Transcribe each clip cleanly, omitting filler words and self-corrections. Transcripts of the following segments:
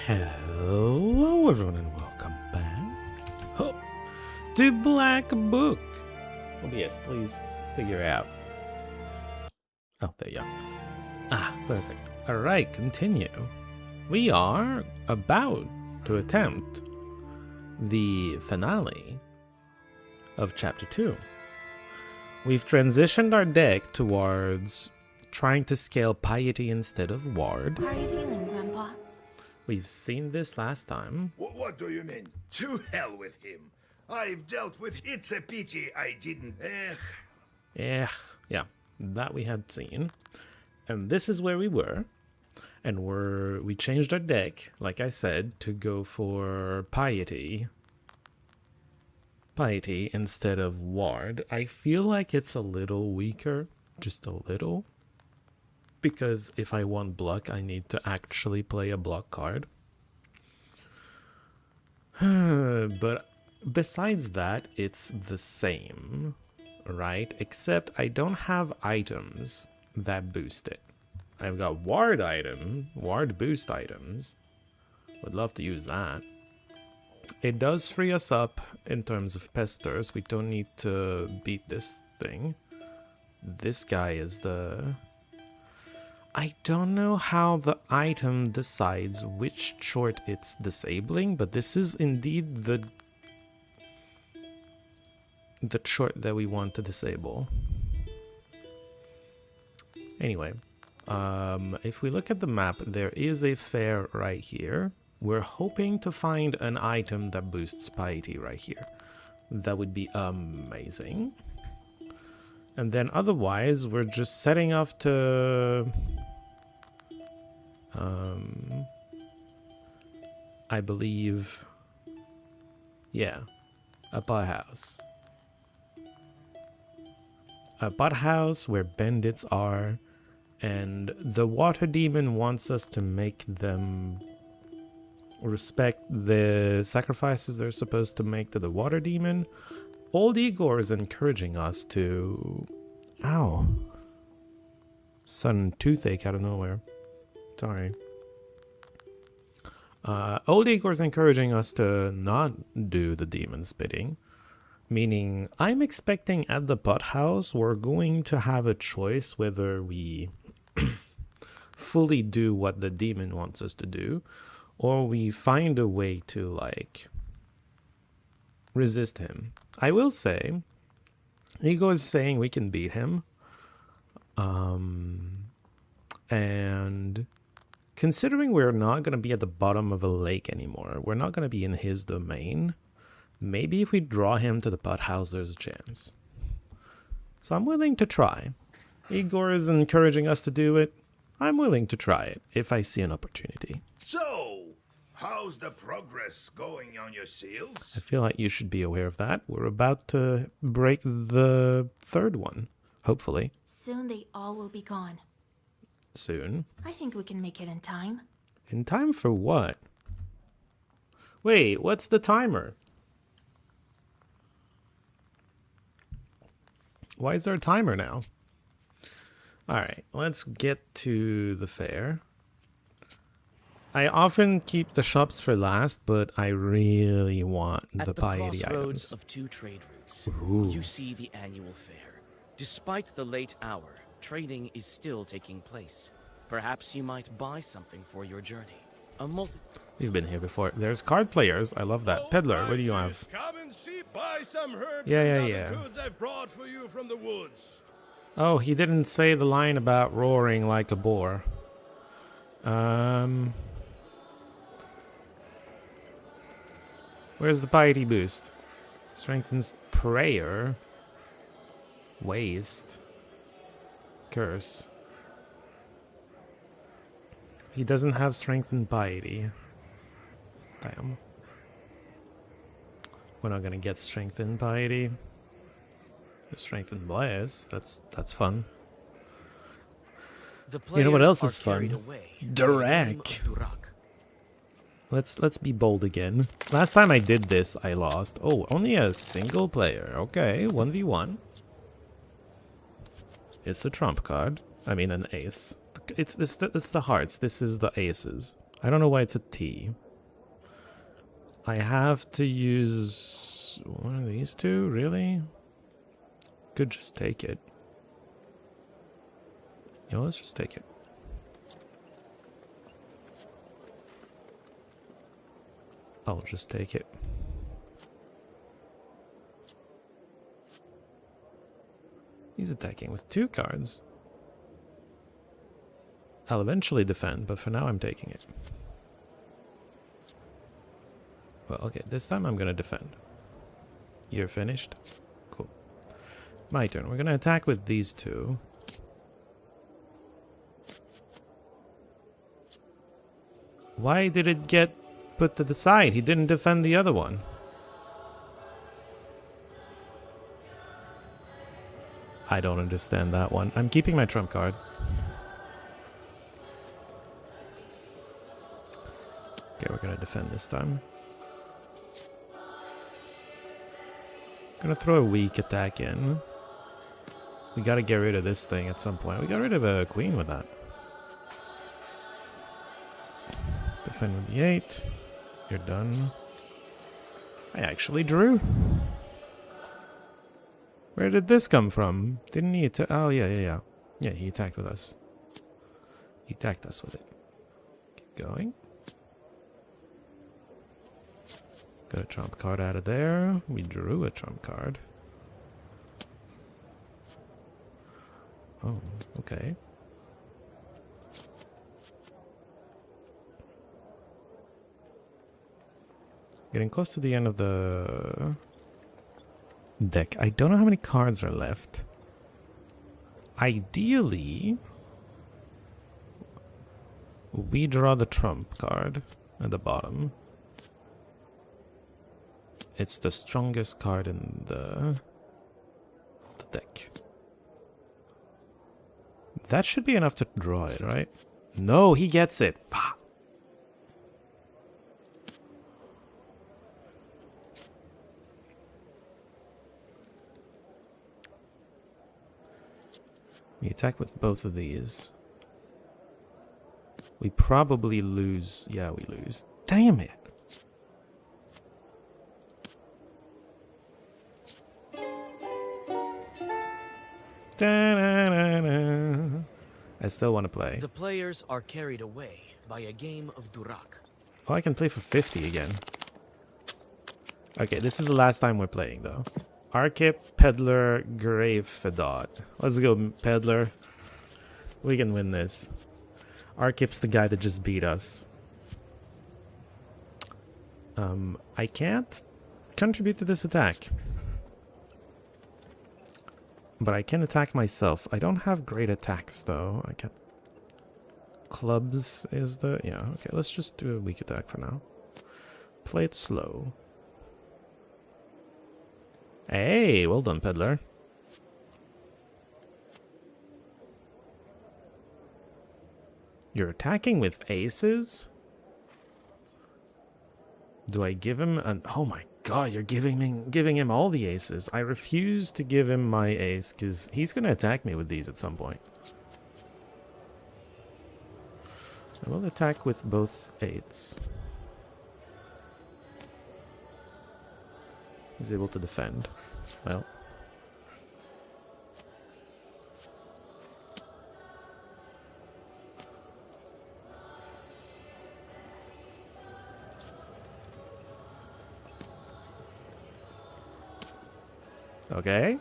Hello everyone and welcome back to Black Book. OBS, please figure out. Oh, there you are. Perfect. Alright, continue. We are about to attempt the finale of Chapter 2. We've transitioned our deck towards trying to scale Piety instead of Ward. How are you feeling, Grandpa? We've seen this last time. What do you mean? To hell with him. I've dealt with... It's a pity I didn't... Yeah, that we had seen. And this is where we were. And we changed our deck, like I said, to go for Piety. Piety instead of Ward. I feel like it's a little weaker, just a little. Because if I want block, I need to actually play a block card. But besides that, it's the same, right? Except I don't have items that boost it. I've got ward boost items. Would love to use that. It does free us up in terms of pesters. We don't need to beat this thing. This guy is the... I don't know how the item decides which short it's disabling, but this is indeed the short that we want to disable. Anyway, if we look at the map, there is a fair right here. We're hoping to find an item that boosts Piety right here. That would be amazing. And then otherwise, we're just setting off to... I believe... Yeah, a pothouse. A pothouse where bandits are, and the water demon wants us to make them respect the sacrifices they're supposed to make to the water demon. Old Igor is encouraging us to... Ow. Sudden toothache out of nowhere. Sorry. Old Igor is encouraging us to not do the demon's bidding. Meaning, I'm expecting at the pothouse we're going to have a choice whether we fully do what the demon wants us to do, or we find a way to, like, resist him. I will say, Igor is saying we can beat him. And considering we're not going to be at the bottom of a lake anymore, we're not going to be in his domain, maybe if we draw him to the pothouse, there's a chance. So I'm willing to try. Igor is encouraging us to do it. I'm willing to try it if I see an opportunity. So, how's the progress going on your seals? I feel like you should be aware of that. We're about to break the third one, hopefully. Soon they all will be gone. Soon. I think we can make it in time. In time for what? Wait, what's the timer? Why is there a timer now? Alright, let's get to the fair. I often keep the shops for last, but I really want the Piety items. Of two trade routes, Ooh. you see the annual fair. Despite the late hour, trading is still taking place. Perhaps you might buy something for your journey. We've been here before. There's card players. I love that. Peddler, what do you have? Come and see, buy some herbs Yeah. and other goods I've brought for you from the woods. Oh, he didn't say the line about roaring like a boar. Where's the Piety boost? Strengthens prayer. Waste. Curse. He doesn't have strengthened Piety. Damn. We're not gonna get strengthened Piety. Strengthened Blast. That's fun. You know what else is fun? Durak. Let's be bold again. Last time I did this, I lost. Oh, only a single player. Okay, 1v1. It's a trump card. I mean, an ace. It's the hearts. This is the aces. I don't know why it's a T. I have to use one of these two, really? Could just take it. Yeah, let's just take it. I'll just take it. He's attacking with 2 cards. I'll eventually defend, but for now I'm taking it. Well, okay, this time I'm gonna defend. You're finished? Cool. My turn. We're gonna attack with these 2. Why did it get put to the side? He didn't defend the other one. I don't understand that one. I'm keeping my trump card. Okay, we're gonna defend this time. Gonna throw a weak attack in. We gotta get rid of this thing at some point. We got rid of a queen with that. Defend with the 8. You're done. I actually drew. Where did this come from? Didn't he attack? Oh, yeah. Yeah, he attacked with us. He attacked us with it. Keep going. Got a trump card out of there. We drew a trump card. Oh, okay. Getting close to the end of the deck. I don't know how many cards are left. Ideally, we draw the trump card at the bottom. It's the strongest card in the deck. That should be enough to draw it, right? No, he gets it. Fuck. We attack with both of these. We probably lose. Yeah, we lose. Damn it. Da-na-na-na. I still want to play. The players are carried away by a game of Durak. Oh, I can play for 50 again. Okay, this is the last time we're playing, though. Arkip, Peddler, Grave Fedot. Let's go, Peddler. We can win this. Arkip's the guy that just beat us. I can't contribute to this attack. But I can attack myself. I don't have great attacks, though. I can... Clubs is the... Yeah, okay, let's just do a weak attack for now. Play it slow. Hey, well done, Peddler. You're attacking with aces? Do I give him an... Oh my god, you're giving him all the aces. I refuse to give him my ace, because he's going to attack me with these at some point. I will attack with both 8s. He's able to defend. Well. Okay.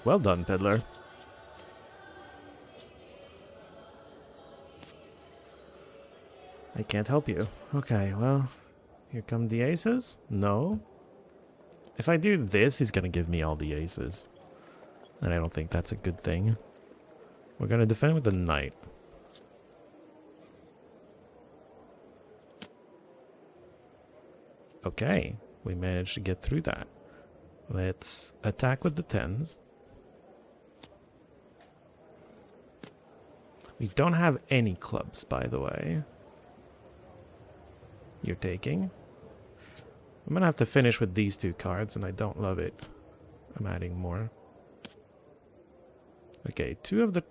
Well done, Peddler. I can't help you. Okay, well, here come the aces? No. If I do this, he's gonna give me all the aces. And I don't think that's a good thing. We're gonna defend with the knight. Okay, we managed to get through that. Let's attack with the 10s. We don't have any clubs, by the way. You're taking. I'm gonna have to finish with these 2 cards, and I don't love it. I'm adding more. Okay, 2 of the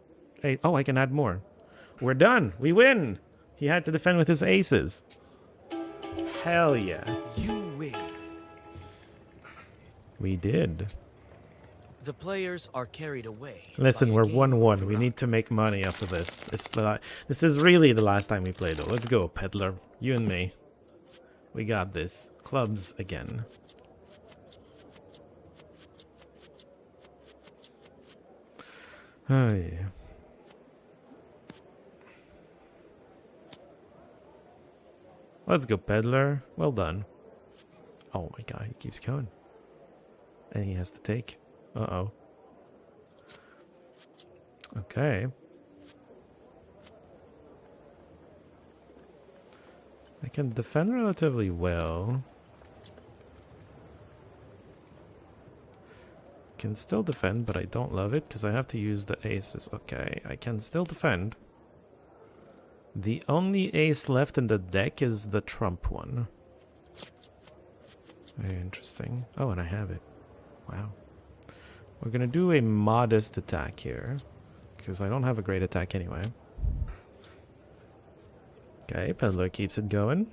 8. Oh, I can add more. We're done. We win. He had to defend with his aces. Hell yeah. You win. We did. The players are carried away. Listen, by a we're game of 1-1. We Drama. need to make money off of this. This is really the last time we play, though. Let's go, Peddler. You and me. We got this. Clubs again. Oh, yeah. Let's go, Peddler. Well done. Oh my god, he keeps going. And he has to take. Uh-oh. Okay. I can defend relatively well. Can still defend, but I don't love it because I have to use the aces. Okay, I can still defend. The only ace left in the deck is the trump one. Very interesting. Oh, and I have it. Wow. We're gonna do a modest attack here, because I don't have a great attack anyway. Okay, Peddler keeps it going.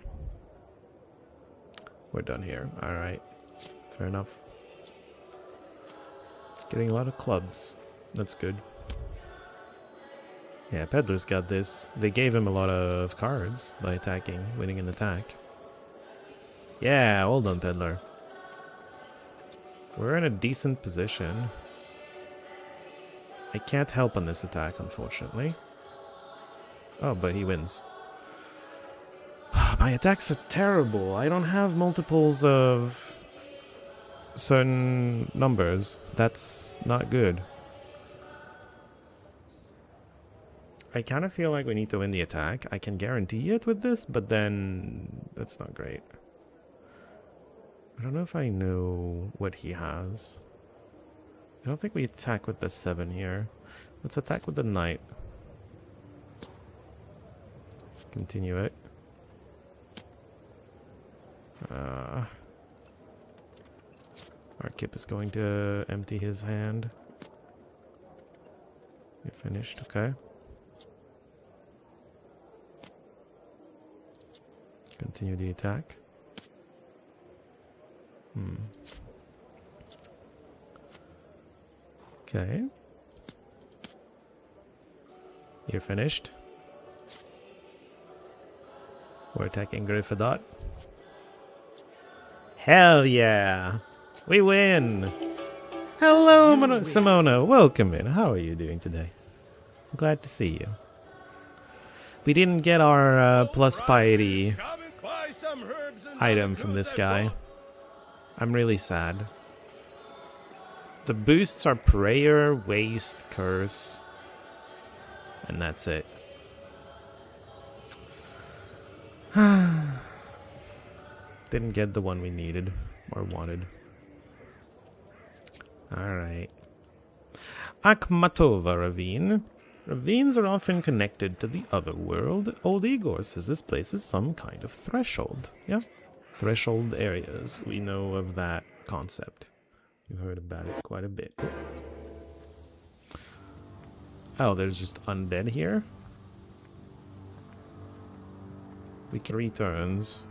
We're done here. Alright. Fair enough. Getting a lot of clubs. That's good. Yeah, Peddler's got this. They gave him a lot of cards by attacking, winning an attack. Yeah, well done, Peddler. We're in a decent position. I can't help on this attack, unfortunately. Oh, but he wins. My attacks are terrible. I don't have multiples of certain numbers. That's not good. I kind of feel like we need to win the attack. I can guarantee it with this, but then that's not great. I don't know if I know what he has. I don't think we attack with the 7 here. Let's attack with the knight. Continue it. Arkip is going to empty his hand. You're finished, okay. Continue the attack. Okay. You're finished. We're attacking Gryffindor. Hell yeah! We win! Hello, Simona. Welcome in. How are you doing today? I'm glad to see you. We didn't get our plus piety item from this guy. I'm really sad. The boosts are prayer, waste, curse, and that's it. Didn't get the one we needed or wanted. Alright. Akhmatova Ravine. Ravines are often connected to the other world. Old Igor says this place is some kind of threshold. Yeah. Threshold areas. We know of that concept. You've heard about it quite a bit. Oh, there's just undead here? We can returns.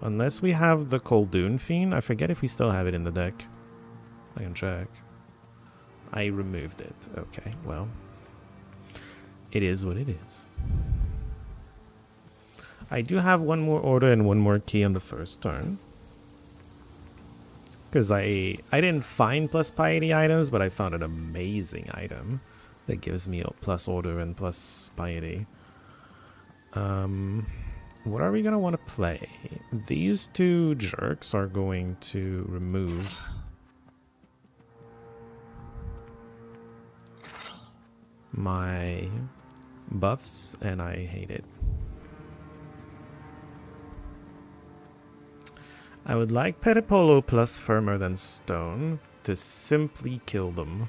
Unless we have the Koldoon Fiend. I forget if we still have it in the deck. I can check. I removed it. Okay, well. It is what it is. I do have one more order and one more key on the first turn. Because I didn't find plus piety items, but I found an amazing item that gives me a plus order and plus piety. What are we going to want to play? These two jerks are going to remove my buffs, and I hate it. I would like Peripolo plus Firmer Than Stone to simply kill them.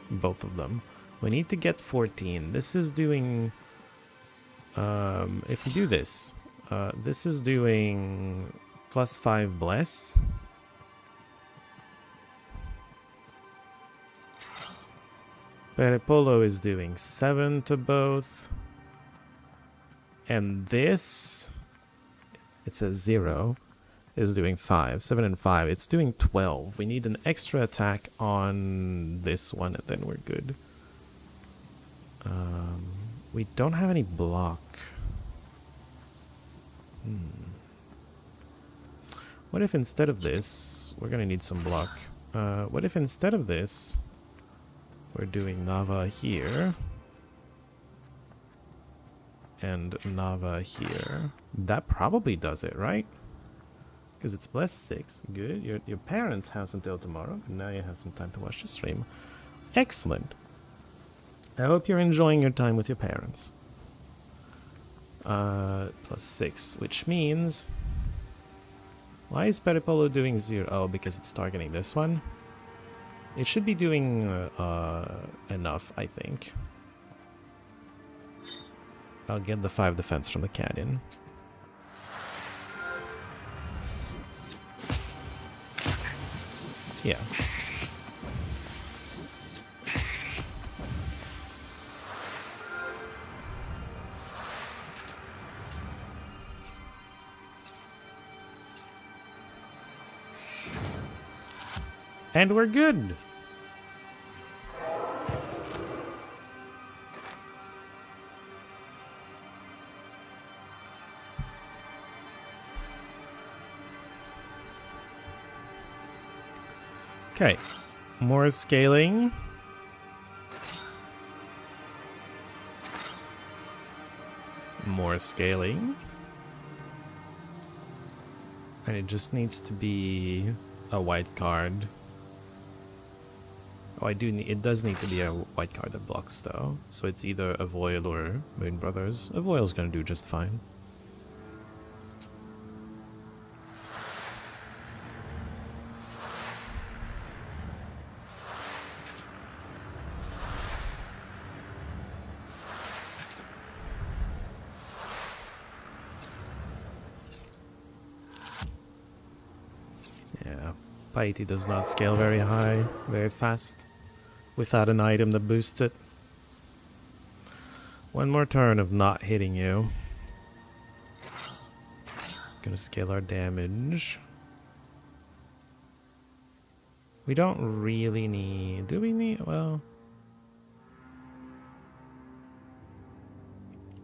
Both of them. We need to get 14. This is doing... if we do this, this is doing plus 5 Bless. Peripolo is doing 7 to both. And this, it says 0, is doing 5. 7 and 5, it's doing 12. We need an extra attack on this one, and then we're good. We don't have any block. What if instead of this, we're gonna need some block. What if instead of this, we're doing Nava here and Nava here? That probably does it, right? Because it's +6. Good. Your parents' house until tomorrow. Now you have some time to watch the stream. Excellent. I hope you're enjoying your time with your parents. +6, which means... Why is Peripolo doing 0? Oh, because it's targeting this one. It should be doing enough, I think. I'll get the 5 defense from the canyon. Yeah. And we're good. Okay, more scaling. More scaling. And it just needs to be a white card. Oh, it does need to be a white card that blocks though. So it's either Avoil or Moon Brothers. Avoil's gonna do just fine. Yeah, Piety does not scale very high, very fast, without an item that boosts it. One more turn of not hitting you. Gonna scale our damage. We don't really need... Do we need... Well...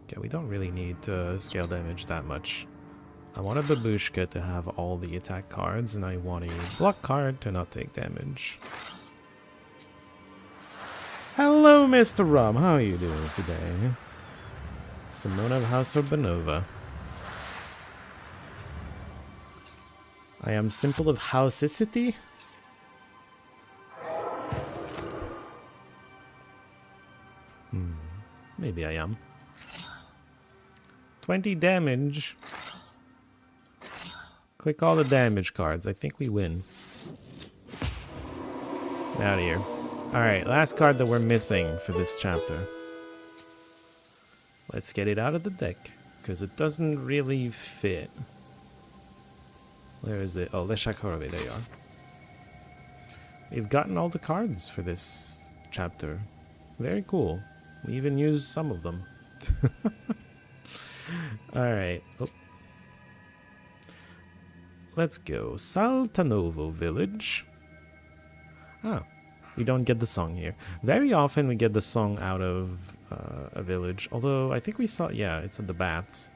Okay, we don't really need to scale damage that much. I want a Babushka to have all the attack cards, and I want a block card to not take damage. Hello, Mr. Rum. How are you doing today? Simona of House Urbanova. I am Simple of Housicity. Maybe I am. 20 damage. Click all the damage cards. I think we win. Out of here. Alright, last card that we're missing for this chapter. Let's get it out of the deck, because it doesn't really fit. Where is it? Oh, Leshakorove, there you are. We've gotten all the cards for this chapter. Very cool. We even used some of them. Alright. Oh. Let's go. Saltanovo Village. Ah, we don't get the song here. Very often we get the song out of a village. Although, I think we saw... Yeah, it's at the baths.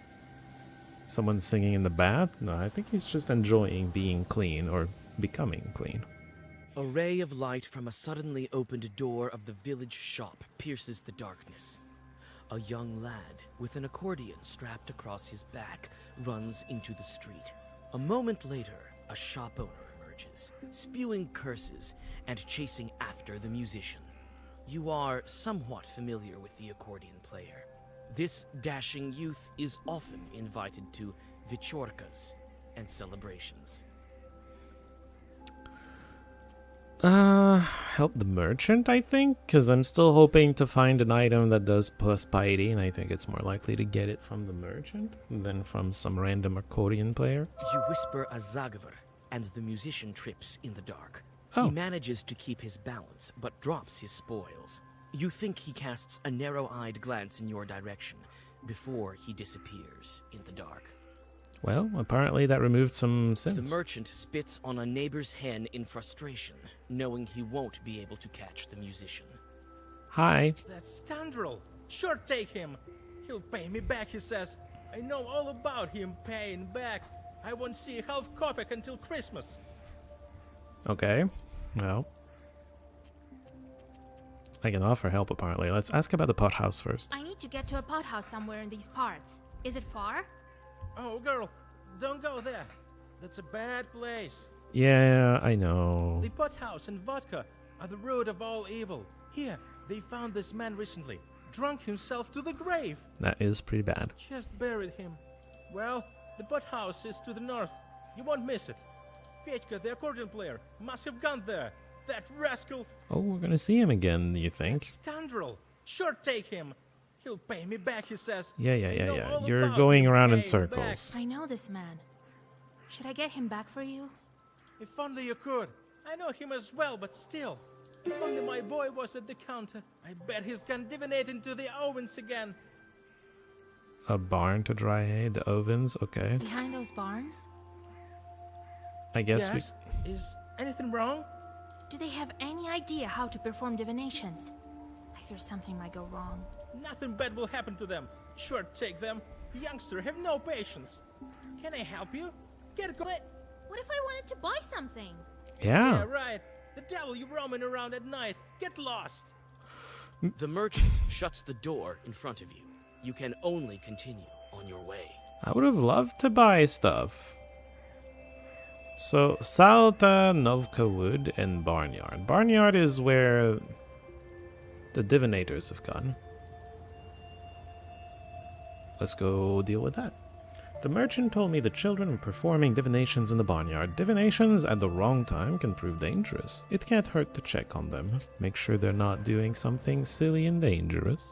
Someone singing in the bath? No, I think he's just enjoying being clean or becoming clean. A ray of light from a suddenly opened door of the village shop pierces the darkness. A young lad with an accordion strapped across his back runs into the street. A moment later, a shop owner emerges, spewing curses and chasing after the musician. You are somewhat familiar with the accordion player. This dashing youth is often invited to Vichorkas and celebrations. Help the merchant, I think, because I'm still hoping to find an item that does plus piety, and I think it's more likely to get it from the merchant than from some random accordion player. You whisper a Zagavr, and the musician trips in the dark. Oh. He manages to keep his balance, but drops his spoils. You think he casts a narrow-eyed glance in your direction, before he disappears in the dark. Well, apparently that removed some The sins. merchant spits on a neighbor's hen in frustration, knowing he won't be able to catch the musician. Hi. That scoundrel! Sure, take him. He'll pay me back, he says. I know all about him paying back. I won't see half kopeck until Christmas. Okay. Well, I can offer help apparently. Let's ask about the pothouse first. I need to get to a pothouse somewhere in these parts. Is it far? Oh, girl, don't go there. That's a bad place. Yeah, I know. The pothouse and vodka are the root of all evil. Here, they found this man recently, drunk himself to the grave. That is pretty bad. Just buried him. Well, the pothouse is to the north. You won't miss it. Fedka, the accordion player, must have gone there. That rascal, Oh, we're gonna see him again, you think? scoundrel. Sure, take him. He'll pay me back, he says. Yeah. I know all You're about going him around in paying circles. I know this man. Should I get him back for you? If only you could. I know him as well, but still. If only my boy was at the counter. I bet he's gone divinate into the ovens again. A barn to dry hay, the ovens, okay. Behind those barns? I guess Yes? Is anything wrong? Do they have any idea how to perform divinations? I fear something might go wrong. Nothing bad will happen to them. Sure, take them. Youngster, have no patience. Can I help you? Get go. But what if I wanted to buy something? Yeah, Yeah. right. The devil you roaming around at night. Get lost. The merchant shuts the door in front of you. You can only continue on your way. I would have loved to buy stuff. So, Salta, Novka Wood, and Barnyard. Barnyard is where the divinators have gone. Let's go deal with that. The merchant told me the children were performing divinations in the barnyard. Divinations at the wrong time can prove dangerous. It can't hurt to check on them. Make sure they're not doing something silly and dangerous.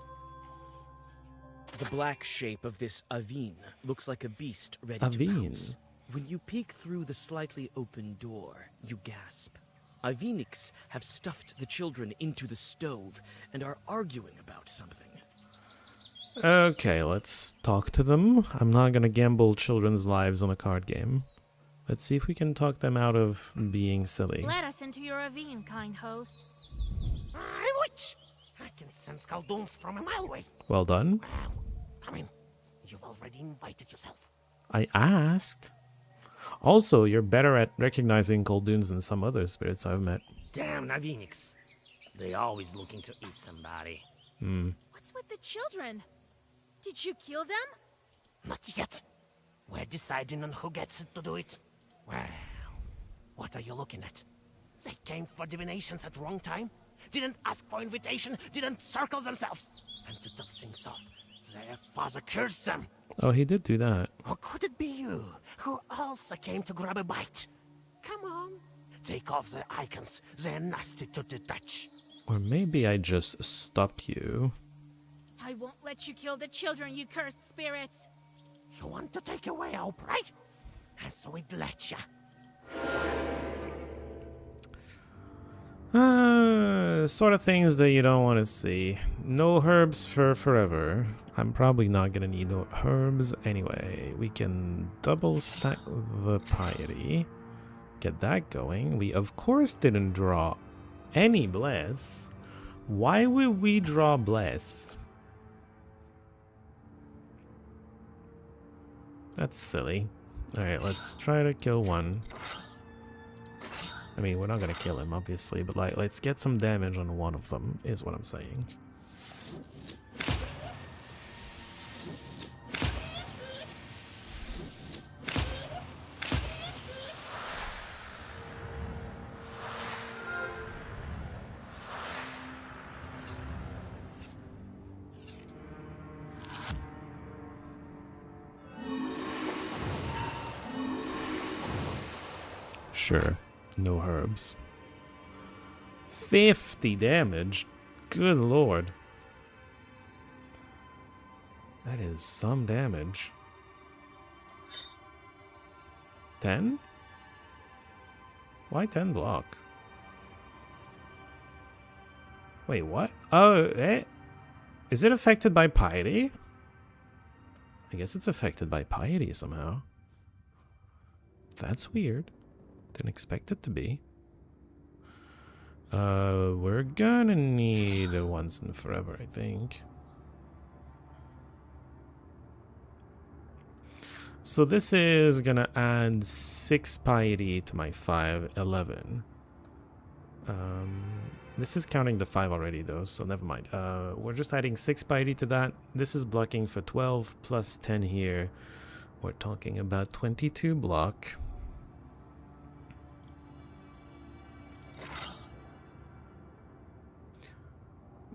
The black shape of this Avin looks like a beast ready to Avin. pounce. When you peek through the slightly open door, you gasp. Aviniks have stuffed the children into the stove and are arguing about something. Okay, let's talk to them. I'm not gonna gamble children's lives on a card game. Let's see if we can talk them out of being silly. Let us into your ravine, kind host. I witch! I can sense Khaldun's from a mile away. Well done. Well, come in. You've already invited yourself. I asked. Also, you're better at recognizing Kolduns than some other spirits I've met. Damn Navinix. They always looking to eat somebody. What's with the children? Did you kill them? Not yet. We're deciding on who gets to do it. Well, what are you looking at? They came for divinations at wrong time, didn't ask for invitation, didn't circle themselves. And to top things off, their father cursed them. Oh, he did do that. Or could it be you, who also came to grab a bite? Come on. Take off the icons. They're nasty to the touch. Or maybe I just stopped you. I won't let you kill the children, you cursed spirits. You want to take away our pride? And so we'd let ya. Sort of things that you don't want to see. No herbs for forever. I'm probably not gonna need no herbs anyway. We can double stack the piety. Get that going. We of course didn't draw any bless. Why would we draw bless? That's silly. Alright, let's try to kill one. I mean, we're not gonna kill him, obviously, but like, let's get some damage on one of them, is what I'm saying. Sure, no herbs. 50 damage? Good lord. That is some damage. 10? Why 10 block? Wait, what? Oh, eh? Is it affected by piety? I guess it's affected by piety somehow. That's weird. Didn't expect it to be. We're gonna need a once and forever, I think. So this is gonna add 6 piety to my 5, 11. This is counting the 5 already though, so never mind. We're just adding 6 piety to that. This is blocking for 12 plus 10 here. We're talking about 22 block.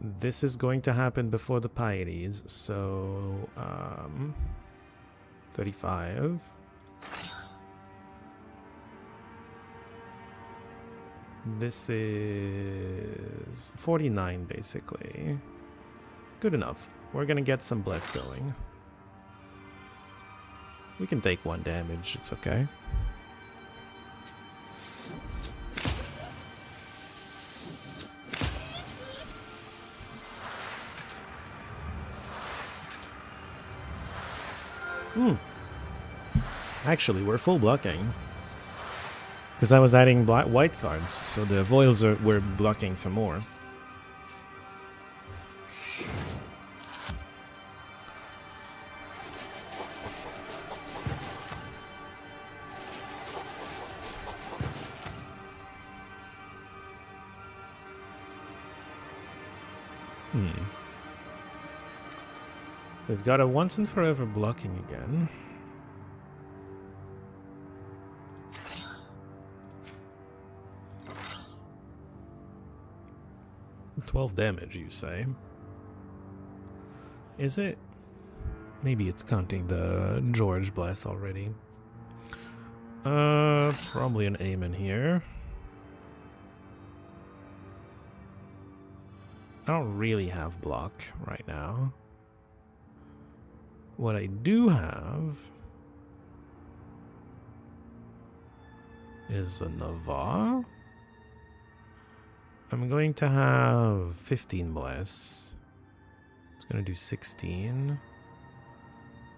This is going to happen before the pieties, so 35. This is 49 basically. Good enough. We're gonna get some bless going. We can take 1 damage, it's okay. Actually, we're full blocking. Because I was adding white cards, so the voils were blocking for more. We've got a once and forever blocking again. $12 damage, you say? Is it? Maybe it's counting the George Bless already. Probably an Amen here. I don't really have block right now. What I do have is a Navarre. I'm going to have 15 bless. It's going to do 16.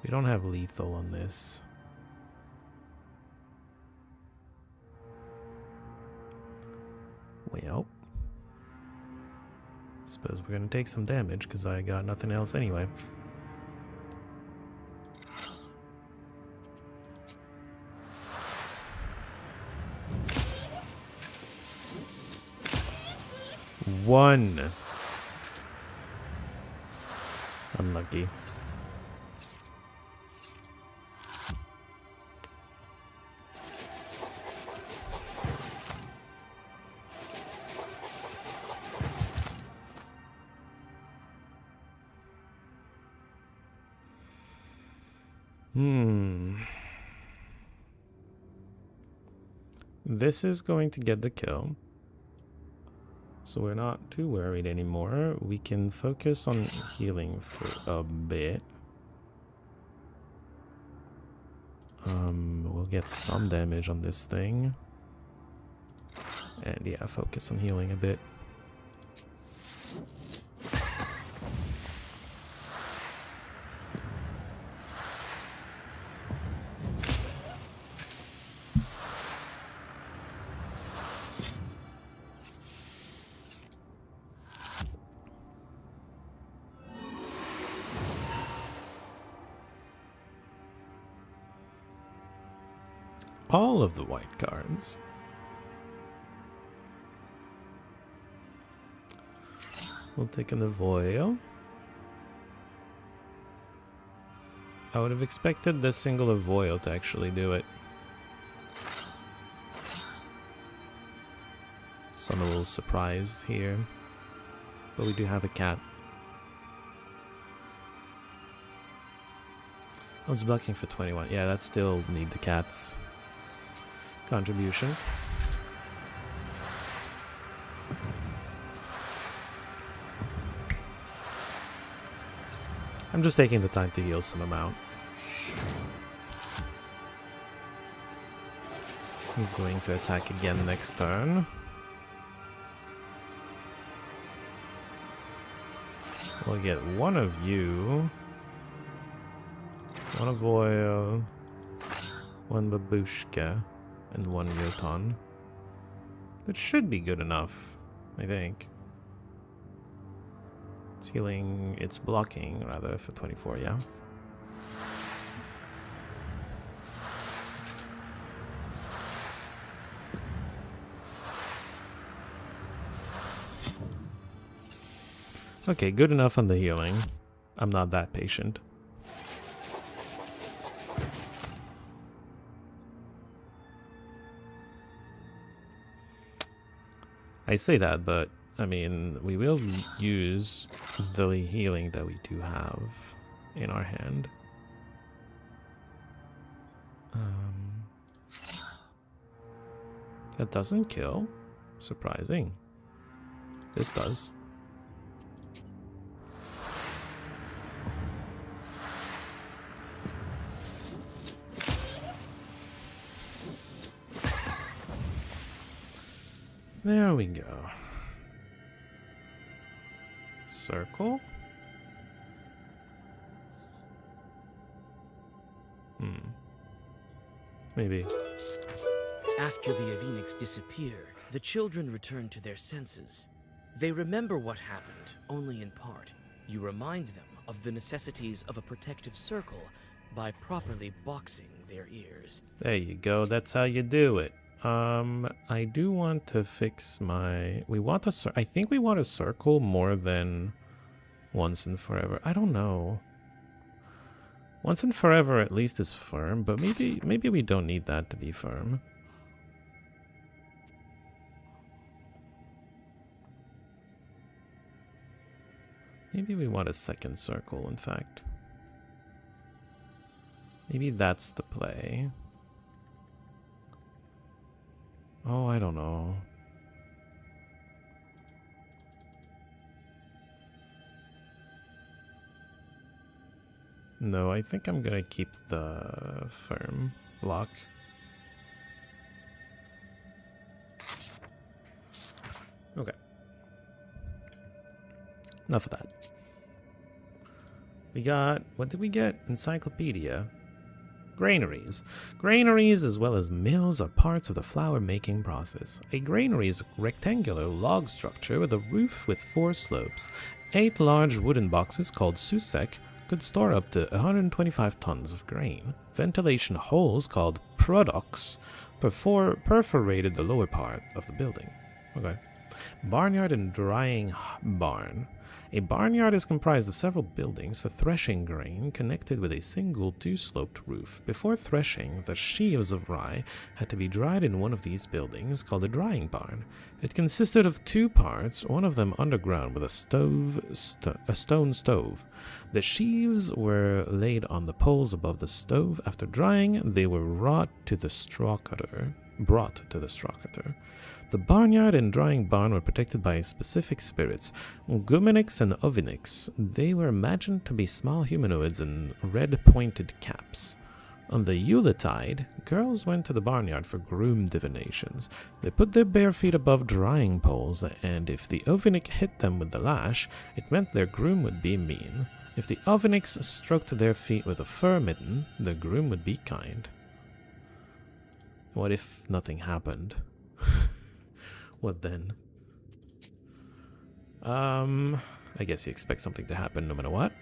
We don't have lethal on this. Well, suppose we're going to take some damage because I got nothing else anyway. One. Unlucky. This is going to get the kill. So we're not too worried anymore. We can focus on healing for a bit. We'll get some damage on this thing. And yeah, focus on healing a bit. All of the white cards. We'll take in the Voil. I would have expected the single of Voil to actually do it. So I'm a little surprised here. But we do have a cat. Oh, it's blocking for 21. Yeah, that still need the cat's contribution. I'm just taking the time to heal some amount. He's going to attack again next turn. We'll get one of you. One of oil, one babushka, and one Yoton. That should be good enough, I think. It's healing, it's blocking rather for 24, yeah? Okay, good enough on the healing. I'm not that patient. I say that, but I mean, we will use the healing that we do have in our hand. That doesn't kill. Surprising. This does. There we go. Circle? Maybe. After the Avenics disappear, the children return to their senses. They remember what happened, only in part. You remind them of the necessities of a protective circle by properly boxing their ears. There you go. That's how you do it. I do want to fix my... I think we want a circle more than once and forever. I don't know. Once and forever at least is firm, but maybe we don't need that to be firm. Maybe we want a second circle, in fact. Maybe that's the play. Oh, I don't know. No, I think I'm gonna keep the firm block. Okay. Enough of that. We got... What did we get? Encyclopedia. Granaries. Granaries, as well as mills, are parts of the flour-making process. A granary is a rectangular log structure with a roof with 4 slopes. 8 large wooden boxes called susek could store up to 125 tons of grain. Ventilation holes called products perforated the lower part of the building. Okay. Barnyard and drying barn. A barnyard is comprised of several buildings for threshing grain connected with a single 2-sloped roof. Before threshing, the sheaves of rye had to be dried in one of these buildings called a drying barn. It consisted of 2 parts, one of them underground with a stone stove. The sheaves were laid on the poles above the stove. After drying, they were brought to the straw cutter. The barnyard and drying barn were protected by specific spirits, Gumeniks and Oveniks. They were imagined to be small humanoids in red-pointed caps. On the Yuletide, girls went to the barnyard for groom divinations. They put their bare feet above drying poles, and if the Ovenik hit them with the lash, it meant their groom would be mean. If the Oveniks stroked their feet with a fur mitten, the groom would be kind. What if nothing happened? What then? I guess you expect something to happen no matter what.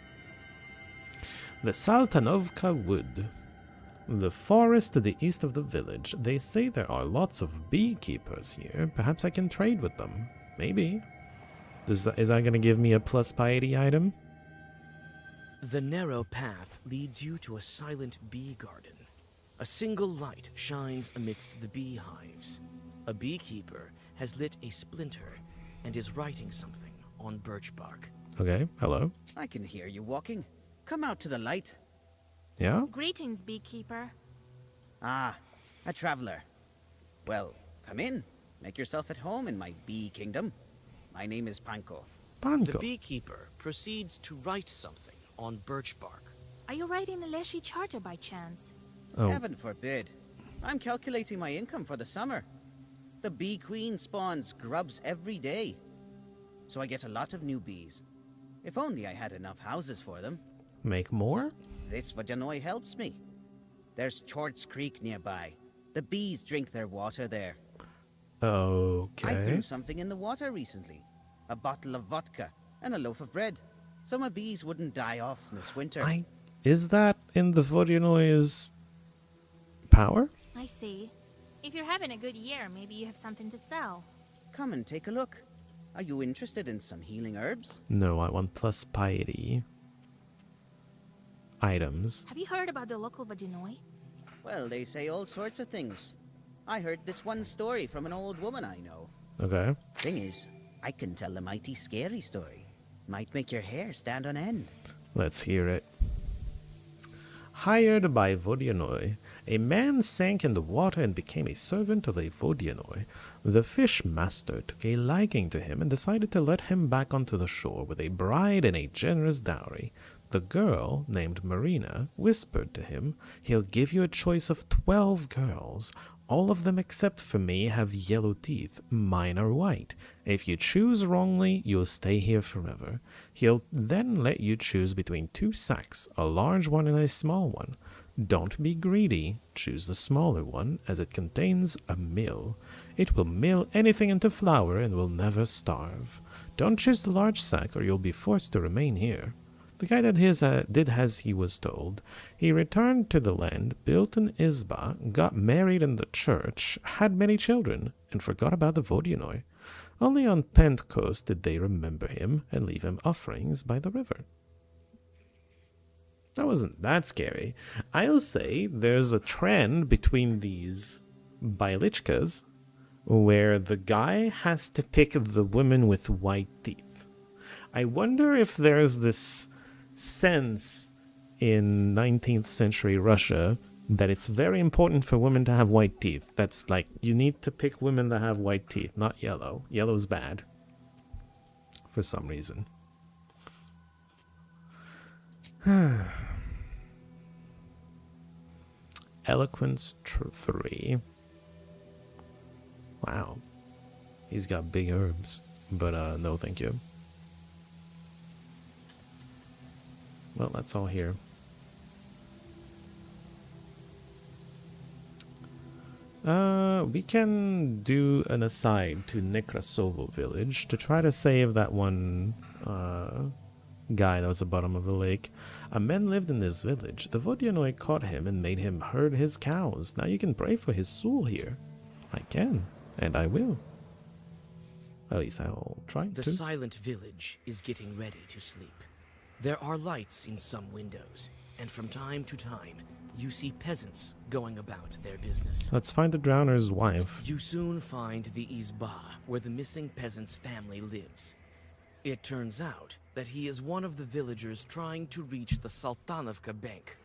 The Saltanovka Wood. The forest to the east of the village. They say there are lots of beekeepers here. Perhaps I can trade with them. Maybe. Is that going to give me a plus piety item? The narrow path leads you to a silent bee garden. A single light shines amidst the beehives. A beekeeper has lit a splinter and is writing something on birch bark. Okay, hello. I can hear you walking. Come out to the light. Yeah? Greetings, beekeeper. Ah, a traveler. Well, come in. Make yourself at home in my bee kingdom. My name is Panko. The Panko. beekeeper proceeds to write something on birch bark. Are you writing a Leshy charter by chance? Oh, Heaven forbid. I'm calculating my income for the summer. The bee queen spawns grubs every day. So I get a lot of new bees. If only I had enough houses for them. make more? This Vodyanoi helps me. There's Chorts Creek nearby. The bees drink their water there. I threw Okay. something in the water recently. A bottle of vodka and a loaf of bread. So my bees wouldn't die off this winter. Is that in the Vodanoi's power? I see. If you're having a good year, maybe you have something to sell. Come and take a look. Are you interested in some healing herbs? No, I want plus piety items. Have you heard about the local Vodyanoi? Well, they say all sorts of things. I heard this one story from an old woman I know. Okay. Thing is, I can tell a mighty scary story. Might make your hair stand on end. Let's hear it. Hired by Vodyanoi, a man sank in the water and became a servant of a Vodyanoi. The fish master took a liking to him and decided to let him back onto the shore with a bride and a generous dowry. The girl, named Marina, whispered to him, "He'll give you a choice of 12 girls. All of them except for me have yellow teeth. Mine are white. If you choose wrongly, you'll stay here forever. He'll then let you choose between 2 sacks, a large one and a small one. Don't be greedy. Choose the smaller one, as it contains a mill. It will mill anything into flour and will never starve. Don't choose the large sack, or you'll be forced to remain here." The guy did as he was told. He returned to the land, built an izba, got married in the church, had many children, and forgot about the Vodyanoi. Only on Pentecost did they remember him and leave him offerings by the river. That wasn't that scary. I'll say there's a trend between these Bailichkas where the guy has to pick the women with white teeth. I wonder if there's this sense in 19th century Russia that it's very important for women to have white teeth. That's like, you need to pick women that have white teeth, not yellow. Yellow's bad. For some reason. Eloquence 3. Wow. He's got big herbs. But no thank you. Well, that's all here. We can do an aside to Nekrasovo village to try to save that one guy that was at the bottom of the lake. A man lived in this village. The Vodyanoi caught him and made him herd his cows. Now you can pray for his soul here. I can, and I will. At least I'll try The to. silent village is getting ready to sleep. There are lights in some windows, and from time to time, you see peasants going about their business. Let's find the drowner's wife. You soon find the izba, where the missing peasant's family lives. It turns out that he is one of the villagers trying to reach the Sultanovka Bank.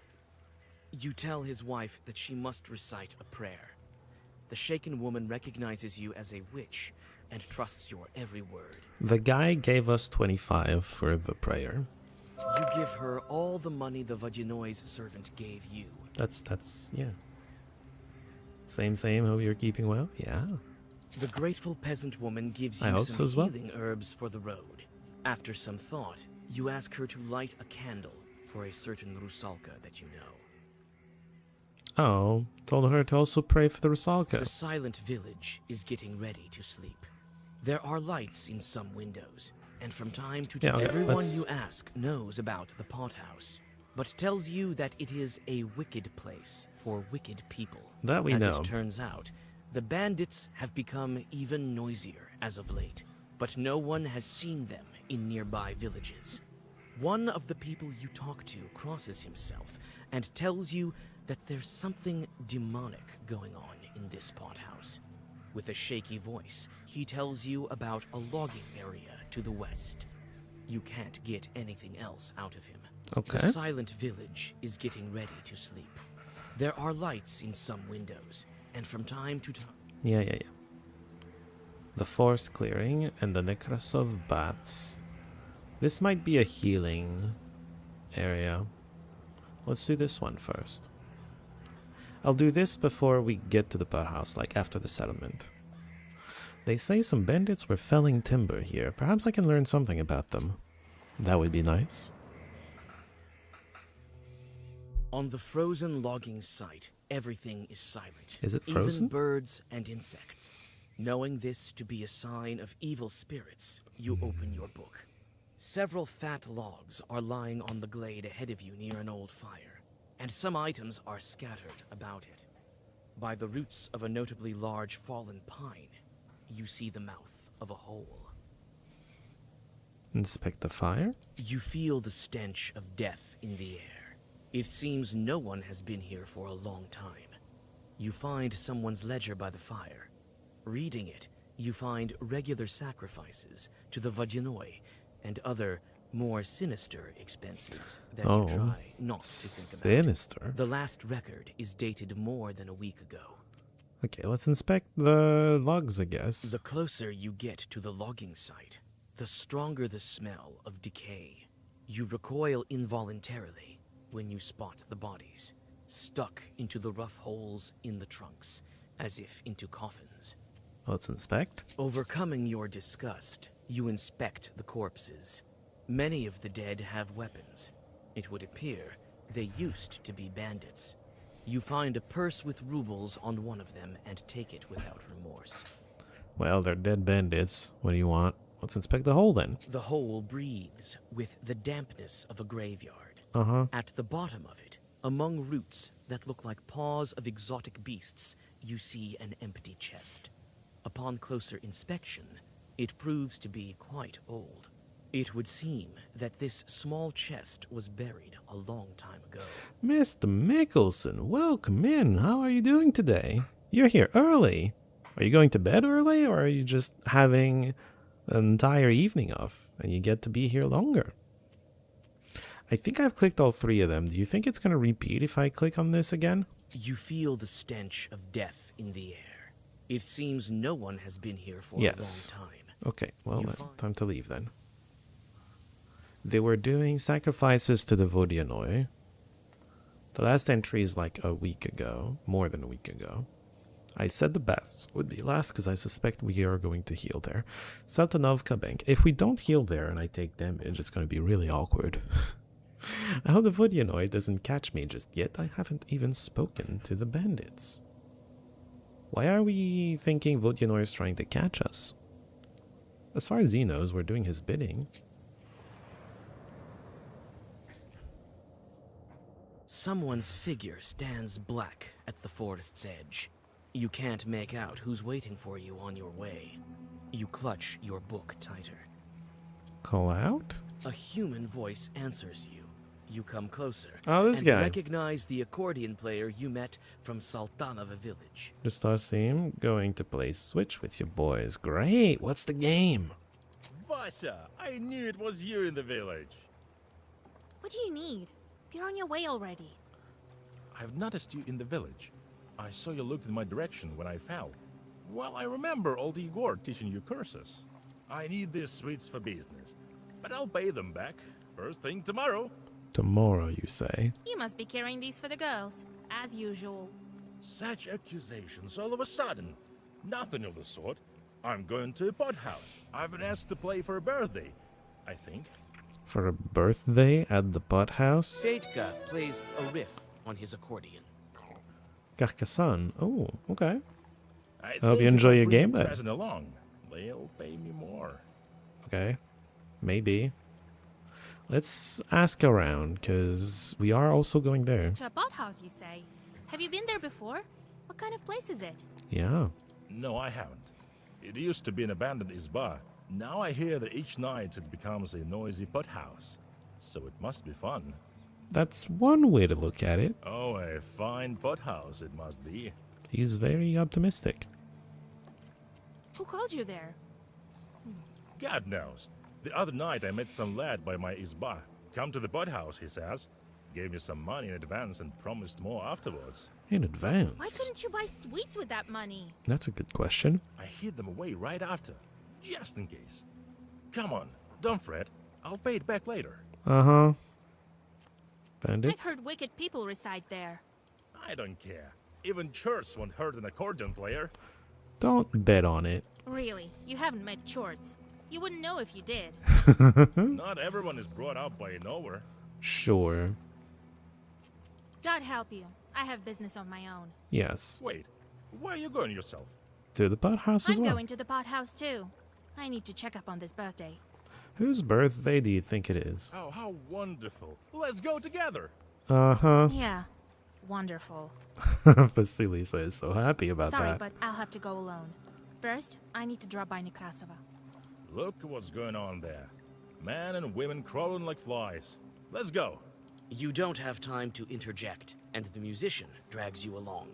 You tell his wife that she must recite a prayer. The shaken woman recognizes you as a witch and trusts your every word. The guy gave us 25 for the prayer. You give her all the money the Vodanoi's servant gave you. That's, yeah. Same, hope you're keeping well? Yeah. The grateful peasant woman gives I you hope so some as well. healing herbs for the road. After some thought, you ask her to light a candle for a certain Rusalka that you know. Oh, told her to also pray for the Rusalka. The silent village is getting ready to sleep. There are lights in some windows, and from time to Yeah, time, okay, everyone let's- you ask knows about the pothouse, but tells you that it is a wicked place for wicked people. That we as know. it turns out, the bandits have become even noisier as of late, but no one has seen them in nearby villages. One of the people you talk to crosses himself and tells you that there's something demonic going on in this pothouse. With a shaky voice, he tells you about a logging area to the west. You can't get anything else out of him. Okay. The silent village is getting ready to sleep. There are lights in some windows, and from time to time... Yeah. The forest clearing and the Nekrasov baths. This might be a healing area. Let's do this one first. I'll do this before we get to the pothouse, like after the settlement. They say some bandits were felling timber here. Perhaps I can learn something about them. That would be nice. On the frozen logging site, everything is silent. Is it frozen? Even birds and insects. Knowing this to be a sign of evil spirits, you open your book. Several fat logs are lying on the glade ahead of you near an old fire, and some items are scattered about it. By the roots of a notably large fallen pine, you see the mouth of a hole. Inspect the fire. You feel the stench of death in the air. It seems no one has been here for a long time. You find someone's ledger by the fire. Reading it, you find regular sacrifices to the Vadyanoi and other, more sinister expenses that you try not to think about. Sinister. The last record is dated more than a week ago. Okay, let's inspect the logs, I guess. The closer you get to the logging site, the stronger the smell of decay. You recoil involuntarily when you spot the bodies, stuck into the rough holes in the trunks, as if into coffins. Let's inspect. Overcoming your disgust, you inspect the corpses. Many of the dead have weapons. It would appear they used to be bandits. You find a purse with rubles on one of them and take it without remorse. Well, they're dead bandits. What do you want? Let's inspect the hole then. The hole breathes with the dampness of a graveyard. Uh-huh. At the bottom of it, among roots that look like paws of exotic beasts, you see an empty chest. Upon closer inspection, it proves to be quite old. It would seem that this small chest was buried a long time ago. Mr. Mickelson, welcome in. How are you doing today? You're here early. Are you going to bed early, or are you just having an entire evening off and you get to be here longer? I think I've clicked all three of them. Do you think it's going to repeat if I click on this again? You feel the stench of death in the air. It seems no one has been here for Yes. a long time. Okay, well, You then, find- time to leave then. They were doing sacrifices to the Vodyanoi. The last entry is like a week ago, more than a week ago. I said the best would be last because I suspect we are going to heal there. Saltanovka Bank. If we don't heal there and I take damage, it's going to be really awkward. I hope the Vodyanoi doesn't catch me just yet. I haven't even spoken to the bandits. Why are we thinking Vodyanoi is trying to catch us? As far as he knows, we're doing his bidding. Someone's figure stands black at the forest's edge. You can't make out who's waiting for you on your way. You clutch your book tighter. Call out? A human voice answers you. You come closer Oh, this and guy. recognize the accordion player you met from Saltanova village. Just us him going to play Switch with your boys. Great. What's the game? Vasya, I knew it was you in the village. What do you need? You're on your way already. I've noticed you in the village. I saw you looked in my direction when I fell. Well, I remember old Igor teaching you curses. I need these sweets for business, but I'll pay them back first thing tomorrow. Tomorrow, you say? You must be carrying these for the girls, as usual. Such accusations all of a sudden. Nothing of the sort. I'm going to a pot house. I've been asked to play for a birthday, I think. For a birthday at the pot house? Fetka plays a riff on his accordion. Carcassonne. Oh, okay. I hope think you if enjoy I your bring game a then. present along, they'll pay me more. Okay. Maybe. Let's ask around, because we are also going there. To a pot house, you say? Have you been there before? What kind of place is it? Yeah. No, I haven't. It used to be an abandoned izba. Now I hear that each night it becomes a noisy pot house. So it must be fun. That's one way to look at it. Oh, a fine pot house it must be. He's very optimistic. Who called you there? God knows. The other night I met some lad by my izba. Come to the pot house, he says. Gave me some money in advance and promised more afterwards. In advance. Why couldn't you buy sweets with that money? That's a good question. I hid them away right after, just in case. Come on, don't fret. I'll pay it back later. Uh-huh. I've Bandits? heard wicked people reside there. I don't care. Even church won't hurt an accordion player. Don't bet on it. Really, you haven't met Chorts. You wouldn't know if you did. Not everyone is brought up by a knower. Sure. God help you. I have business of my own. Yes. Wait, where are you going yourself? To the pothouse as I'm well. going to the pothouse too. I need to check up on this birthday. Whose birthday do you think it is? Oh, how wonderful. Let's go together. Uh-huh. Yeah. Wonderful. Vasilisa is so happy about Sorry, that. but I'll have to go alone. First, I need to drop by Nekrasova. Look what's going on there. Men and women crawling like flies. Let's go. You don't have time to interject, and the musician drags you along.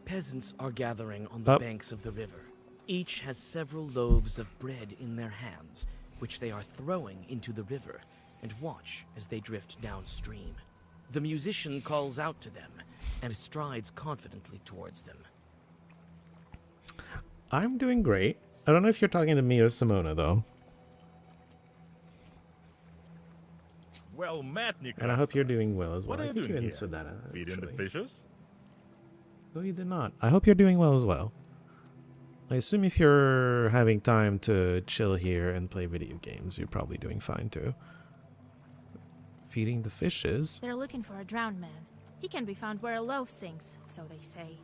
Peasants are gathering on the Up. banks of the river. Each has several loaves of bread in their hands, which they are throwing into the river, and watch as they drift downstream. The musician calls out to them and strides confidently towards them. I'm doing great. I don't know if you're talking to me or Simona, though. Well met, Nicholas. And I hope you're doing well as well. What are I you think doing you here? answered that, Feeding the actually. fishes? No, you did not. I hope you're doing well as well. I assume if you're having time to chill here and play video games, you're probably doing fine too. Feeding the fishes? They're looking for a drowned man. He can be found where a loaf sinks, so they say.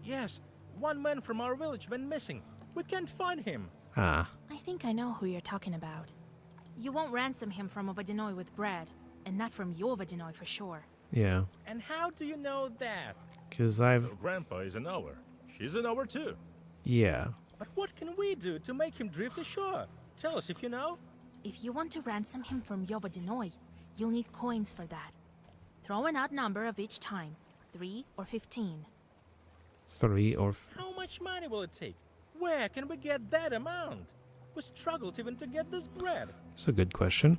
Yes, one man from our village went missing. We can't find him. Ah, I think I know who you're talking about. You won't ransom him from Ovadinoy with bread, and not from your Ovadinoy for sure. yeah. And how do you know that? Because I've... Your grandpa is a knower. She's a knower too. Yeah. But what can we do to make him drift ashore? Tell us if you know. If you want to ransom him from Yovadinoy, you'll need coins for that. Throw an odd number of each time, 3 or 15. 3 or... How much money will it take? Where can we get that amount? We struggled even to get this bread. It's a good question.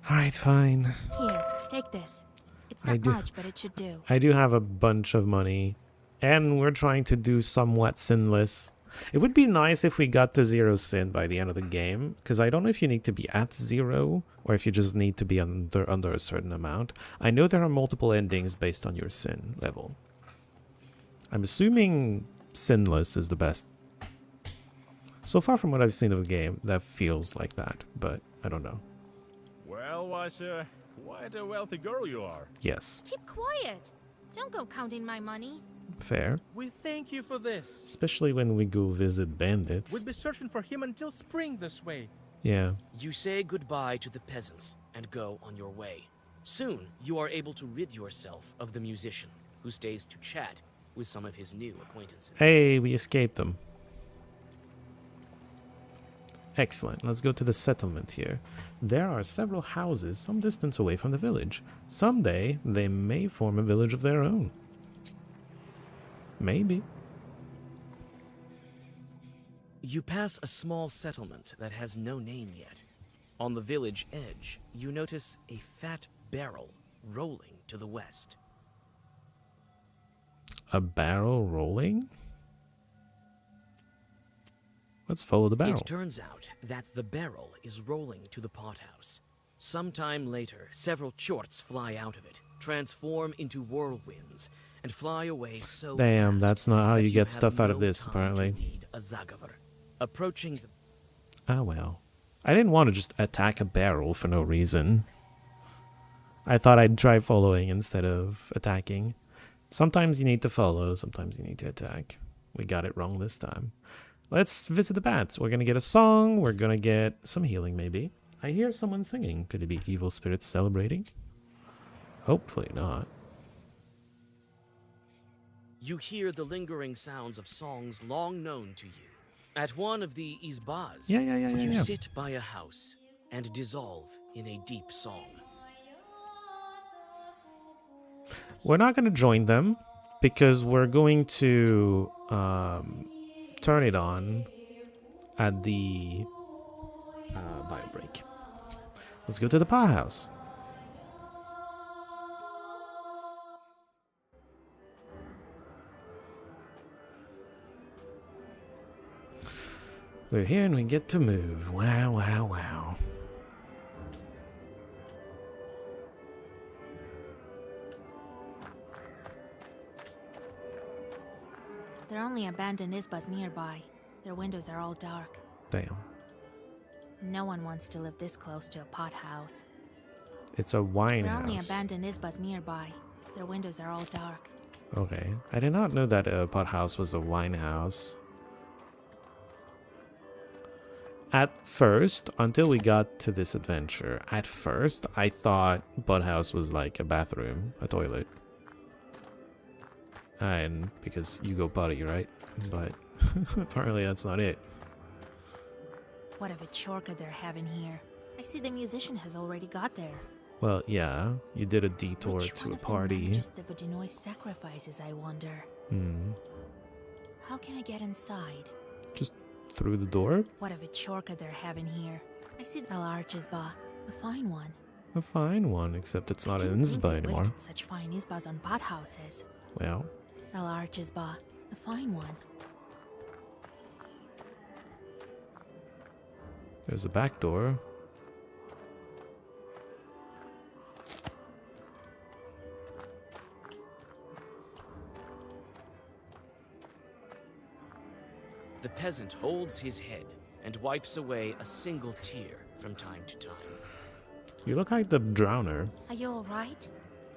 Alright, fine. Here, take this. It's I not do- much, but it should do. I do have a bunch of money. And we're trying to do somewhat sinless. It would be nice if we got to 0 sin by the end of the game. Because I don't know if you need to be at 0. Or if you just need to be under a certain amount. I know there are multiple endings based on your sin level. I'm assuming sinless is the best. So far from what I've seen of the game, that feels like that. But I don't know. Well, Wasia, quite a wealthy girl you are. Yes. Keep quiet. Don't go counting my money. Fair. We thank you for this. Especially when we go visit bandits. We'll be searching for him until spring this way. Yeah. You say goodbye to the peasants and go on your way. Soon, you are able to rid yourself of the musician, who stays to chat with some of his new acquaintances. Hey, we escaped them. Excellent. Let's go to the settlement here. There are several houses some distance away from the village. Someday, they may form a village of their own. Maybe. You pass a small settlement that has no name yet. On the village edge, you notice a fat barrel rolling to the west. A barrel rolling? Let's follow the barrel. It turns out that the barrel is rolling to the pothouse. Sometime later, several chorts fly out of it, transform into whirlwinds, and fly away so Damn, fast that's not how that you get have stuff out of no this, time apparently. to read a Zagavar. Approaching the Ah, well. I didn't want to just attack a barrel for no reason. I thought I'd try following instead of attacking. Sometimes you need to follow, sometimes you need to attack. We got it wrong this time. Let's visit the bats. We're gonna get a song, we're gonna get some healing maybe. I hear someone singing. Could it be evil spirits celebrating? Hopefully not. You hear the lingering sounds of songs long known to you. At one of the izbas, Yeah, you yeah. sit by a house and dissolve in a deep song. We're not gonna join them because we're going to turn it on at the bio break. Let's go to the pothouse. We're here and we get to move. Wow, wow, wow. There are only abandoned isbas nearby. Their windows are all dark. Damn. No one wants to live this close to a pothouse. It's a wine There are only house. abandoned isbas nearby. Their windows are all dark. Okay. I did not know that a pot house was a wine house. At first, until we got to this adventure, at first I thought pot house was like a bathroom, a toilet. And because you go potty, right? But apparently that's not it. What of a chorka they're having here? I see the musician has already got there. Well, yeah, you did a detour Which to one a of them party. manages the Vodinoy sacrifices, I wonder. Hmm. How can I get inside? Just through the door? What of a chorka they're having here? I see a large isba, a fine one. A fine one, except it's not an Didn't think Innsba they anymore. wasted such fine isbas on pot houses. Well, A large isba, a fine one. there's a back door. The peasant holds his head and wipes away a single tear from time to time. You look like the drowner. Are you alright?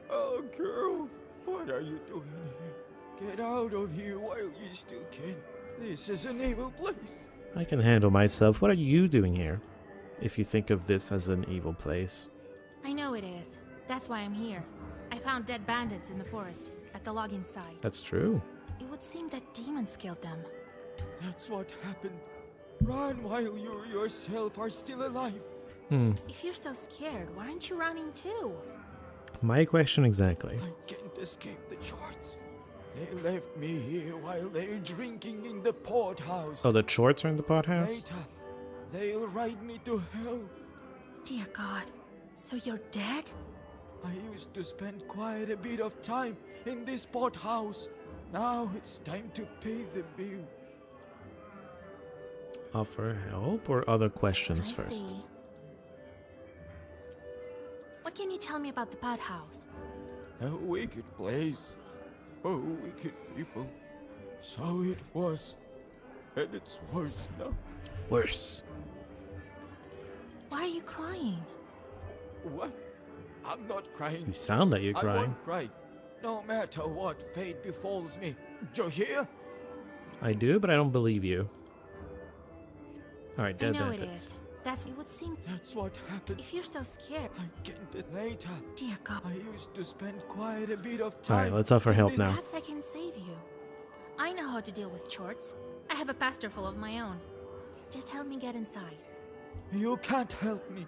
Oh, girl, what are you doing here? Get out of here while you still can. This is an evil place. I can handle myself. What are you doing here? If you think of this as an evil place. I know it is. That's why I'm here. I found dead bandits in the forest, at the logging site. That's true. It would seem that demons killed them. That's what happened. Run while you yourself are still alive. Hmm. If you're so scared, why aren't you running too? My question exactly. I can't escape the charts. They left me here while they're drinking in the porthouse. Oh, the shorts are in the pot house? Later, they'll ride me to hell. Dear God, so you're dead? I used to spend quite a bit of time in this pothouse. Now it's time to pay the bill. Offer help or other questions I first? see. What can you tell me about the pot house? A wicked place. Oh, wicked people. So it was. And it's worse now. Worse. Why are you crying? What? I'm not crying. You sound like you're I crying. won't cry. No matter what fate befalls me. Do you hear? I do, but I don't believe you. Alright, I dead know it benefits. is. That's it would seem. That's what happened. If you're so scared, I can't it later. dear God, I used to spend quite a bit of time. Alright, let's offer in help this- now. perhaps I can save you. I know how to deal with chorts. I have a pastor full of my own. Just help me get inside. You can't help me,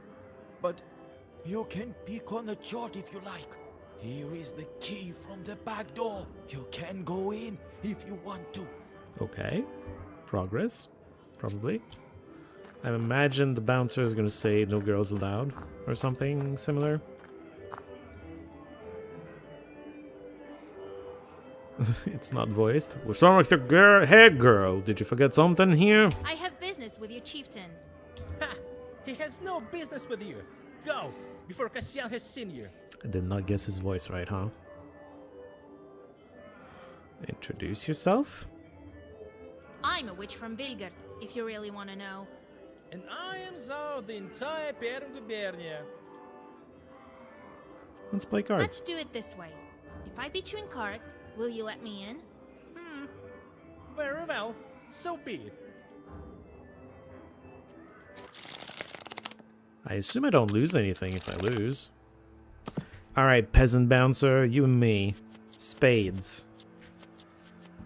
but you can pick on a chart if you like. Here is the key from the back door. You can go in if you want to. Okay. Progress. Probably. I imagine the bouncer is gonna say no girls allowed or something similar. It's not voiced. What's wrong with your girl? Hey girl, did you forget something here? I have business with your chieftain. Ha! He has no business with you. Go, before Cassian has seen you. I did not guess his voice right, huh? Introduce yourself? I'm a witch from Vilgard, if you really want to know. And I am Zao, the entire Perm Gubernia. Let's play Let's cards. do it this way. If I beat you in cards, will you let me in? Very well, so be it. I assume I don't lose anything if I lose. Alright, peasant bouncer, you and me. Spades.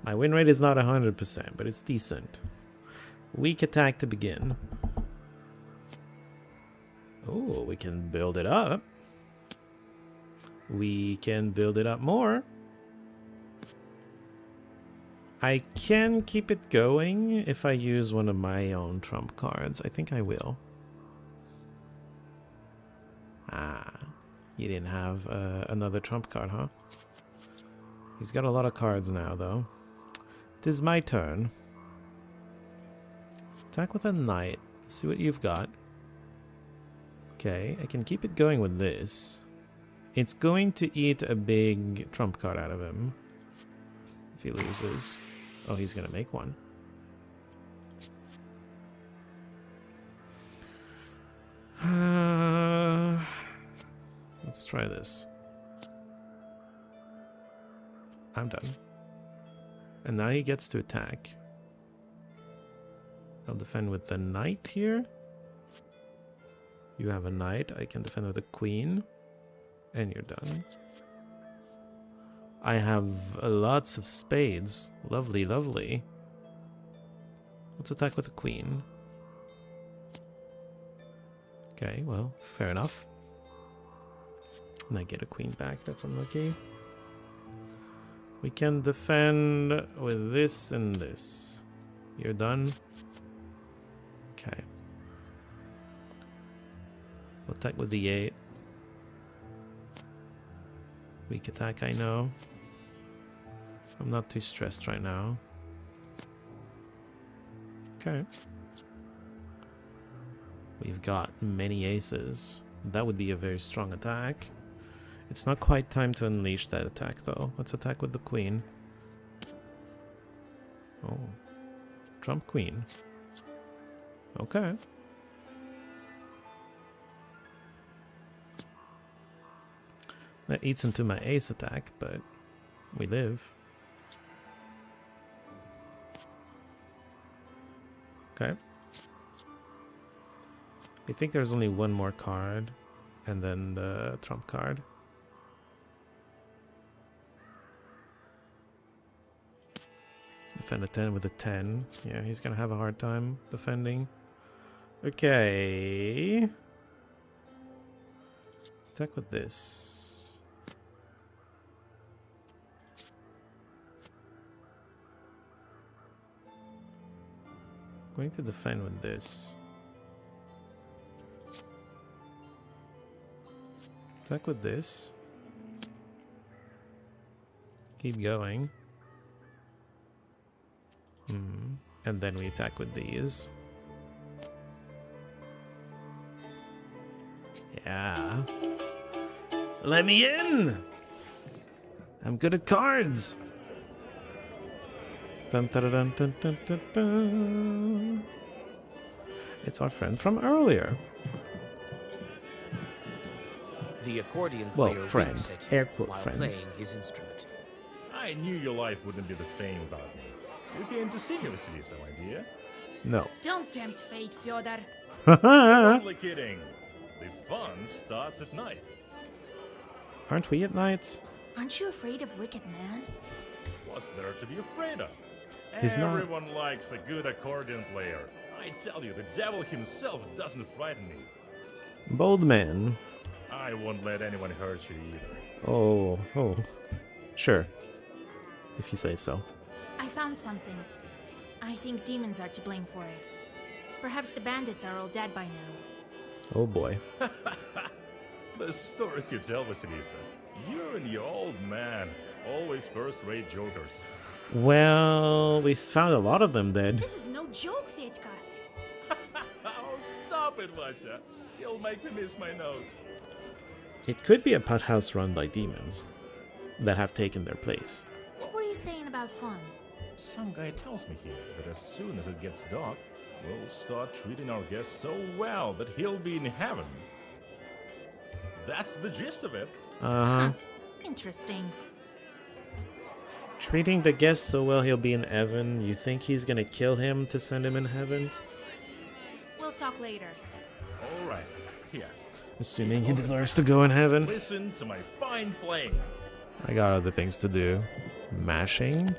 My win rate is not 100%, but it's decent. Weak attack to begin. Oh, we can build it up. We can build it up more. I can keep it going if I use one of my own trump cards. I think I will. Ah, you didn't have another trump card, huh? He's got a lot of cards now, though. It is my turn. Attack with a knight. See what you've got. Okay, I can keep it going with this. It's going to eat a big trump card out of him if he loses. Oh, he's gonna make one. Let's try this. I'm done. And now he gets to attack. I'll defend with the knight here. You have a knight. I can defend with a queen. And you're done. I have lots of spades. Lovely, lovely. Let's attack with a queen. Okay, well, fair enough. And I get a queen back. That's unlucky. We can defend with this and this. You're done? Okay. We'll attack with the 8. Weak attack, I know. I'm not too stressed right now. Okay. We've got many aces. That would be a very strong attack. It's not quite time to unleash that attack, though. Let's attack with the queen. Oh. Trump queen. Okay. That eats into my ace attack, but we live. Okay. I think there's only one more card, and then the trump card. Defend a 10 with a 10. Yeah, he's gonna have a hard time defending. Okay. Attack with this. Going to defend with this. Attack with this. Keep going. And then we attack with these. Yeah. Let me in! I'm good at cards! Dun, dun, dun, dun, dun, dun, dun. It's our friend from earlier. The accordion Well, player friend. winks at Air him quote while friends. playing his instrument. I knew your life wouldn't be the same without me. You came to see me, Vasilisa, my dear. No. Don't tempt fate, Fyodor. Only kidding. The fun starts at night. Aren't we at nights? Aren't you afraid of Wicked Man? What's there to be afraid of? He's not. Everyone likes a good accordion player. I tell you, the devil himself doesn't frighten me. Bold man. I won't let anyone hurt you either. Oh. Sure. If you say so. I found something. I think demons are to blame for it. Perhaps the bandits are all dead by now. Oh boy. The stories you tell, Vasilisa. You and your old man. Always first-rate jokers. Well, we found a lot of them dead. This is no joke, Fedka. Oh, stop it, Vasha. You'll make me miss my notes. It could be a pot house run by demons that have taken their place. What were you saying about fun? Some guy tells me here that as soon as it gets dark, we'll start treating our guests so well that he'll be in heaven. That's the gist of it. Uh-huh. Interesting. Treating the guest so well he'll be in heaven. You think he's gonna kill him to send him in heaven? We'll talk later. All right, here. Assuming he deserves to go in heaven. Listen to my fine playing. I got other things to do. Mashing?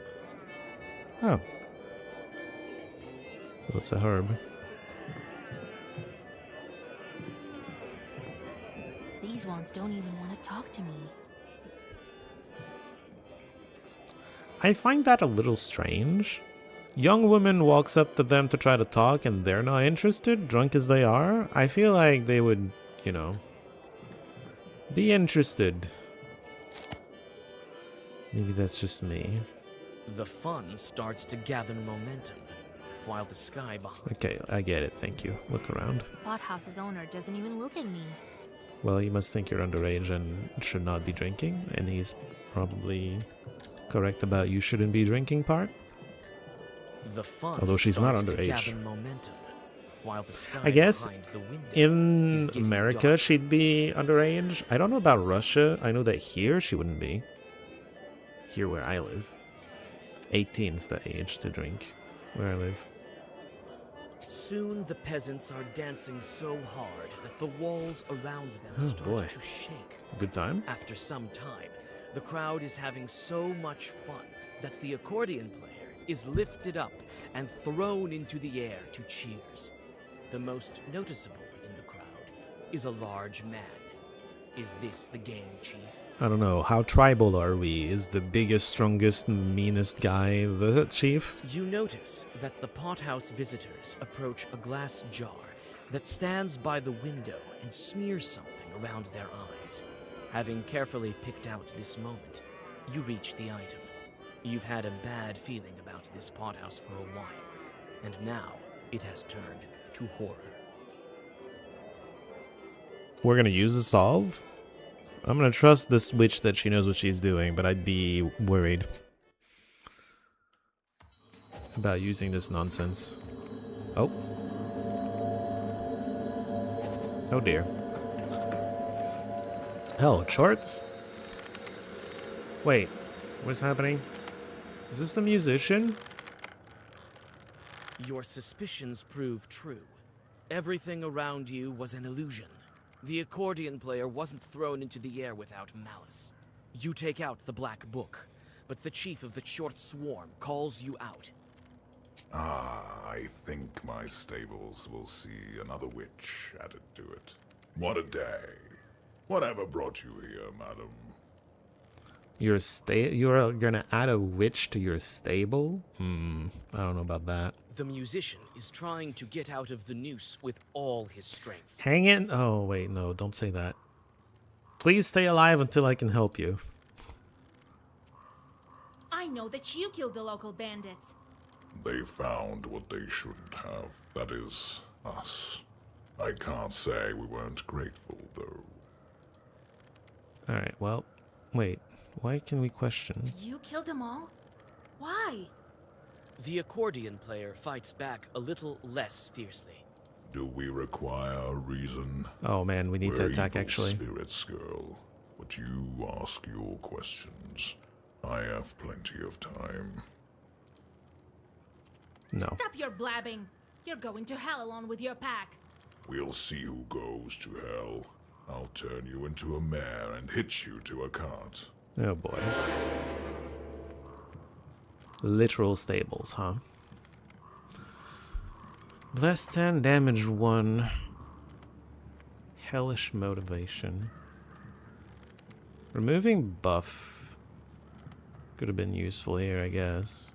Oh. Well, it's a herb. These ones don't even want to talk to me. I find that a little strange. Young woman walks up to them to try to talk and they're not interested, drunk as they are. I feel like they would, you know, be interested. Maybe that's just me. The fun starts to gather momentum, while the sky behind... Okay, I get it, thank you. Look around. Pothouse's owner doesn't even look at me. Well, he must think you're underage and should not be drinking, and he's probably correct about you shouldn't be drinking part. The fun Although she's not starts to underage. gather momentum, while the sky I guess behind the window in is getting America dark. she'd be underage. I don't know about Russia. I know that here she wouldn't be. Here where I live. 18's the age to drink where I live. Soon the peasants are dancing so hard that the walls around them Oh, start boy. to shake. Good time? After some time, the crowd is having so much fun that the accordion player is lifted up and thrown into the air to cheers. The most noticeable in the crowd is a large man. Is this the game, Chief? I don't know. How tribal are we? Is the biggest, strongest, meanest guy the chief? You notice that the pothouse visitors approach a glass jar that stands by the window and smears something around their eyes. Having carefully picked out this moment, you reach the item. You've had a bad feeling about this pothouse for a while, and now it has turned to horror. We're gonna use a solve? I'm gonna trust this witch that she knows what she's doing, but I'd be worried about using this nonsense. Oh. Oh dear. Hell, charts? Wait, what's happening? Is this the musician? Your suspicions prove true. Everything around you was an illusion. The accordion player wasn't thrown into the air without malice. You take out the black book, but the chief of the short swarm calls you out. I think my stables will see another witch added to it. What a day. Whatever brought you here, madam? You're gonna add a witch to your stable? I don't know about that. The musician is trying to get out of the noose with all his strength. Hang in. Oh, wait, no, don't say that. Please stay alive until I can help you. I know that you killed the local bandits. They found what they shouldn't have. That is, us. I can't say we weren't grateful, though. Alright, well, wait. Why can we question? You killed them all? Why? The accordion player fights back a little less fiercely. Do we require a reason? Oh man, we need to We're attack evil actually. spirits, girl. But you ask your questions. I have plenty of time. No. Stop your blabbing. You're going to hell along with your pack. We'll see who goes to hell. I'll turn you into a mare and hitch you to a cart. Oh boy. Literal stables, huh? Bless 10, damage 1. Hellish motivation. Removing buff could have been useful here, I guess.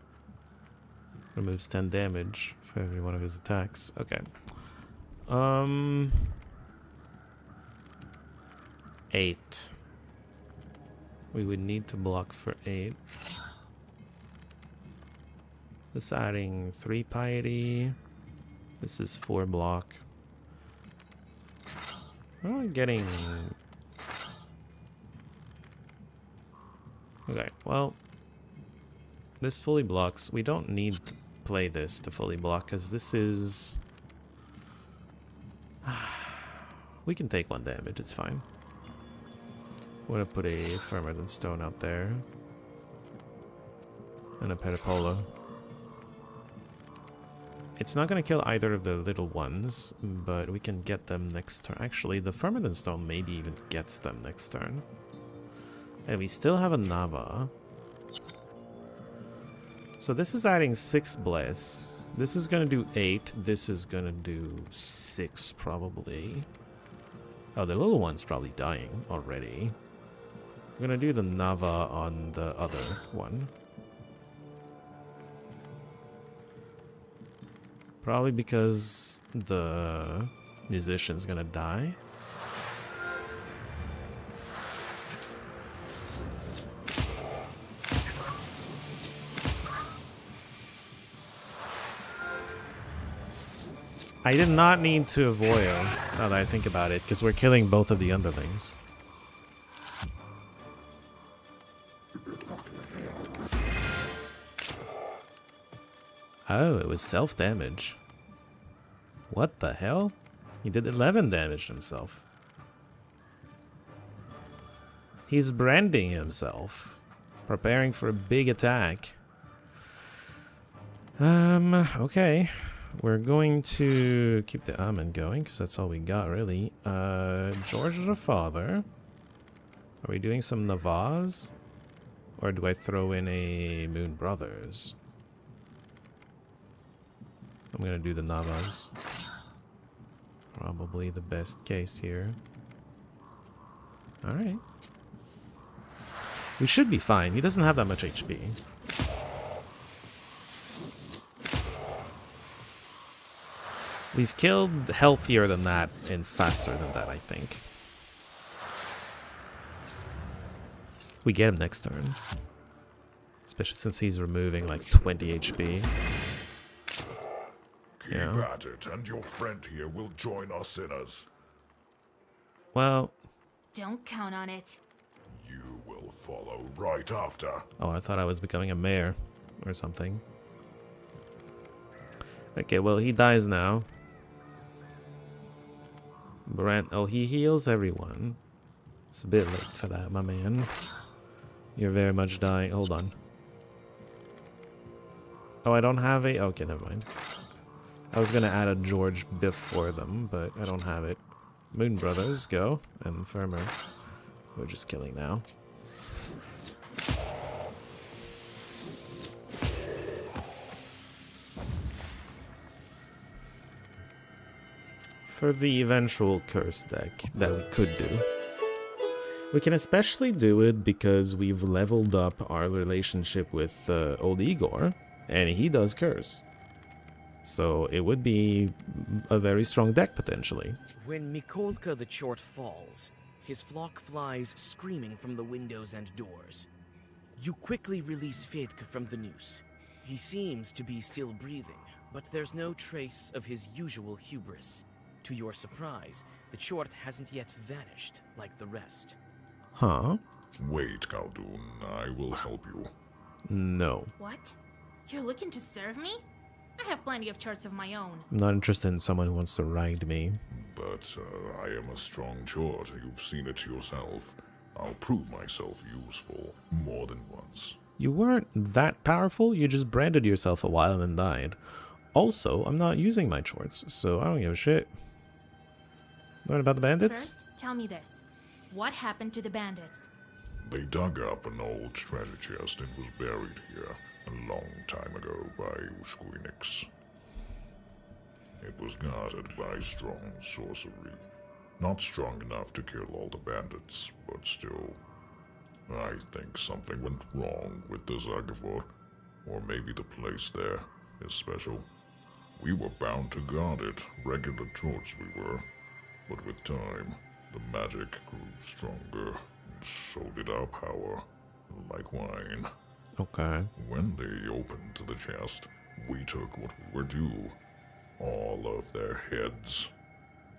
Removes 10 damage for every one of his attacks. Okay. 8. We would need to block for 8. This adding 3 piety. This is 4 block. We're not getting... Okay, well... This fully blocks. We don't need to play this to fully block, because this is... We can take 1 damage, it's fine. I'm gonna put a Firmer Than Stone out there. And a Pedipolo. It's not gonna kill either of the little ones, but we can get them next turn. Actually, the Firmer Than Stone maybe even gets them next turn. And we still have a Nava. So this is adding 6 Bliss. This is gonna do 8. This is gonna do 6 probably. Oh, the little one's probably dying already. I'm gonna do the Nava on the other one. Probably because the musician's gonna die. I did not need to avoid, now that I think about it, because we're killing both of the underlings. Oh, it was self-damage. What the hell? He did 11 damage to himself. He's branding himself. Preparing for a big attack. Okay. We're going to keep the Amen going, because that's all we got, really. George the Father. Are we doing some Navas? Or do I throw in a Moon Brothers? I'm gonna do the Navas. Probably the best case here. Alright. We should be fine. He doesn't have that much HP. We've killed healthier than that and faster than that, I think. We get him next turn. Especially since he's removing like 20 HP. Keep at it, and your friend here will join our sinners. Well... Don't count on it. You will follow right after. Oh, I thought I was becoming a mayor or something. Okay, well, he dies now. Brand, oh, he heals everyone. It's a bit late for that, my man. You're very much dying. Hold on. Oh, I don't have a... Okay, never mind. I was gonna add a George before them, but I don't have it. Moon Brothers, go. And Firmer. We're just killing now. For the eventual curse deck that we could do. We can especially do it because we've leveled up our relationship with Old Igor, and he does curse. So it would be a very strong deck, potentially. When Mikolka the Chort falls, his flock flies screaming from the windows and doors. You quickly release Fidka from the noose. He seems to be still breathing, but there's no trace of his usual hubris. To your surprise, the Chort hasn't yet vanished like the rest. Huh? Wait, Khaldun, I will help you. No. What? You're looking to serve me? I have plenty of charts of my own. I'm not interested in someone who wants to ride me. But I am a strong Chort. You've seen it yourself. I'll prove myself useful more than once. You weren't that powerful, you just branded yourself a while and then died. Also, I'm not using my Chorts, so I don't give a shit. Learn about the bandits? First, tell me this. What happened to the bandits? They dug up an old treasure chest and was buried here a long time ago by Ushkuinix. It was guarded by strong sorcery. Not strong enough to kill all the bandits, but still. I think something went wrong with the Zagavor, or maybe the place there is special. We were bound to guard it, regular Chorts we were. But with time, the magic grew stronger, and so did our power, like wine. Okay. When they opened the chest, we took what we were due. All of their heads.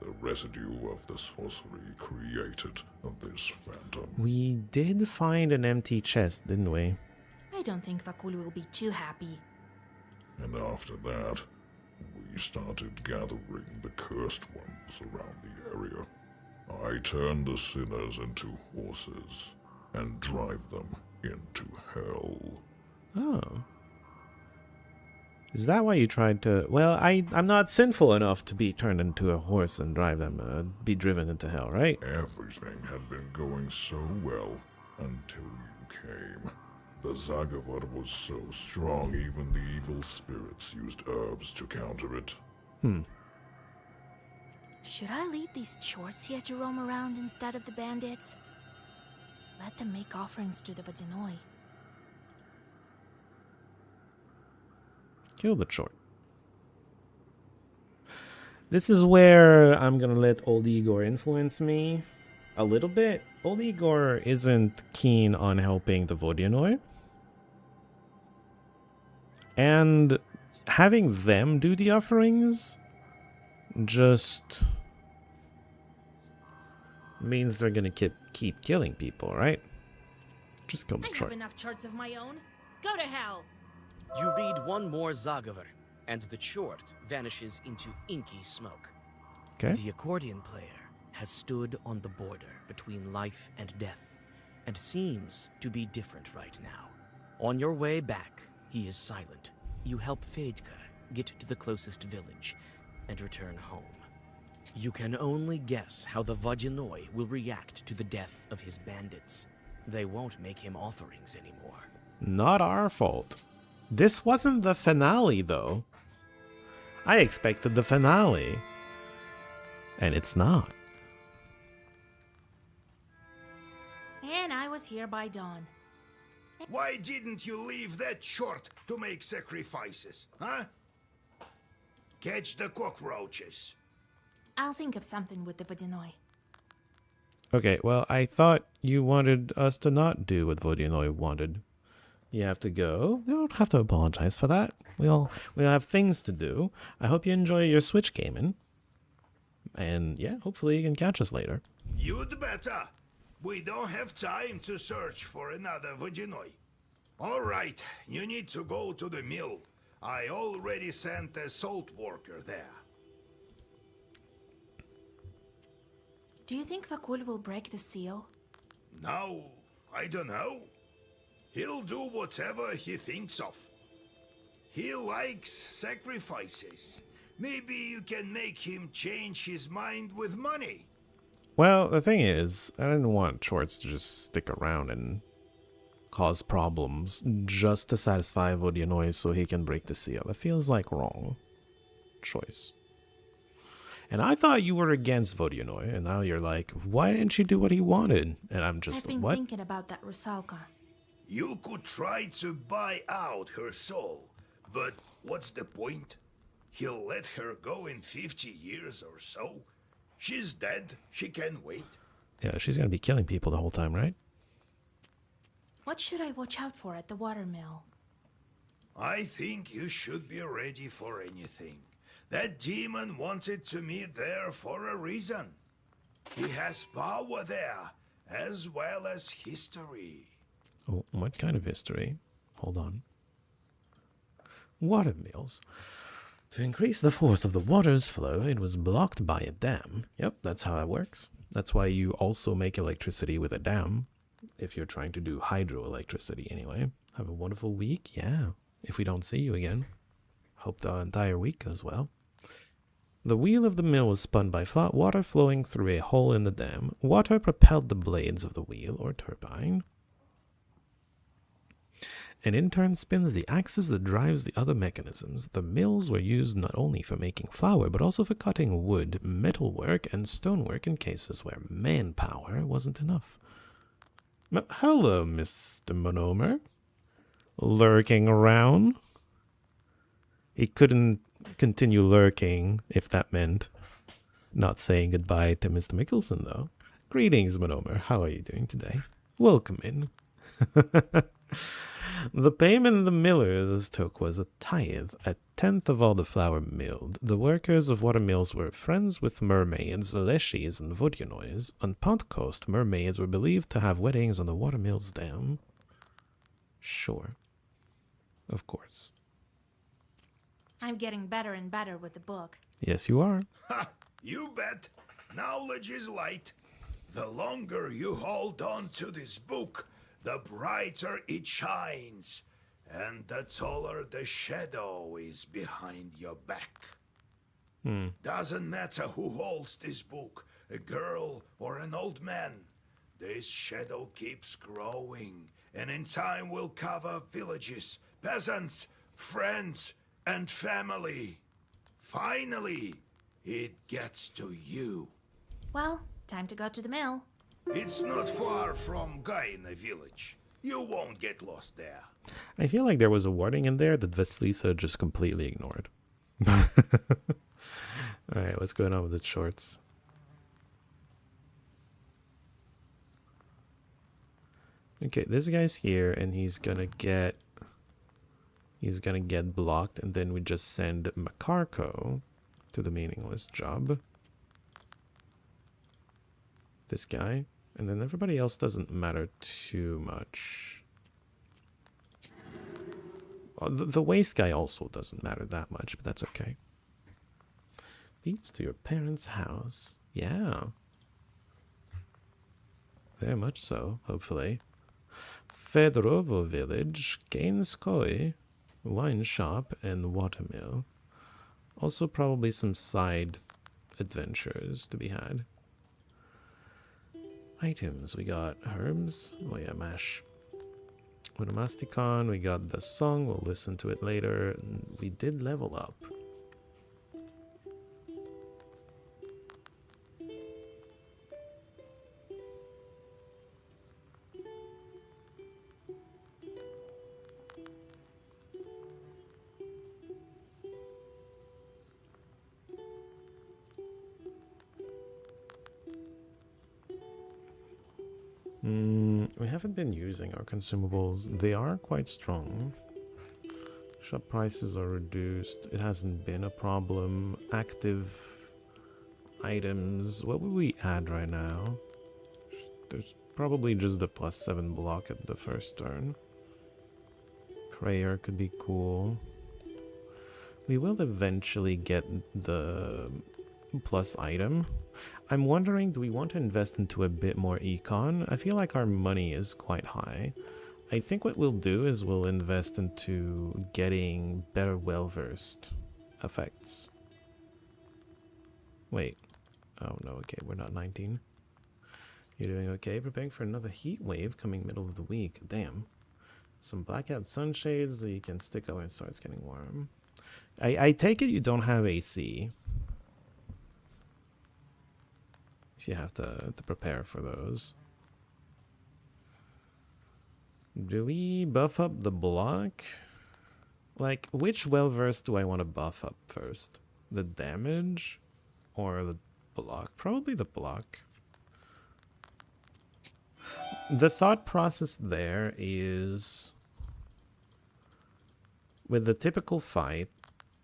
The residue of the sorcery created this phantom. We did find an empty chest, didn't we? I don't think Vakul will be too happy. And after that, we started gathering the cursed ones around the area. I turned the sinners into horses and drive them into hell. Oh. Is that why you tried to... Well, I'm not sinful enough to be turned into a horse and drive them, be driven into hell, right? Everything had been going so well until you came. The Zagavor was so strong, even the evil spirits used herbs to counter it. Should I leave these Chorts here to roam around instead of the bandits? Let them make offerings to the Vodinoi. Kill the Chort. This is where I'm gonna let Old Igor influence me a little bit. Old Igor isn't keen on helping the Vodinoi. And having them do the offerings just means they're gonna keep killing people, right? Just kill the I have Chort. enough charts of my own. Go to hell! You read one more Zagavar. and the chort vanishes into inky smoke. Okay. The accordion player has stood on the border between life and death, and seems to be different right now. On your way back, he is silent. You help Fejdka get to the closest village and return home. You can only guess how the Vodyanoi will react to the death of his bandits. They won't make him offerings anymore. Not our fault. This wasn't the finale, though. I expected the finale. And it's not. And I was here by dawn. Why didn't you leave that short to make sacrifices, huh? Catch the cockroaches. I'll think of something with the Vodyanoi. Okay, well, I thought you wanted us to not do what Vodyanoi wanted. You have to go. You don't have to apologize for that. We'll have things to do. I hope you enjoy your Switch gaming. And yeah, hopefully you can catch us later. You'd better. We don't have time to search for another Vodyanoi. All right, you need to go to the mill. I already sent a salt worker there. Do you think Vakul will break the seal? Now, I don't know. He'll do whatever he thinks of. He likes sacrifices. Maybe you can make him change his mind with money. Well, the thing is, I didn't want Shorts to just stick around and cause problems just to satisfy Vodyanoi so he can break the seal. That feels like wrong choice. And I thought you were against Vodyanoi, and now you're like, why didn't she do what he wanted? And I'm just, I've been what? thinking about that Rusalka. You could try to buy out her soul, but what's the point? He'll let her go in 50 years or so. She's dead. She can wait. Yeah, she's gonna be killing people the whole time, right? What should I watch out for at the watermill? I think you should be ready for anything. That demon wanted to meet there for a reason. He has power there, as well as history. Oh, what kind of history? Hold on. Watermills. To increase the force of the water's flow, it was blocked by a dam. Yep, that's how it works. That's why you also make electricity with a dam. If you're trying to do hydroelectricity anyway. Have a wonderful week, yeah. If we don't see you again. Hope the entire week goes well. The wheel of the mill was spun by water flowing through a hole in the dam. Water propelled the blades of the wheel, or turbine. And in turn spins the axis that drives the other mechanisms. The mills were used not only for making flour, but also for cutting wood, metalwork, and stonework in cases where manpower wasn't enough. Hello, Mr. Monomer. Lurking around? He couldn't continue lurking if that meant not saying goodbye to Mr. Mickelson, though. Greetings, Monomer. How are you doing today? Welcome in. The payment the millers took was a tithe, a tenth of all the flour milled. The workers of watermills were friends with mermaids, leshies, and Vodyanois. On Pont Coast, mermaids were believed to have weddings on the watermill's dam. Sure. Of course. I'm getting better and better with the book. Yes, you are. Ha! You bet. Knowledge is light. The longer you hold on to this book, the brighter it shines, and the taller the shadow is behind your back. Doesn't matter who holds this book, a girl or an old man. This shadow keeps growing, and in time will cover villages, peasants, friends, and family. Finally, it gets to you. Well, time to go to the mill. It's not far from Gaina village. You won't get lost there. I feel like there was a warning in there that Vasilisa just completely ignored. Alright, what's going on with the shorts? Okay, this guy's here and he's gonna get blocked, and then we just send Makarko to the meaningless job. This guy. And then everybody else doesn't matter too much. The waste guy also doesn't matter that much, but that's okay. Beats to your parents' house. Yeah. Very much so, hopefully. Fedorovo village, Gainskoi, wine shop, and watermill. Also probably some side adventures to be had. Items, we got herbs. Oh yeah, mash. Onomasticon, we got the song, we'll listen to it later. We did level up. We haven't been using our consumables. They are quite strong. Shop prices are reduced. It hasn't been a problem. Active items. What would we add right now? There's probably just the +7 block at the first turn. Prayer could be cool. We will eventually get the plus item. I'm wondering, do we want to invest into a bit more econ? I feel like our money is quite high. I think what we'll do is we'll invest into getting better well-versed effects. Wait. Oh no, okay, we're not 19. You're doing okay? Preparing for another heat wave coming middle of the week. Damn. Some blackout sunshades that you can stick out when it starts getting warm. I take it you don't have AC. If you have to prepare for those. Do we buff up the block? Like, which well-versed do I want to buff up first? The damage or the block? Probably the block. The thought process there is, with the typical fight,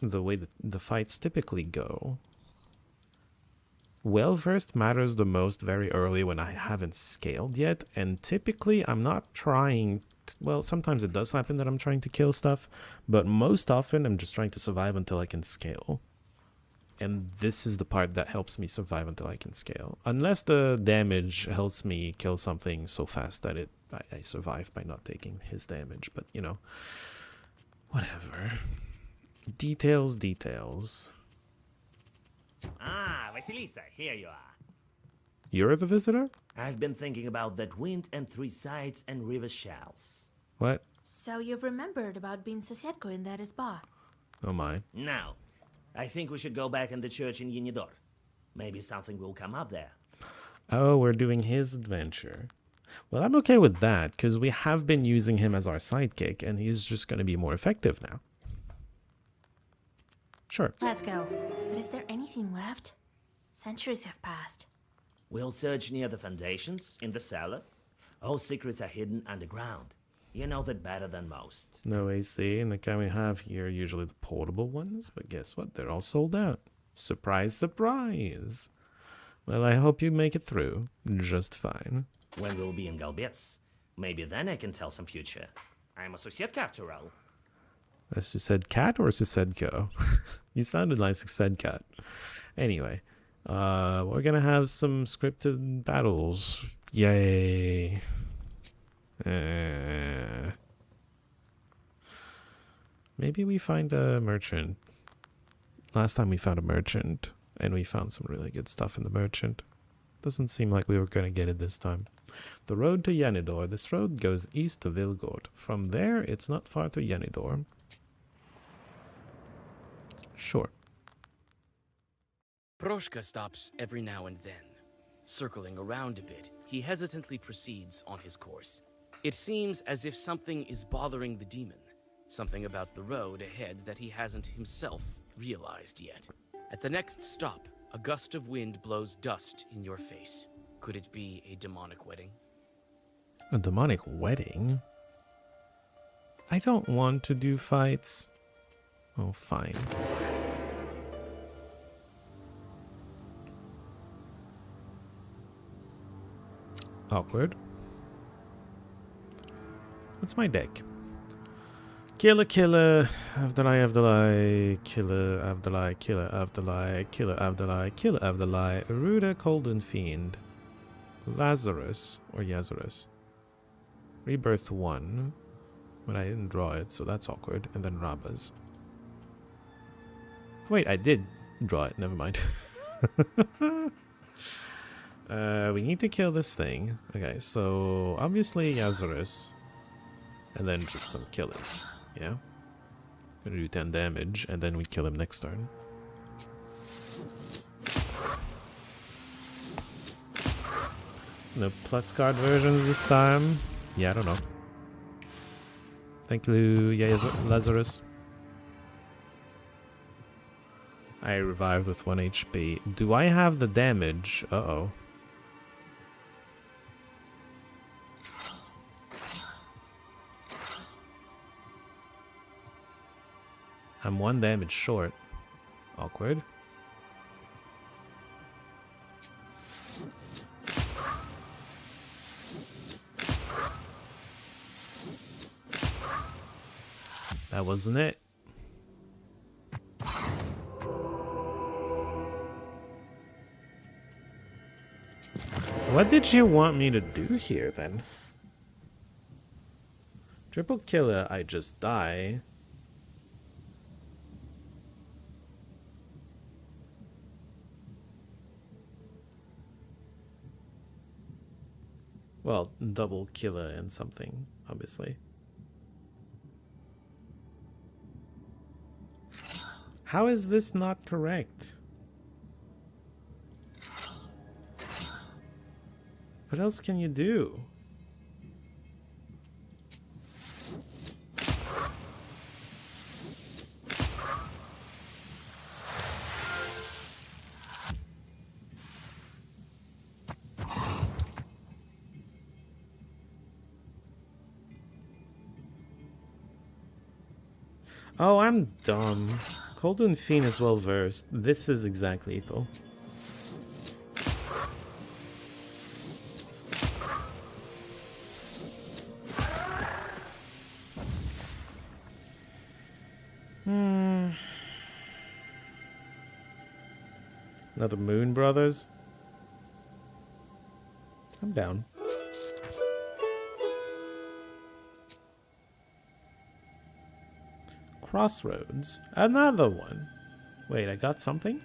the way that the fights typically go, well-versed matters the most very early when I haven't scaled yet, and typically I'm not trying well, sometimes it does happen that I'm trying to kill stuff, but most often I'm just trying to survive until I can scale. And this is the part that helps me survive until I can scale. Unless the damage helps me kill something so fast that I survive by not taking his damage. But, you know, whatever. Details, details. Ah, Vasilisa, here you are. You're the visitor? I've been thinking about that wind and 3 sides and river shells. What? So you've remembered about being Sosetko in that spa? Oh my. Now, I think we should go back in the church in Yenidor. Maybe something will come up there. Oh, we're doing his adventure. Well, I'm okay with that, because we have been using him as our sidekick, and he's just going to be more effective now. Sure. Let's go. But is there anything left? Centuries have passed. We'll search near the foundations, in the cellar. All secrets are hidden underground. You know that better than most. No AC, and the kind we have here are usually the portable ones, but guess what? They're all sold out. Surprise, surprise! Well, I hope you make it through just fine. When we'll be in Galbets, maybe then I can tell some future. I'm a Sosetka after all. A Susedcat or Susedko? You sounded like Susedcat. Anyway, we're gonna have some scripted battles. Yay! Maybe we find a merchant. Last time we found a merchant, and we found some really good stuff in the merchant. Doesn't seem like we were gonna get it this time. The road to Yenidor. This road goes east to Vilgord. From there, it's not far to Yenidor. Sure. Proshka stops every now and then. Circling around a bit, he hesitantly proceeds on his course. It seems as if something is bothering the demon. Something about the road ahead that he hasn't himself realized yet. At the next stop, a gust of wind blows dust in your face. Could it be a demonic wedding? A demonic wedding? I don't want to do fights. Oh, fine. Awkward. What's my deck? Killer, killer, afterlife, killer, afterlife, killer, afterlife, killer, afterlife, killer, afterlife, Ruda, Colden Fiend, Lazarus, or Yazarus, Rebirth 1, but I didn't draw it, so that's awkward, and then Rabas. Wait, I did draw it, never mind. We need to kill this thing. Okay, so obviously Yazarus, and then just some killers. Yeah, gonna do 10 damage, and then we kill him next turn. No plus card versions this time? Yeah, I don't know. Thank you, Lazarus. I revived with 1 HP. Do I have the damage? Uh-oh. I'm 1 damage short. Awkward. That wasn't it. What did you want me to do here then? Triple killer, I just die. Well, double killer and something, obviously. How is this not correct? What else can you do? Oh, I'm dumb. Colden Fiend is well versed. This is exactly lethal. Another Moon Brothers? I'm down. Crossroads. Another one. Wait, I got something?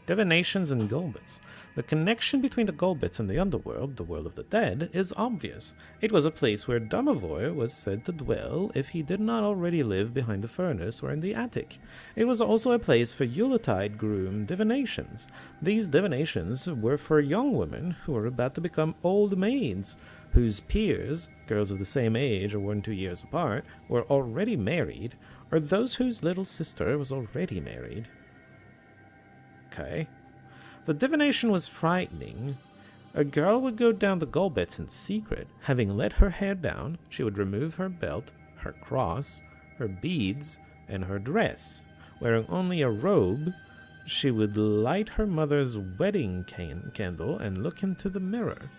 Divinations and Golbits. The connection between the Golbits and the underworld, the world of the dead, is obvious. It was a place where Domovor was said to dwell if he did not already live behind the furnace or in the attic. It was also a place for Yuletide groom divinations. These divinations were for young women who were about to become old maids, whose peers, girls of the same age or 1-2 years apart, were already married, or those whose little sister was already married. Okay. The divination was frightening. A girl would go down the Golbits in secret. Having let her hair down, she would remove her belt, her cross, her beads, and her dress. Wearing only a robe, she would light her mother's wedding candle and look into the mirror.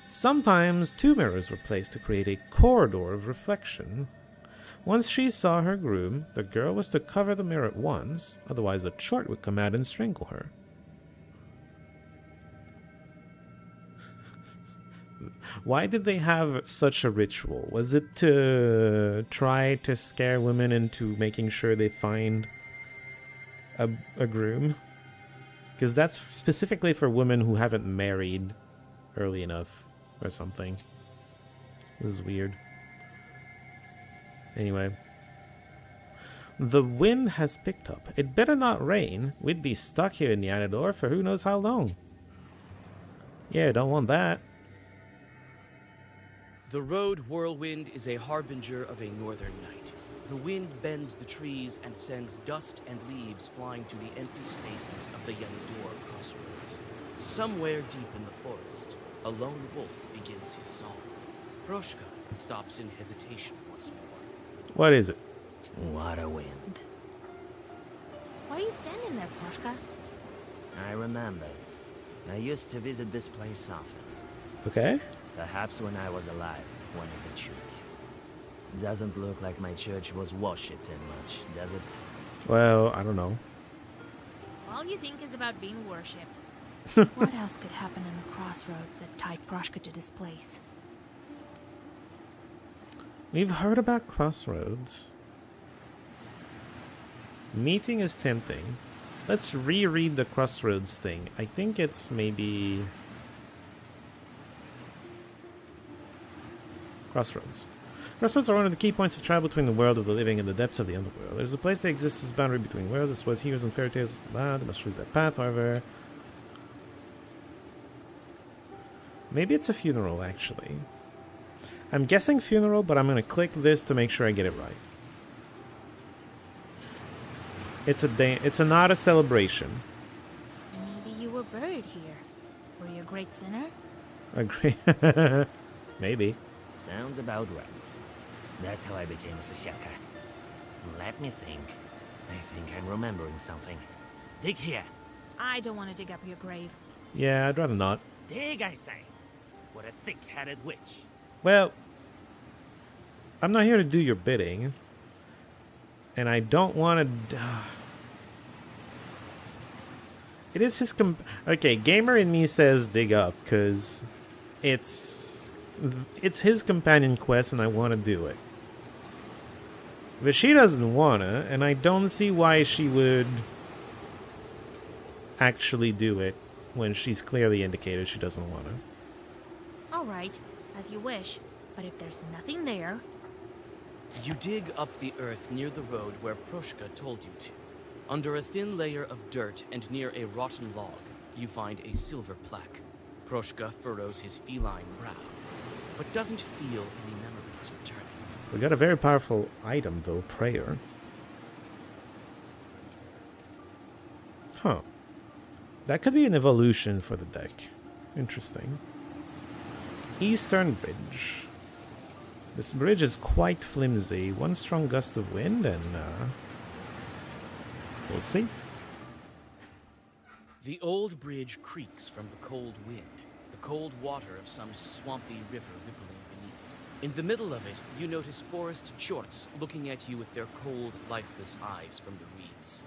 Sometimes 2 mirrors were placed to create a corridor of reflection. Once she saw her groom, the girl was to cover the mirror at once, otherwise a chort would come out and strangle her. Why did they have such a ritual? Was it to try to scare women into making sure they find a groom? Because that's specifically for women who haven't married early enough or something. This is weird. Anyway. The wind has picked up. It better not rain. We'd be stuck here in Yanador for who knows how long. Yeah, don't want that. The road whirlwind is a harbinger of a northern night. The wind bends the trees and sends dust and leaves flying to the empty spaces of the Yanador crossroads. Somewhere deep in the forest, a lone wolf begins his song. Proshka stops in hesitation once more. What is it? What a wind. Why are you standing there, Proshka? I remembered. I used to visit this place often. Okay. Perhaps when I was alive, one of the truth. Doesn't look like my church was worshipped that much, does it? Well, I don't know. All you think is about being worshipped. What else could happen in the crossroads that tied Proshka to this place? We've heard about crossroads. Meeting is tempting. Let's reread the crossroads thing. I think it's maybe... Crossroads. Crossroads are one of the key points of travel between the world of the living and the depths of the underworld. There's a place that exists as boundary between worlds, as well as heroes and fairy tales. They must choose their path, however. Maybe it's a funeral, actually. I'm guessing funeral, but I'm going to click this to make sure I get it right. It's not a celebration. Maybe you were buried here. Were you a great sinner? A great... Maybe. Sounds about right. That's how I became a Susietka. Let me think. I think I'm remembering something. Dig here. I don't want to dig up your grave. Yeah, I'd rather not. Dig, I say. What a thick-headed witch. Well, I'm not here to do your bidding. And I don't want to... It is his... Okay, gamer in me says dig up, because it's his companion quest and I want to do it. But she doesn't want to, and I don't see why she would actually do it when she's clearly indicated she doesn't want to. All right, as you wish. But if there's nothing there... You dig up the earth near the road where Proshka told you to. Under a thin layer of dirt and near a rotten log, you find a silver plaque. Proshka furrows his feline brow, but doesn't feel any memories returning. We got a very powerful item, though, prayer. Huh. That could be an evolution for the deck. Interesting. Eastern Bridge. This bridge is quite flimsy. One strong gust of wind and we'll see. The old bridge creaks from the cold wind, the cold water of some swampy river rippling beneath it. In the middle of it, you notice forest chorts looking at you with their cold, lifeless eyes from the reeds.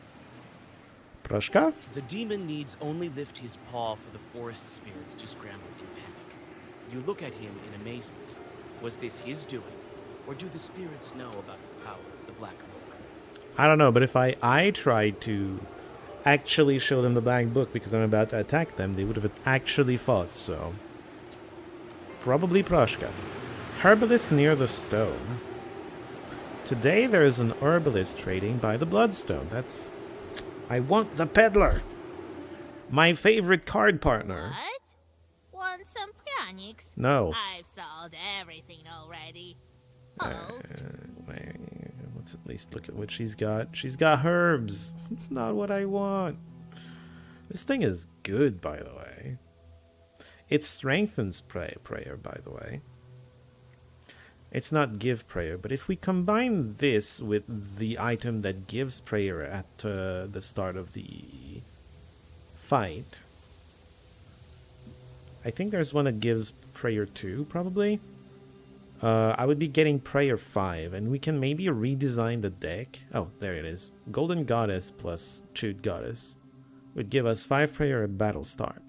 Proshka? The demon needs only lift his paw for the forest spirits to scramble in panic. You look at him in amazement. Was this his doing, or do the spirits know about the power of the Black Book? I don't know, but if I tried to actually show them the Black Book because I'm about to attack them, they would have actually fought, so... Probably Proshka. Herbalist near the stone. Today there is an herbalist trading by the Bloodstone. That's... I want the peddler! My favorite card partner. What? Want some pranics? No. I've sold everything already. Oh. Let's at least look at what she's got. She's got herbs. Not what I want. This thing is good, by the way. It strengthens prayer, by the way. It's not give prayer, but if we combine this with the item that gives prayer at the start of the fight... I think there's one that gives prayer 2, probably. I would be getting prayer 5, and we can maybe redesign the deck. Oh, there it is. Golden Goddess plus Chute Goddess would give us 5 prayer at battle start.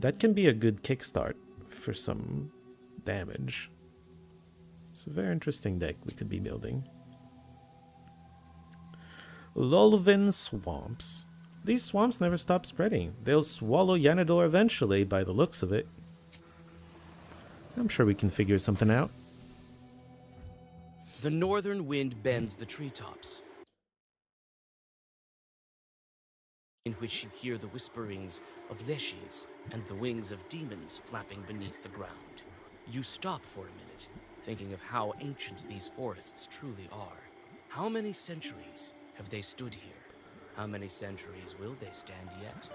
That can be a good kickstart for some damage. It's a very interesting deck we could be building. Lolvin Swamps. These swamps never stop spreading. They'll swallow Yanador eventually, by the looks of it. I'm sure we can figure something out. The northern wind bends the treetops, in which you hear the whisperings of leshies and the wings of demons flapping beneath the ground. You stop for a minute, thinking of how ancient these forests truly are. How many centuries have they stood here? How many centuries will they stand yet?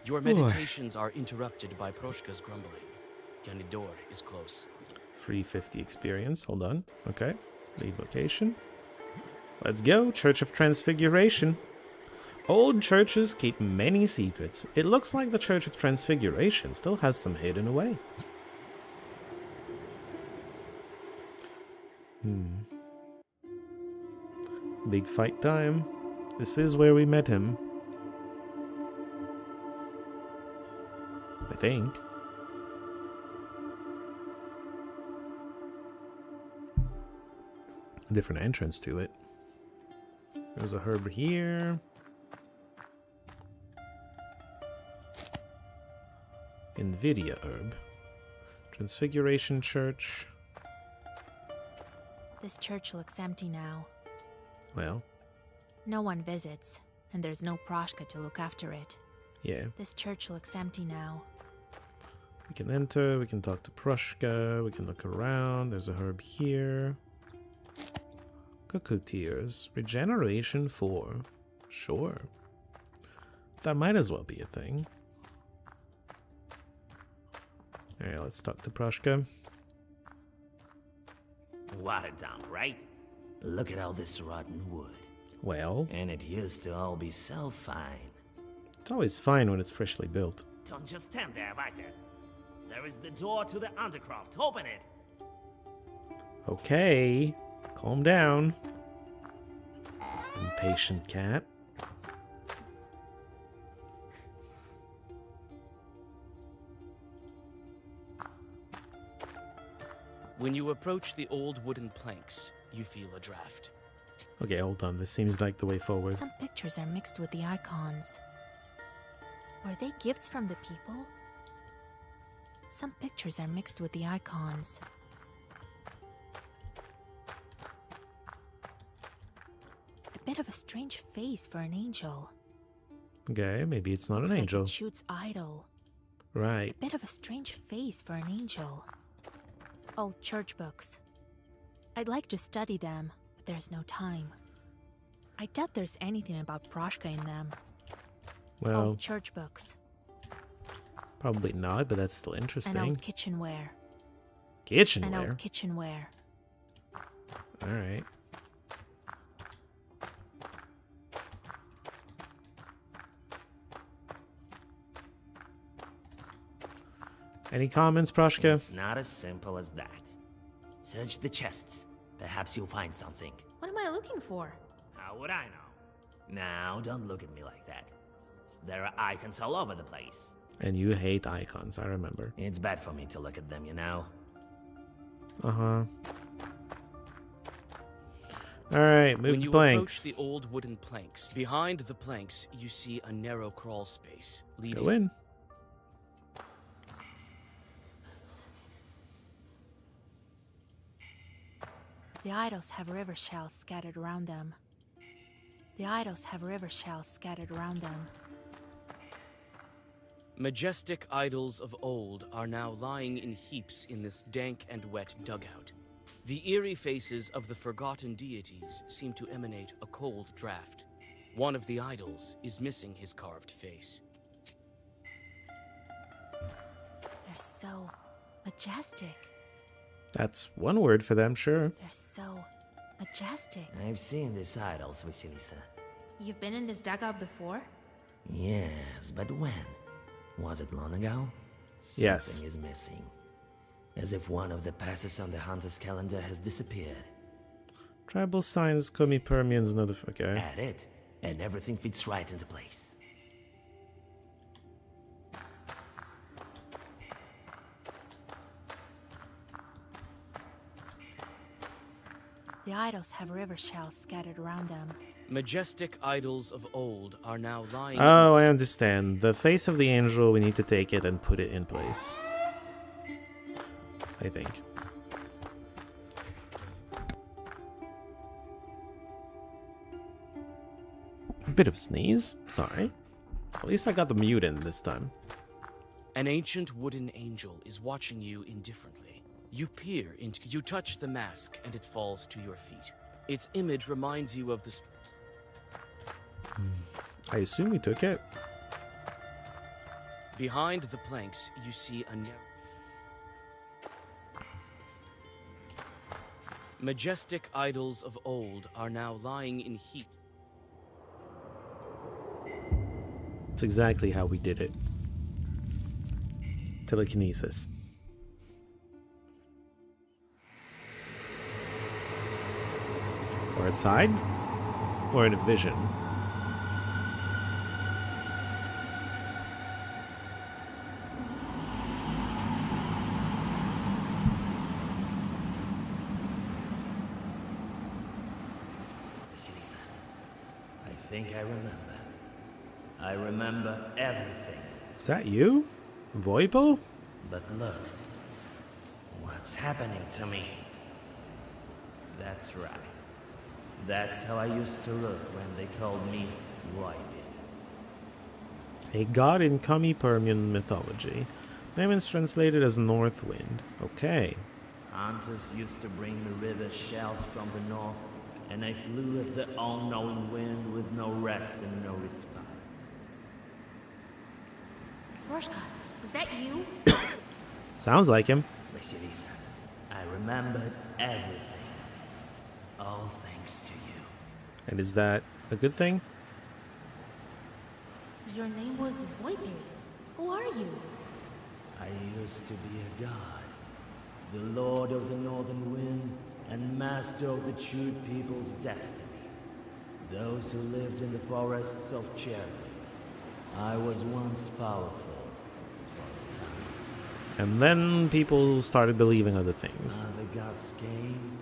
Your meditations are interrupted by Proshka's grumbling. Yanidor is close. 350 experience. Hold on. Okay. Lead location. Let's go. Church of Transfiguration. Old churches keep many secrets. It looks like the Church of Transfiguration still has some hidden away. Big fight time. This is where we met him. I think. Different entrance to it. There's a herb here. Invidia herb. Transfiguration Church. This church looks empty now. Well, No one visits, and there's no Proshka to look after it. yeah. This church looks empty now. We can enter, we can talk to Proshka, we can look around. There's a herb here. Cuckoo Tears. Regeneration 4. Sure. That might as well be a thing. Alright, let's talk to Proshka. Water dump, right? Look at all this rotten wood. Well, And it used to all be so fine. it's always fine when it's freshly built. Don't just stand there, Weiser. There is the door to the Undercroft. Open it. Okay, calm down. Impatient cat. When you approach the old wooden planks, you feel a draft. Okay, hold on. This seems like the way forward. Some pictures are mixed with the icons. Were they gifts from the people? Some pictures are mixed with the icons. A bit of a strange face for an angel. Okay, maybe it's not Looks an like angel. it shoots idol. Right. A bit of a strange face for an angel. Oh, church books. I'd like to study them, but there's no time. I doubt there's anything about Proshka in them. Oh, Well, church books. probably not, but that's still An interesting. old kitchenware. An Kitchenware. old kitchenware. Alright. Any comments, Proshka? It's not as simple as that. Search the chests. Perhaps you'll find something. What am I looking for? How would I know? Now, don't look at me like that. There are icons all over the place. And you hate icons, I remember. It's bad for me to look at them, you know? Uh-huh. Alright, move When the you planks. approach the old wooden planks, behind the planks, you see a narrow crawl space leading. Go in. The idols have river shells scattered around them. The idols have river shells scattered around them. Majestic idols of old are now lying in heaps in this dank and wet dugout. The eerie faces of the forgotten deities seem to emanate a cold draft. One of the idols is missing his carved face. They're so majestic. That's one word for them, sure. They're so majestic. I've seen these idols, Vasilisa. You've been in this dugout before? Yes, but when? Was it long ago? Yes. Something is missing. As if one of the passes on the hunter's calendar has disappeared. Tribal signs, Komi Permians, another. Okay. Add it, and everything fits right into place. The idols have river shells scattered around them. Majestic idols of old are now lying. Oh, I understand. The face of the angel, we need to take it and put it in place. I think. A bit of sneeze. Sorry. At least I got the mute in this time. An ancient wooden angel is watching you indifferently. You peer into. You touch the mask, and it falls to your feet. Its image reminds you of the. I assume we took it. Behind the planks, you see a. Majestic idols of old are now lying in heap. It's exactly how we did it. Telekinesis. We're outside? Or in a vision? Vasilisa, I think I remember. I remember everything. Is that you? Voipel? But look, what's happening to me? That's right. That's how I used to look when they called me Voipel. A god in Kami-Permian mythology. Name is translated as Northwind. Okay. Hunters used to bring me river shells from the north, and I flew with the all-knowing wind with no rest and no respite. Roshka, is that you? Sounds like him. Vasilisa, I remembered everything. All thanks to you. And is that a good thing? Your name was Voipel. Who are you? I used to be a god, the lord of the northern wind and master of the true people's destiny. Those who lived in the forests of Cherry. I was once powerful for a time. And then people started believing other things. The gods came,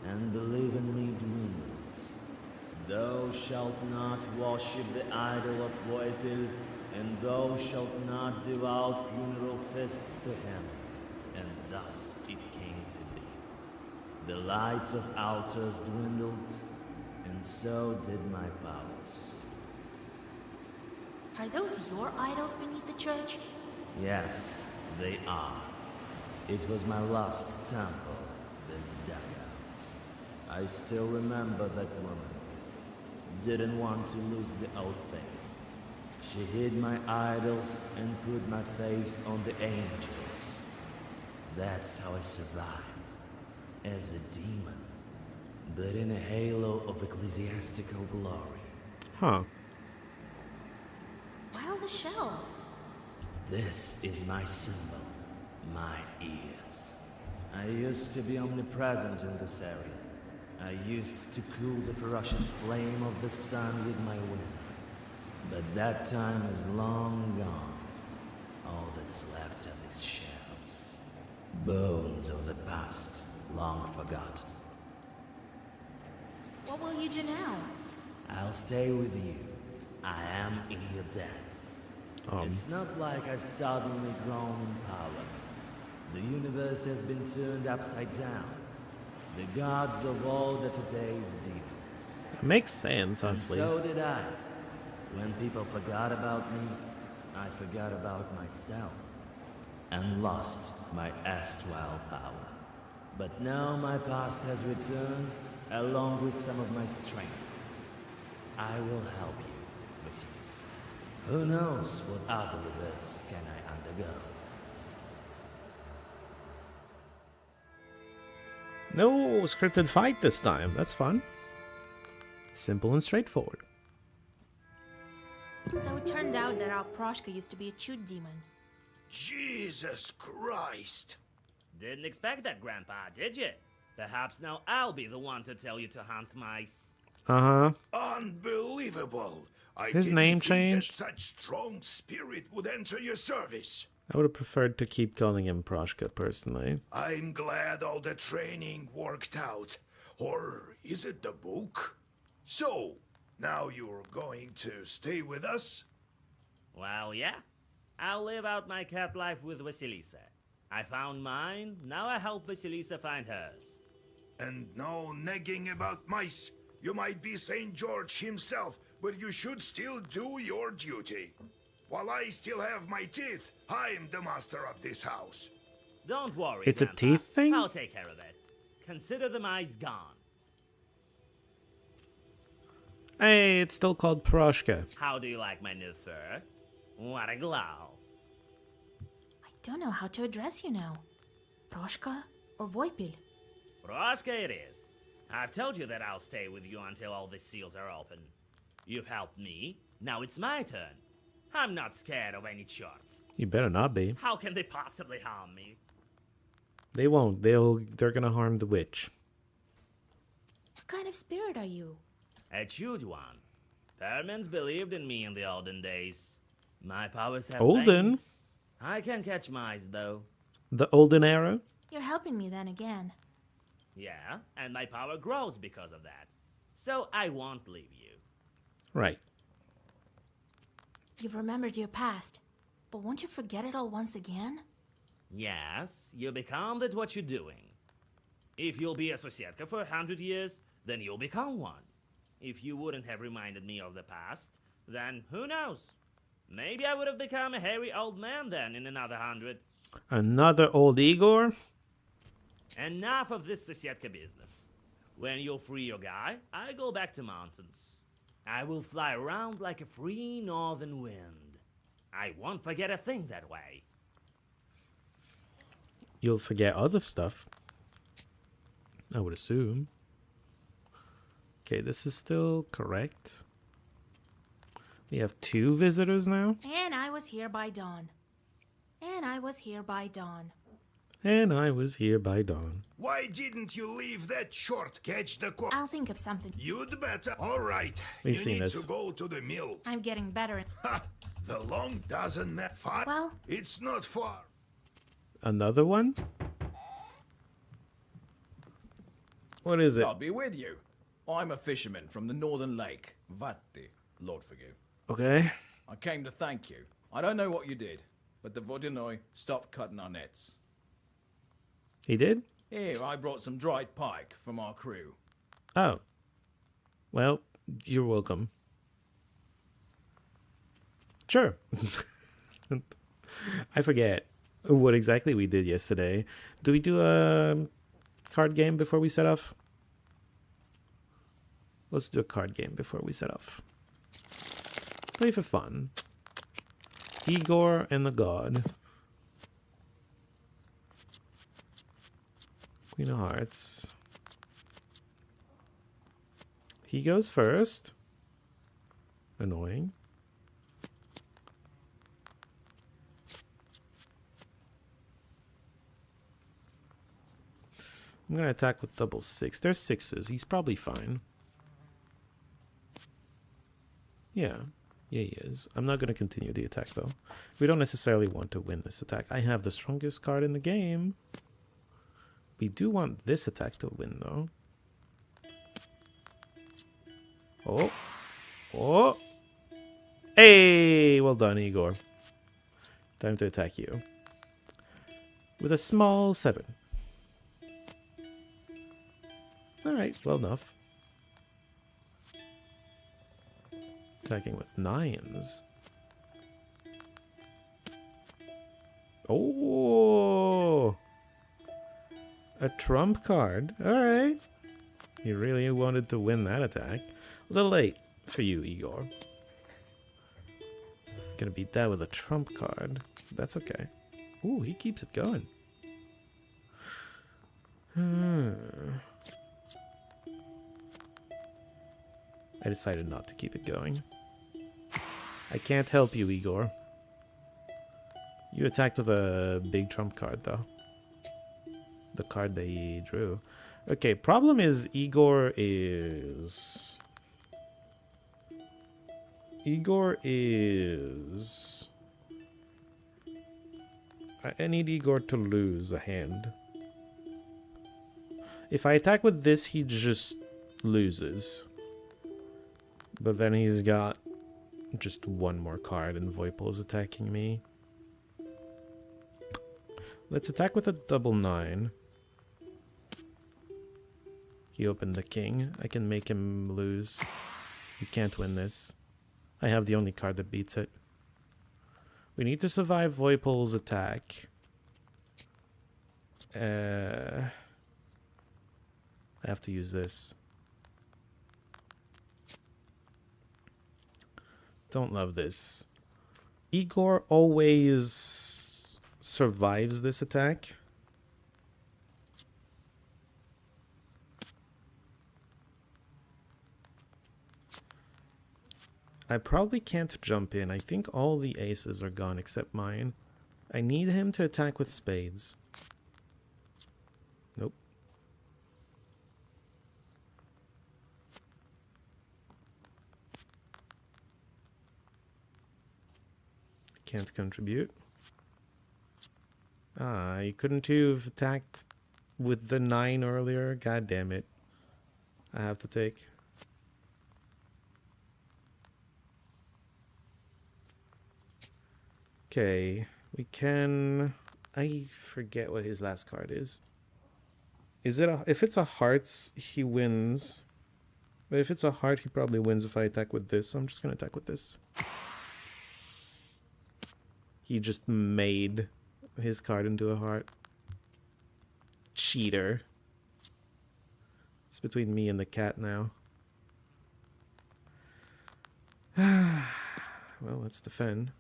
and believe in me dwindled. Thou shalt not worship the idol of Voipel, and thou shalt not devout funeral feasts to him. And thus it came to be. The lights of altars dwindled, and so did my powers. Are those your idols beneath the church? Yes, they are. It was my lost temple, this dugout. I still remember that woman. Didn't want to lose the old faith. She hid my idols and put my face on the angels. That's how I survived. As a demon, but in a halo of ecclesiastical glory. Huh. Why all the shells? This is my symbol, my ears. I used to be omnipresent in this area. I used to cool the ferocious flame of the sun with my wind. But that time is long gone. All that's left are these shells. Bones of the past, long forgotten. What will you do now? I'll stay with you. I am in your debt. It's not like I've suddenly grown in power. The universe has been turned upside down. The gods of all the today's demons. Makes sense, honestly. And so did I. When people forgot about me, I forgot about myself. And lost my erstwhile power. But now my past has returned, along with some of my strength. I will help you, Vasilisa. Who knows what other rebirths can I undergo? No scripted fight this time. That's fun. Simple and straightforward. So it turned out that our Proshka used to be a chute demon. Jesus Christ! Didn't expect that, Grandpa, did you? Perhaps now I'll be the one to tell you to hunt mice. Uh-huh. Unbelievable! His didn't name think changed? that such strong spirit would enter your service. I would have preferred to keep calling him Proshka, personally. I'm glad all the training worked out. Or is it the book? So, now you're going to stay with us? Well, yeah. I'll live out my cat life with Vasilisa. I found mine, now I help Vasilisa find hers. And no nagging about mice. You might be St. George himself, but you should still do your duty. While I still have my teeth, I'm the master of this house. Don't worry, It's Grandpa. a teeth thing? I'll take care of it. Consider the mice gone. Hey, it's still called Proshka. How do you like my new fur? What a glow. I don't know how to address you now. Proshka or Voipel? Proshka it is. I've told you that I'll stay with you until all the seals are open. You've helped me, now it's my turn. I'm not scared of any charts. You better not be. How can they possibly harm me? They won't. They're gonna harm the witch. What kind of spirit are you? A chewed one. Permans believed in me in the olden days. My powers have Olden? waned. I can catch mice, though. The olden era? You're helping me then again. Yeah, and my power grows because of that. So I won't leave you. Right. You've remembered your past, but won't you forget it all once again? Yes, you become that what you're doing. If you'll be a Societka for 100 years, then you'll become one. If you wouldn't have reminded me of the past, then who knows? Maybe I would have become a hairy old man then in another 100. Another old Igor? Enough of this Societka business. When you'll free your guy, I go back to mountains. I will fly around like a free northern wind. I won't forget a thing that way. You'll forget other stuff. I would assume. Okay, this is still correct. We have 2 visitors now. And I was here by dawn. And I was here by dawn. And I was here by dawn. Why didn't you leave that short? Catch the co- I'll think of something. You'd better. All right. We've you seen need this. to go to the mill. I'm getting better at... Ha! The long doesn't matter. Far. Well? It's not far. Another one? What is it? I'll be with you. I'm a fisherman from the northern lake, Vatti, Lord forgive. Okay. I came to thank you. I don't know what you did, but the Vodinoi stopped cutting our nets. He did? Here, I brought some dried pike from our crew. Oh. Well, you're welcome. Sure. I forget what exactly we did yesterday. Do we do a card game before we set off? Let's do a card game before we set off. Play for fun. Igor and the God. Queen of Hearts. He goes first. Annoying. I'm gonna attack with double 6. There's 6s. He's probably fine. Yeah. Yeah, he is. I'm not gonna continue the attack though. We don't necessarily want to win this attack. I have the strongest card in the game. We do want this attack to win though. Oh. Oh. Hey! Well done, Igor. Time to attack you. With a small 7. Alright, well enough. Attacking with 9s. Oh! A trump card. Alright. You really wanted to win that attack. A little late for you, Igor. Gonna beat that with a trump card. That's okay. Ooh, he keeps it going. I decided not to keep it going. I can't help you, Igor. You attacked with a big trump card, though. The card they drew. Okay, problem is Igor is... I need Igor to lose a hand. If I attack with this, he just loses. But then he's got just one more card and Voipel is attacking me. Let's attack with a double 9. He opened the king. I can make him lose. You can't win this. I have the only card that beats it. We need to survive Voipel's attack. I have to use this. Don't love this. Igor always survives this attack. I probably can't jump in. I think all the aces are gone except mine. I need him to attack with spades. Nope. can't contribute. Ah, you couldn't have attacked with the 9 earlier? God damn it. I have to take. Okay, we can... I forget what his last card is. Is it a... If it's a hearts, he wins. But if it's a heart, he probably wins if I attack with this. So I'm just going to attack with this. He just made his card into a heart. Cheater. It's between me and the cat now. Well, let's defend.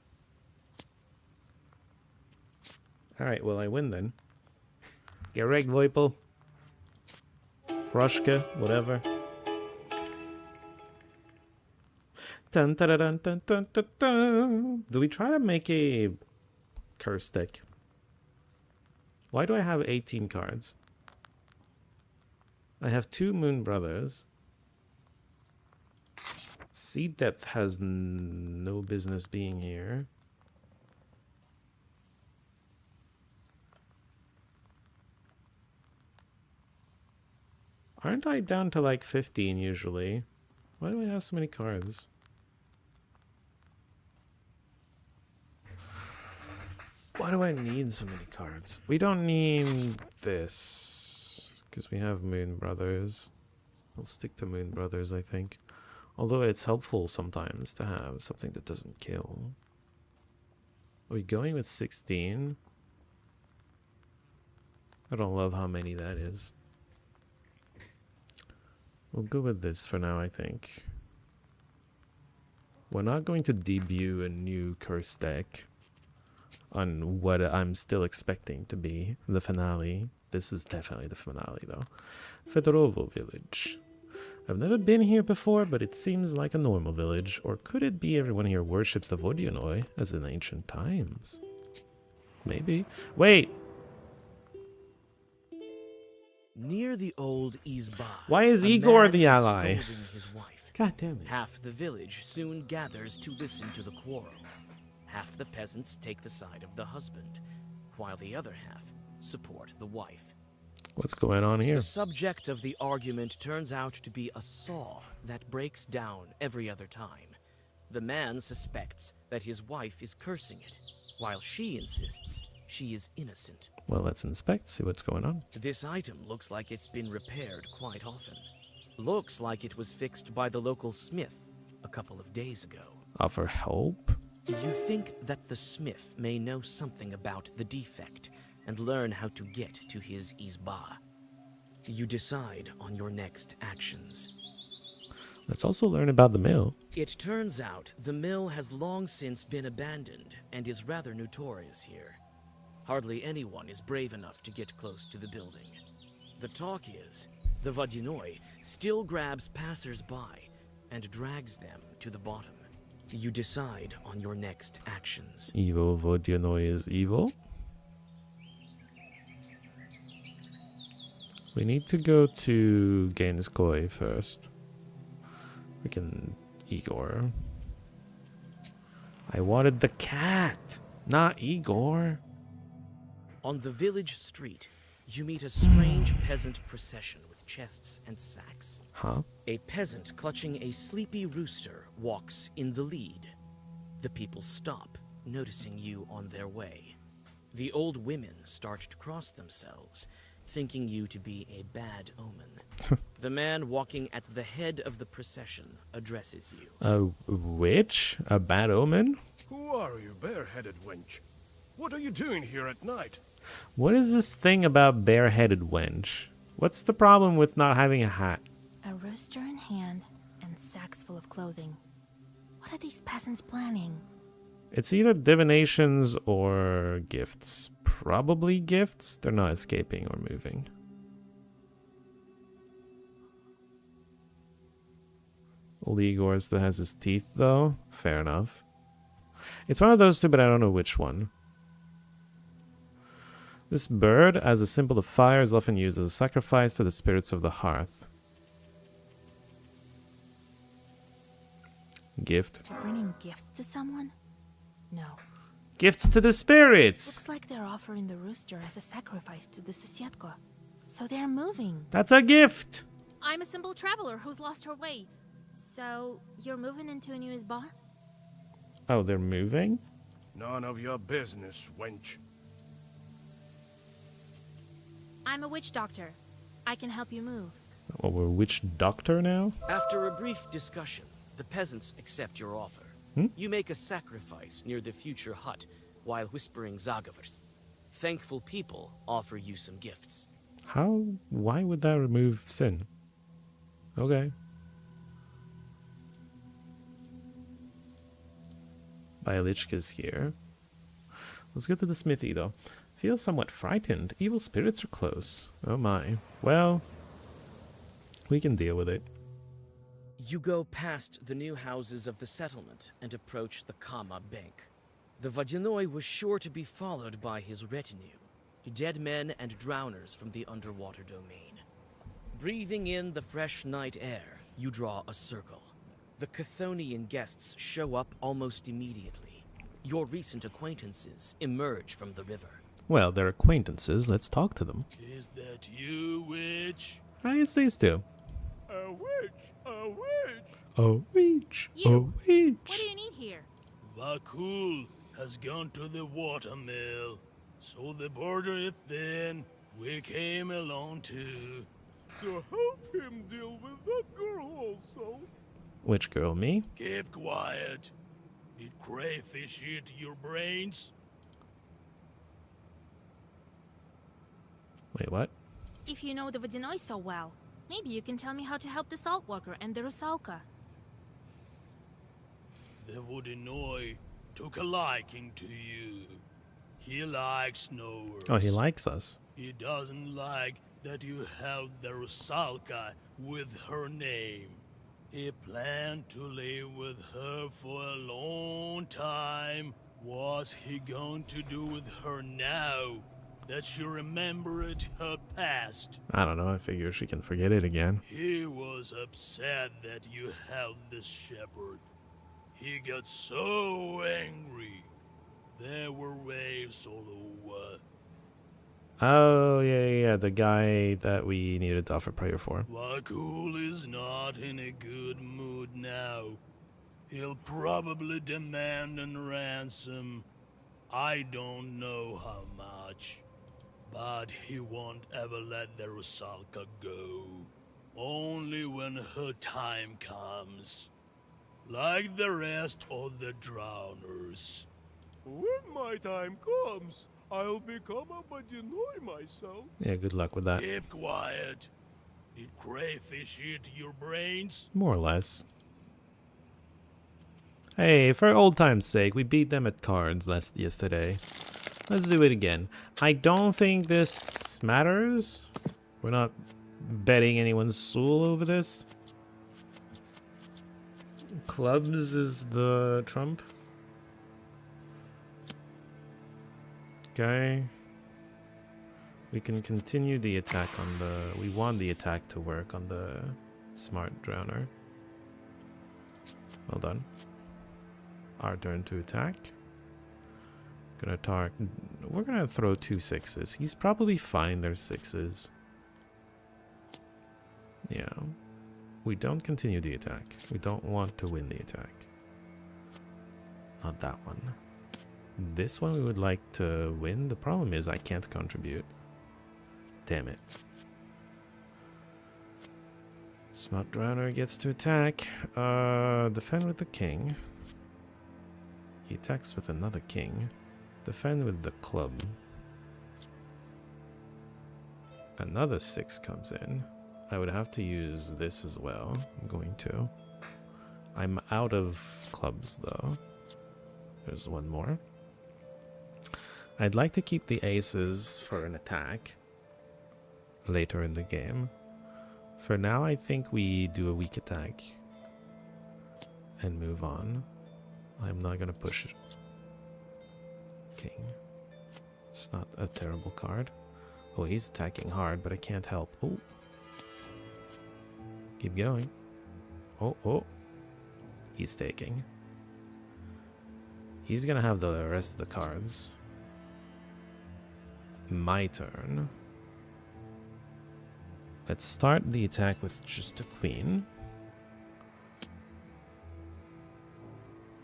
Alright, well, I win then. Get wrecked, Voipel. Rushka, whatever. Dun, dun, dun, dun, dun, dun, dun. Do we try to make a curse deck? Why do I have 18 cards? I have 2 Moon Brothers. Sea Depth has no business being here. Aren't I down to like 15 usually? Why do I have so many cards? Why do I need so many cards? We don't need this because we have Moon Brothers. I'll stick to Moon Brothers, I think. Although it's helpful sometimes to have something that doesn't kill. Are we going with 16? I don't love how many that is. We'll go with this for now, I think. We're not going to debut a new curse deck on what I'm still expecting to be the finale. This is definitely the finale, though. Fedorovo Village. I've never been here before, but it seems like a normal village. Or could it be everyone here worships the Vodyanoi, as in ancient times? Maybe. Wait! Near the old Izba, why is a Igor man the is ally? scolding his wife. God damn it. Half the village soon gathers to listen to the quarrel. Half the peasants take the side of the husband, while the other half support the wife. What's going on here? The subject of the argument turns out to be a saw that breaks down every other time. The man suspects that his wife is cursing it, while she insists she is innocent. Well, let's inspect, see what's going on. This item looks like it's been repaired quite often. Looks like it was fixed by the local smith a couple of days ago. Offer help? You think that the smith may know something about the defect and learn how to get to his Izba. You decide on your next actions. Let's also learn about the mill. It turns out the mill has long since been abandoned and is rather notorious here. Hardly anyone is brave enough to get close to the building. The talk is, the Vodyanoi still grabs passers-by and drags them to the bottom. You decide on your next actions. Evil Vodyanoi is evil? We need to go to Gainskoi first. We can... Igor. I wanted the cat, not Igor. On the village street, you meet a strange peasant procession with chests and sacks. Huh? A peasant clutching a sleepy rooster walks in the lead. The people stop, noticing you on their way. The old women start to cross themselves, thinking you to be a bad omen. The man walking at the head of the procession addresses you. A witch? A bad omen? Who are you, bareheaded wench? What are you doing here at night? What is this thing about bareheaded wench? What's the problem with not having a hat? A rooster in hand and sacks full of clothing. What are these peasants planning? It's either divinations or gifts. Probably gifts. They're not escaping or moving. Old Igor still has his teeth, though. Fair enough. It's one of those two, but I don't know which one. This bird, as a symbol of fire, is often used as a sacrifice to the spirits of the hearth. Gift. Bringing gifts to someone? No. Gifts to the spirits! Looks like they're offering the rooster as a sacrifice to the Susiatko. So they're moving. That's a gift! I'm a simple traveler who's lost her way. So, you're moving into a new isba? Oh, they're moving? None of your business, wench. I'm a witch doctor. I can help you move. Oh, we're witch doctor now? After a brief discussion, the peasants accept your offer. You make a sacrifice near the future hut while whispering Zagavers. Thankful people offer you some gifts. Why would that remove sin? Okay. Bailichka's here. Let's go to the smithy, though. Feel somewhat frightened. Evil spirits are close. Oh my. Well, we can deal with it. You go past the new houses of the settlement and approach the Kama Bank. The Vajinoi was sure to be followed by his retinue, dead men and drowners from the underwater domain. Breathing in the fresh night air, you draw a circle. The Chthonian guests show up almost immediately. Your recent acquaintances emerge from the river. Well, they're acquaintances. Let's talk to them. Is that you, witch? It's these two. A witch! A witch! A witch! You! A witch! What do you need here? Vakul has gone to the watermill, so the border is thin. We came along too. So help him deal with that girl also. Which girl, me? Keep quiet. Did crayfish eat your brains? Wait, what? If you know the Vadinoi so well, maybe you can tell me how to help the Saltwalker and the Rusalka. The Vodinoi took a liking to you. He likes Knowers. Oh, he likes us. He doesn't like that you held the Rusalka with her name. He planned to live with her for a long time. What's he going to do with her now that she remembered her past? I don't know. I figure she can forget it again. He was upset that you held the shepherd. He got so angry. There were waves all over. Oh, yeah. The guy that we needed to offer prayer for. Vakul is not in a good mood now. He'll probably demand a ransom. I don't know how much. But he won't ever let the Rusalka go. Only when her time comes. Like the rest of the drowners. When my time comes, I'll become a Badinoi myself. Yeah, good luck with that. Keep quiet. Did crayfish eat your brains? More or less. Hey, for old time's sake, we beat them at cards yesterday. Let's do it again. I don't think this matters. We're not betting anyone's soul over this. Clubs is the trump. Okay. We can continue the attack on the... We want the attack to work on the smart drowner. Well done. Our turn to attack. We're gonna throw 2 6s. He's probably fine. There's 6s. Yeah. We don't continue the attack. We don't want to win the attack. Not that one. This one we would like to win. The problem is I can't contribute. Damn it. Smart Drowner gets to attack. Defend with the king. He attacks with another king. Defend with the club. Another 6 comes in. I would have to use this as well. I'm going to. I'm out of clubs though. There's one more. I'd like to keep the aces for an attack later in the game. For now, I think we do a weak attack and move on. I'm not gonna push it. King. It's not a terrible card. Oh, he's attacking hard, but I can't help. Oh. Keep going. Oh. He's taking. He's gonna have the rest of the cards. My turn. Let's start the attack with just a queen.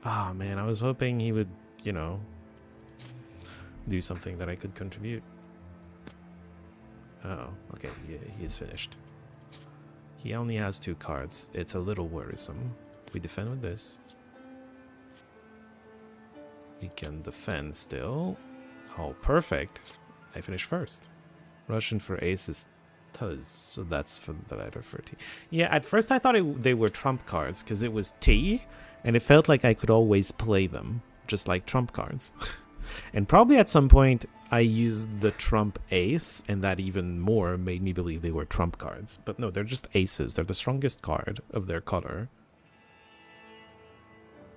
Ah, man, I was hoping he would, you know, do something that I could contribute. Oh, okay, he's finished. He only has 2 cards. It's a little worrisome. We defend with this. We can defend still. Oh, perfect. I finish first. Russian for ace is Tuz, so that's for the letter for T. Yeah, at first I thought they were trump cards because it was T, and it felt like I could always play them, just like trump cards. And probably at some point I used the trump ace, and that even more made me believe they were trump cards. But no, they're just aces. They're the strongest card of their color.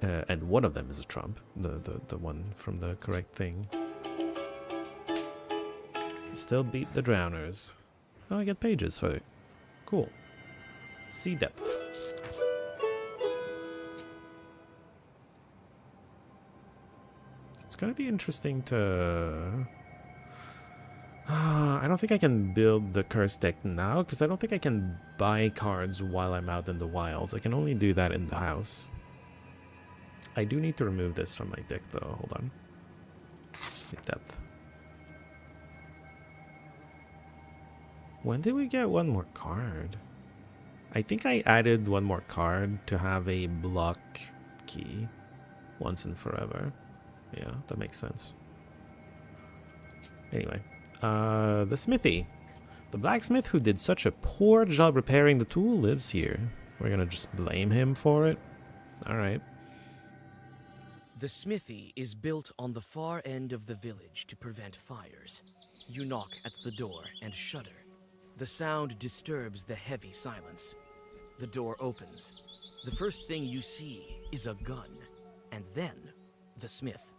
And one of them is a trump, the one from the correct thing. Still beat the drowners. Oh, I get pages for it. Cool. Sea depth. It's gonna be interesting to... I don't think I can build the curse deck now, because I don't think I can buy cards while I'm out in the wilds. I can only do that in the house. I do need to remove this from my deck though. Hold on. Sea depth. When did we get one more card? I think I added one more card to have a block key once and forever. Yeah, that makes sense. Anyway, the smithy. The blacksmith who did such a poor job repairing the tool lives here. We're gonna just blame him for it. Alright. The smithy is built on the far end of the village to prevent fires. You knock at the door and shudder. The sound disturbs the heavy silence. The door opens. The first thing you see is a gun, and then the smith.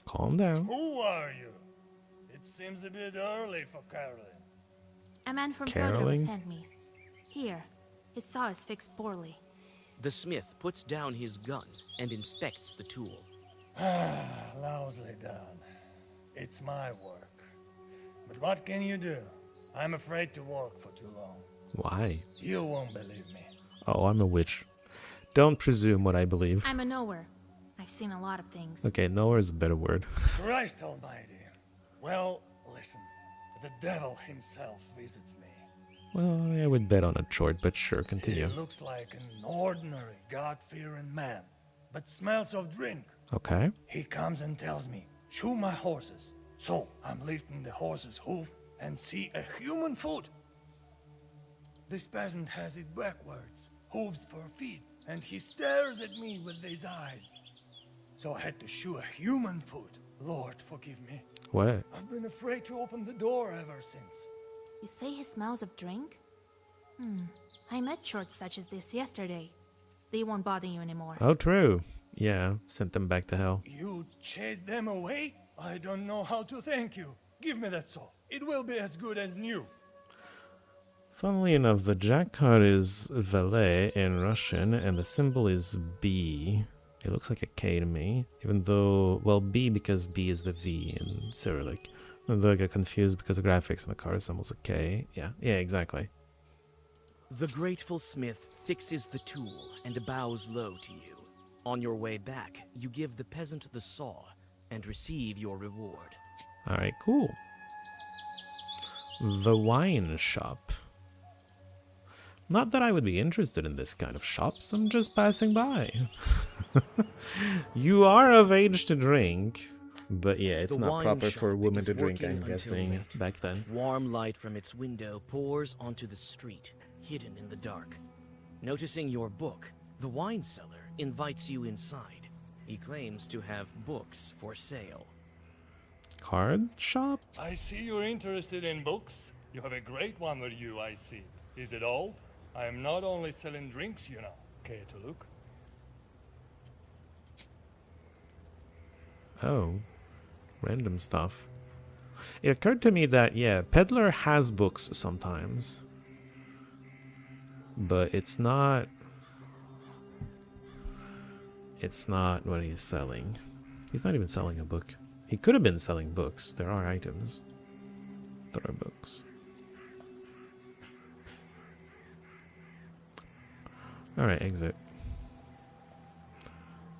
Calm down. Who are you? It seems a bit early for caroling. A man from Caroling? Further sent me. Here, his saw is fixed poorly. The smith puts down his gun and inspects the tool. Lousily done. It's my work. But what can you do? I'm afraid to work for too long. Why? You won't believe me. Oh, I'm a witch. Don't presume what I believe. I'm a knower. I've seen a lot of things. Okay, knower is a better word. Christ almighty. Well, listen. The devil himself visits me. Well, I would bet on a short, but sure, continue. He looks like an ordinary, God-fearing man, but smells of drink. Okay. He comes and tells me, shoe my horses. So I'm lifting the horse's hoof and see a human foot. This peasant has it backwards, hooves for feet, and he stares at me with his eyes. So I had to shoe a human foot. Lord, forgive me. What? I've been afraid to open the door ever since. You say he smells of drink? I met shorts such as this yesterday. They won't bother you anymore. Oh, true. Yeah, sent them back to hell. You chased them away? I don't know how to thank you. Give me that sword. It will be as good as new. Funnily enough, the jack card is valet in Russian, and the symbol is B. It looks like a K to me, even though, well, B because B is the V in Cyrillic. And though I get confused because the graphics on the card symbol's a K. Yeah, exactly. The grateful smith fixes the tool and bows low to you. On your way back, you give the peasant the saw and receive your reward. Alright, cool. The wine shop. Not that I would be interested in this kind of shops, I'm just passing by. You are of age to drink, but yeah, it's The not wine proper shop for women is to drink, working I'm until guessing, late. back then. Warm light from its window pours onto the street, hidden in the dark. Noticing your book, the wine seller invites you inside. He claims to have books for sale. Card shop? I see you're interested in books. You have a great one with you, I see. Is it old? I am not only selling drinks, you know. Care to look? Oh, random stuff. It occurred to me that, yeah, Peddler has books sometimes. But it's not what he's selling. He's not even selling a book. He could have been selling books. There are items. There are books. Alright, exit.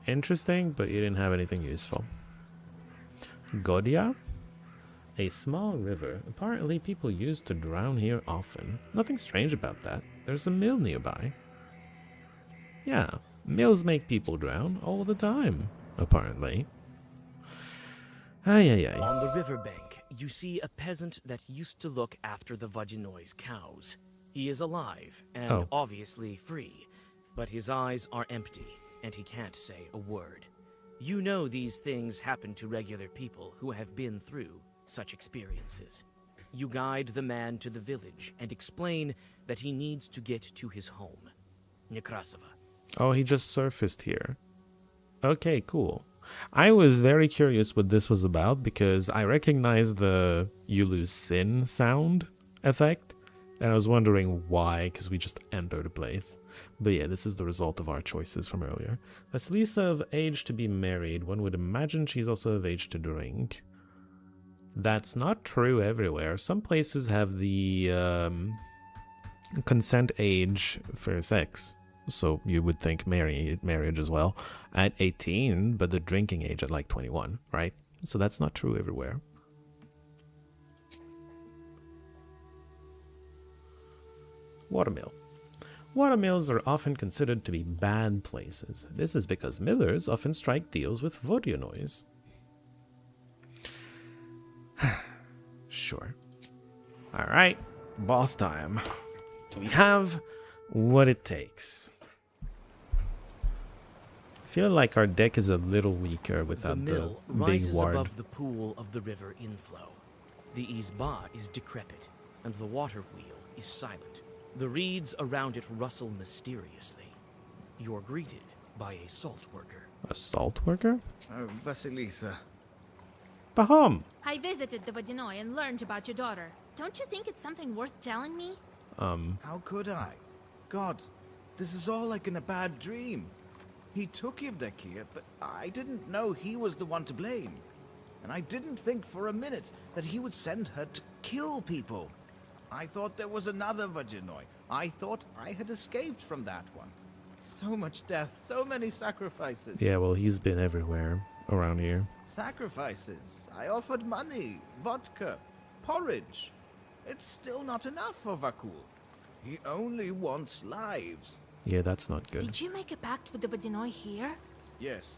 Interesting, but you didn't have anything useful. Godia? A small river. Apparently people used to drown here often. Nothing strange about that. There's a mill nearby. Yeah, mills make people drown all the time, apparently. Ay, ay, ay. On the riverbank, you see a peasant that used to look after the Vodinoi's cows. He is alive and obviously free, but his eyes are empty and he can't say a word. You know these things happen to regular people who have been through such experiences. You guide the man to the village and explain that he needs to get to his home, Nekrasova. Oh, he just surfaced here. Okay, cool. I was very curious what this was about because I recognized the "you lose sin" sound effect, and I was wondering why, because we just entered a place. But yeah, this is the result of our choices from earlier. Vasilisa of age to be married. One would imagine she's also of age to drink. That's not true everywhere. Some places have the consent age for sex. So you would think marriage as well at 18, but the drinking age at like 21, right? So that's not true everywhere. Watermill. Watermills are often considered to be bad places. This is because millers often strike deals with Vodinois. Sure. Alright, boss time. Do we have what it takes? I feel like our deck is a little weaker without the mill big rises ward. above the pool of the river inflow. The Izba is decrepit, and the water wheel is silent. The reeds around it rustle mysteriously. You're greeted by a salt worker. A salt worker? Oh, Vasilisa. Pahom! I visited the Vodinoi and learned about your daughter. Don't you think it's something worth telling me? How could I? God, this is all like in a bad dream. He took Yevdokia, but I didn't know he was the one to blame. And I didn't think for a minute that he would send her to kill people. I thought there was another Vodinoi. I thought I had escaped from that one. So much death, so many sacrifices. Yeah, well, he's been everywhere around here. Sacrifices. I offered money, vodka, porridge. It's still not enough for Vakul. He only wants lives. Yeah, that's not good. Did you make a pact with the Vodinoi here? Yes.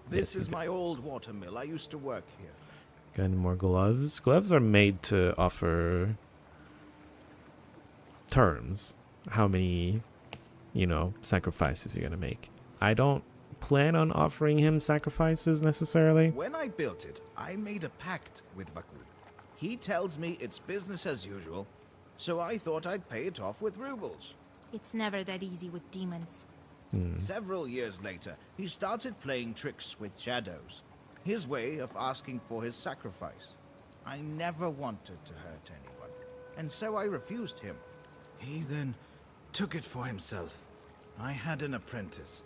This Yes, is my old watermill. I used to work here. Got any more gloves? Gloves are made to offer terms. How many, sacrifices you're gonna make. I don't plan on offering him sacrifices necessarily. When I built it, I made a pact with Vakul. He tells me it's business as usual, so I thought I'd pay it off with rubles. It's never that easy with demons. Several years later, he started playing tricks with shadows. His way of asking for his sacrifice. I never wanted to hurt anyone, and so I refused him. He then took it for himself. I had an apprentice,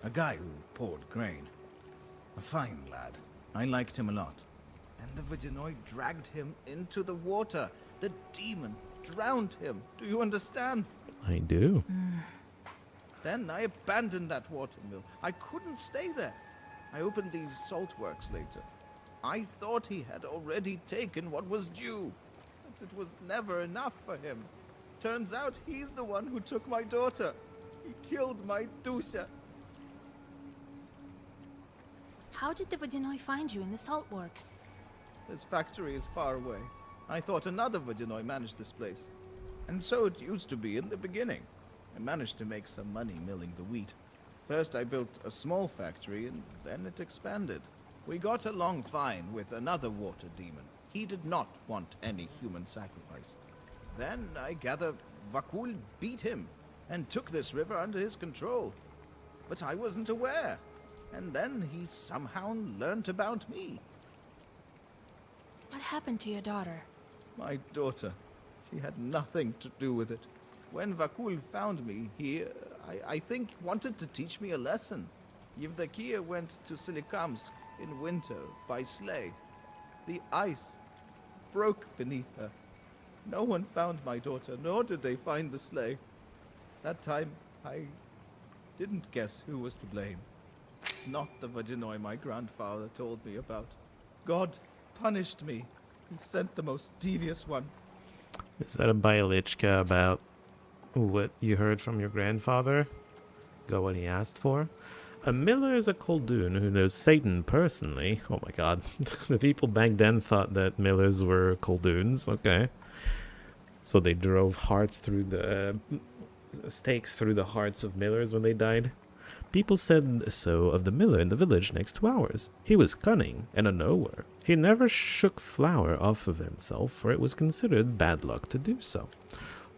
a guy who poured grain. A fine lad. I liked him a lot. And the Vodinoi dragged him into the water. The demon drowned him. Do you understand? I do. Then I abandoned that watermill. I couldn't stay there. I opened these salt works later. I thought he had already taken what was due, but it was never enough for him. Turns out he's the one who took my daughter. He killed my Dusha. How did the Vodinoi find you in the salt works? His factory is far away. I thought another Vodinoi managed this place. And so it used to be in the beginning. I managed to make some money milling the wheat. First I built a small factory, and then it expanded. We got along fine with another water demon. He did not want any human sacrifice. Then I gather Vakul beat him and took this river under his control. But I wasn't aware. And then he somehow learned about me. What happened to your daughter? My daughter. She had nothing to do with it. When Vakul found me, he, I think, wanted to teach me a lesson. Yevdokia went to Silikamsk in winter by sleigh. The ice broke beneath her. No one found my daughter, nor did they find the sleigh. That time, I didn't guess who was to blame. It's not the Vodyanoi my grandfather told me about. God punished me. He sent the most devious one. Is that a Bialichka about what you heard from your grandfather? Got what he asked for? A miller is a Koldun who knows Satan personally. Oh my god. The people back then thought that millers were Kolduns. Okay. So they drove hearts through the... stakes through the hearts of millers when they died. People said so of the miller in the village next to ours. He was cunning and a knower. He never shook flour off of himself, for it was considered bad luck to do so.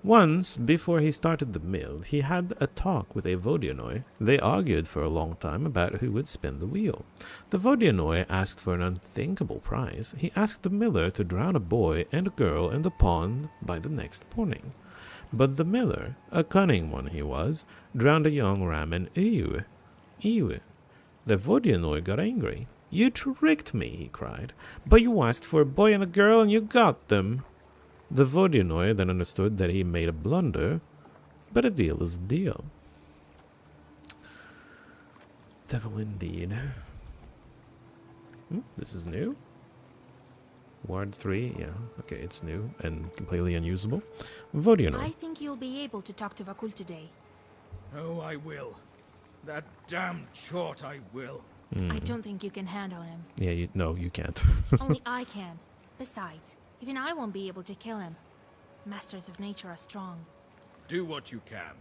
Once, before he started the mill, he had a talk with a Vodyanoi. They argued for a long time about who would spin the wheel. The Vodyanoi asked for an unthinkable prize. He asked the miller to drown a boy and a girl in the pond by the next morning. But the miller, a cunning one he was, drowned a young ram in Ewe. Ewe. The Vodyanoi got angry. "You tricked me," he cried. "But you asked for a boy and a girl and you got them." The Vodyanoi then understood that he made a blunder, but a deal is a deal. Devil indeed. This is new? Ward 3, yeah. Okay, it's new and completely unusable. Vodyanoi. I think you'll be able to talk to Vakul today. Oh, I will. That damn chort I will. I don't think you can handle him. Yeah, no, you can't. Only I can. Besides, even I won't be able to kill him. Masters of nature are strong. Do what you can.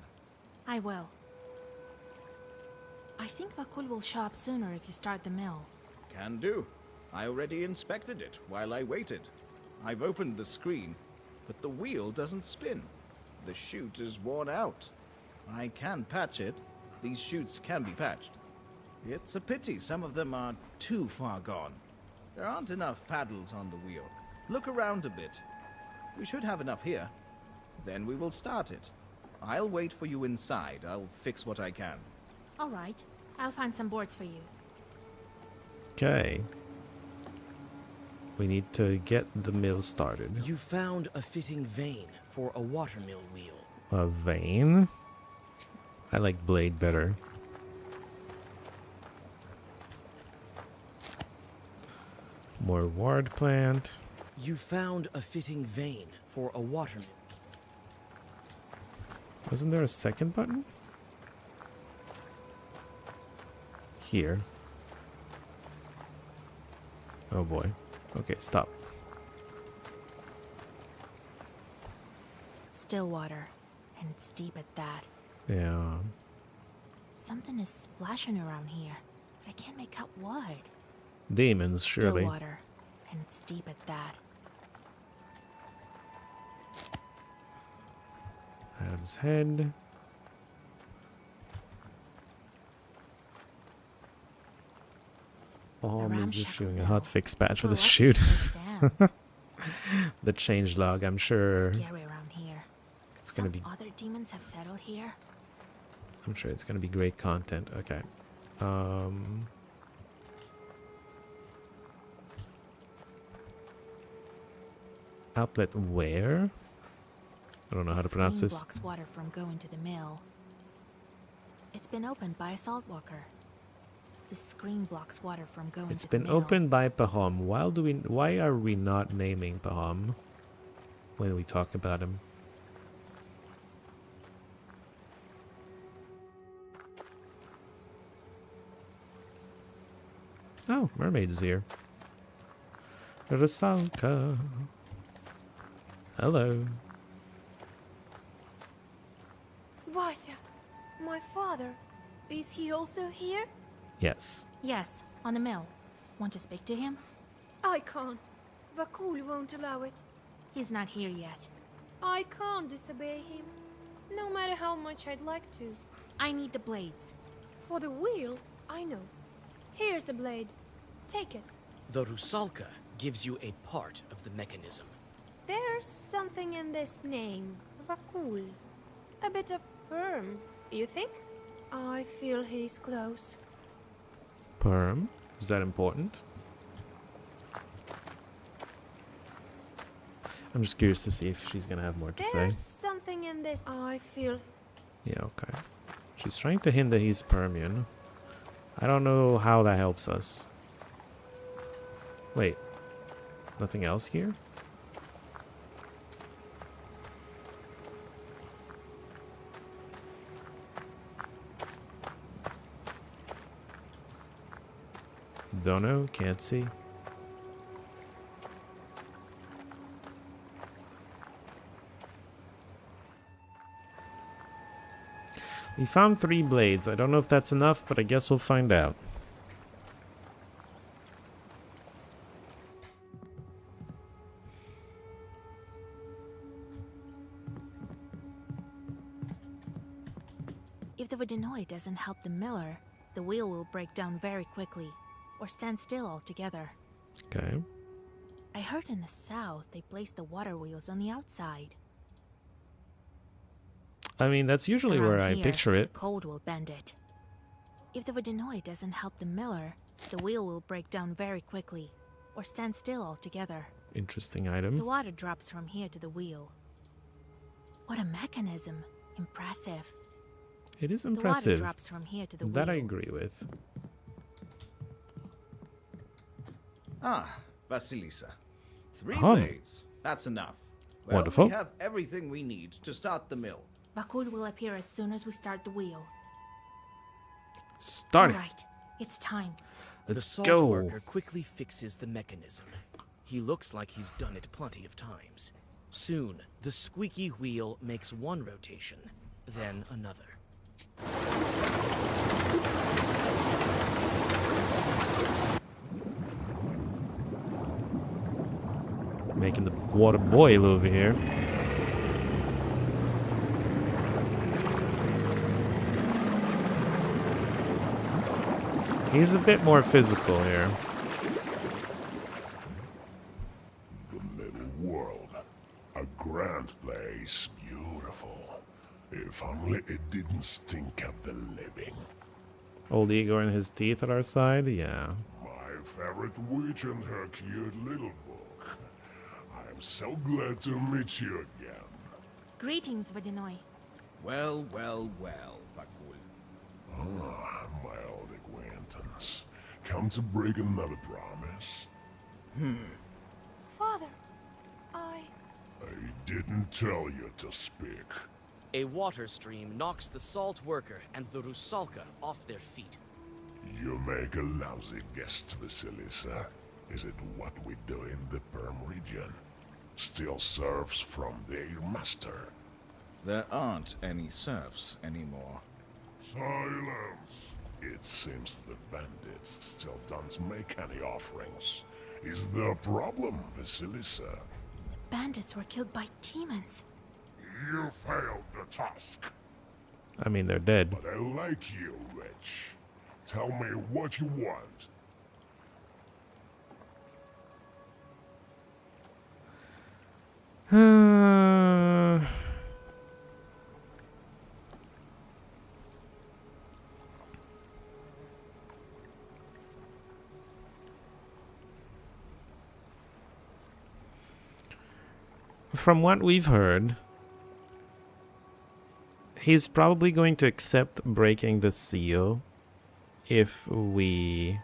I will. I think Vakul will show up sooner if you start the mill. Can do. I already inspected it while I waited. I've opened the screen, but the wheel doesn't spin. The chute is worn out. I can patch it. These chutes can be patched. It's a pity some of them are too far gone. There aren't enough paddles on the wheel. Look around a bit. We should have enough here. Then we will start it. I'll wait for you inside. I'll fix what I can. All right. I'll find some boards for you. Okay. We need to get the mill started. You found a fitting vein for a watermill wheel. A vein? I like blade better. More ward plant. You found a fitting vein for a watermill. Wasn't there a second button? Here. Oh boy. Okay, stop. Still water, and it's deep at that. Yeah. Something is splashing around here. I can't make out what. Demons, surely. Still water, and it's deep at that. Adam's head. Is issuing a hotfix patch for this shoot. The changelog, I'm sure. Scary around here. It's gonna be. Other demons have settled here. I'm sure it's gonna be great content. Okay. Outlet where? I don't know how to pronounce this. Blocks water from going to the mill. It's been opened by a saltwalker. The screen blocks water from going It's to the been mill. opened by Pahom. Why are we not naming Pahom when we talk about him? Oh, mermaid's here. Rusalka. Hello. Vasya, my father, is he also here? Yes. Yes, on the mill. Want to speak to him? I can't. Vakul won't allow it. He's not here yet. I can't disobey him, no matter how much I'd like to. I need the blades. For the wheel, I know. Here's the blade. Take it. The Rusalka gives you a part of the mechanism. There's something in this name, Vakul. A bit of Perm, you think? I feel he's close. Perm? Is that important? I'm just curious to see if she's gonna have more to say. There's something in this. I feel. Yeah, okay. She's trying to hint that he's Permian. I don't know how that helps us. Wait. Nothing else here? Don't know, can't see. We found 3 blades. I don't know if that's enough, but I guess we'll find out. If the Vodinoi doesn't help the miller, the wheel will break down very quickly, or stand still altogether. Okay. I heard in the south they place the water wheels on the outside. I mean, that's usually where Around I here, picture it. The cold will bend it. If the Vodinoi doesn't help the miller, the wheel will break down very quickly, or stand still altogether. Interesting The item. water drops from here to the wheel. What a mechanism. Impressive. It is The water impressive. drops from here to the That I wheel. agree with. Ah, Vasilisa. 3 Huh. blades. That's enough. Well, Wonderful. we have everything we need to start the mill. Vakul will appear as soon as we start the wheel. Start it. Right. It's time. The Let's salt go. worker quickly fixes the mechanism. He looks like he's done it plenty of times. Soon, the squeaky wheel makes one rotation, then another. Making the water boil over here. He's a bit more physical here. The middle world. A grand place, beautiful. If only it didn't stink of the living. Old Igor and his teeth at our side, yeah. My favorite witch and her cute little book. I'm so glad to meet you again. Greetings, Vodinoi. Well, well, well, Vakul. Ah, my old acquaintance. Come to break another promise? Father, I Didn't tell you to speak. A water stream knocks the salt worker and the Rusalka off their feet. You make a lousy guest, Vasilisa. Is it what we do in the Perm region? Steal serfs from their master. There aren't any serfs anymore. Silence! It seems the bandits still don't make any offerings. Is there a problem, Vasilisa? Bandits were killed by demons. You failed the task. I mean, they're dead. But I like you, Rich. Tell me what you want. From what we've heard, he's probably going to accept breaking the seal if we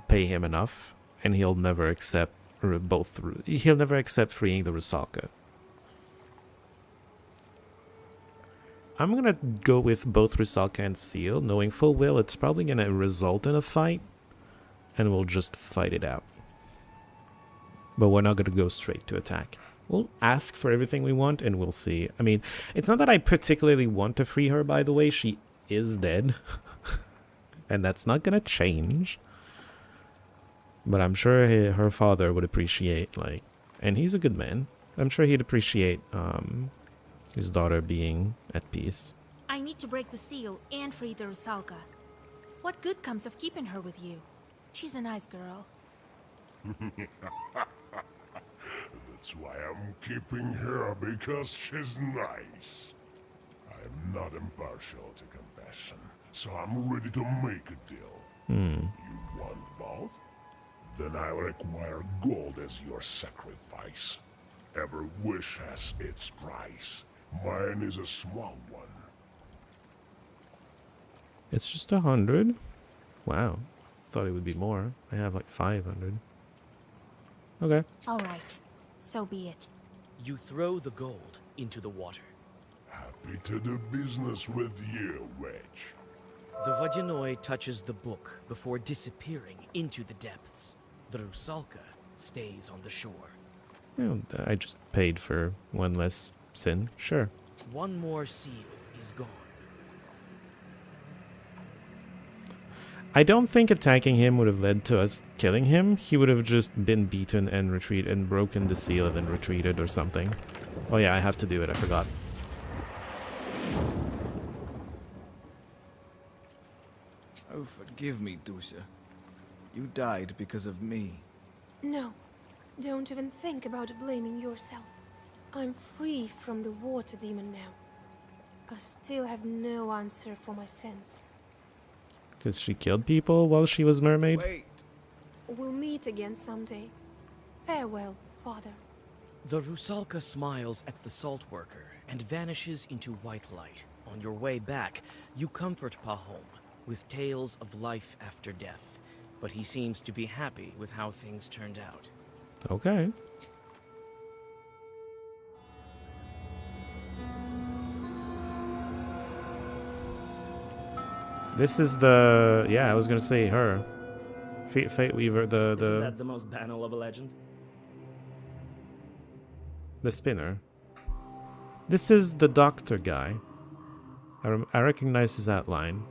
pay him enough, and he'll never accept he'll never accept freeing the Rusalka. I'm gonna go with both Rusalka and Seal, knowing full well it's probably gonna result in a fight, and we'll just fight it out. But we're not gonna go straight to attack. We'll ask for everything we want, and we'll see. I mean, it's not that I particularly want to free her, by the way. She is dead. And that's not gonna change. But I'm sure her father would appreciate, like... And he's a good man. I'm sure he'd appreciate his daughter being at peace. I need to break the seal and free the Rusalka. What good comes of keeping her with you? She's a nice girl. That's why I'm keeping her, because she's nice. I'm not impartial to compassion, so I'm ready to make a deal. You want both? Then I require gold as your sacrifice. Every wish has its price. Mine is a small one. It's just 100? Wow. Thought it would be more. I have like 500. Okay. All right. So be it. You throw the gold into the water. Happy to do business with you, Wedge. The Vodyanoi touches the book before disappearing into the depths. The Rusalka stays on the shore. Well, I just paid for one less sin. Sure. One more seal is gone. I don't think attacking him would have led to us killing him. He would have just been beaten and retreated and broken the seal and then retreated or something. Oh yeah, I have to do it. I forgot. Oh, forgive me, Dusha. You died because of me. No, don't even think about blaming yourself. I'm free from the water demon now. I still have no answer for my sins. Because she killed people while she was mermaid? Wait. We'll meet again someday. Farewell, Father. The Rusalka smiles at the salt worker and vanishes into white light. On your way back, you comfort Pahom with tales of life after death, but he seems to be happy with how things turned out. Okay. This is the... Yeah, I was gonna say her. Fate Weaver, Isn't that the most banal of a legend? the spinner. This is the doctor guy. I recognize his outline.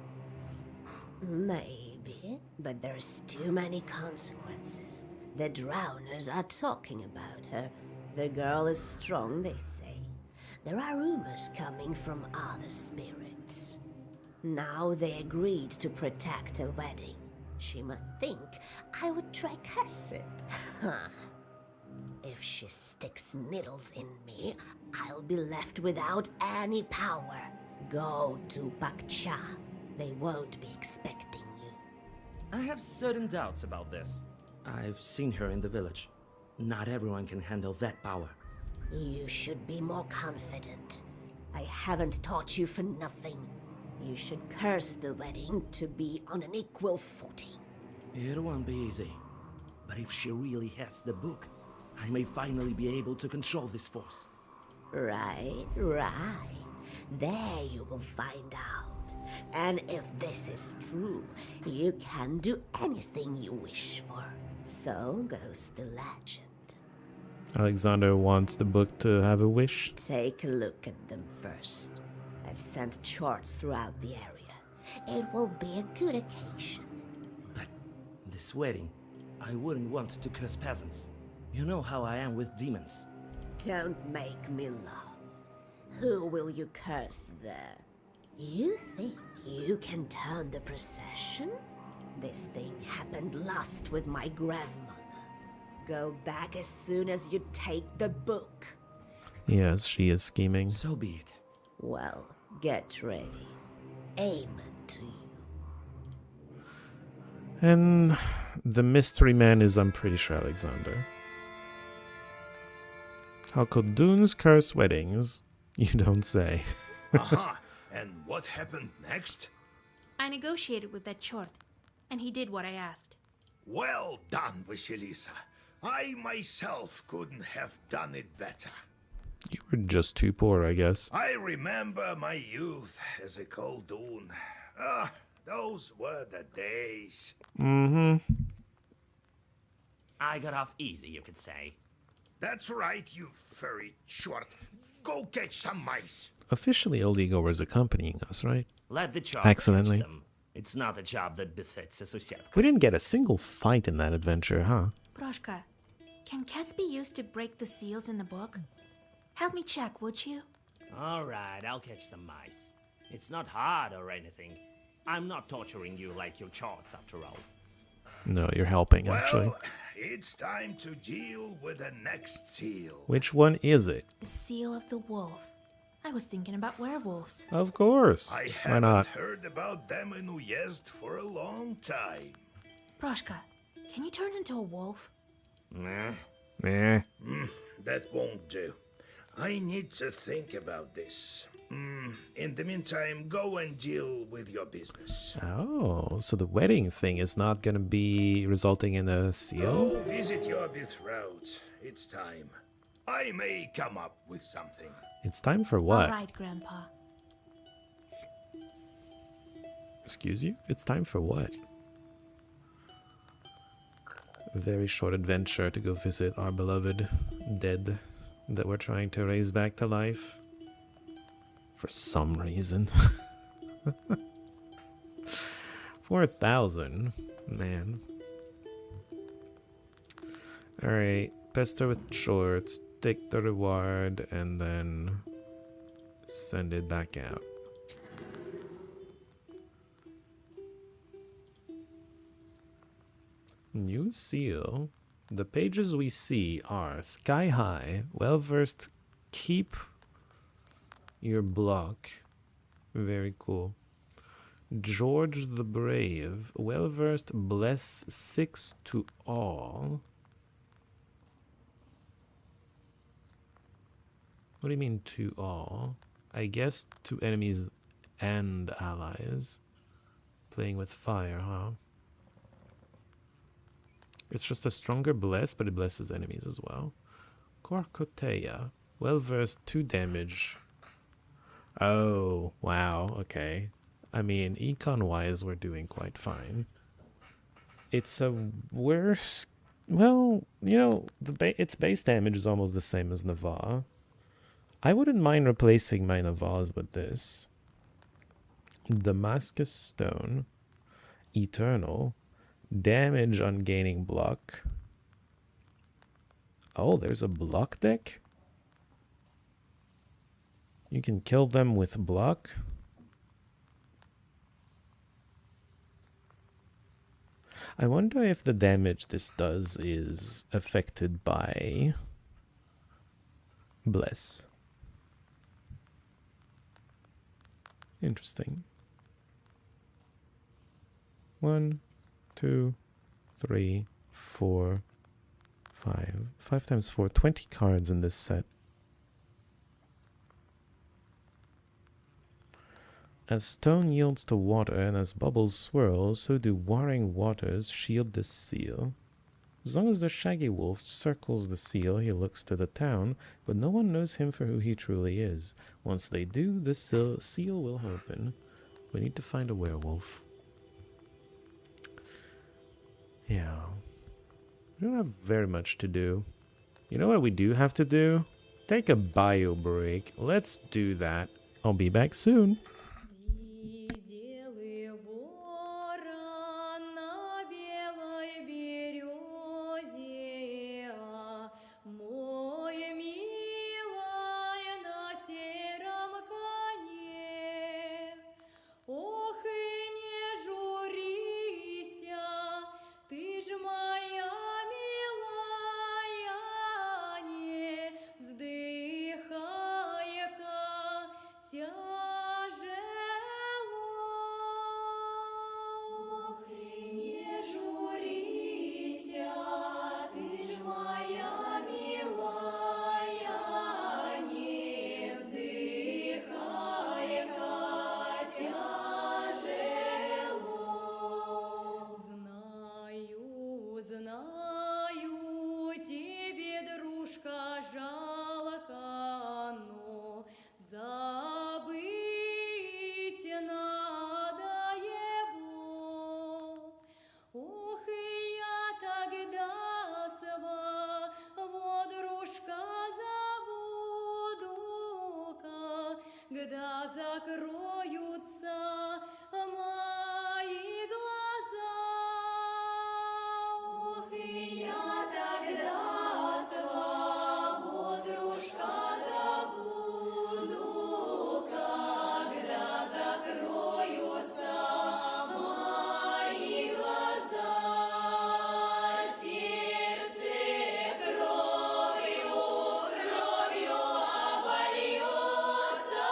Maybe, but there's too many consequences. The drowners are talking about her. The girl is strong, they say. There are rumors coming from other spirits. Now they agreed to protect a wedding. She must think I would try curse it. If she sticks needles in me, I'll be left without any power. Go to Bakcha. They won't be expecting you. I have certain doubts about this. I've seen her in the village. Not everyone can handle that power. You should be more confident. I haven't taught you for nothing. You should curse the wedding to be on an equal footing. It won't be easy. But if she really has the book, I may finally be able to control this force. Right. There you will find out. And if this is true, you can do anything you wish for. So goes the legend. Alexander wants the book to have a wish. Take a look at them first. I've sent charts throughout the area. It will be a good occasion. But this wedding, I wouldn't want to curse peasants. You know how I am with demons. Don't make me laugh. Who will you curse there? You think you can turn the procession? This thing happened last with my grandmother. Go back as soon as you take the book. Yes, she is scheming. So be it. Well, get ready. Amen to you. And the mystery man is, I'm pretty sure, Alexander. How Koduns curse weddings? You don't say. Aha! And what happened next? I negotiated with that Chort, and he did what I asked. Well done, Vasilisa. I myself couldn't have done it better. You were just too poor, I guess. I remember my youth as a Koldun. Ah, those were the days. Mm-hmm. I got off easy, you could say. That's right, you furry short. Go catch some mice. Officially, Old Ego was accompanying us, right? Let the job Accidentally. finish them. It's not a job that befits a Societka. We didn't get a single fight in that adventure, huh? Proshka, can cats be used to break the seals in the book? Help me check, would you? All right, I'll catch some mice. It's not hard or anything. I'm not torturing you like your charts, after all. No, you're helping, actually. Well, it's time to deal with the next seal. Which one is it? The seal of the wolf. I was thinking about werewolves. Of course. I Why haven't not? heard about them in Uyezd for a long time. Proshka, can you turn into a wolf? Nah. Eh. That won't do. I need to think about this. In the meantime, go and deal with your business. Oh, so the wedding thing is not gonna be resulting in a seal? Go visit your betrothed. It's time. I may come up with something. It's time for what? All right, Grandpa. Excuse you? It's time for what? A very short adventure to go visit our beloved dead that we're trying to raise back to life. For some reason. 4,000. Man. Alright. Pester with shorts. Take the reward and then send it back out. New seal. The pages we see are sky high, well versed, keep your block. Very cool. George the Brave, well versed, bless 6 to all. What do you mean to all? I guess to enemies and allies. Playing with fire, huh? It's just a stronger bless, but it blesses enemies as well. Korkoteya. Well versed, 2 damage. Oh, wow, okay. I mean, econ-wise, we're doing quite fine. It's a worse... Well, you know, its base damage is almost the same as Navarre. I wouldn't mind replacing my Navars with this. Damascus Stone. Eternal. Damage on gaining block. Oh, there's a block deck? You can kill them with block. I wonder if the damage this does is affected by Bless. Interesting. 1, 2, 3, 4, 5. 5 times 4. 20 cards in this set. As stone yields to water and as bubbles swirl, so do warring waters shield this seal. As long as the shaggy wolf circles the seal, he looks to the town, but no one knows him for who he truly is. Once they do, the seal will open. We need to find a werewolf. Yeah. We don't have very much to do. You know what we do have to do? Take a bio break. Let's do that. I'll be back soon. когда закроются мои глаза. Ох, и я тогда своего дружка забуду, когда закроются мои глаза. Сердце кровью обольется.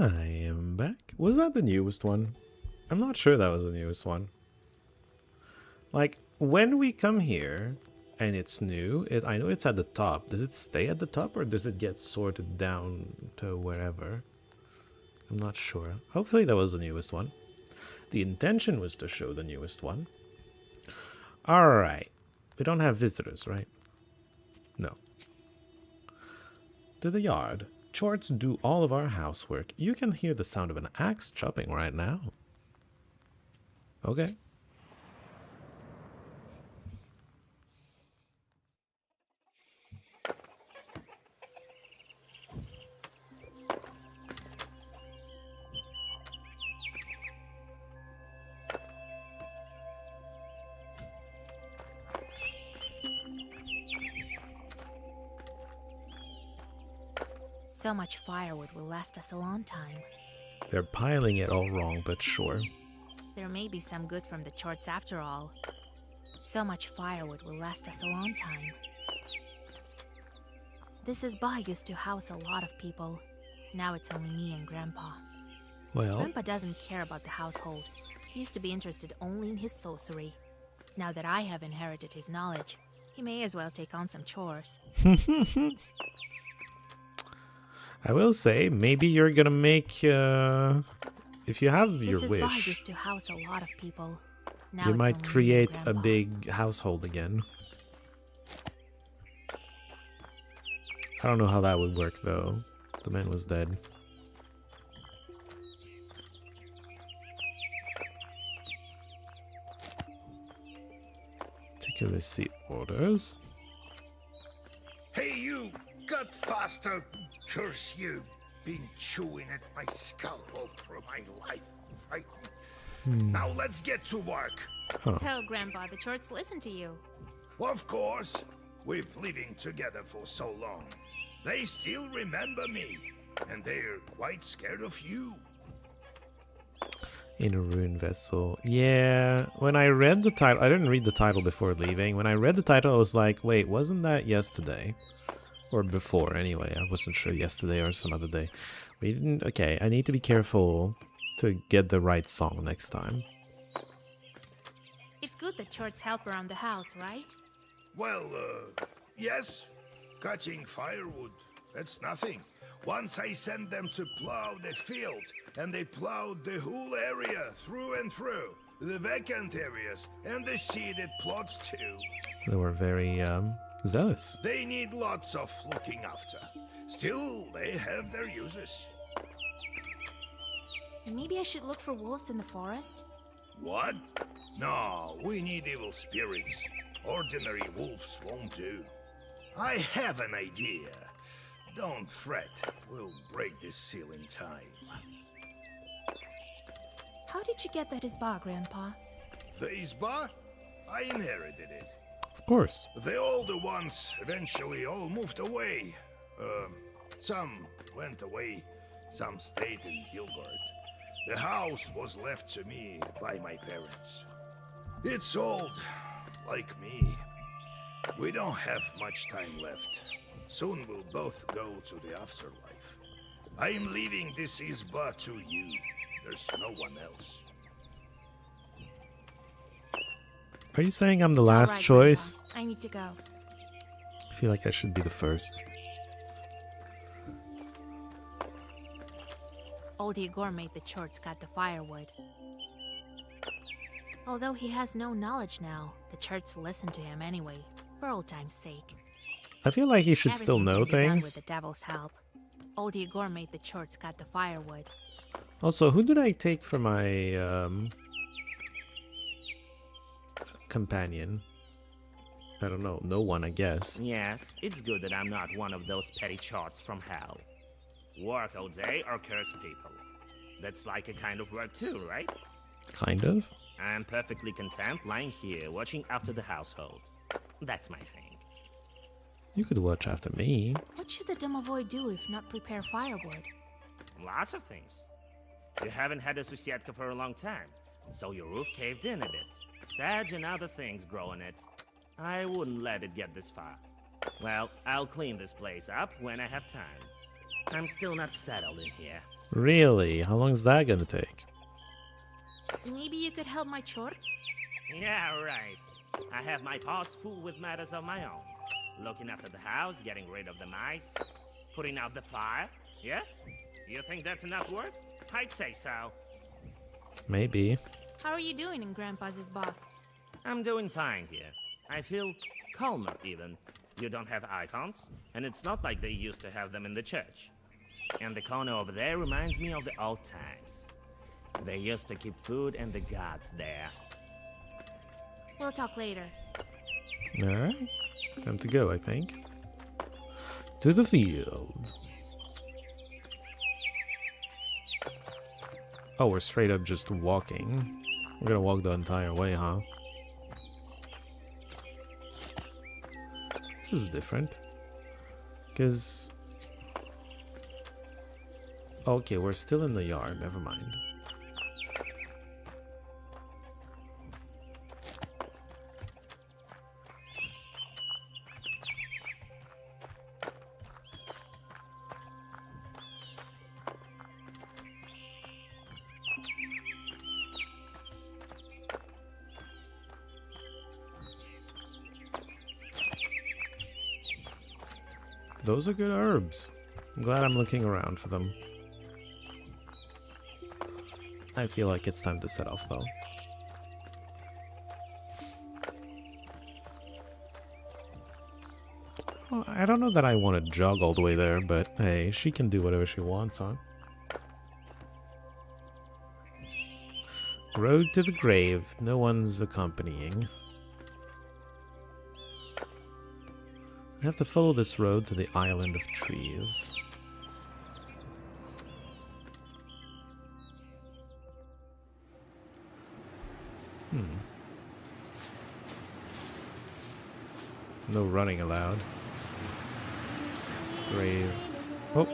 I am back. Was that the newest one? I'm not sure that was the newest one. Like, when we come here and it's new, I know it's at the top. Does it stay at the top or does it get sorted down to wherever? I'm not sure. Hopefully that was the newest one. The intention was to show the newest one. Alright. We don't have visitors, right? No. To the yard. Chorts do all of our housework. You can hear the sound of an axe chopping right now. Okay. So much firewood will last us a long time. They're piling it all wrong, but sure. There may be some good from the Chorts after all. So much firewood will last us a long time. This Izba used to house a lot of people. Now it's only me and Grandpa. Well, Grandpa doesn't care about the household. He used to be interested only in his sorcery. Now that I have inherited his knowledge, he may as well take on some chores. I will say, maybe you're gonna make, if you have your This wish, Izba used to house a lot of people. Now you it's might only me and create a Grandpa. big household again. I don't know how that would work though. The man was dead. Particularly see orders. Hey, you! Got faster! Curse you! Been chewing at my scalp all through my life, right? Now let's get to work. So, Grandpa, the Chorts listen to you. Of course. We've living together for so long. They still remember me, and they're quite scared of you. In a ruined vessel. Yeah, when I read the title, I didn't read the title before leaving. When I read the title, I was like, wait, wasn't that yesterday? Or before, anyway. I wasn't sure yesterday or some other day. We didn't... Okay, I need to be careful to get the right song next time. It's good that Chorts help around the house, right? Well, yes. Cutting firewood, that's nothing. Once I sent them to plow the field, and they plowed the whole area through and through. The vacant areas, and the seeded plots too. They were very, zealous. They need lots of looking after. Still, they have their uses. Maybe I should look for wolves in the forest? What? No, we need evil spirits. Ordinary wolves won't do. I have an idea. Don't fret. We'll break this seal in time. How did you get that Izba, Grandpa? The Izba? I inherited it. Of course. The older ones eventually all moved away. Some went away, some stayed in Gilgard. The house was left to me by my parents. It's old, like me. We don't have much time left. Soon we'll both go to the afterlife. I'm leaving this Izba to you. There's no one else. Are you saying I'm the All last right, choice? Grandpa. I need to go. I feel like I should be the first. Old Igor made the Chorts cut the firewood. Although he has no knowledge now, the Chorts listen to him anyway, for old time's sake. I feel like he should still Everything know can be done things. with the devil's help. Old Igor made the Chorts cut the firewood. Also, who did I take for my companion? I don't know. No one, I guess. Yes, it's good that I'm not one of those petty charts from hell. Work all day or curse people. That's like a kind of work too, right? Kind of. I'm perfectly content lying here watching after the household. That's my thing. You could watch after me. What should the Domovoy do if not prepare firewood? Lots of things. You haven't had a Susietka for a long time, so your roof caved in a bit. Sedge and other things grow in it. I wouldn't let it get this far. Well, I'll clean this place up when I have time. I'm still not settled in here. Really? How long is that gonna take? Maybe you could help my chores? Yeah, right. I have my paws full with matters of my own. Looking after the house, getting rid of the mice, putting out the fire. Yeah? You think that's enough work? I'd say so. Maybe. How are you doing in Grandpa's bog? I'm doing fine here. I feel calmer, even. You don't have icons, and it's not like they used to have them in the church. And the corner over there reminds me of the old times. They used to keep food and the gods there. We'll talk later. Alright. Time to go, I think. To the field. Oh, we're straight up just walking. We're gonna walk the entire way, huh? This is different. Because... Okay, we're still in the yard. Never mind. Those are good herbs. I'm glad I'm looking around for them. I feel like it's time to set off, though. Well, I don't know that I want to jog all the way there, but hey, she can do whatever she wants, huh? Road to the grave. No one's accompanying. I have to follow this road to the island of trees. No running allowed. Grave. Oh.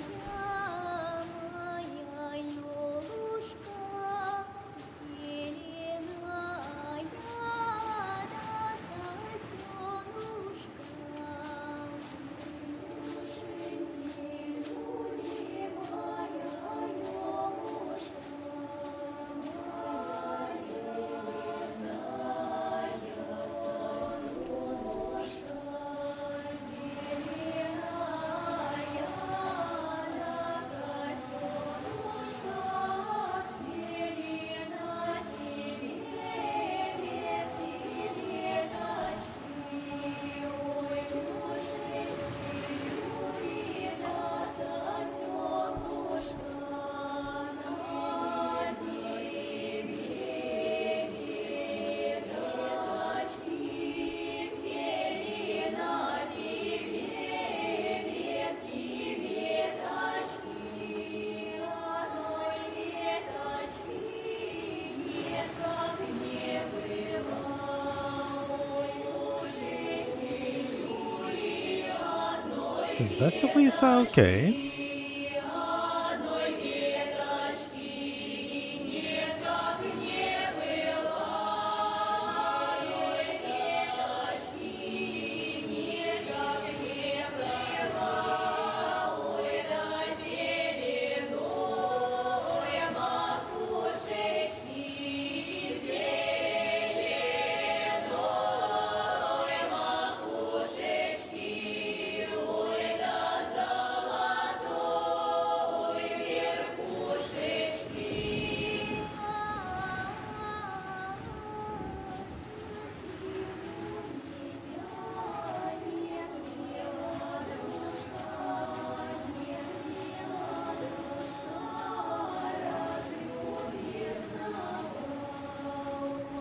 Is Veselisa okay?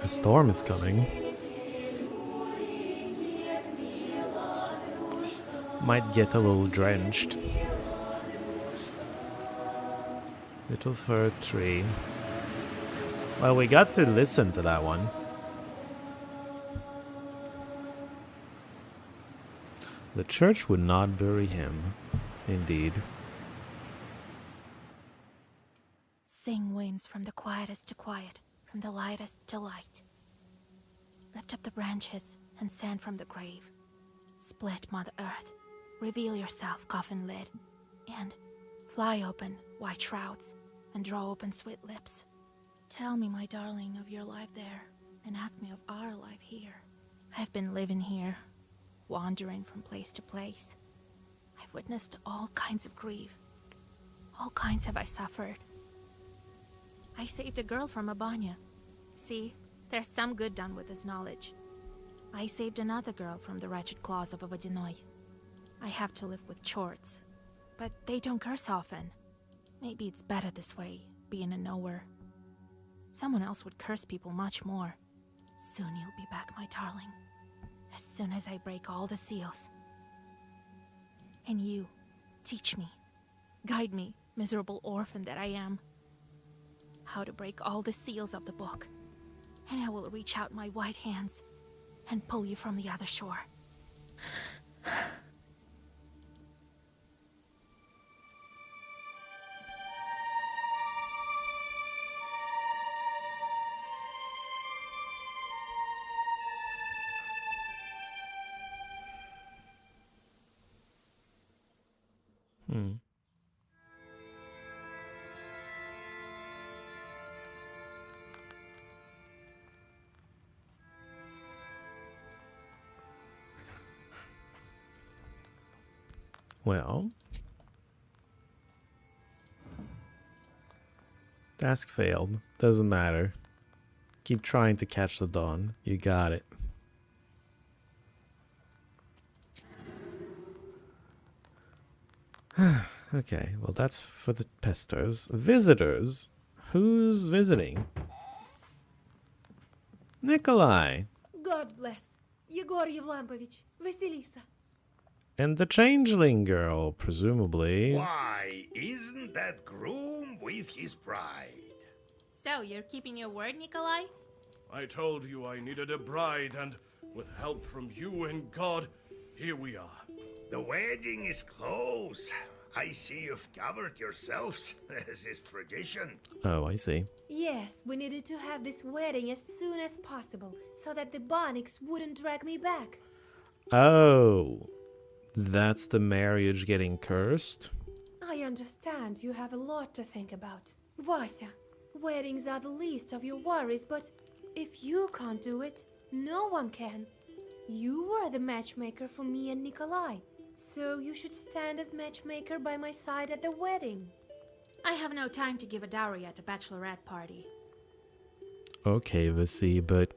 A storm is coming. Might get a little drenched. Little fir tree. Well, we got to listen to that one. The church would not bury him. Indeed. Sing winds from the quietest to quiet, from the lightest to light. Lift up the branches and sand from the grave. Split Mother Earth. Reveal yourself, coffin lid. And fly open, white shrouds. and draw open sweet lips. Tell me, my darling, of your life there, and ask me of our life here. I've been living here, wandering from place to place. I've witnessed all kinds of grief. All kinds have I suffered. I saved a girl from a banya. See, there's some good done with this knowledge. I saved another girl from the wretched claws of a Vodяной. I have to live with chorts, but they don't curse often. Maybe it's better this way, being a knower. Someone else would curse people much more. Soon you'll be back, my darling. As soon as I break all the seals. And you, teach me, guide me, miserable orphan that I am, how to break all the seals of the book, and I will reach out my white hands and pull you from the other shore. Well, task failed. Doesn't matter. Keep trying to catch the dawn. You got it. Okay, well that's for the pesters. Visitors? Who's visiting? Nikolai! God bless. Yegor Yevlampovich, Vasilisa. And the changeling girl, presumably. Why, isn't that groom with his bride? So, you're keeping your word, Nikolai? I told you I needed a bride, and with help from you and God, here we are. The wedding is close. I see you've covered yourselves, as is tradition. Oh, I see. Yes, we needed to have this wedding as soon as possible, so that the Bonics wouldn't drag me back. Oh, that's the marriage getting cursed? I understand you have a lot to think about. Vasya, weddings are the least of your worries, but if you can't do it, no one can. You were the matchmaker for me and Nikolai, so you should stand as matchmaker by my side at the wedding. I have no time to give a dowry at a bachelorette party. Okay, Vasi, but...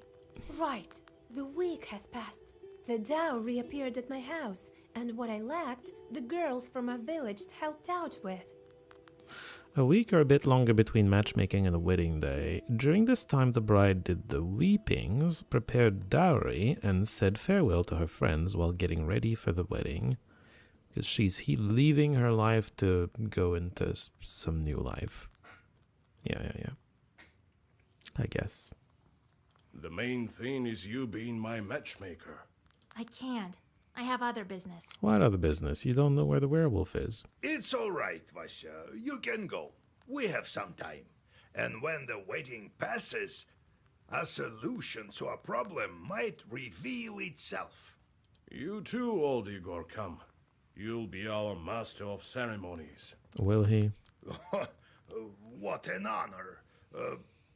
Right. The week has passed. The dowry appeared at my house, and what I lacked, the girls from my village helped out with. A week or a bit longer between matchmaking and the wedding day. During this time, the bride did the weepings, prepared dowry, and said farewell to her friends while getting ready for the wedding. Because she's leaving her life to go into some new life. Yeah. I guess. The main thing is you being my matchmaker. I can't. I have other business. What other business? You don't know where the werewolf is. It's all right, Vasya. You can go. We have some time. And when the wedding passes, a solution to a problem might reveal itself. You too, old Igor, come. You'll be our master of ceremonies. Will he? What an honor.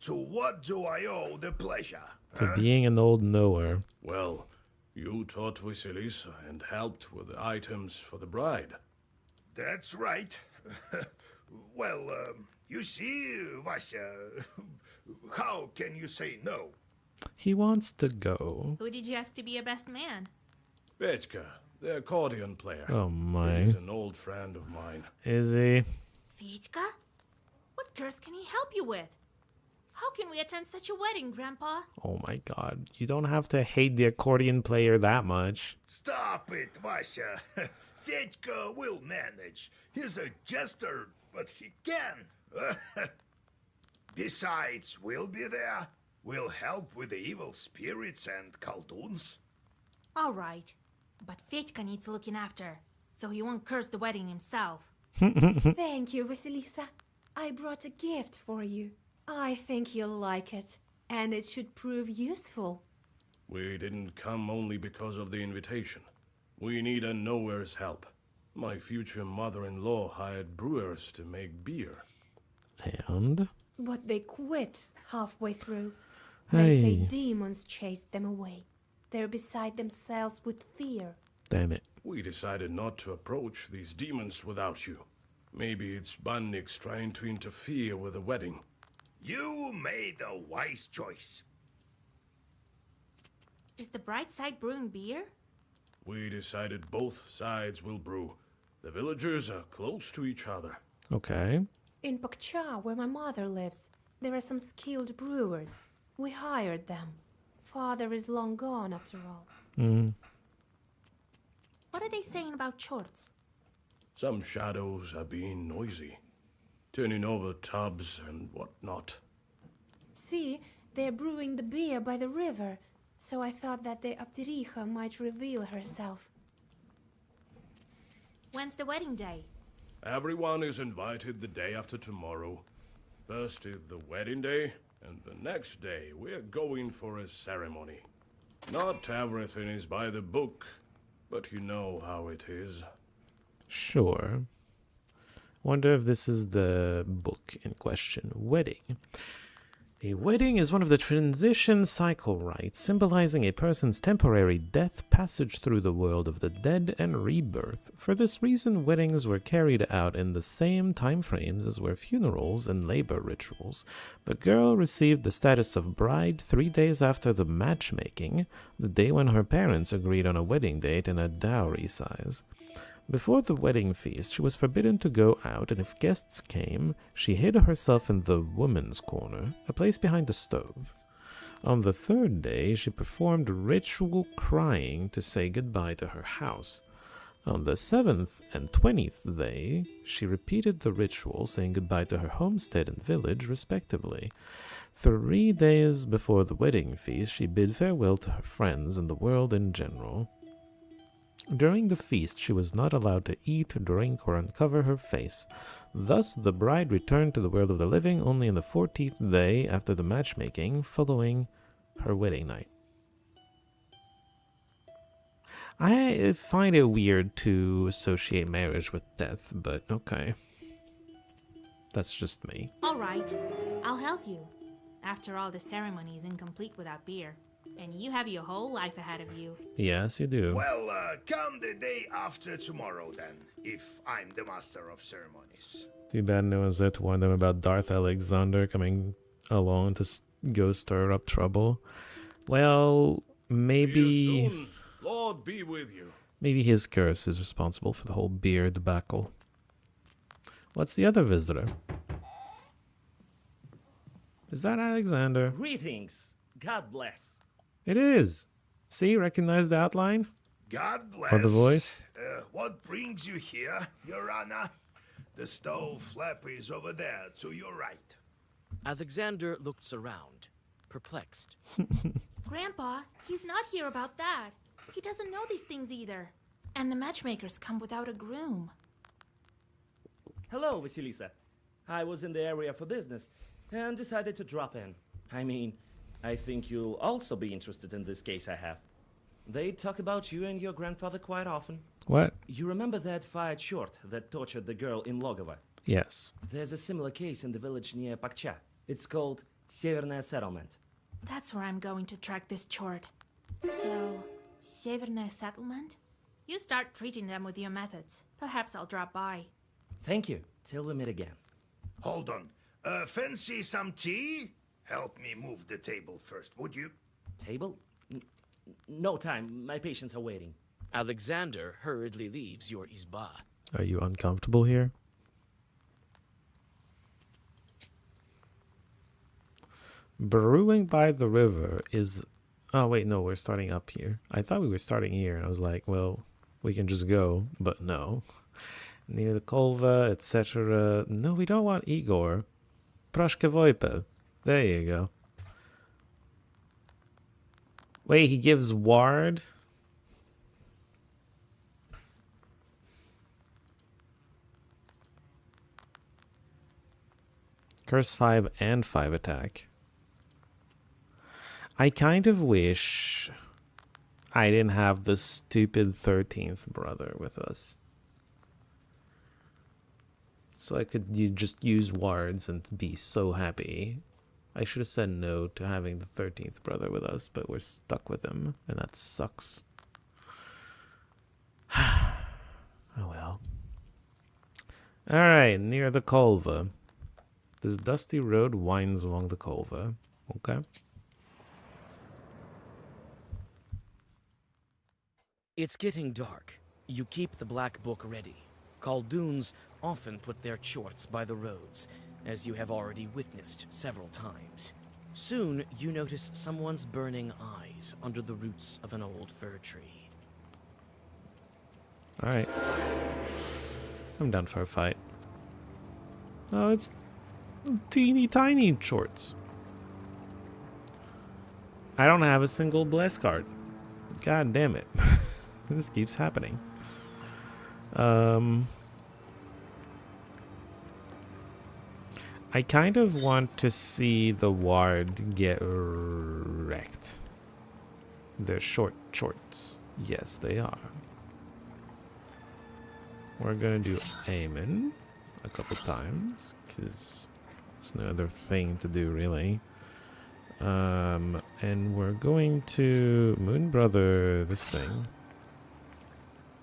To what do I owe the pleasure? To being an old knower. Well, you taught Vasilisa and helped with the items for the bride. That's right. Well, you see, Vasya, how can you say no? He wants to go. Who did you ask to be your best man? Petka, the accordion player. Oh my. He's an old friend of mine. Is he? Fedka? What curse can he help you with? How can we attend such a wedding, Grandpa? Oh my god. You don't have to hate the accordion player that much. Stop it, Vasya. Fedka will manage. He's a jester, but he can. Besides, we'll be there. We'll help with the evil spirits and Khalduns. All right. But Fedka needs looking after, so he won't curse the wedding himself. Thank you, Vasilisa. I brought a gift for you. I think you'll like it, and it should prove useful. We didn't come only because of the invitation. We need a knower's help. My future mother-in-law hired brewers to make beer. And? But they quit halfway through. They say Hey. demons chased them away. They're beside themselves with fear. Damn it. We decided not to approach these demons without you. Maybe it's Bandix trying to interfere with the wedding. You made a wise choice. Is the bright side brewing beer? We decided both sides will brew. The villagers are close to each other. Okay. In Pakcha, where my mother lives, there are some skilled brewers. We hired them. Father is long gone, after all. What are they saying about Chorts? Some shadows are being noisy, turning over tubs and whatnot. See, they're brewing the beer by the river, so I thought that the Aptericha might reveal herself. When's the wedding day? Everyone is invited the day after tomorrow. First is the wedding day, and the next day we're going for a ceremony. Not everything is by the book, but you know how it is. Sure. Wonder if this is the book in question. Wedding. A wedding is one of the transition cycle rites, symbolizing a person's temporary death, passage through the world of the dead, and rebirth. For this reason, weddings were carried out in the same time frames as were funerals and labor rituals. The girl received the status of bride 3 days after the matchmaking, the day when her parents agreed on a wedding date and a dowry size. Before the wedding feast, she was forbidden to go out, and if guests came, she hid herself in the woman's corner, a place behind the stove. On the third day, she performed ritual crying to say goodbye to her house. On the 7th and 20th day, she repeated the ritual, saying goodbye to her homestead and village, respectively. 3 days before the wedding feast, she bid farewell to her friends and the world in general. During the feast, she was not allowed to eat, drink, or uncover her face. Thus, the bride returned to the world of the living only on the 14th day after the matchmaking, following her wedding night. I find it weird to associate marriage with death, but okay. That's just me. All right, I'll help you. After all, the ceremony is incomplete without beer. And you have your whole life ahead of you. Yes, you do. Well, come the day after tomorrow then, if I'm the master of ceremonies. Too bad no one's there to warn them about Darth Alexander coming along to go stir up trouble. Well, maybe... Soon. Lord be with you. Maybe his curse is responsible for the whole beer debacle. What's the other visitor? Is that Alexander? Greetings. God bless. It is. See, recognize the outline? God bless. Or the voice? What brings you here, Your Honor? The stove flap is over there, to your right. Alexander looks around, perplexed. Grandpa, he's not here about that. He doesn't know these things either. And the matchmakers come without a groom. Hello, Vasilisa. I was in the area for business and decided to drop in. I mean, I think you'll also be interested in this case I have. They talk about you and your grandfather quite often. What? You remember that fired short that tortured the girl in Logova? Yes. There's a similar case in the village near Pakcha. It's called Severnaya Settlement. That's where I'm going to track this chort. So, Severnaya Settlement? You start treating them with your methods. Perhaps I'll drop by. Thank you. Till we meet again. Hold on. Fancy some tea? Help me move the table first, would you? Table? No time. My patients are waiting. Alexander hurriedly leaves your izba. Are you uncomfortable here? Brewing by the river is... Oh, wait, no, we're starting up here. I thought we were starting here, and I was like, well, we can just go, but no. Near the Kolva, etc. No, we don't want Igor. Proshka Voipel. There you go. Wait, he gives ward? Curse 5 and 5 attack. I kind of wish I didn't have the stupid 13th brother with us. So I could just use wards and be so happy. I should have said no to having the 13th brother with us, but we're stuck with him, and that sucks. Oh well. Alright, near the Kolva. This dusty road winds along the Kolva. Okay. It's getting dark. You keep the black book ready. Khaldoons often put their chorts by the roads, as you have already witnessed several times. Soon, you notice someone's burning eyes under the roots of an old fir tree. Alright. I'm down for a fight. Oh, it's teeny tiny shorts. I don't have a single bless card. God damn it. This keeps happening. I kind of want to see the ward get wrecked. They're short shorts. Yes, they are. We're gonna do Aemon a couple times, because there's no other thing to do, really. And we're going to Moon Brother this thing.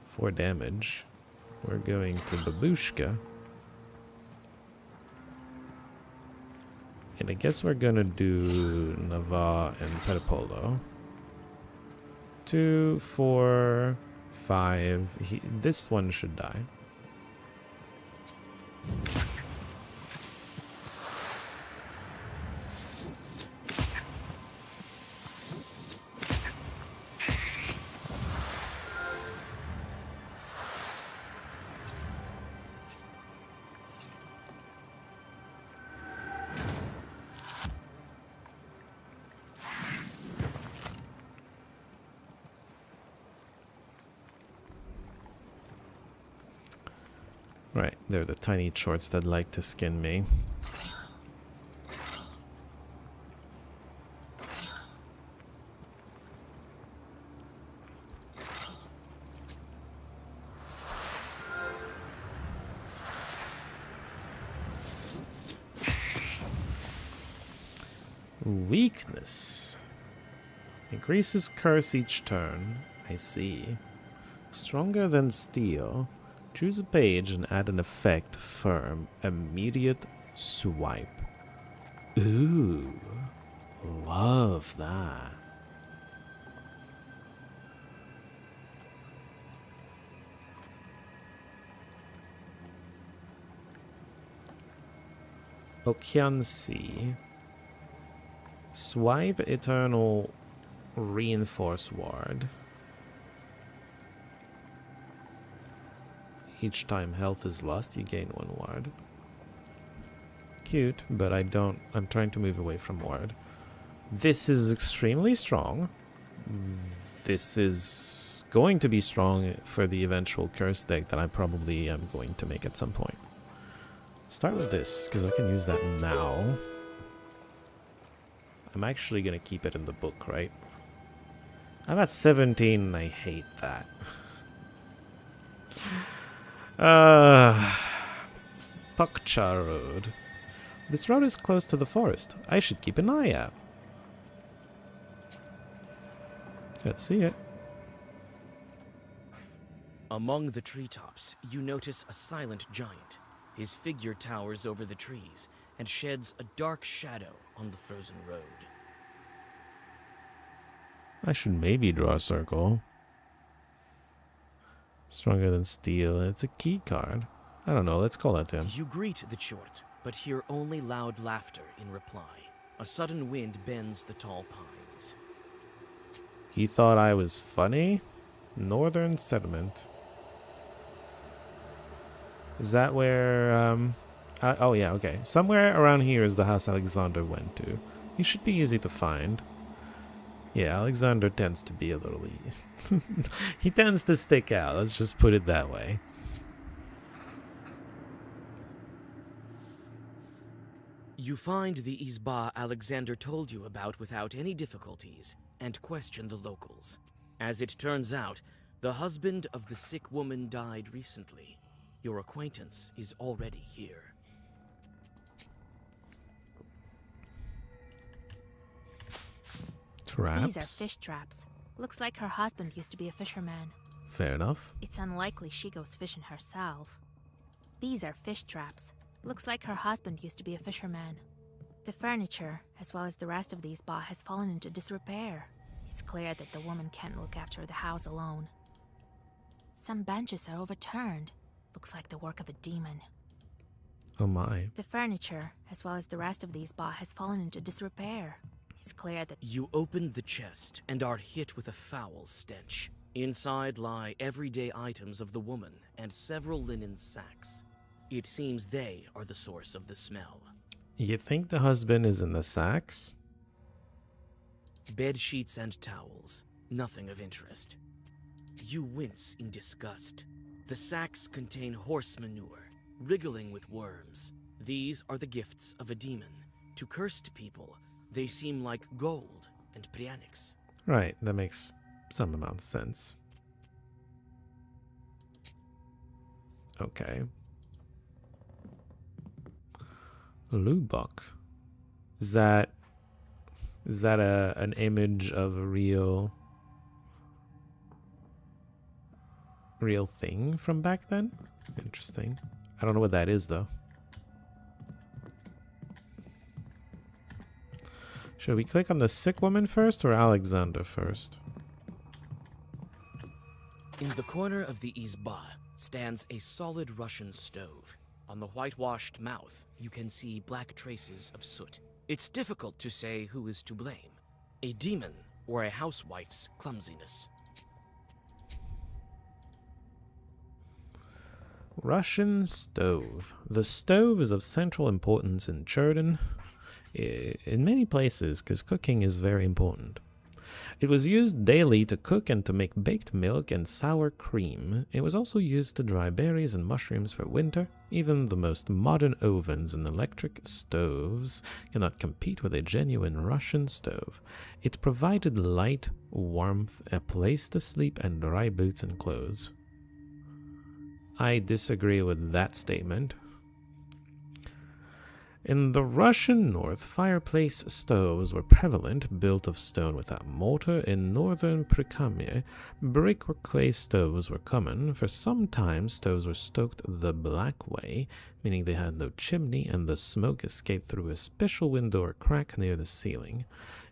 4 damage. We're going to Babushka. And I guess we're gonna do Nava and Pedipolo. 2, 4, 5. This one should die. Right, they're the tiny shorts that like to skin me. Weakness. Increases curse each turn. I see. Stronger than steel. Choose a page and add an effect. Firm. Immediate swipe. Ooh. Love that. Okiansi. Swipe Eternal Reinforce Ward. Each time health is lost, you gain 1 ward. Cute, but I'm trying to move away from ward. This is extremely strong. This is going to be strong for the eventual curse deck that I probably am going to make at some point. Start with this, because I can use that now. I'm actually going to keep it in the book, right? I'm at 17 and I hate that. Pakcha Road. This road is close to the forest. I should keep an eye out. Let's see it. Among the treetops, you notice a silent giant. His figure towers over the trees and sheds a dark shadow on the frozen road. I should maybe draw a circle. Stronger than steel. It's a key card. I don't know. Let's call that to him. You greet the Chort, but hear only loud laughter in reply. A sudden wind bends the tall pines. He thought I was funny? Northern Settlement. Is that where, oh yeah, okay. Somewhere around here is the house Alexander went to. He should be easy to find. Yeah, Alexander tends to be a little... he tends to stick out, let's just put it that way. You find the Izba Alexander told you about without any difficulties, and question the locals. As it turns out, the husband of the sick woman died recently. Your acquaintance is already here. Traps? These are fish traps. Looks like her husband used to be a fisherman. Fair enough. It's unlikely she goes fishing herself. These are fish traps. Looks like her husband used to be a fisherman. The furniture, as well as the rest of the Isba, has fallen into disrepair. It's clear that the woman can't look after the house alone. Some benches are overturned. Looks like the work of a demon. Oh my. The furniture, as well as the rest of the Isba, has fallen into disrepair. It's clear that You open the chest and are hit with a foul stench. Inside lie everyday items of the woman and several linen sacks. It seems they are the source of the smell. You think the husband is in the sacks? Bed sheets and towels. Nothing of interest. You wince in disgust. The sacks contain horse manure, wriggling with worms. These are the gifts of a demon. To cursed people, they seem like gold and prianics. Right, that makes some amount of sense. Okay. Lubok. Is that an image of a real thing from back then? Interesting. I don't know what that is though. Should we click on the sick woman first or Alexander first? In the corner of the Izba stands a solid Russian stove. On the whitewashed mouth, you can see black traces of soot. It's difficult to say who is to blame, a demon or a housewife's clumsiness. Russian stove. The stove is of central importance in Churden, in many places, because cooking is very important. It was used daily to cook and to make baked milk and sour cream. It was also used to dry berries and mushrooms for winter. Even the most modern ovens and electric stoves cannot compete with a genuine Russian stove. It provided light, warmth, a place to sleep, and dry boots and clothes. I disagree with that statement. In the Russian north, fireplace stoves were prevalent, built of stone without mortar. In northern Prikamye, brick or clay stoves were common. For some time, stoves were stoked the black way, meaning they had no chimney and the smoke escaped through a special window or crack near the ceiling.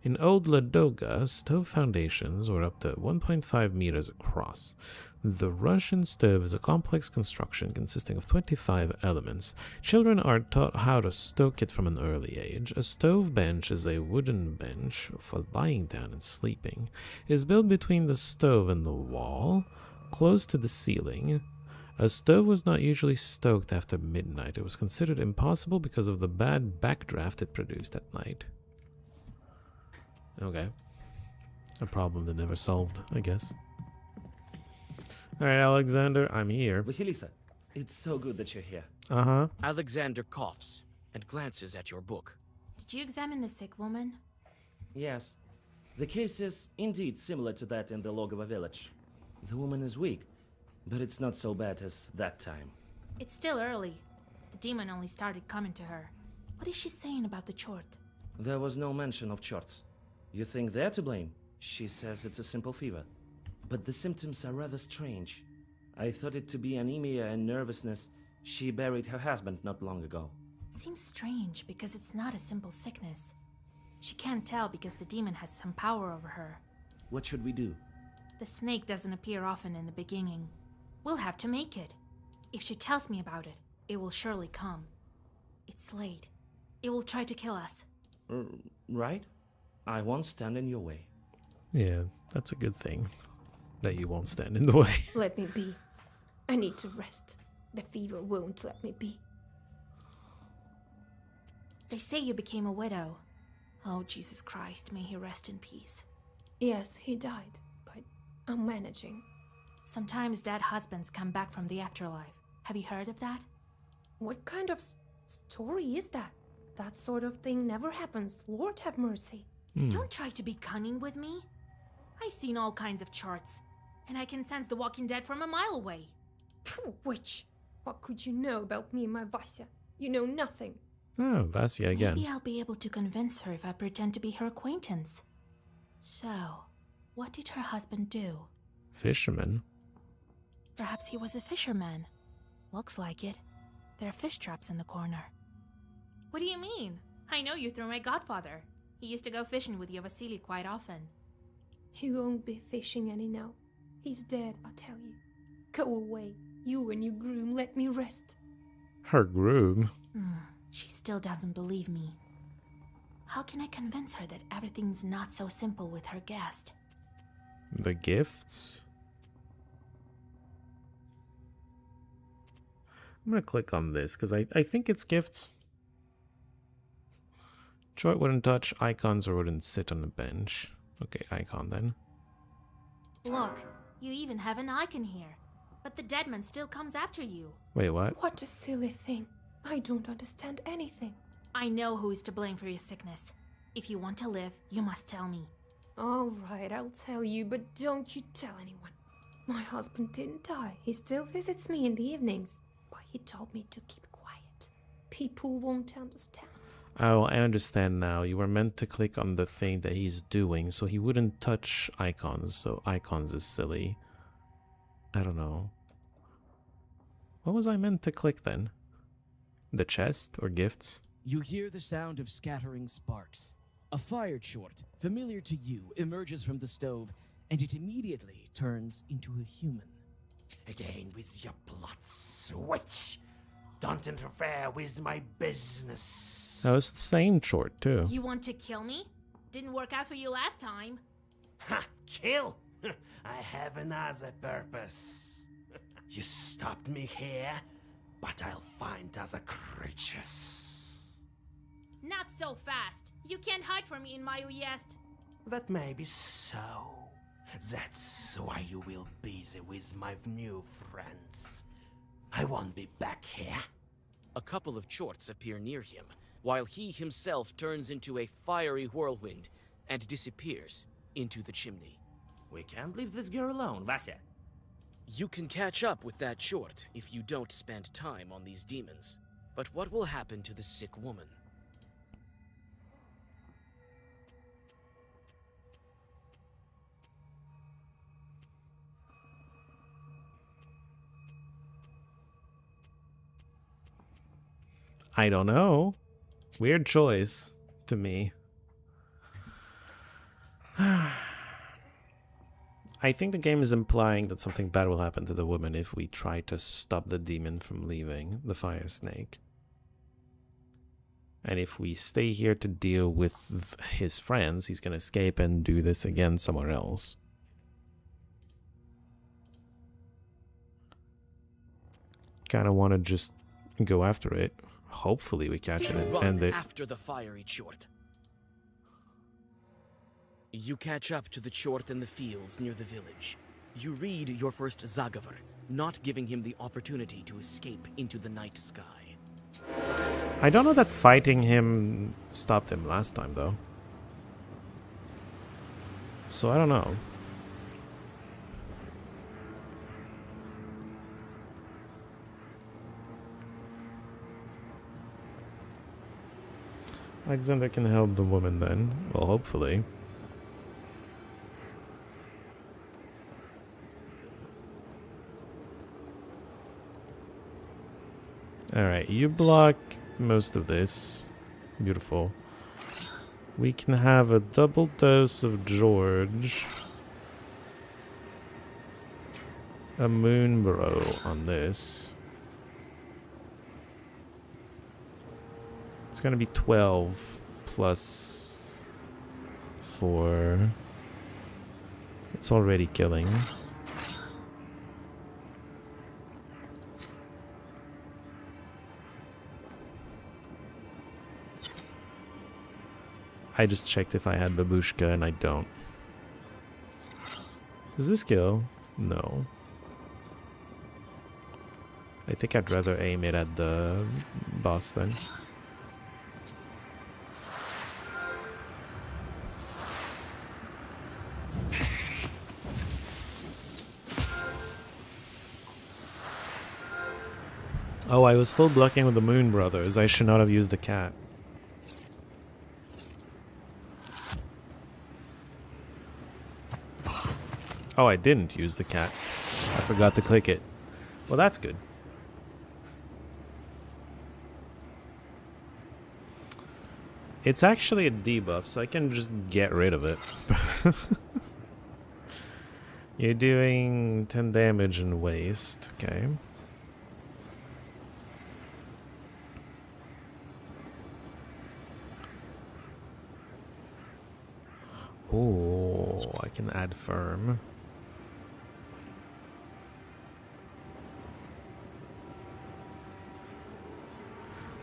In Old Ladoga, stove foundations were up to 1.5 meters across. The Russian stove is a complex construction consisting of 25 elements. Children are taught how to stoke it from an early age. A stove bench is a wooden bench for lying down and sleeping. It is built between the stove and the wall, close to the ceiling. A stove was not usually stoked after midnight. It was considered impossible because of the bad backdraft it produced at night. Okay. A problem that never solved, I guess. Alright, Alexander, I'm here. Vasilisa, it's so good that you're here. Uh-huh. Alexander coughs and glances at your book. Did you examine the sick woman? Yes. The case is indeed similar to that in the Logova village. The woman is weak, but it's not so bad as that time. It's still early. The demon only started coming to her. What is she saying about the chort? There was no mention of chorts. You think they're to blame? She says it's a simple fever. But the symptoms are rather strange. I thought it to be anemia and nervousness. She buried her husband not long ago. It seems strange because it's not a simple sickness. She can't tell because the demon has some power over her. What should we do? The snake doesn't appear often in the beginning. We'll have to make it. If she tells me about it, it will surely come. It's late. It will try to kill us. Right? I won't stand in your way. Yeah, that's a good thing. That you won't stand in the way. Let me be. I need to rest. The fever won't let me be. They say you became a widow. Oh, Jesus Christ, may he rest in peace. Yes, he died, but I'm managing. Sometimes dead husbands come back from the afterlife. Have you heard of that? What kind of story is that? That sort of thing never happens. Lord have mercy. Don't try to be cunning with me. I've seen all kinds of charts, and I can sense the walking dead from a mile away. Phew, witch! What could you know about me and my Vasya? You know nothing. Oh, Vasya again. Maybe I'll be able to convince her if I pretend to be her acquaintance. So, what did her husband do? Fisherman? Perhaps he was a fisherman. Looks like it. There are fish traps in the corner. What do you mean? I know you through my godfather. He used to go fishing with your Vasily quite often. He won't be fishing any now. He's dead, I'll tell you. Go away. You and your groom, let me rest. Her groom? She still doesn't believe me. How can I convince her that everything's not so simple with her guest? The gifts? I'm gonna click on this because I think it's gifts. Chort wouldn't touch icons or wouldn't sit on the bench. Okay, icon then. Look, you even have an icon here. But the dead man still comes after you. Wait, what? What a silly thing. I don't understand anything. I know who is to blame for your sickness. If you want to live, you must tell me. All right, I'll tell you, but don't you tell anyone. My husband didn't die. He still visits me in the evenings. But he told me to keep quiet. People won't understand. Oh, I understand now. You were meant to click on the thing that he's doing, so he wouldn't touch icons, so icons is silly. I don't know. What was I meant to click then? The chest or gifts? You hear the sound of scattering sparks. A fire chort, familiar to you, emerges from the stove, and it immediately turns into a human. Again with your plot switch. Don't interfere with my business. Oh, it's the same chort too. You want to kill me? Didn't work out for you last time. Ha! Kill? I have another purpose. You stopped me here, but I'll find other creatures. Not so fast. You can't hide from me in my Uyezd. That may be so. That's why you will be busy with my new friends. I won't be back here. A couple of chorts appear near him, while he himself turns into a fiery whirlwind and disappears into the chimney. We can't leave this girl alone, Vasya. You can catch up with that chort if you don't spend time on these demons. But what will happen to the sick woman? I don't know. Weird choice to me. I think the game is implying that something bad will happen to the woman if we try to stop the demon from leaving, the fire snake. And if we stay here to deal with his friends, he's gonna escape and do this again somewhere else. Kinda wanna just go after it. Hopefully we catch it and end it. After the fiery chort. You catch up to the chort in the fields near the village. You read your first Zagavar, not giving him the opportunity to escape into the night sky. I don't know that fighting him stopped him last time, though. So I don't know. Alexander can help the woman then. Well, hopefully. Alright, you block most of this. Beautiful. We can have a double dose of George. A Moonborough on this. It's gonna be 12 plus 4. It's already killing. I just checked if I had Babushka and I don't. Does this kill? No. I think I'd rather aim it at the boss then. Oh, I was full blocking with the Moon Brothers. I should not have used the cat. Oh, I didn't use the cat. I forgot to click it. Well, that's good. It's actually a debuff, so I can just get rid of it. You're doing 10 damage and waste. Okay. Oh, I can add firm.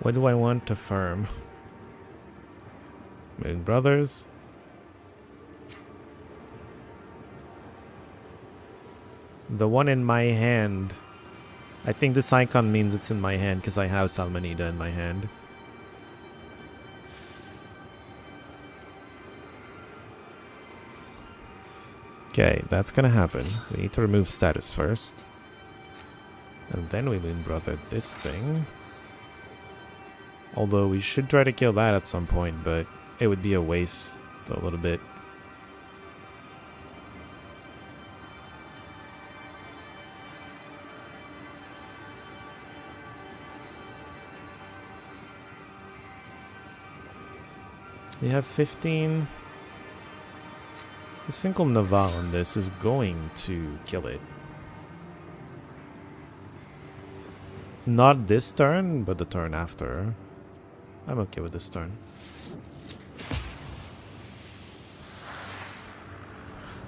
What do I want to firm? Moon Brothers? The one in my hand. I think this icon means it's in my hand because I have Salmonida in my hand. Okay, that's gonna happen. We need to remove status first. And then we Moon Brother this thing. Although we should try to kill that at some point, but it would be a waste a little bit. We have 15. A single Naval on this is going to kill it. Not this turn, but the turn after. I'm okay with this turn.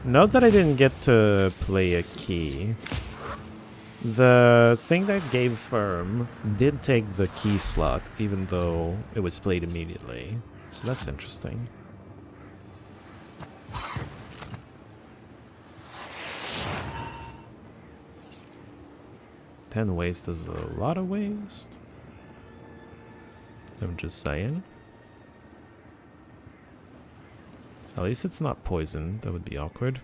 Note that I didn't get to play a key. The thing that gave firm did take the key slot, even though it was played immediately. So that's interesting. Ten waste is a lot of waste. I'm just saying. At least it's not poison. That would be awkward.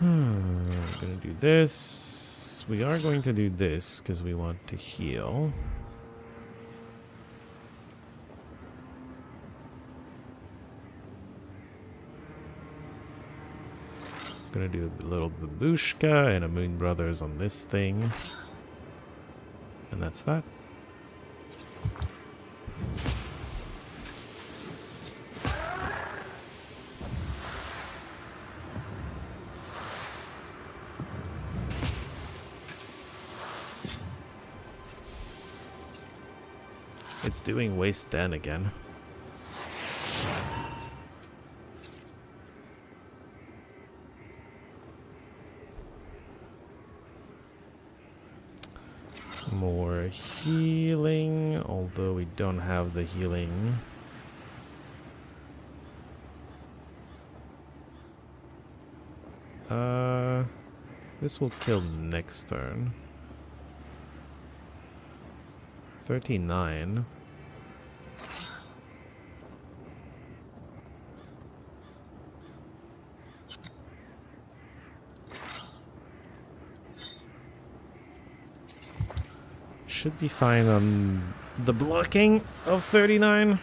I'm gonna do this. We are going to do this because we want to heal. Gonna do a little babushka and a Moon Brothers on this thing. And that's that. It's doing waste then again. More healing, although we don't have the healing. This will kill next turn. 39. Should be fine on the blocking of 39.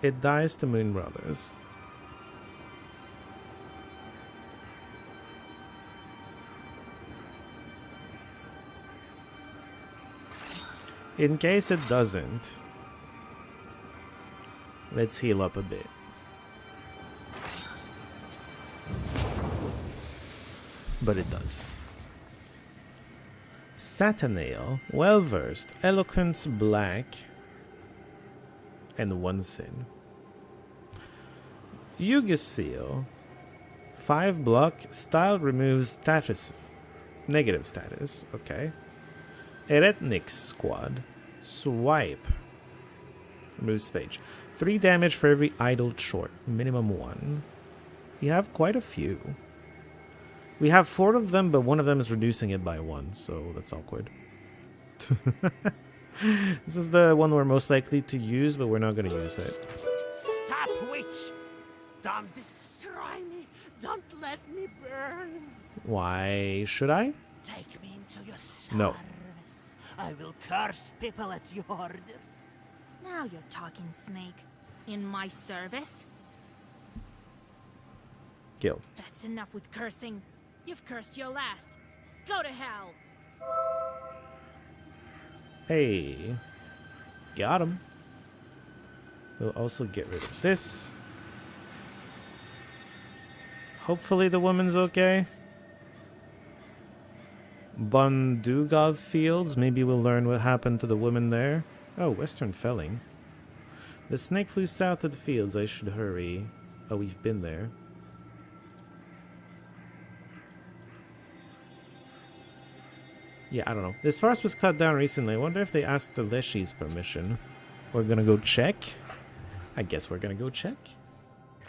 It dies to Moon Brothers. In case it doesn't, let's heal up a bit. But it does. Satanael, well versed, eloquence black, and 1 sin. Yugasil, 5 block, style removes status, negative status, okay. Eretnik squad, swipe, removes page. 3 damage for every idle short, minimum 1. You have quite a few. We have 4 of them, but one of them is reducing it by 1, so that's awkward. This is the one we're most likely to use, but we're not going to use it. Stop, witch! Don't destroy me! Don't let me burn! Why should I? Take me into your service. No. I will curse people at your orders. Now you're talking, Snake. In my service? Killed. That's enough with cursing. You've cursed your last. Go to hell! Hey. Got him. We'll also get rid of this. Hopefully the woman's okay. Bundugov Fields. Maybe we'll learn what happened to the woman there. Oh, Western Felling. The snake flew south to the fields. I should hurry. Oh, we've been there. Yeah, I don't know. This forest was cut down recently. I wonder if they asked the Leshy's permission. We're gonna go check. I guess we're gonna go check.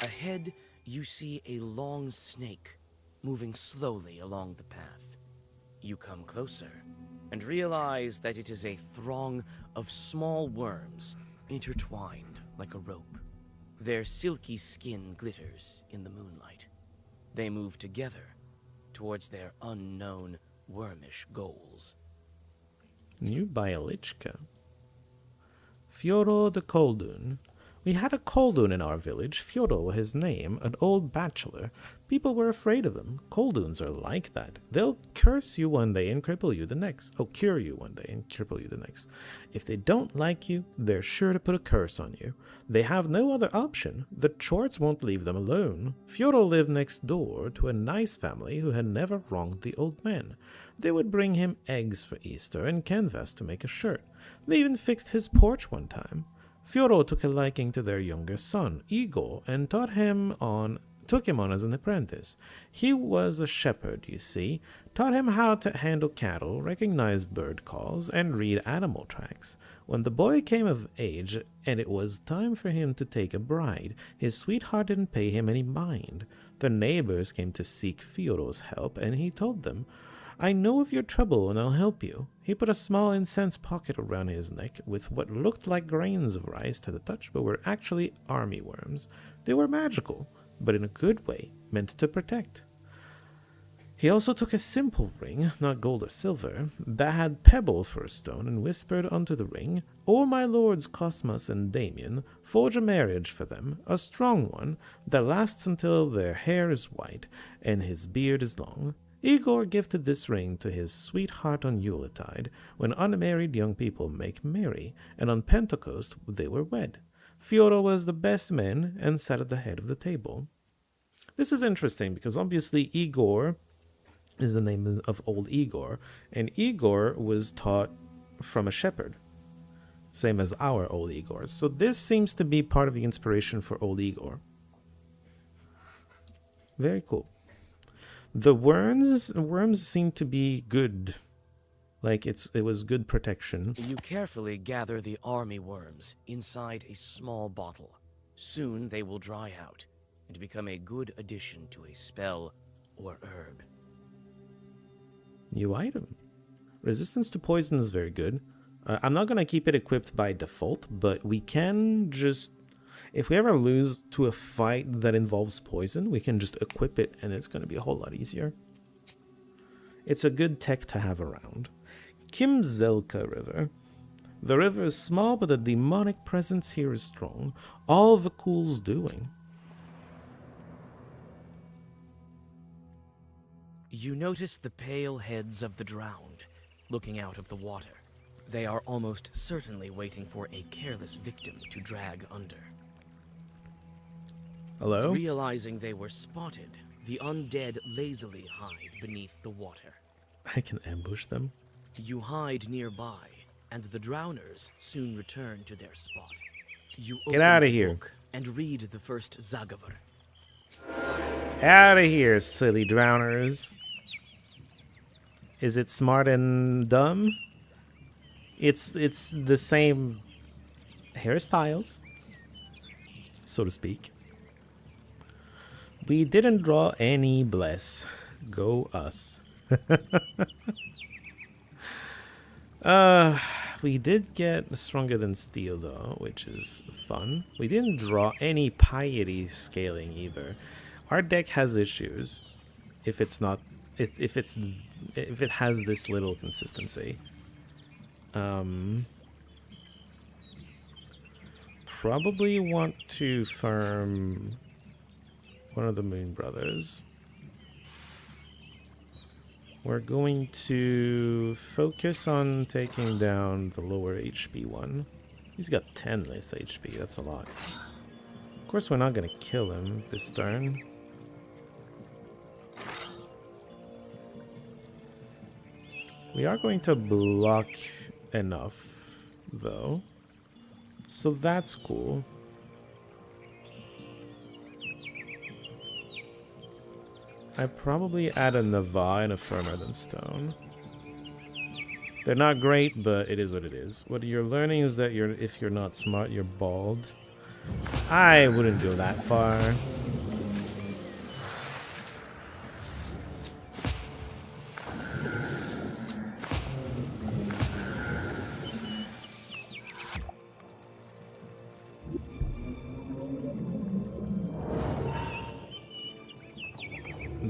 Ahead, you see a long snake moving slowly along the path. You come closer and realize that it is a throng of small worms intertwined like a rope. Their silky skin glitters in the moonlight. They move together towards their unknown wormish goals. New Bialichka. Fyodor the Koldun. We had a Koldun in our village. Fyodor was his name, an old bachelor. People were afraid of him. Kolduns are like that. They'll curse you one day and cripple you the next. Oh, cure you one day and cripple you the next. If they don't like you, they're sure to put a curse on you. They have no other option. The Chorts won't leave them alone. Fyodor lived next door to a nice family who had never wronged the old man. They would bring him eggs for Easter and canvas to make a shirt. They even fixed his porch one time. Fyodor took a liking to their younger son, Igor, and took him on as an apprentice. He was a shepherd, you see, taught him how to handle cattle, recognize bird calls, and read animal tracks. When the boy came of age and it was time for him to take a bride, his sweetheart didn't pay him any mind. The neighbors came to seek Fyodor's help, and he told them, "I know of your trouble and I'll help you." He put a small incense pocket around his neck with what looked like grains of rice to the touch, but were actually army worms. They were magical, but in a good way, meant to protect. He also took a simple ring, not gold or silver, that had pebble for a stone, and whispered unto the ring, "O my lords Cosmas and Damien, forge a marriage for them, a strong one, that lasts until their hair is white and his beard is long." Igor gifted this ring to his sweetheart on Yuletide, when unmarried young people make merry, and on Pentecost they were wed. Fyodor was the best man and sat at the head of the table. This is interesting because obviously Igor is the name of old Igor, and Igor was taught from a shepherd, same as our old Igor. So this seems to be part of the inspiration for old Igor. Very cool. The worms seem to be good. Like it was good protection. You carefully gather the army worms inside a small bottle. Soon they will dry out and become a good addition to a spell or herb. New item. Resistance to poison is very good. I'm not going to keep it equipped by default, but we can just... If we ever lose to a fight that involves poison, we can just equip it and it's going to be a whole lot easier. It's a good tech to have around. Kimzelka River. The river is small, but the demonic presence here is strong. All Vakul's doing. You notice the pale heads of the drowned looking out of the water. They are almost certainly waiting for a careless victim to drag under. Hello? Realizing they were spotted, the undead lazily hide beneath the water. I can ambush them. You hide nearby, and the drowners soon return to their spot. You Get out of here. And read the first Zagavar. Out of here, silly drowners. Is it smart and dumb? It's the same hairstyles, so to speak. We didn't draw any bless. Go us. We did get Stronger Than Steel though, which is fun. We didn't draw any piety scaling either. Our deck has issues if it's not if it has this little consistency. Probably want to farm one of the Moon Brothers. We're going to focus on taking down the lower HP one. He's got 10 less HP, that's a lot. Of course we're not going to kill him this turn. We are going to block enough, though. So that's cool. I probably add a Nava and a Firmer Than Stone. They're not great, but it is what it is. What you're learning is that if you're not smart, you're bald. I wouldn't go that far.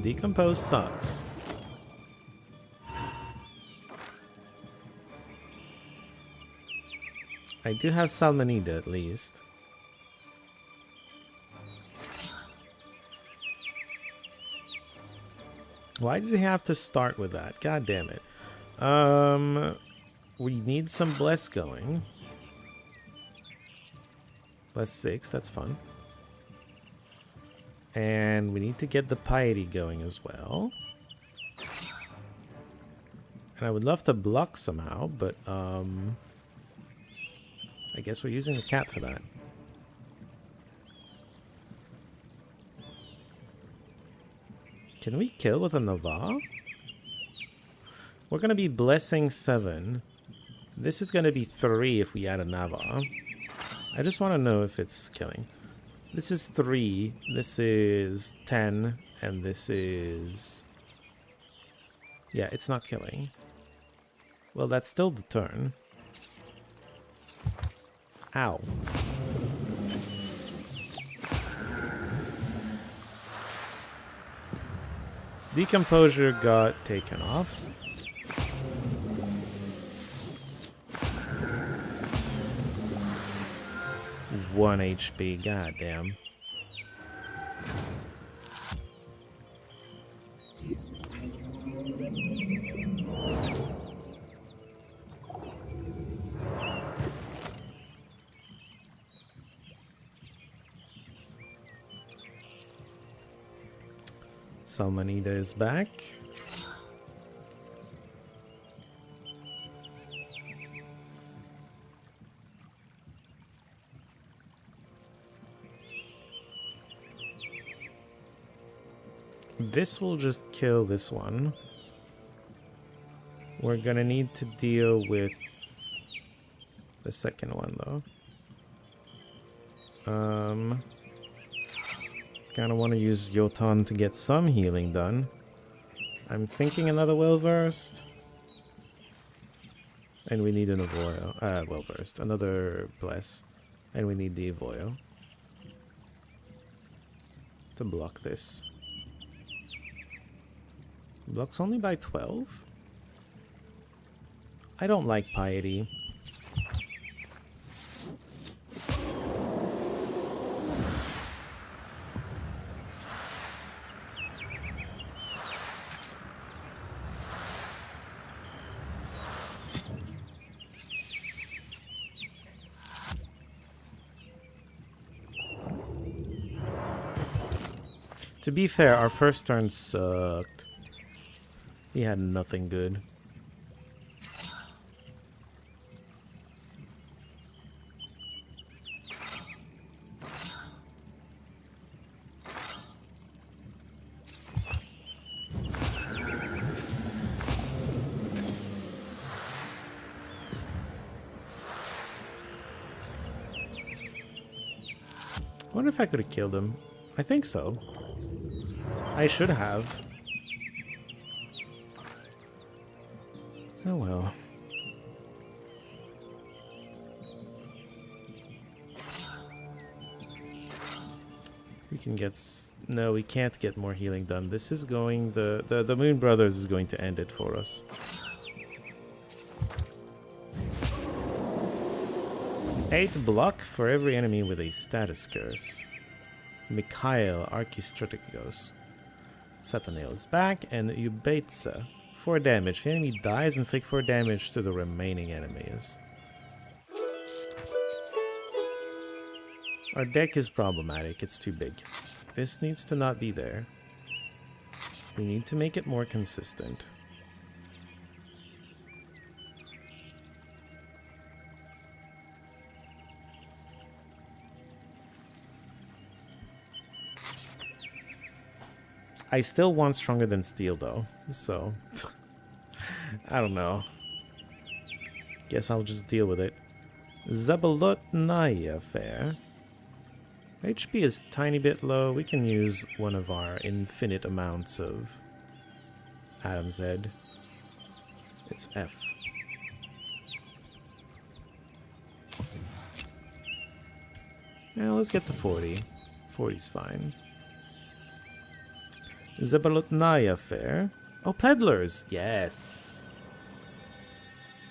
Decompose sucks. I do have Salmonida at least. Why did he have to start with that? God damn it. We need some Bless going. Bless 6, that's fun. And we need to get the Piety going as well. And I would love to block somehow, but I guess we're using the cat for that. Can we kill with a Nava? We're going to be blessing 7. This is going to be 3 if we add a Nava. I just want to know if it's killing. This is 3, this is 10, and this is... Yeah, it's not killing. Well, that's still the turn. Ow. Decomposure got taken off. One HP, goddamn. Salmonida is back. This will just kill this one. We're gonna need to deal with the second one though. Kinda wanna use Yotan to get some healing done. I'm thinking another Well-Versed. And we need an Evoyo. Well-Versed. Another Bless. And we need the Evoyo to block this. Blocks only by 12? I don't like Piety. To be fair, our first turn sucked. He had nothing good. I wonder if I could have killed him. I think so. I should have. Oh well. We can get... No, we can't get more healing done. This is going... The Moon Brothers is going to end it for us. Eight block for every enemy with a status curse. Mikhail Archistrategos. Satanael is back, and Ubeitsa. 4 damage. If the enemy dies, inflict 4 damage to the remaining enemies. Our deck is problematic. It's too big. This needs to not be there. We need to make it more consistent. I still want Stronger Than Steel though, so I don't know. Guess I'll just deal with it. Zabolotnaya Fair. HP is a tiny bit low. We can use one of our infinite amounts of Adam's Head. It's F. Yeah, let's get the 40. 40's fine. Zabolotnaya Fair. Oh, peddlers! Yes!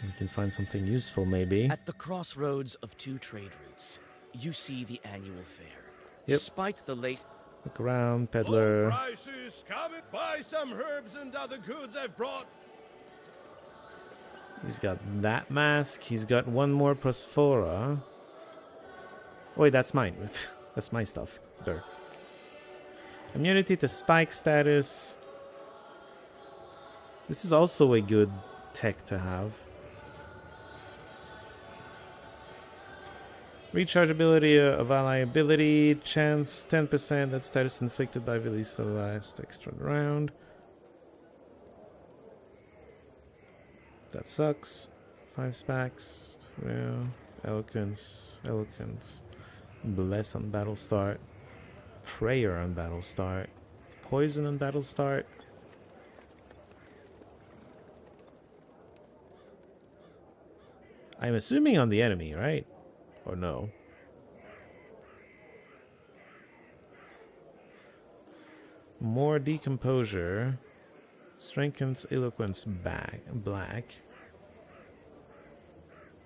We can find something useful, maybe. At the crossroads of 2 trade routes, you see the annual fair. Yep. Despite the late... Look around, peddler. Prices, come and buy some herbs and other goods I've brought. He's got that mask. He's got one more Prosphora. Oh, wait, that's mine. That's my stuff. There. Immunity to spike status. This is also a good tech to have. Rechargeability of ally ability. Chance 10% that status inflicted by release the last extra round. That sucks. 5 specs. Yeah. Eloquence. Eloquence. Bless on battle start. Prayer on battle start. Poison on battle start. I'm assuming on the enemy, right? Or no? More decomposure. Strengthens eloquence black.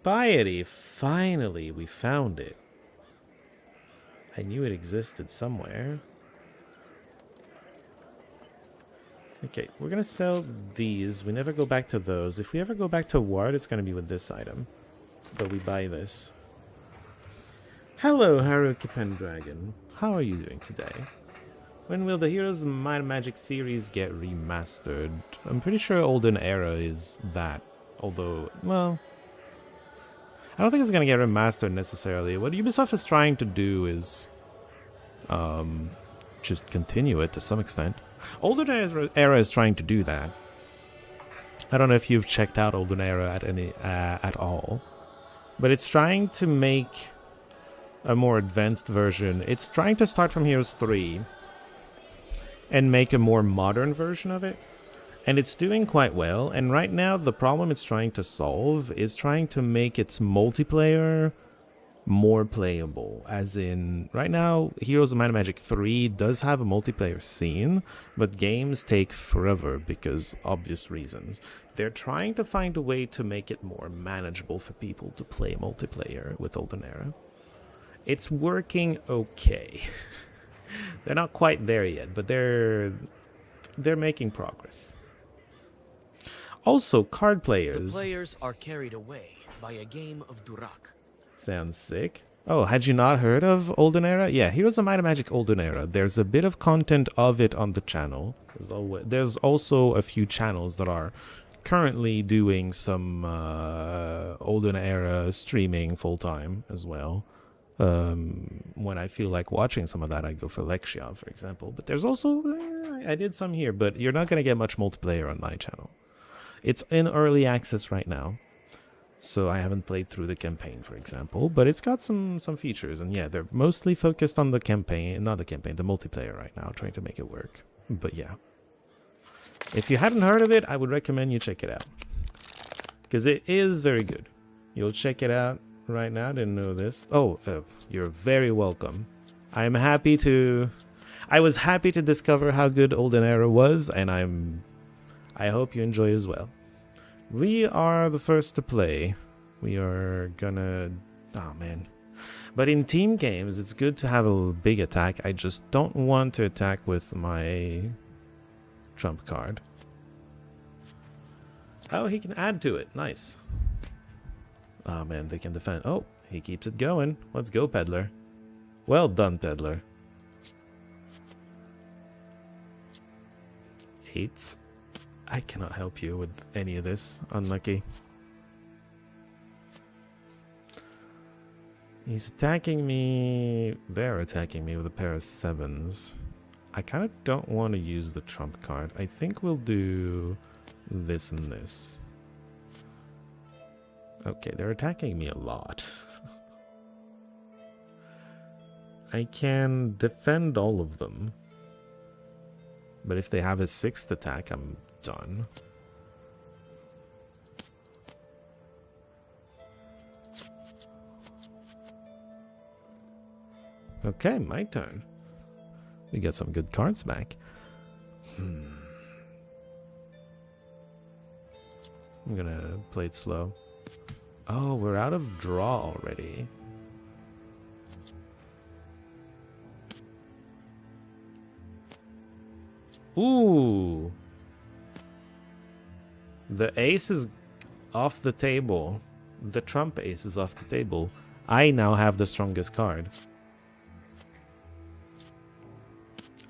Piety. Finally, we found it. I knew it existed somewhere. Okay, we're gonna sell these. We never go back to those. If we ever go back to Ward, it's gonna be with this item. But we buy this. Hello, Haruki Pendragon. How are you doing today? When will the Heroes of Might and Magic series get remastered? I'm pretty sure Olden Era is that. Although, well... I don't think it's gonna get remastered necessarily. What Ubisoft is trying to do is... just continue it to some extent. Olden Era is trying to do that. I don't know if you've checked out Olden Era at all. But it's trying to make a more advanced version. It's trying to start from Heroes 3 and make a more modern version of it. And it's doing quite well. And right now, the problem it's trying to solve is trying to make its multiplayer more playable. As in, right now, Heroes of Might and Magic 3 does have a multiplayer scene, but games take forever because obvious reasons. They're trying to find a way to make it more manageable for people to play multiplayer with Olden Era. It's working okay. They're not quite there yet, but they're making progress. Also, card players. The players are carried away by a game of Durak. Sounds sick. Oh, had you not heard of Olden Era? Yeah, Heroes of Might and Magic Olden Era. There's a bit of content of it on the channel. There's also a few channels that are currently doing some Olden Era streaming full-time as well. When I feel like watching some of that, I go for Lexia, for example. But there's also... I did some here, but you're not going to get much multiplayer on my channel. It's in early access right now. So I haven't played through the campaign, for example, but it's got some features, and yeah, they're mostly focused on the campaign, not the campaign, the multiplayer right now, trying to make it work. But yeah. If you hadn't heard of it, I would recommend you check it out. because it is very good. You'll check it out right now. Didn't know this. Oh, you're very welcome. I was happy to discover how good Olden Era was, and I hope you enjoy it as well. We are the first to play. We are gonna... Oh, man. But in team games, it's good to have a big attack. I just don't want to attack with my trump card. Oh, he can add to it. Nice. Oh, man, they can defend. Oh, he keeps it going. Let's go, Peddler. Well done, Peddler. 8s. I cannot help you with any of this. Unlucky. He's attacking me. They're attacking me with a pair of 7s. I kind of don't want to use the trump card. I think we'll do this and this. Okay, they're attacking me a lot. I can defend all of them. But if they have a 6th attack, I'm done. Okay, my turn. We get some good cards back. I'm gonna play it slow. Oh, we're out of draw already. Ooh. The ace is off the table. The trump ace is off the table. I now have the strongest card.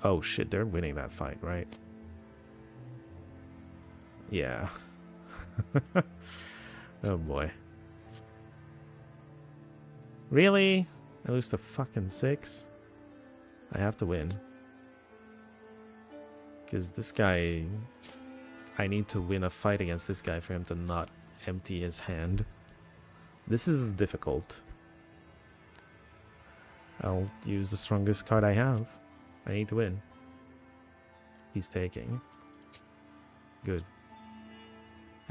Oh shit, they're winning that fight, right? Yeah. Oh boy. Really? I lose to fucking 6? I have to win. Because this guy... I need to win a fight against this guy for him to not empty his hand. This is difficult. I'll use the strongest card I have. I need to win. He's taking. Good.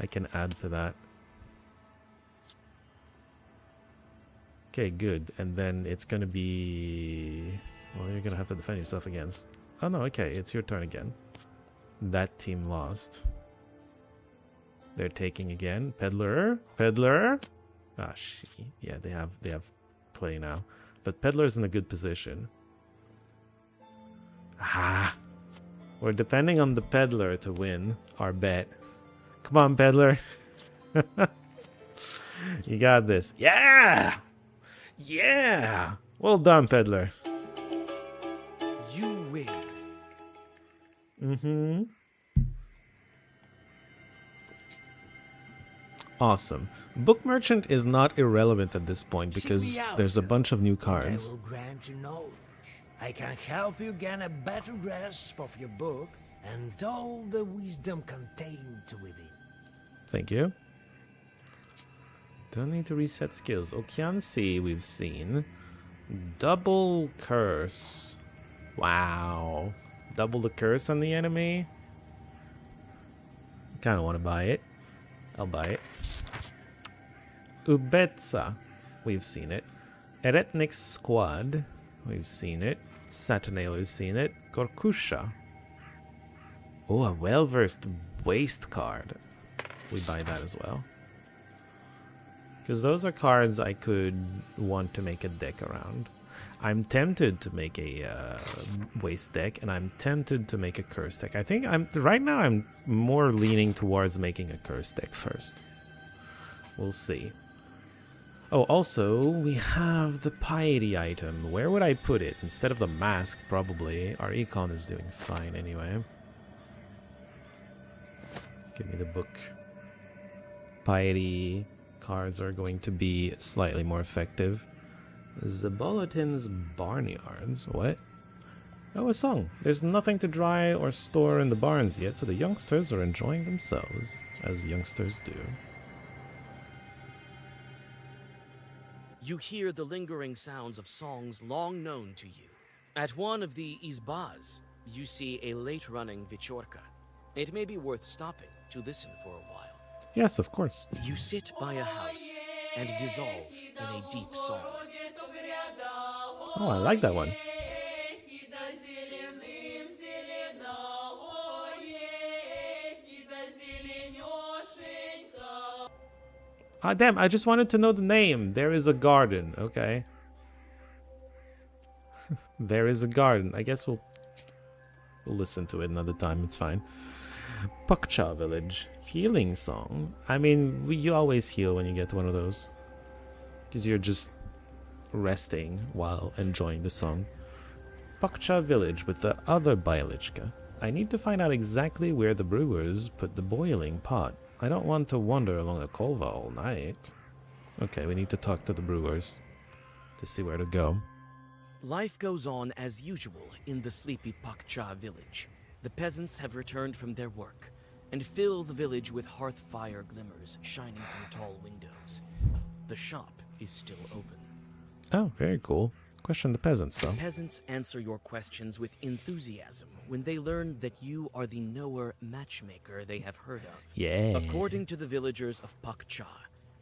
I can add to that. Okay, good. And then it's gonna be... Well, you're gonna have to defend yourself against... Oh no, okay, it's your turn again. That team lost. They're taking again. Peddler? Peddler? Ah, yeah, they have play now. But Peddler's in a good position. Ah. We're depending on the Peddler to win our bet. Come on, Peddler. You got this. Yeah! Yeah! Well done, Peddler. You win. Mm-hmm. Awesome. Book Merchant is not irrelevant at this point because there's a bunch of new cards. I will grant you knowledge. I can help you gain a better grasp of your book and all the wisdom contained within. Thank you. Don't need to reset skills. Okiansi we've seen. Double curse. Wow. Double the curse on the enemy. Kinda wanna buy it. I'll buy it. Ubetsa. We've seen it. Eretnik's Squad. We've seen it. Saturnale, we've seen it. Korkusha. Oh, a well-versed waste card. We buy that as well. Because those are cards I could want to make a deck around. I'm tempted to make a waste deck, and I'm tempted to make a curse deck. I think right now I'm more leaning towards making a curse deck first. We'll see. Oh, also, we have the piety item. Where would I put it? Instead of the mask, probably. Our econ is doing fine anyway. Give me the book. Piety cards are going to be slightly more effective. Zabolotin's Barnyards. What? Oh, a song. There's nothing to dry or store in the barns yet, so the youngsters are enjoying themselves, as youngsters do. You hear the lingering sounds of songs long known to you. At one of the izbas, you see a late-running Vichorka. It may be worth stopping to listen for a while. Yes, of course. You sit by a house and dissolve in a deep song. Oh, I like that one. Ah, damn, I just wanted to know the name. There is a garden, okay. There is a garden. I guess we'll listen to it another time, it's fine. Pakcha Village. Healing song. I mean, you always heal when you get one of those. Because you're just resting while enjoying the song. Pakcha Village with the other Bialichka. I need to find out exactly where the brewers put the boiling pot. I don't want to wander along the Kolva all night. Okay, we need to talk to the brewers to see where to go. Life goes on as usual in the sleepy Pakcha village. The peasants have returned from their work and fill the village with hearth fire glimmers shining from tall windows. The shop is still open. Oh, very cool. Question the peasants, though. The peasants answer your questions with enthusiasm when they learn that you are the knower matchmaker they have heard of. Yeah. According to the villagers of Pakcha,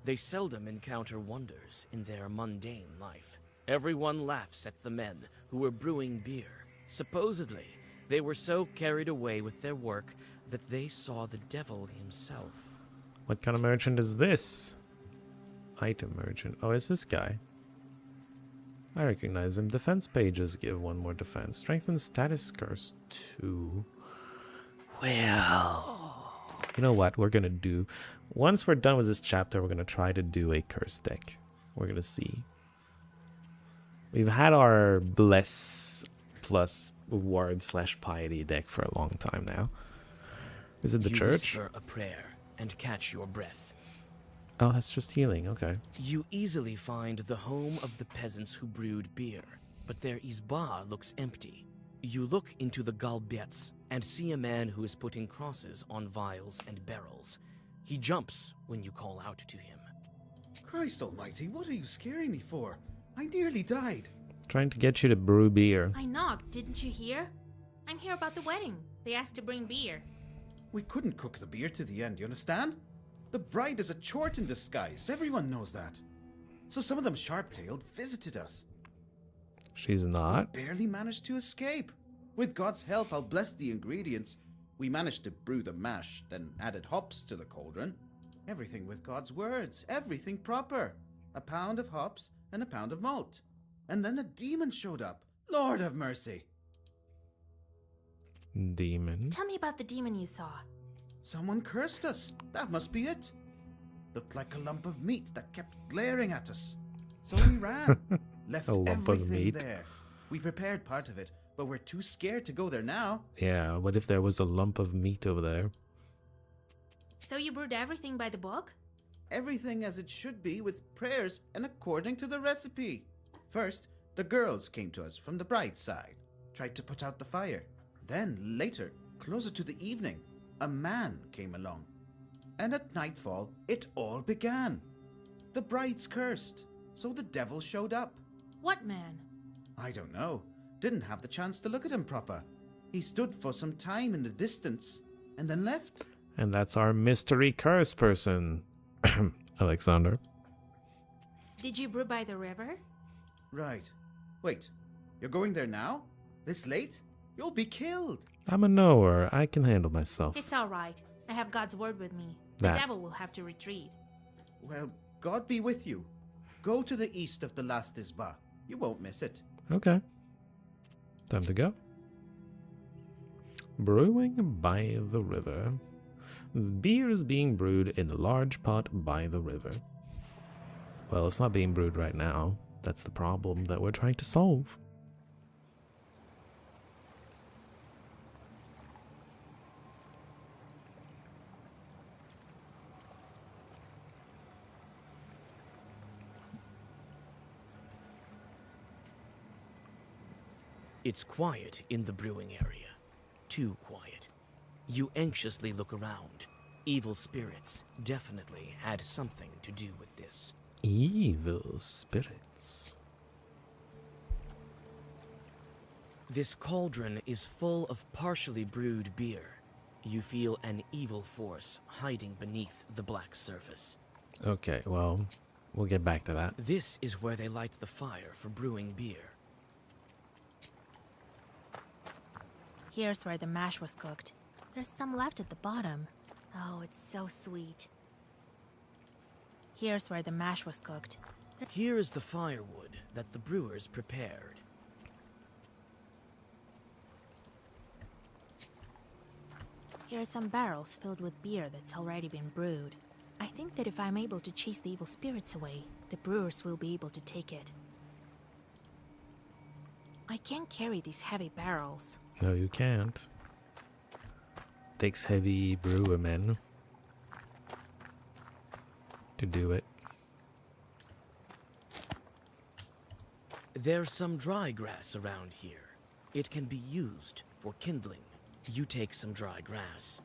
they seldom encounter wonders in their mundane life. Everyone laughs at the men who were brewing beer. Supposedly, they were so carried away with their work that they saw the devil himself. What kind of merchant is this? Item merchant. Oh, it's this guy. I recognize him. Defense pages give 1 more defense. Strengthen status curse 2. Well, you know what we're gonna do? Once we're done with this chapter, we're gonna try to do a curse deck. We're gonna see. We've had our bless plus ward / piety deck for a long time now. Is it the church? You whisper a prayer and catch your breath. Oh, that's just healing. Okay. You easily find the home of the peasants who brewed beer, but their izba looks empty. You look into the galbets and see a man who is putting crosses on vials and barrels. He jumps when you call out to him. Christ almighty, what are you scaring me for? I nearly died. Trying to get you to brew beer. I knocked, didn't you hear? I'm here about the wedding. They asked to bring beer. We couldn't cook the beer to the end, you understand? The bride is a chort in disguise. Everyone knows that. So some of them sharp-tailed visited us. She's not. We barely managed to escape. With God's help, I'll bless the ingredients. We managed to brew the mash, then added hops to the cauldron. Everything with God's words. Everything proper. A pound of hops and a pound of malt. And then a demon showed up. Lord have mercy. Demon? Tell me about the demon you saw. Someone cursed us. That must be it. Looked like a lump of meat that kept glaring at us. So we ran. Left A lump of everything meat. there. We prepared part of it, but we're too scared to go there now. Yeah, what if there was a lump of meat over there? So you brewed everything by the book? Everything as it should be, with prayers and according to the recipe. First, the girls came to us from the bride's side, tried to put out the fire. Then, later, closer to the evening, a man came along. And at nightfall, it all began. The bride's cursed, so the devil showed up. What man? I don't know. Didn't have the chance to look at him proper. He stood for some time in the distance, and then left. And that's our mystery curse person, Alexander. Did you brew by the river? Right. Wait, you're going there now? This late? You'll be killed. I'm a knower. I can handle myself. It's all right. I have God's word with me. The That- devil will have to retreat. Well, God be with you. Go to the east of the last Isba. You won't miss it. Okay. Time to go. Brewing by the river. Beer is being brewed in a large pot by the river. Well, it's not being brewed right now. That's the problem that we're trying to solve. It's quiet in the brewing area. Too quiet. You anxiously look around. Evil spirits definitely had something to do with this. Evil spirits. This cauldron is full of partially brewed beer. You feel an evil force hiding beneath the black surface. Okay, well, we'll get back to that. This is where they light the fire for brewing beer. Here's where the mash was cooked. There's some left at the bottom. Oh, it's so sweet. Here's where the mash was cooked. Here is the firewood that the brewers prepared. Here are some barrels filled with beer that's already been brewed. I think that if I'm able to chase the evil spirits away, the brewers will be able to take it. I can't carry these heavy barrels. No, you can't. Takes heavy brewermen to do it. There's some dry grass around here. It can be used for kindling. You take some dry grass.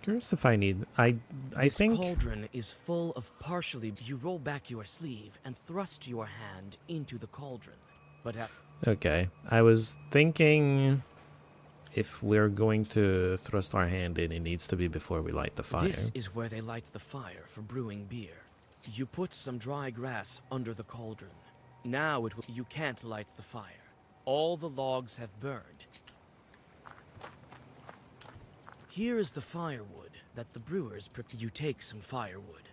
Curious if I need... I This think... cauldron is full of partially... You roll back your sleeve and thrust your hand into the cauldron. But Okay, I was thinking if we're going to thrust our hand in, it needs to be before we light the fire. This is where they light the fire for brewing beer. You put some dry grass under the cauldron. Now you can't light the fire. All the logs have burned. Here is the firewood that the brewers You take some firewood.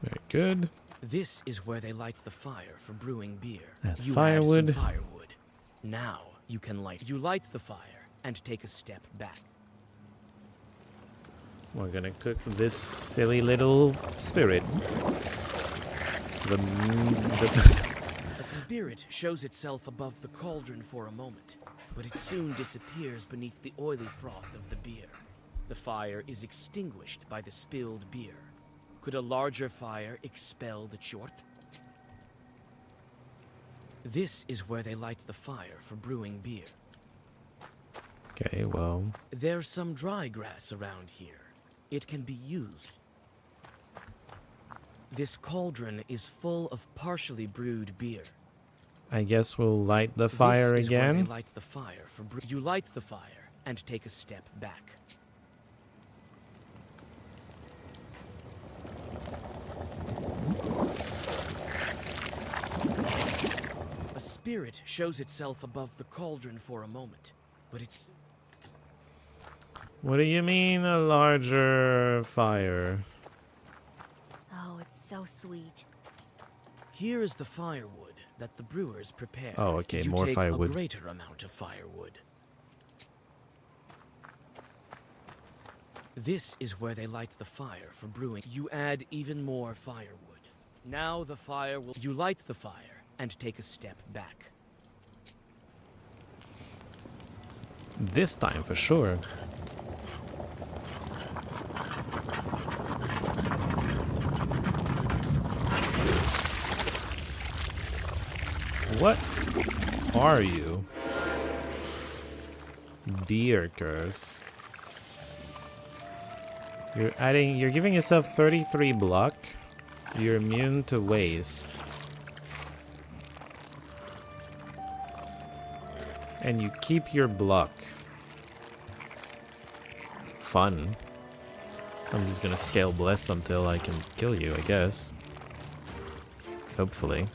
Very good. This is where they light the fire for brewing beer. That's You firewood. Add some firewood. Now you can light. You light the fire and take a step back. We're gonna cook this silly little spirit. The A spirit shows itself above the cauldron for a moment, but it soon disappears beneath the oily froth of the beer. The fire is extinguished by the spilled beer. Could a larger fire expel the chorp? This is where they light the fire for brewing beer. Okay, well... There's some dry grass around here. It can be used. This cauldron is full of partially brewed beer. I guess we'll light the fire This is where again. they light the fire for You light the fire and take a step back. A spirit shows itself above the cauldron for a moment, but it's... What do you mean, a larger fire? Oh, it's so sweet. Here is the firewood that the brewers prepared. Oh, okay, You more take firewood. a greater amount of firewood. This is where they light the fire for brewing. You add even more firewood. Now the fire will... You light the fire and take a step back. This time, for sure. What are you? Beer curse. You're giving yourself 33 block. You're immune to waste. And you keep your block. Fun. I'm just gonna scale bless until I can kill you, I guess. Hopefully.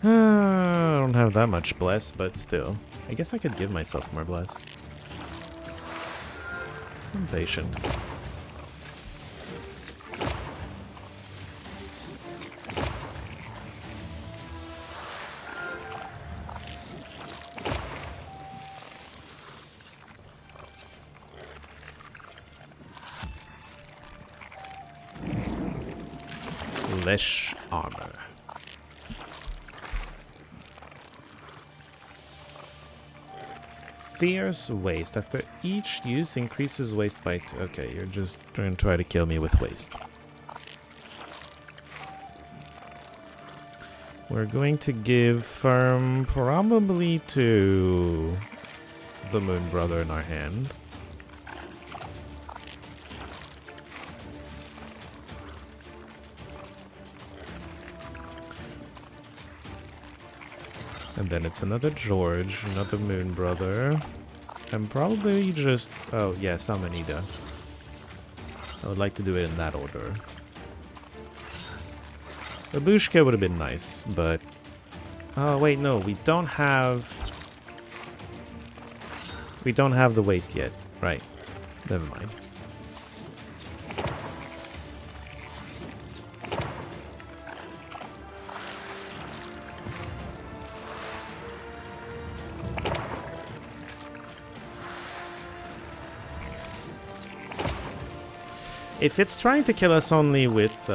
I don't have that much bless, but still. I guess I could give myself more bless. I'm patient. Flesh armor. Fierce waste. After each use increases waste by 2. Okay, you're just going to try to kill me with waste. We're going to give Firm probably to the Moon Brother in our hand. And then it's another George, another Moon Brother, and probably just... oh, yeah, Salmonida. I would like to do it in that order. Babushka would have been nice, but... oh, wait, no, we don't have... we don't have the waste yet. Right. Never mind. If it's trying to kill us only with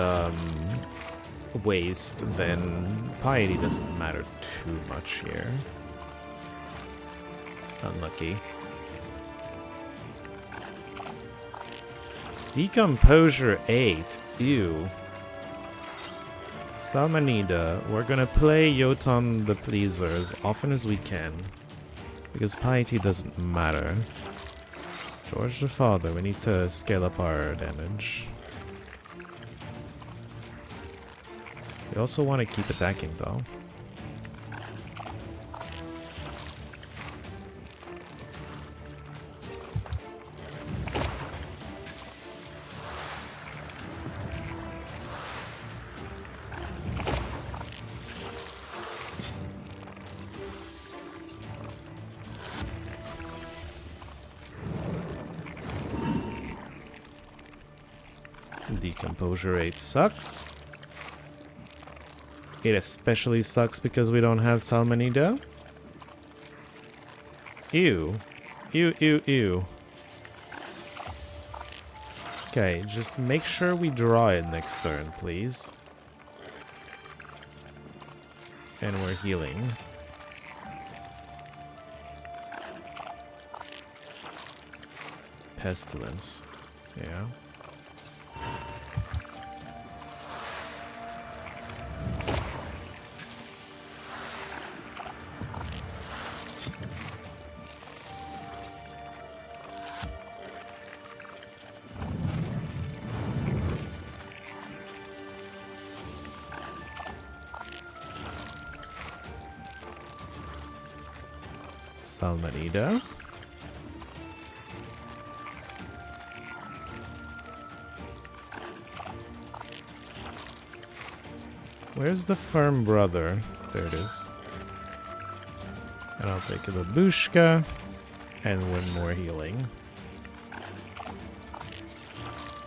waste, then piety doesn't matter too much here. Unlucky. Decomposure 8. Ew. Salmonida. We're gonna play Jotun the Pleaser as often as we can. Because piety doesn't matter. George the Father, we need to scale up our damage. We also want to keep attacking though. Decomposure 8 sucks. It especially sucks because we don't have Salmonida. Ew. Ew, ew, ew. Okay, just make sure we draw it next turn, please. And we're healing. Pestilence. Yeah. Salmonida. Where's the Firm Brother? There it is. And I'll take a Babushka and 1 more healing.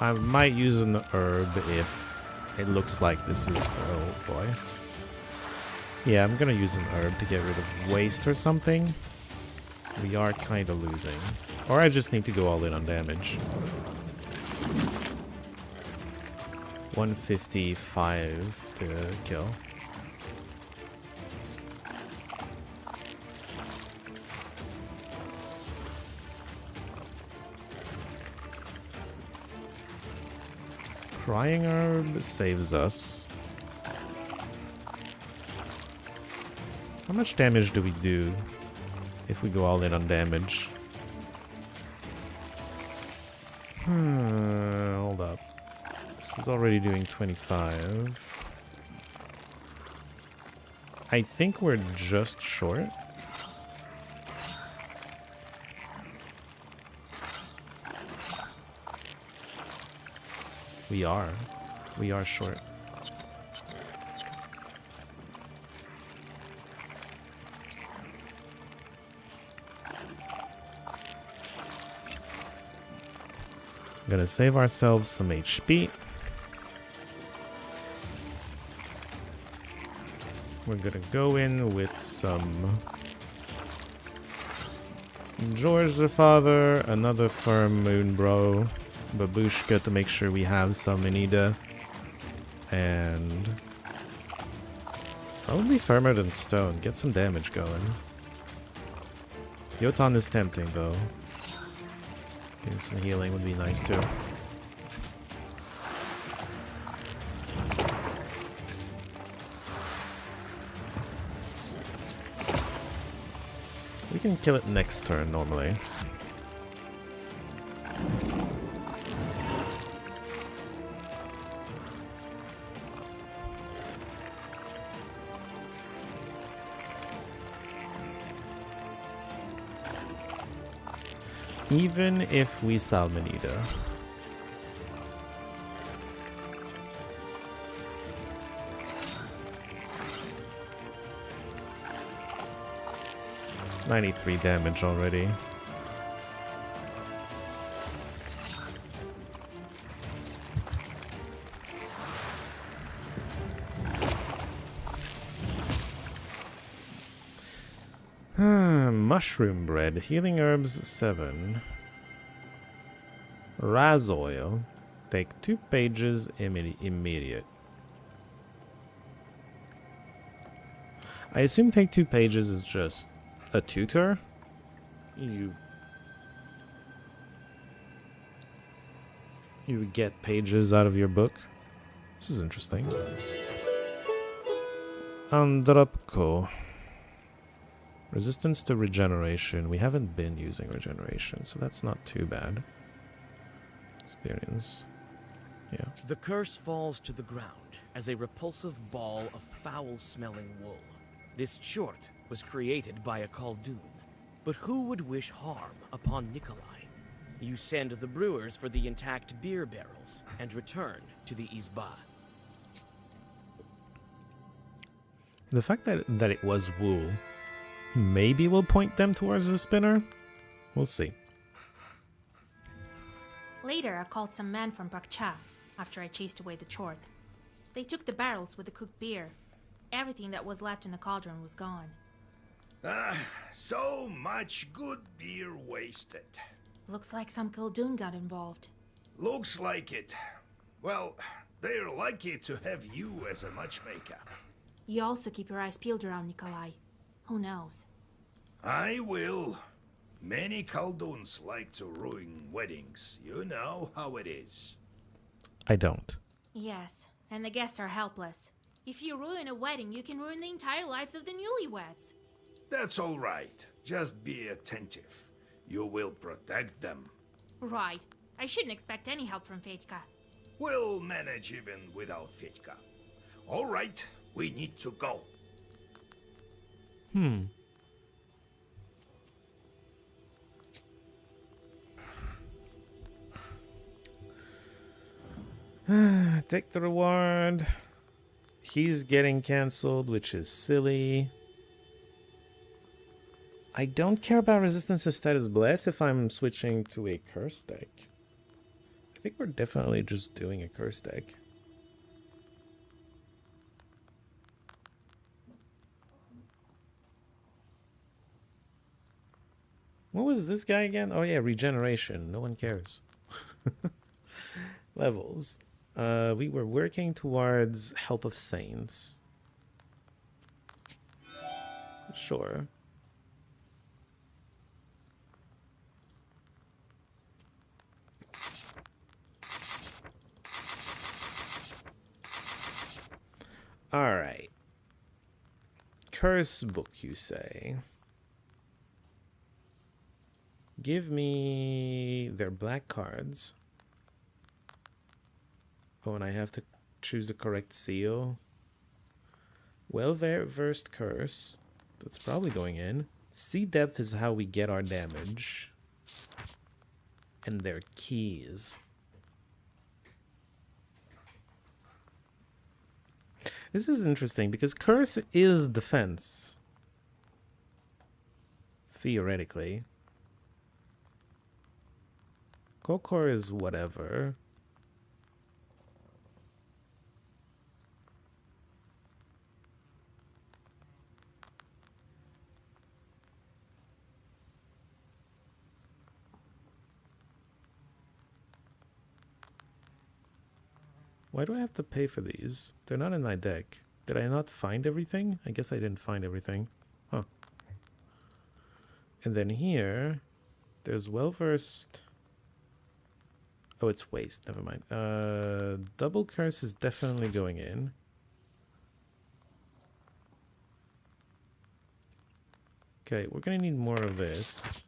I might use an herb if it looks like this is... oh boy. Yeah, I'm gonna use an herb to get rid of waste or something. We are kind of losing. Or I just need to go all in on damage. 155 to kill. Crying Herb saves us. How much damage do we do if we go all in on damage? Hold up. This is already doing 25. I think we're just short. We are. We are short. Gonna save ourselves some HP. We're gonna go in with some George the Father, another Firm Moon Bro, Babushka to make sure we have some Salmonida, and probably Firmer than Stone. Get some damage going. Jotun is tempting though. Getting some healing would be nice too. can kill it next turn normally. Even if we Salmonida. $93 damage already. Mushroom bread, healing herbs 7. Raz oil, take 2 pages immediate. I assume take 2 pages is just a tutor. You get pages out of your book. This is interesting. Andropko. Resistance to regeneration. We haven't been using regeneration, so that's not too bad. Experience. Yeah. The curse falls to the ground as a repulsive ball of foul-smelling wool. This chort was created by a Khaldun. But who would wish harm upon Nikolai? You send the brewers for the intact beer barrels and return to the Izba. The fact that it was wool maybe will point them towards the spinner. We'll see. Later, I called some men from Bakcha after I chased away the chort. They took the barrels with the cooked beer. Everything that was left in the cauldron was gone. So much good beer wasted. Looks like some Khaldun got involved. Looks like it. Well, they're lucky to have you as a matchmaker. You also keep your eyes peeled around Nikolai. Who knows? I will. Many Khalduns like to ruin weddings. You know how it is. I don't. Yes, and the guests are helpless. If you ruin a wedding, you can ruin the entire lives of the newlyweds. That's all right. Just be attentive. You will protect them. Right. I shouldn't expect any help from Fetka. We'll manage even without Fetka. All right, we need to go. Take the reward. He's getting cancelled, which is silly. I don't care about resistance to status bless if I'm switching to a curse deck. I think we're definitely just doing a curse deck. What was this guy again? Oh yeah, regeneration. No one cares. Levels. We were working towards Help of Saints. Sure. Alright. Curse book, you say? Give me their black cards. Oh, and I have to choose the correct seal. Well-versed curse. That's probably going in. Sea depth is how we get our damage. And their keys. This is interesting because curse is defense. Theoretically. Kokor is whatever. Why do I have to pay for these? They're not in my deck. Did I not find everything? I guess I didn't find everything. Huh. And then here, there's well-versed... Oh, it's waste. Never mind. Double curse is definitely going in. Okay, we're gonna need more of this.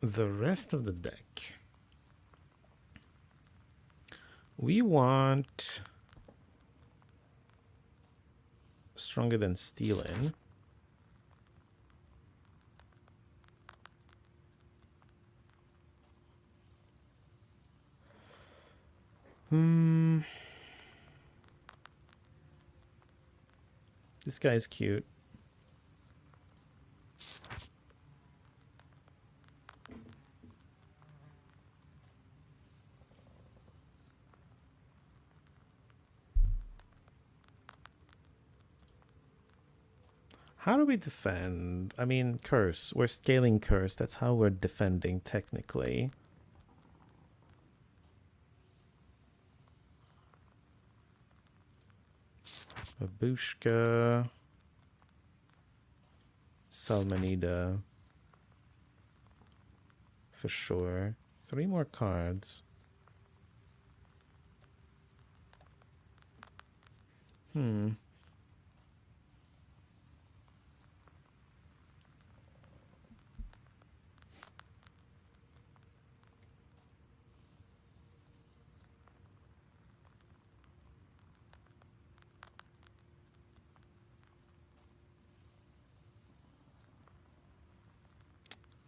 The rest of the deck. We want stronger than stealing. This guy's cute. How do we defend? I mean, curse. We're scaling curse. That's how we're defending technically. Babushka. Salmonida. For sure. 3 more cards.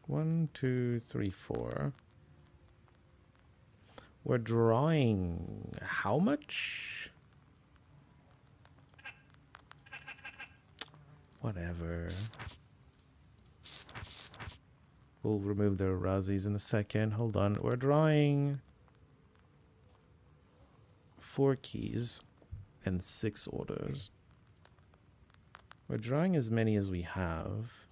One, two, three, four. We're drawing how much? Whatever. We'll remove the Razzies in a second. Hold on. We're drawing 4 keys and 6 orders. We're drawing as many as we have.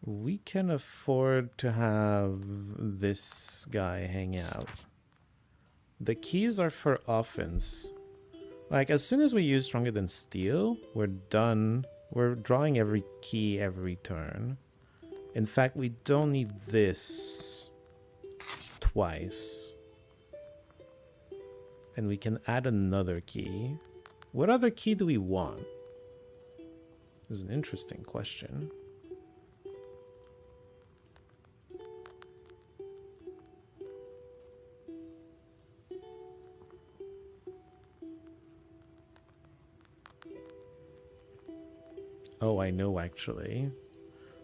We can afford to have this guy hang out. The keys are for offense. Like, as soon as we use Stronger Than Steel, we're done. We're drawing every key every turn. In fact, we don't need this twice. And we can add another key. What other key do we want? This is an interesting question. Oh, I know actually.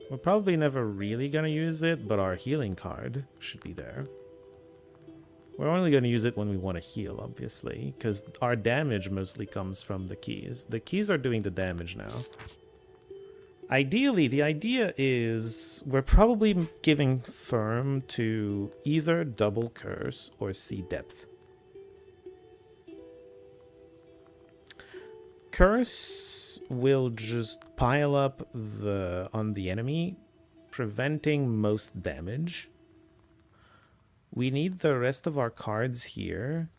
We're probably never really gonna use it, but our healing card should be there. We're only gonna use it when we want to heal, obviously, because our damage mostly comes from the keys. The keys are doing the damage now. Ideally, the idea is we're probably giving Firm to either double Curse or See Depth. Curse will just pile up on the enemy, preventing most damage. We need the rest of our cards here,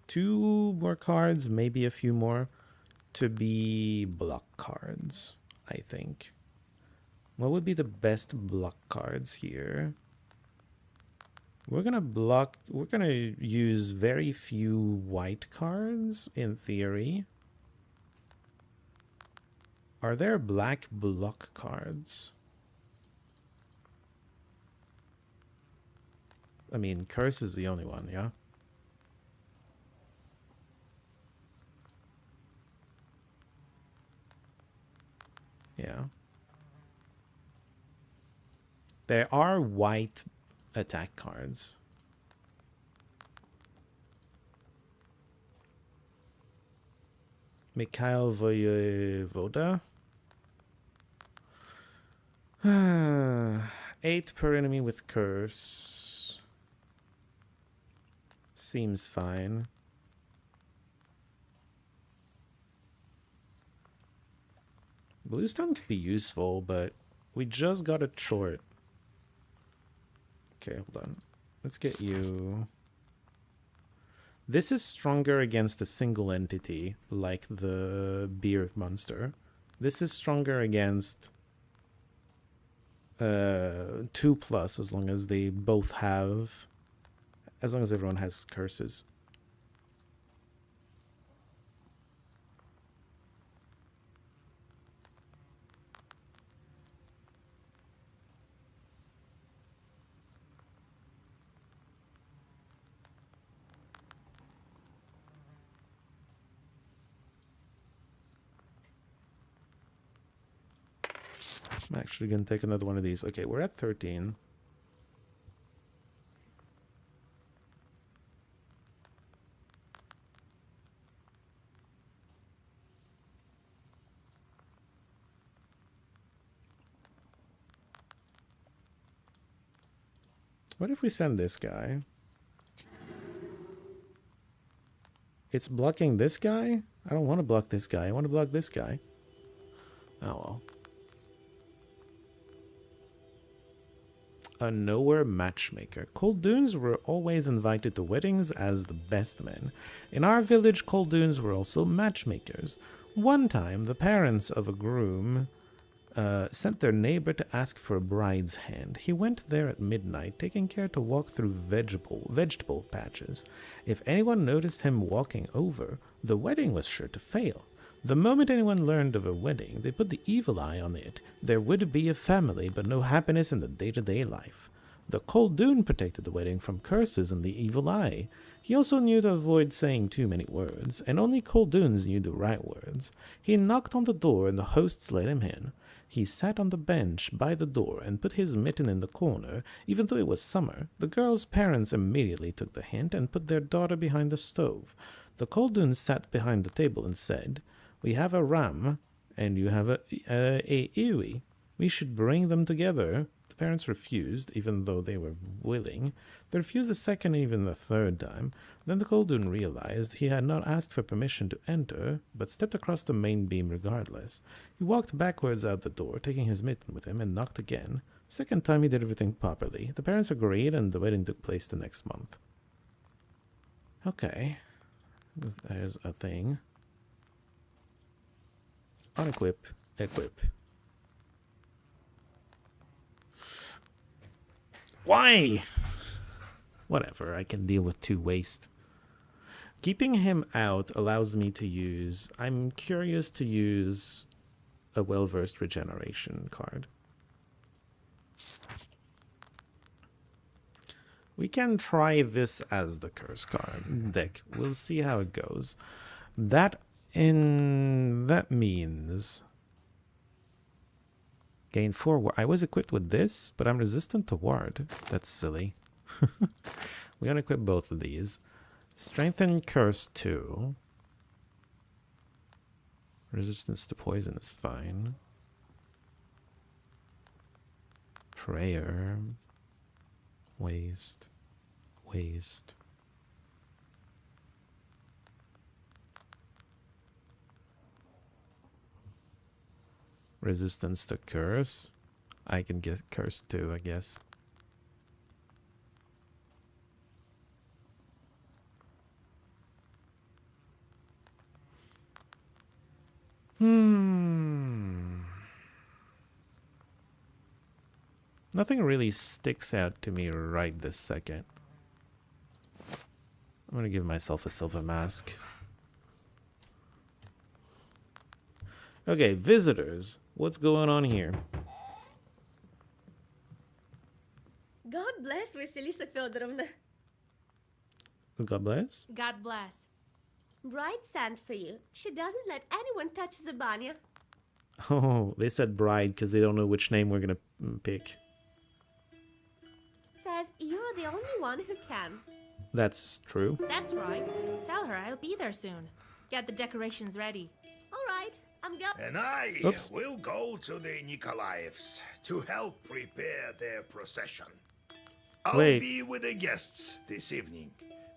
2 more cards, maybe a few more, to be block cards, I think. What would be the best block cards here? We're gonna use very few white cards, in theory. Are there black block cards? I mean, Curse is the only one, yeah? Yeah. There are white attack cards. Mikhail Voyevoda. 8 per enemy with Curse. Seems fine. Bluestone could be useful, but we just got a short. Okay, hold on. Let's get you. This is stronger against a single entity, like the beer monster. This is stronger against 2+ as long as they both have, as long as everyone has curses. I'm actually going to take another one of these. Okay, we're at 13. What if we send this guy? It's blocking this guy? I don't want to block this guy. I want to block this guy. Oh well. A nowhere matchmaker. Coldoons were always invited to weddings as the best men. In our village, Coldoons were also matchmakers. One time, the parents of a groom sent their neighbor to ask for a bride's hand. He went there at midnight, taking care to walk through vegetable patches. If anyone noticed him walking over, the wedding was sure to fail. The moment anyone learned of a wedding, they put the evil eye on it. There would be a family, but no happiness in the day-to-day life. The Coldoon protected the wedding from curses and the evil eye. He also knew to avoid saying too many words, and only Coldoons knew the right words. He knocked on the door and the hosts let him in. He sat on the bench by the door and put his mitten in the corner. Even though it was summer, the girl's parents immediately took the hint and put their daughter behind the stove. The Coldoon sat behind the table and said, "We have a ram, and you have a ewe. We should bring them together." The parents refused, even though they were willing. They refused the second and even the third time. Then the Coldoon realized he had not asked for permission to enter, but stepped across the main beam regardless. He walked backwards out the door, taking his mitten with him, and knocked again. Second time he did everything properly. The parents agreed, and the wedding took place the next month. Okay. There's a thing. Unequip, equip. Why? Whatever, I can deal with 2 waste. Keeping him out allows me to use... I'm curious to use a well-versed regeneration card. We can try this as the curse card deck. We'll see how it goes. That means gain 4 ward. I was equipped with this, but I'm resistant to ward. That's silly. We unequip both of these. Strengthen curse 2. Resistance to poison is fine. Prayer. Waste. Waste. Resistance to curse. I can get curse too, I guess. Nothing really sticks out to me right this second. I'm gonna give myself a silver mask. Okay, visitors. What's going on here? God bless Vasilisa Feodorovna. God bless? God bless. Bride sent for you. She doesn't let anyone touch the banya. Oh, they said bride because they don't know which name we're gonna pick. Says you're the only one who can. That's true. That's right. Tell her I'll be there soon. Get the decorations ready. All right, I'm going. And I Oops. will go to the Nikolaevs to help prepare their procession. I'll Wait. be with the guests this evening.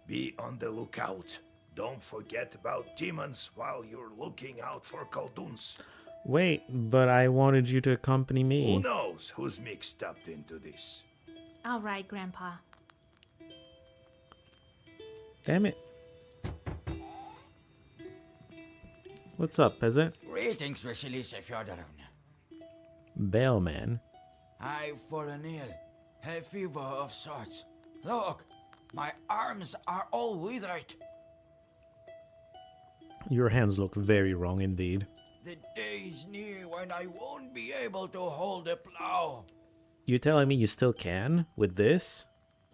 Be on the lookout. Don't forget about demons while you're looking out for Coldoons. Wait, but I wanted you to accompany Who me. knows who's mixed up into this? All right, Grandpa. Damn it. What's up, peasant? Greetings, Vasilisa Feodorovna. Bellman. I've fallen ill. A fever of sorts. Look, my arms are all withered. Your hands look very wrong indeed. The day's near when I won't be able to hold a plow. You telling me you still can with this?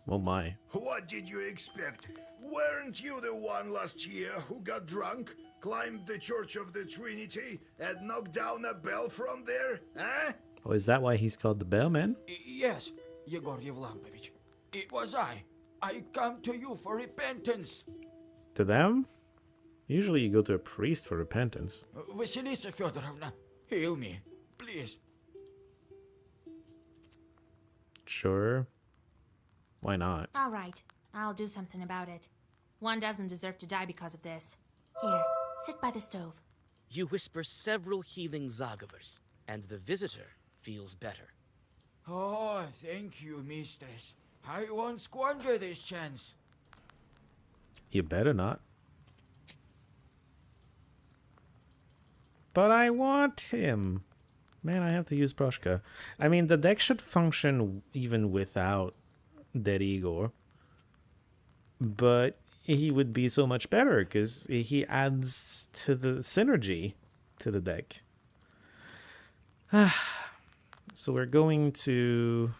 Oh my. What did you expect? Weren't you the one last year who got drunk, climbed the Church of the Trinity, and knocked down a bell from there? Eh? Oh, is that why he's called the Bellman? Yes, Yegor Yevlamovich. It was I. I come to you for repentance. To them? Usually you go to a priest for repentance. Vasilisa Fedorovna, heal me, please. Sure. Why not? All right, I'll do something about it. One doesn't deserve to die because of this. Here, sit by the stove. You whisper several healing Zagavers, and the visitor feels better. Oh, thank you, mistress. I won't squander this chance. You better not. But I want him. Man, I have to use Proshka. I mean, the deck should function even without Dead Igor. But he would be so much better because he adds to the synergy to the deck. So we're going to...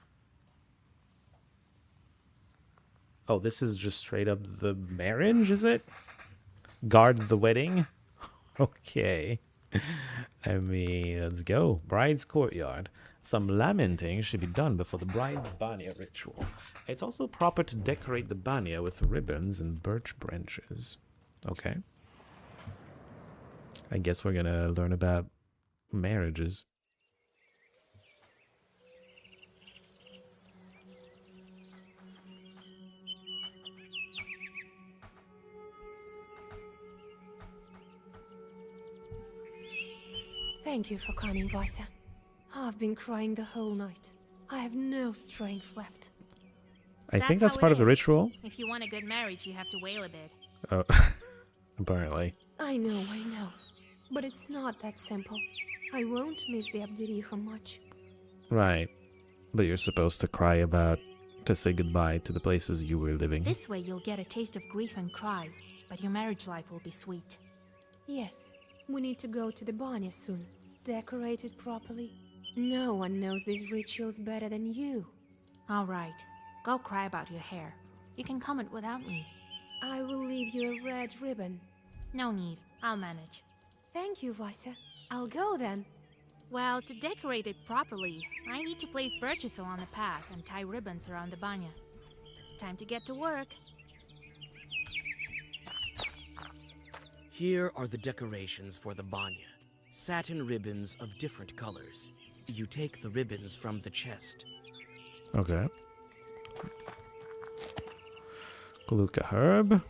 Oh, this is just straight up the marriage, is it? Guard the wedding? Okay. I mean, let's go. Bride's courtyard. Some lamenting should be done before the bride's banya ritual. It's also proper to decorate the banya with ribbons and birch branches. Okay. I guess we're gonna learn about marriages. Thank you for coming, Vasya. I've been crying the whole night. I have no strength left. I think that's part of the ritual. If you want a good marriage, you have to wail a bit. Oh, apparently. I know. But it's not that simple. I won't miss the Abdericha much. Right. But you're supposed to cry to say goodbye to the places you were living. This way you'll get a taste of grief and cry, but your marriage life will be sweet. Yes, we need to go to the banya soon. Decorate it properly. No one knows these rituals better than you. All right. Go cry about your hair. You can comment without me. I will leave you a red ribbon. No need. I'll manage. Thank you, Vasya. I'll go then. Well, to decorate it properly, I need to place birches along the path and tie ribbons around the banya. Time to get to work. Here are the decorations for the banya. Satin ribbons of different colors. You take the ribbons from the chest. Okay. Kaluka herb.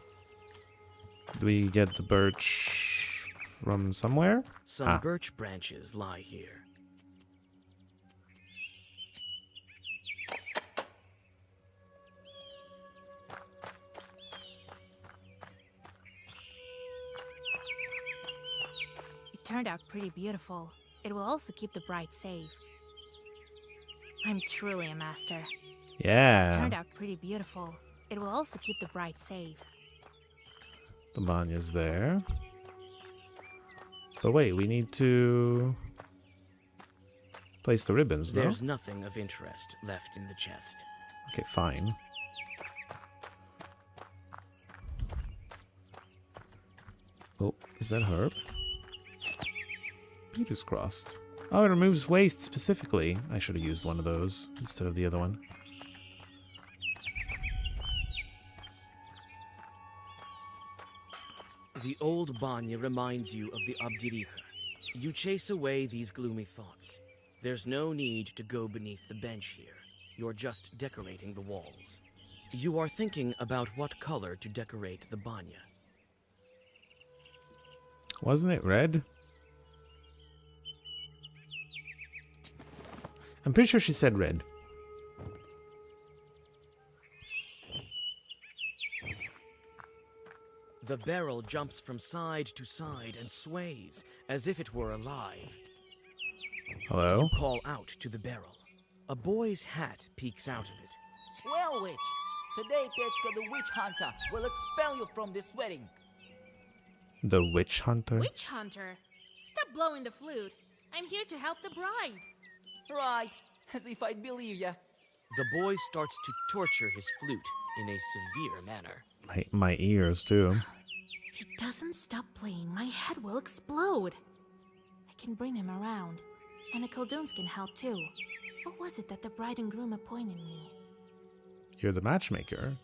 Do we get the birch from somewhere? Some birch branches lie here. It turned out pretty beautiful. It will also keep the bride safe. I'm truly a master. Yeah. It turned out pretty beautiful. It will also keep the bride safe. The banya's there. But wait, we need to place the ribbons, no? There's nothing of interest left in the chest. Okay, fine. Oh, is that herb? Peter's crossed. Oh, it removes waste specifically. I should have used one of those instead of the other one. The old banya reminds you of the Abdericha. You chase away these gloomy thoughts. There's no need to go beneath the bench here. You're just decorating the walls. You are thinking about what color to decorate the banya. Wasn't it red? I'm pretty sure she said red. The barrel jumps from side to side and sways as if it were alive. Hello? You call out to the barrel. A boy's hat peeks out of it. Well, witch, today Pechka the witch hunter will expel you from this wedding. The witch hunter? Witch hunter? Stop blowing the flute. I'm here to help the bride. Right, as if I'd believe ya. The boy starts to torture his flute in a severe manner. My ears, too. If he doesn't stop playing, my head will explode. I can bring him around, and the Coldoons can help too. What was it that the bride and groom appointed me? You're the matchmaker.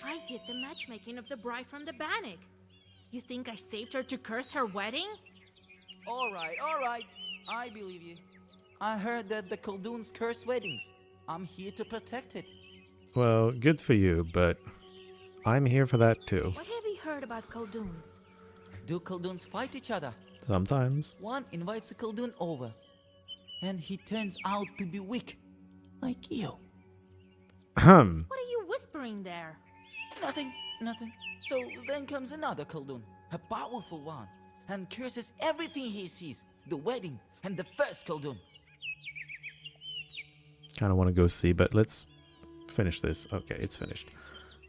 I did the matchmaking of the bride from the Bannock. You think I saved her to curse her wedding? All right. I believe you. I heard that the Coldoons curse weddings. I'm here to protect it. Well, good for you, but I'm here for that too. What have you heard about Coldoons? Do Coldoons fight each other? Sometimes. One invites a Coldoon over, and he turns out to be weak, like you. What are you whispering there? Nothing. So then comes another Coldoon, a powerful one, and curses everything he sees, the wedding and the first Coldoon. Kind of want to go see, but let's finish this. Okay, it's finished.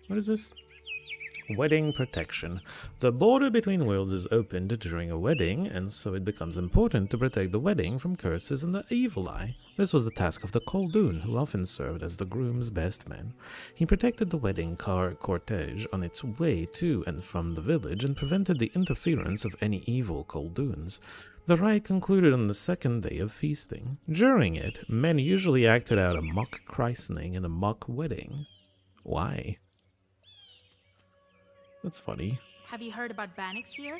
What is this? Wedding protection. The border between worlds is opened during a wedding, and so it becomes important to protect the wedding from curses and the evil eye. This was the task of the Coldoon, who often served as the groom's best man. He protected the wedding cortege on its way to and from the village and prevented the interference of any evil Coldoons. The rite concluded on the second day of feasting. During it, men usually acted out a mock christening and a mock wedding. Why? That's funny. Have you heard about Bannocks here?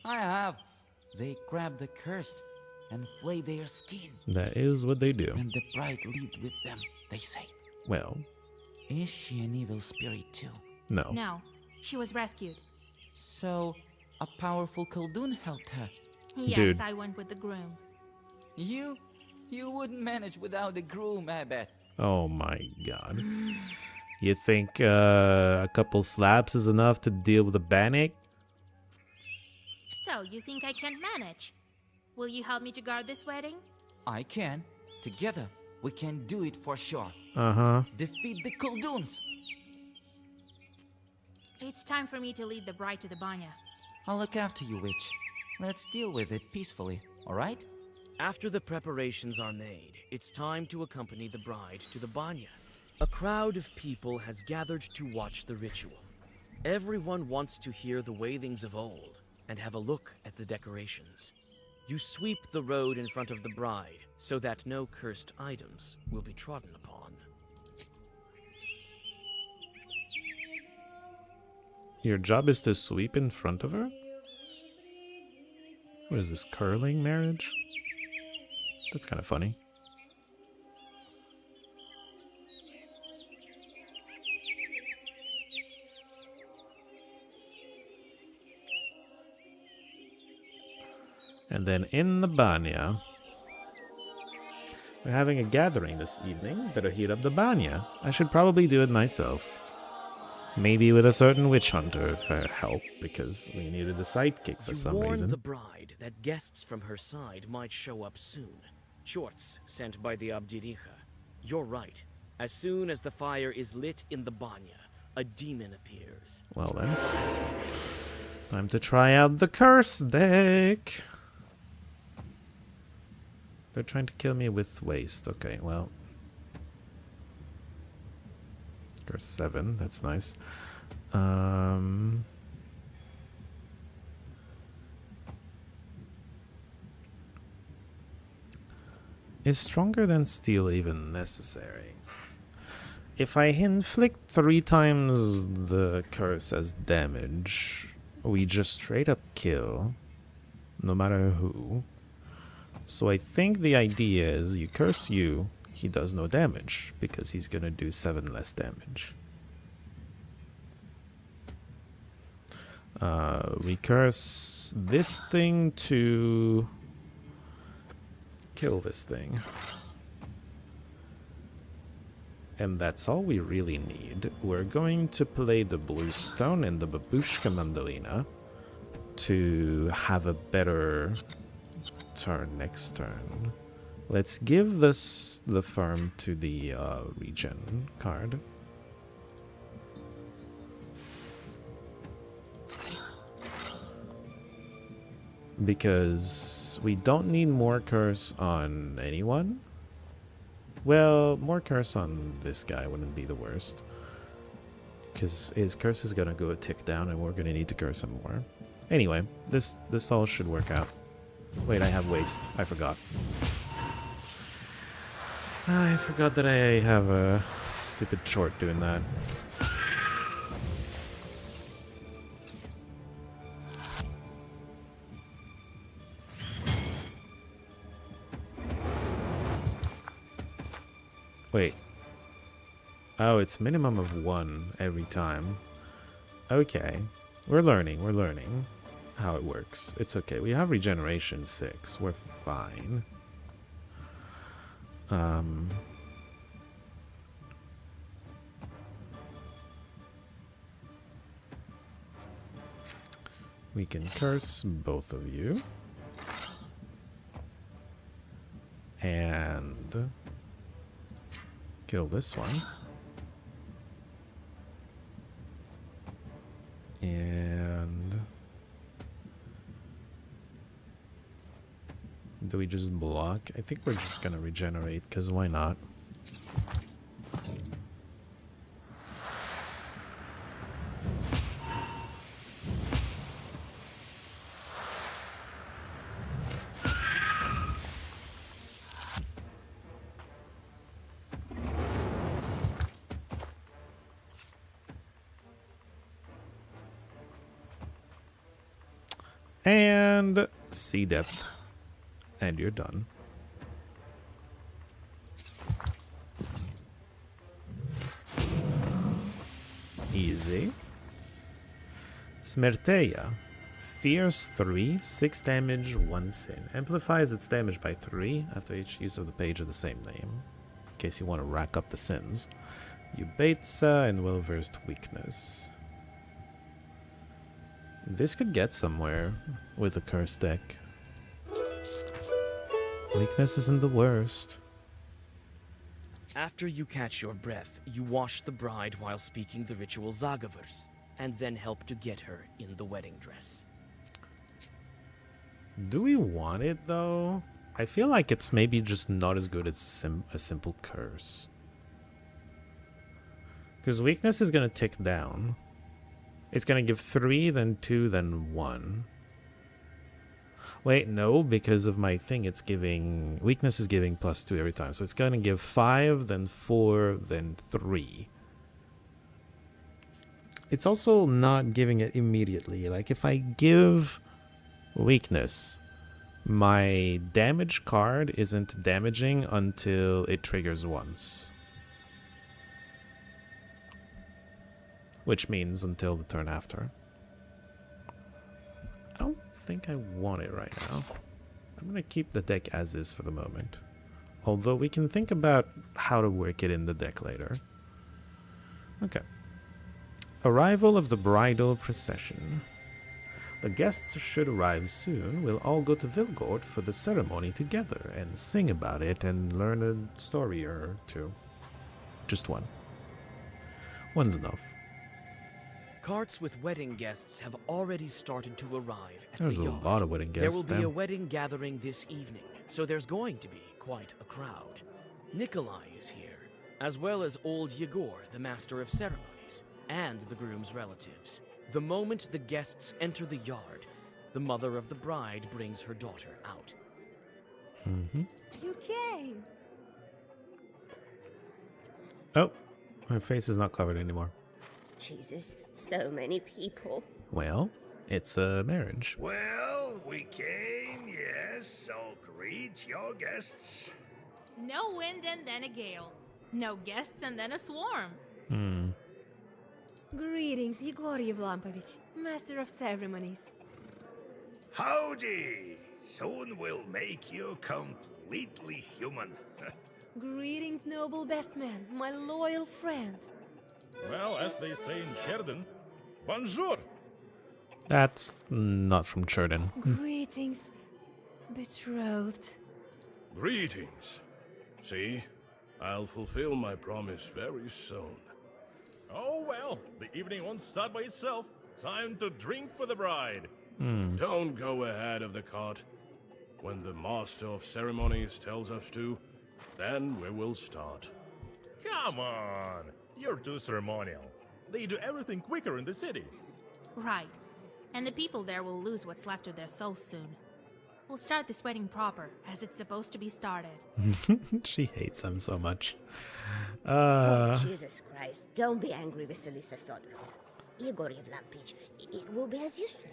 I have. They grab the cursed and flay their skin. That is what they do. And the bride lived with them, they say. Well. Is she an evil spirit too? No. No. She was rescued. So, a powerful Coldoon helped her? Yes, Dude. I went with the groom. You wouldn't manage without the groom, I bet. Oh my god. You think a couple slaps is enough to deal with a Bannock? So, you think I can't manage? Will you help me to guard this wedding? I can. Together, we can do it for sure. Uh-huh. Defeat the Coldoons. It's time for me to lead the bride to the banya. I'll look after you, witch. Let's deal with it peacefully, alright? After the preparations are made, it's time to accompany the bride to the banya. A crowd of people has gathered to watch the ritual. Everyone wants to hear the wailings of old and have a look at the decorations. You sweep the road in front of the bride so that no cursed items will be trodden upon. Your job is to sweep in front of her? What is this, curling marriage? That's kind of funny. And then in the banya, we're having a gathering this evening. Better heat up the banya. I should probably do it myself. Maybe with a certain witch hunter for help, because we needed a sidekick for some You reason. warned the bride that guests from her side might show up soon. Shorts sent by the Abdiricha. You're right. As soon as the fire is lit in the banya, a demon appears. Well then, time to try out the curse deck. They're trying to kill me with waste. Okay, well. Curse 7, that's nice. Is stronger than steel even necessary? If I inflict 3 times the curse as damage, we just straight up kill, no matter who. So I think the idea is you curse you, he does no damage, because he's gonna do 7 less damage. We curse this thing to kill this thing. And that's all we really need. We're going to play the Blue Stone and the Babushka Mandolina to have a better next turn. Let's give this the farm to the regen card. Because we don't need more curse on anyone. Well, more curse on this guy wouldn't be the worst. Because his curse is gonna go a tick down and we're gonna need to curse him more. Anyway, this all should work out. Wait, I have waste. I forgot. I forgot that I have a stupid short doing that. Wait. Oh, it's minimum of 1 every time. Okay. We're learning how it works. It's okay. We have regeneration 6. We're fine. We can curse both of you. And kill this one. And do we just block? I think we're just gonna regenerate, because why not? And sea depth. And you're done. Easy. Smerteia. Fears 3, 6 damage, 1 sin. Amplifies its damage by 3 after each use of the page of the same name. In case you want to rack up the sins. Ubaitsa and Well-Versed Weakness. This could get somewhere with a curse deck. Weakness isn't the worst. After you catch your breath, you wash the bride while speaking the ritual Zagavers, and then help to get her in the wedding dress. Do we want it though? I feel like it's maybe just not as good as a simple curse. Because weakness is going to tick down. It's going to give 3, then 2, then 1. Wait, no, because of my thing, it's giving... Weakness is giving +2 every time. So it's going to give 5, then 4, then 3. It's also not giving it immediately. Like, if I give weakness, my damage card isn't damaging until it triggers once. Which means until the turn after. I don't think I want it right now. I'm going to keep the deck as is for the moment. Although we can think about how to work it in the deck later. Okay. Arrival of the bridal procession. The guests should arrive soon. We'll all go to Vilgord for the ceremony together and sing about it and learn a story or two. Just one. One's enough. Carts with wedding guests have already started to arrive at There's the a yard. lot of wedding guests. There will be a wedding gathering this evening, so there's going to be quite a crowd. Nikolai is here, as well as old Yegor, the master of ceremonies, and the groom's relatives. The moment the guests enter the yard, the mother of the bride brings her daughter out. Mm-hmm. You came. Oh, her face is not covered anymore. Jesus, so many people. Well, it's a marriage. Well, we came, yes, so greet your guests. No wind and then a gale. No guests and then a swarm. Greetings, Yegor Yevlampovich, Master of Ceremonies. Howdy! Soon we'll make you completely human. Greetings, noble best man, my loyal friend. Well, as they say in Sheridan, bonjour! That's not from Sheridan. Greetings, Betrothed. Greetings. See, I'll fulfill my promise very soon. Oh well, the evening won't start by itself. Time to drink for the bride. Don't go ahead of the cart. When the master of ceremonies tells us to, then we will start. Come on! You're too ceremonial. They do everything quicker in the city. Right. And the people there will lose what's left of their souls soon. We'll start this wedding proper, as it's supposed to be started. She hates him so much. Oh, Jesus Christ. Don't be angry, Vasilisa Fyodorovna. Igor Yevlampich, it will be as you say.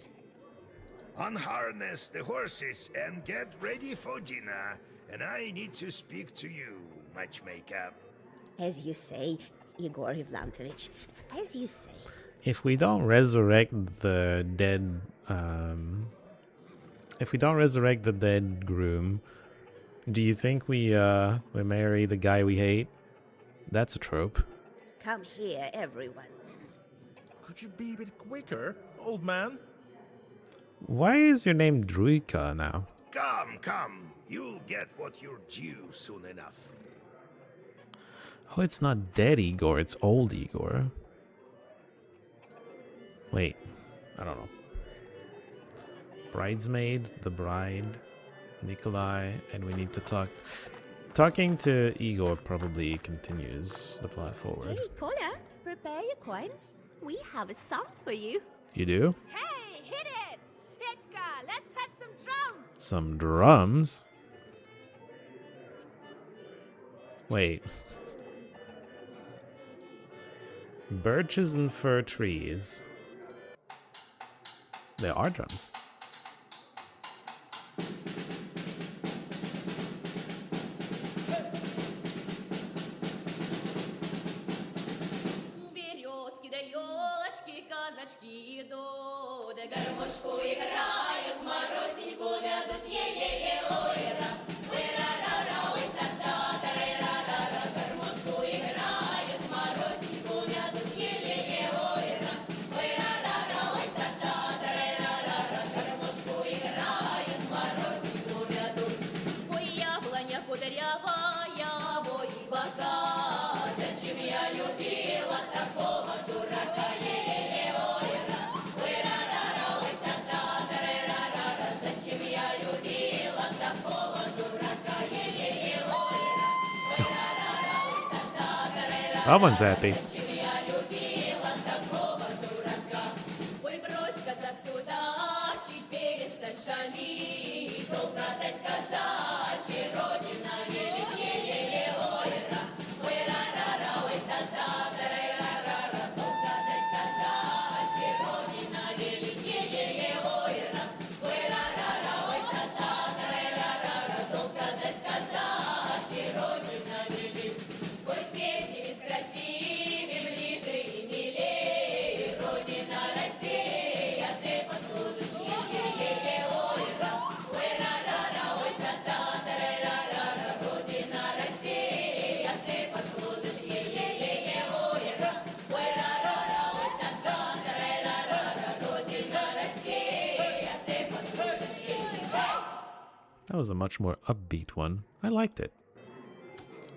Unharness the horses and get ready for dinner. And I need to speak to you, matchmaker. As you say, Igor Yevlampich. As you say. If we don't resurrect the dead, groom, do you think we marry the guy we hate? That's a trope. Come here, everyone. Could you be a bit quicker, old man? Why is your name Druika now? Come. You'll get what you're due soon enough. Oh, it's not dead Igor, it's old Igor. Wait, I don't know. Bridesmaid, the bride, Nikolai, and we need to talk. Talking to Igor probably continues the plot forward. Hey, Kola, prepare your coins. We have a song for you. You do? Hey, hit it! Petka, let's have some drums! Some drums? Wait. Birches and fir trees. There are drums. Березки да елочки, казачки идут, да гармошку играют, Марусеньку ведут, е-е-е, ой-ра, ой-ра-ра-ра, ой, та-та, та-ра-ра-ра, гармошку играют, Марусеньку ведут, е-е-е, ой-ра, ой-ра-ра-ра, ой, та-та, та-ра-ра-ра, гармошку играют, Марусеньку ведут. Ой, яблоня кудрявая, ой, бока, зачем я любила такого дурака, е-е-е, ой-ра, ой-ра-ра-ра, ой, та-та, та-ра-ра-ра, зачем я любила такого дурака, е-е-е, ой-ра, ой-ра-ра-ра, ой, та-та, та-ра-ра-ра, Someone's happy. зачем я любила такого дурака. Ой, брось, казак, сюда, чуть перестать шалить, долго дать казачьей родина велит, е-е-е, ой-ра, ой-ра-ра-ра, ой, та-та, та-ра-ра-ра, долго дать казачьей родина велит, е-е-е, ой-ра, ой-ра-ра-ра, ой, та-та, та-ра-ра-ра, долго дать казачьей родина велит. Ой, сеть красивее, ближе и милее, родина Россия, ты послужишь, е-е-е, ой-ра, ой-ра-ра-ра, ой, та-та, та-ра-ра-ра, родина Россия, ты послужишь, е-е-е, ой-ра, ой-ра-ра-ра, ой, та-та, та-ра-ра-ра, родина Россия, ты послужишь, е-е-е. That was a much more upbeat one. I liked it.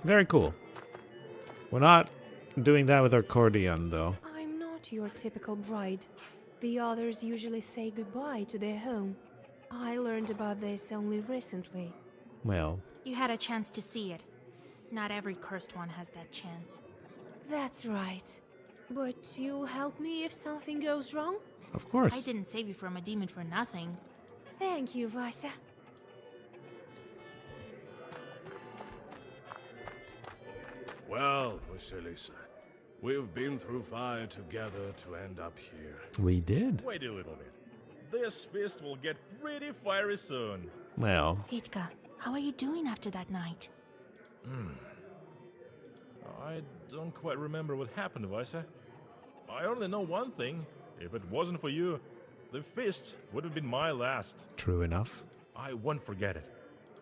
Very cool. We're not doing that with our accordion, though. I'm not your typical bride. The others usually say goodbye to their home. I learned about this only recently. Well, You had a chance to see it. Not every cursed one has that chance. That's right. But you'll help me if something goes wrong? of course. I didn't save you from a demon for nothing. Thank you, Vasya. Well, Vasilisa, we've been through fire together to end up here. We did. Wait a little bit. This feast will get pretty fiery soon. Well, Petka, how are you doing after that night? I don't quite remember what happened, Vaisa. I only know one thing. If it wasn't for you, the feast would have been my last. true enough. I won't forget it.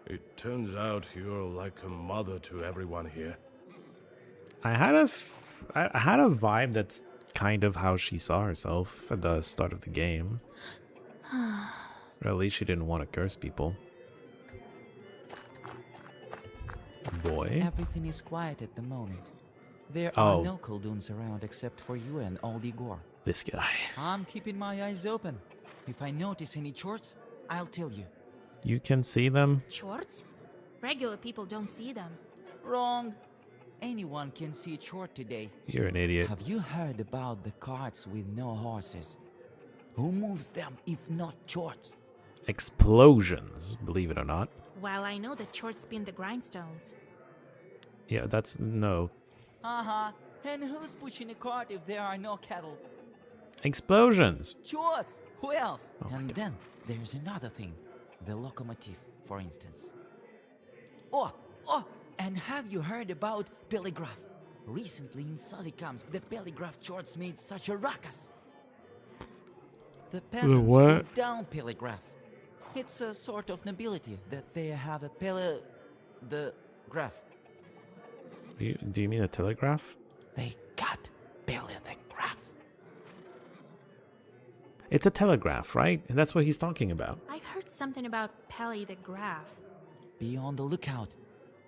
It turns out you're like a mother to everyone here. I had a vibe that's kind of how she saw herself at the start of the game. Or at least she didn't want to curse people. boy. Everything is quiet at the moment. There Oh. are no Kolduns around except for you and Aldigor. This guy. I'm keeping my eyes open. If I notice any chorts, I'll tell you. You can see them? Shorts? Regular people don't see them. Wrong. Anyone can see chort today. You're an idiot. Have you heard about the carts with no horses? Who moves them if not chorts? Explosions, believe it or not. While I know that shorts spin the grindstones. Yeah, that's no. Uh-huh. And who's pushing a cart if there are no cattle? Explosions. Chorts! Who else? Oh And then there's another thing. The locomotive, for instance. Oh! And have you heard about Peligraph? Recently in Solikamsk, the Peligraph chorts made such a ruckus. The peasants what? put down Peligraph. It's a sort of nobility that they have a the graph. Do you mean a telegraph? They got Peligraph. It's a telegraph, right? And that's what he's talking about. I've heard something about Peli the Graph. Be on the lookout.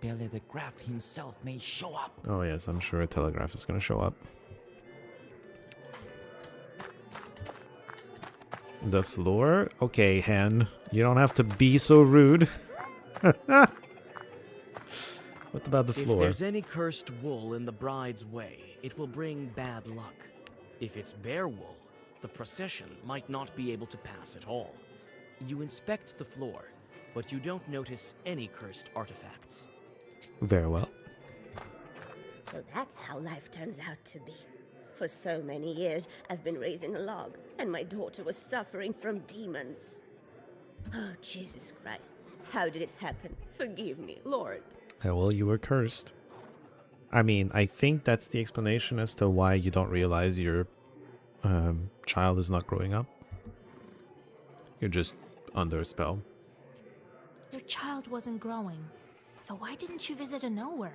Pele the Graph himself may show up. Oh yes, I'm sure a telegraph is going to show up. The floor? Okay, Hen. You don't have to be so rude. What about the If floor? there's any cursed wool in the bride's way, it will bring bad luck. If it's bare wool, the procession might not be able to pass at all. You inspect the floor, but you don't notice any cursed artifacts. Very well. So that's how life turns out to be. For so many years, I've been raising a log, and my daughter was suffering from demons. Oh, Jesus Christ. How did it happen? Forgive me, Lord. Yeah, well, you were cursed. I mean, I think that's the explanation as to why you don't realize your child is not growing up. You're just under a spell. Your child wasn't growing, so why didn't you visit a knower?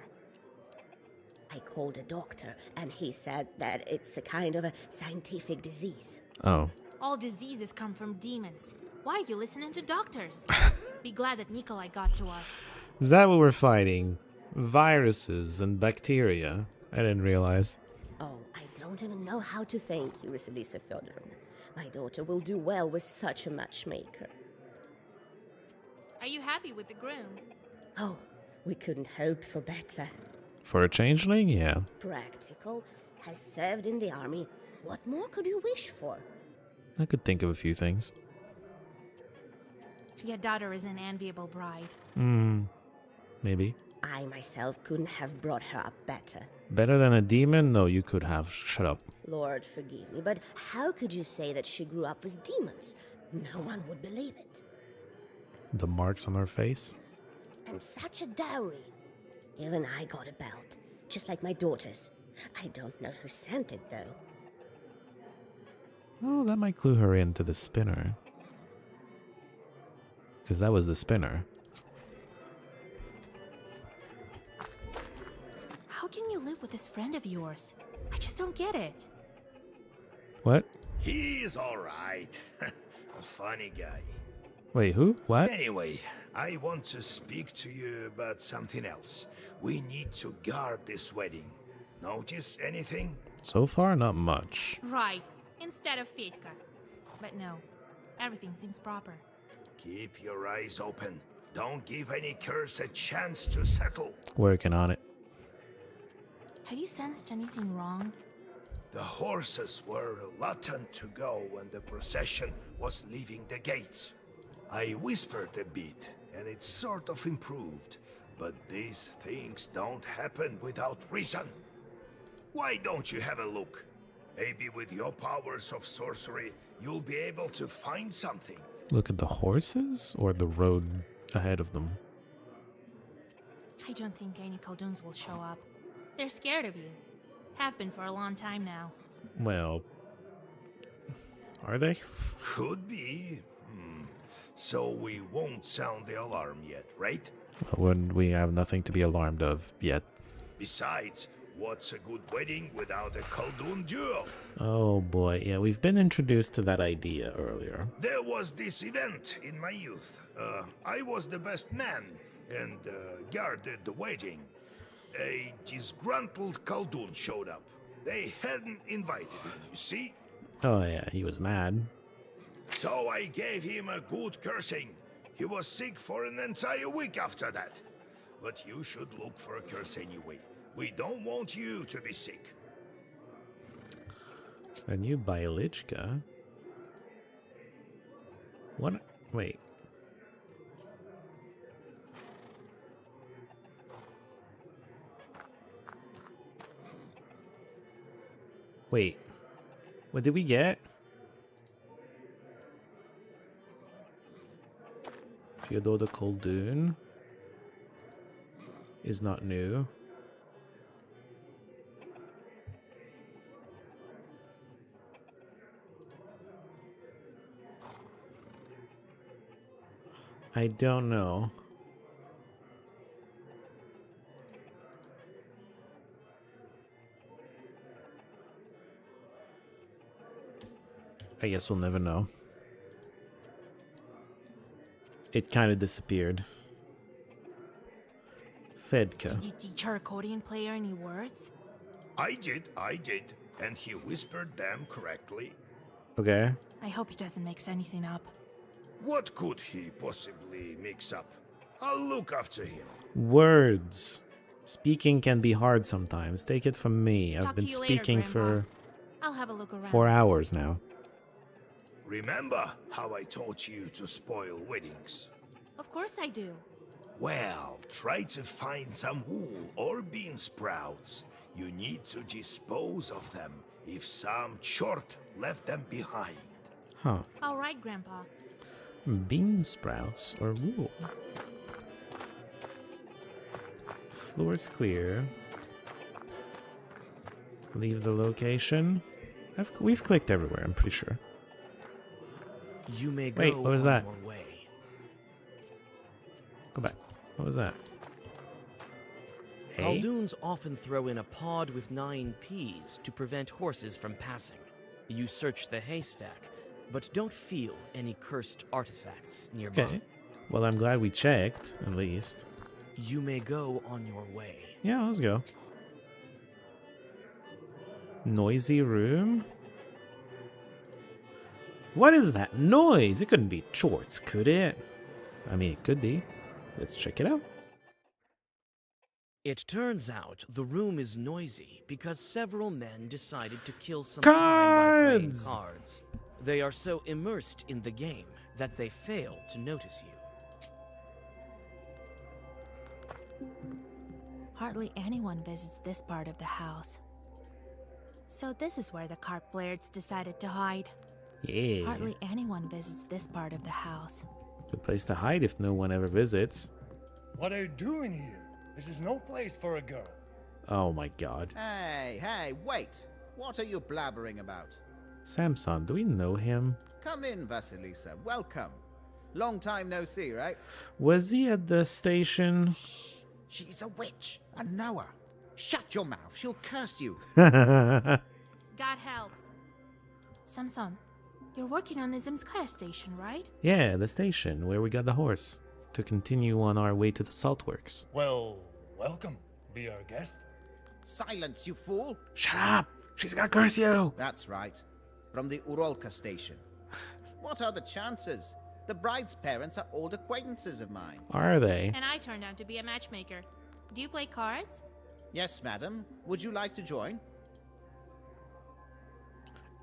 I called a doctor, and he said that it's a kind of a scientific disease. Oh. All diseases come from demons. Why are you listening to doctors? Be glad that Nikolai got to us. Is that what we're fighting? Viruses and bacteria? I didn't realize. Oh, I don't even know how to thank you, Vasilisa Fyodorovna. My daughter will do well with such a matchmaker. Are you happy with the groom? Oh, we couldn't hope for better. For a changeling? Yeah. Practical, has served in the army. What more could you wish for? I could think of a few things. Your daughter is an enviable bride. Maybe. I myself couldn't have brought her up better. Better than a demon? No, you could have. Shut up. Lord forgive me, but how could you say that she grew up with demons? No one would believe it. The marks on her face? And such a dowry. Even I got a belt, just like my daughter's. I don't know who sent it, though. Oh, that might clue her into the spinner. Because that was the spinner. How can you live with this friend of yours? I just don't get it. What? He's alright. A funny guy. Wait, who? What? Anyway, I want to speak to you about something else. We need to guard this wedding. Notice anything? So far, not much. Right, instead of Fedka. But no, everything seems proper. Keep your eyes open. Don't give any curse a chance to settle. Working on it. Have you sensed anything wrong? The horses were reluctant to go when the procession was leaving the gates. I whispered a bit, and it sort of improved. But these things don't happen without reason. Why don't you have a look? Maybe with your powers of sorcery, you'll be able to find something. Look at the horses or the road ahead of them? I don't think any Kolduns will show up. They're scared of you. Have been for a long time now. Well, are they? Could be. So we won't sound the alarm yet, right? When we have nothing to be alarmed of yet. Besides, what's a good wedding without a Khaldun duel? Oh boy, yeah, we've been introduced to that idea earlier. There was this event in my youth. I was the best man and guarded the wedding. A disgruntled Khaldun showed up. They hadn't invited him, you see? Oh yeah, he was mad. So I gave him a good cursing. He was sick for an entire week after that. But you should look for a curse anyway. We don't want you to be sick. A new Bialichka? What? Wait. Wait. What did we get? Fyodor the Khaldun is not new. I don't know. I guess we'll never know. It kind of disappeared. Fedka. Did you teach our accordion player any words? I did. And he whispered them correctly. Okay. I hope he doesn't mix anything up. What could he possibly mix up? I'll look after him. Words. Speaking can be hard sometimes. Take it from me. I've Talk been to you later, speaking Grandpa. for I'll have a look around. 4 hours now. Remember how I taught you to spoil weddings? Of course I do. Well, try to find some wool or bean sprouts. You need to dispose of them if some chort left them behind. Huh. All right, Grandpa. Bean sprouts or wool. Floor's clear. Leave the location. We've clicked everywhere, I'm pretty sure. You may go Wait, what was on that? your way. Go back. What was that? Hey? Khalduns often throw in a pod with 9 peas to prevent horses from passing. You search the haystack, but don't feel any cursed artifacts nearby. Okay. Well, I'm glad we checked, at least. You may go on your way. Yeah, let's go. Noisy room? What is that noise? It couldn't be chorts, could it? I mean, it could be. Let's check it out. It turns out the room is noisy because several men decided to kill some time by playing Cards! cards. They are so immersed in the game that they fail to notice you. Hardly anyone visits this part of the house. So this is where the carp Blairds decided to hide. Yeah. Hardly anyone visits this part of the house. Good place to hide if no one ever visits. What are you doing here? This is no place for a girl. Oh my god. Hey, wait! What are you blabbering about? Samson, do we know him? Come in, Vasilisa. Welcome. Long time no see, right? Was he at the station? She's a witch. I know her. Shut your mouth. She'll curse you. God helps. Samson, you're working on the Zemskaya station, right? Yeah, the station where we got the horse to continue on our way to the saltworks. Well, welcome. Be our guest. Silence, you fool. Shut up! She's gonna curse you! That's right. From the Urolka station. What are the chances? The bride's parents are old acquaintances of mine. Are they? And I turned out to be a matchmaker. Do you play cards? Yes, madam. Would you like to join?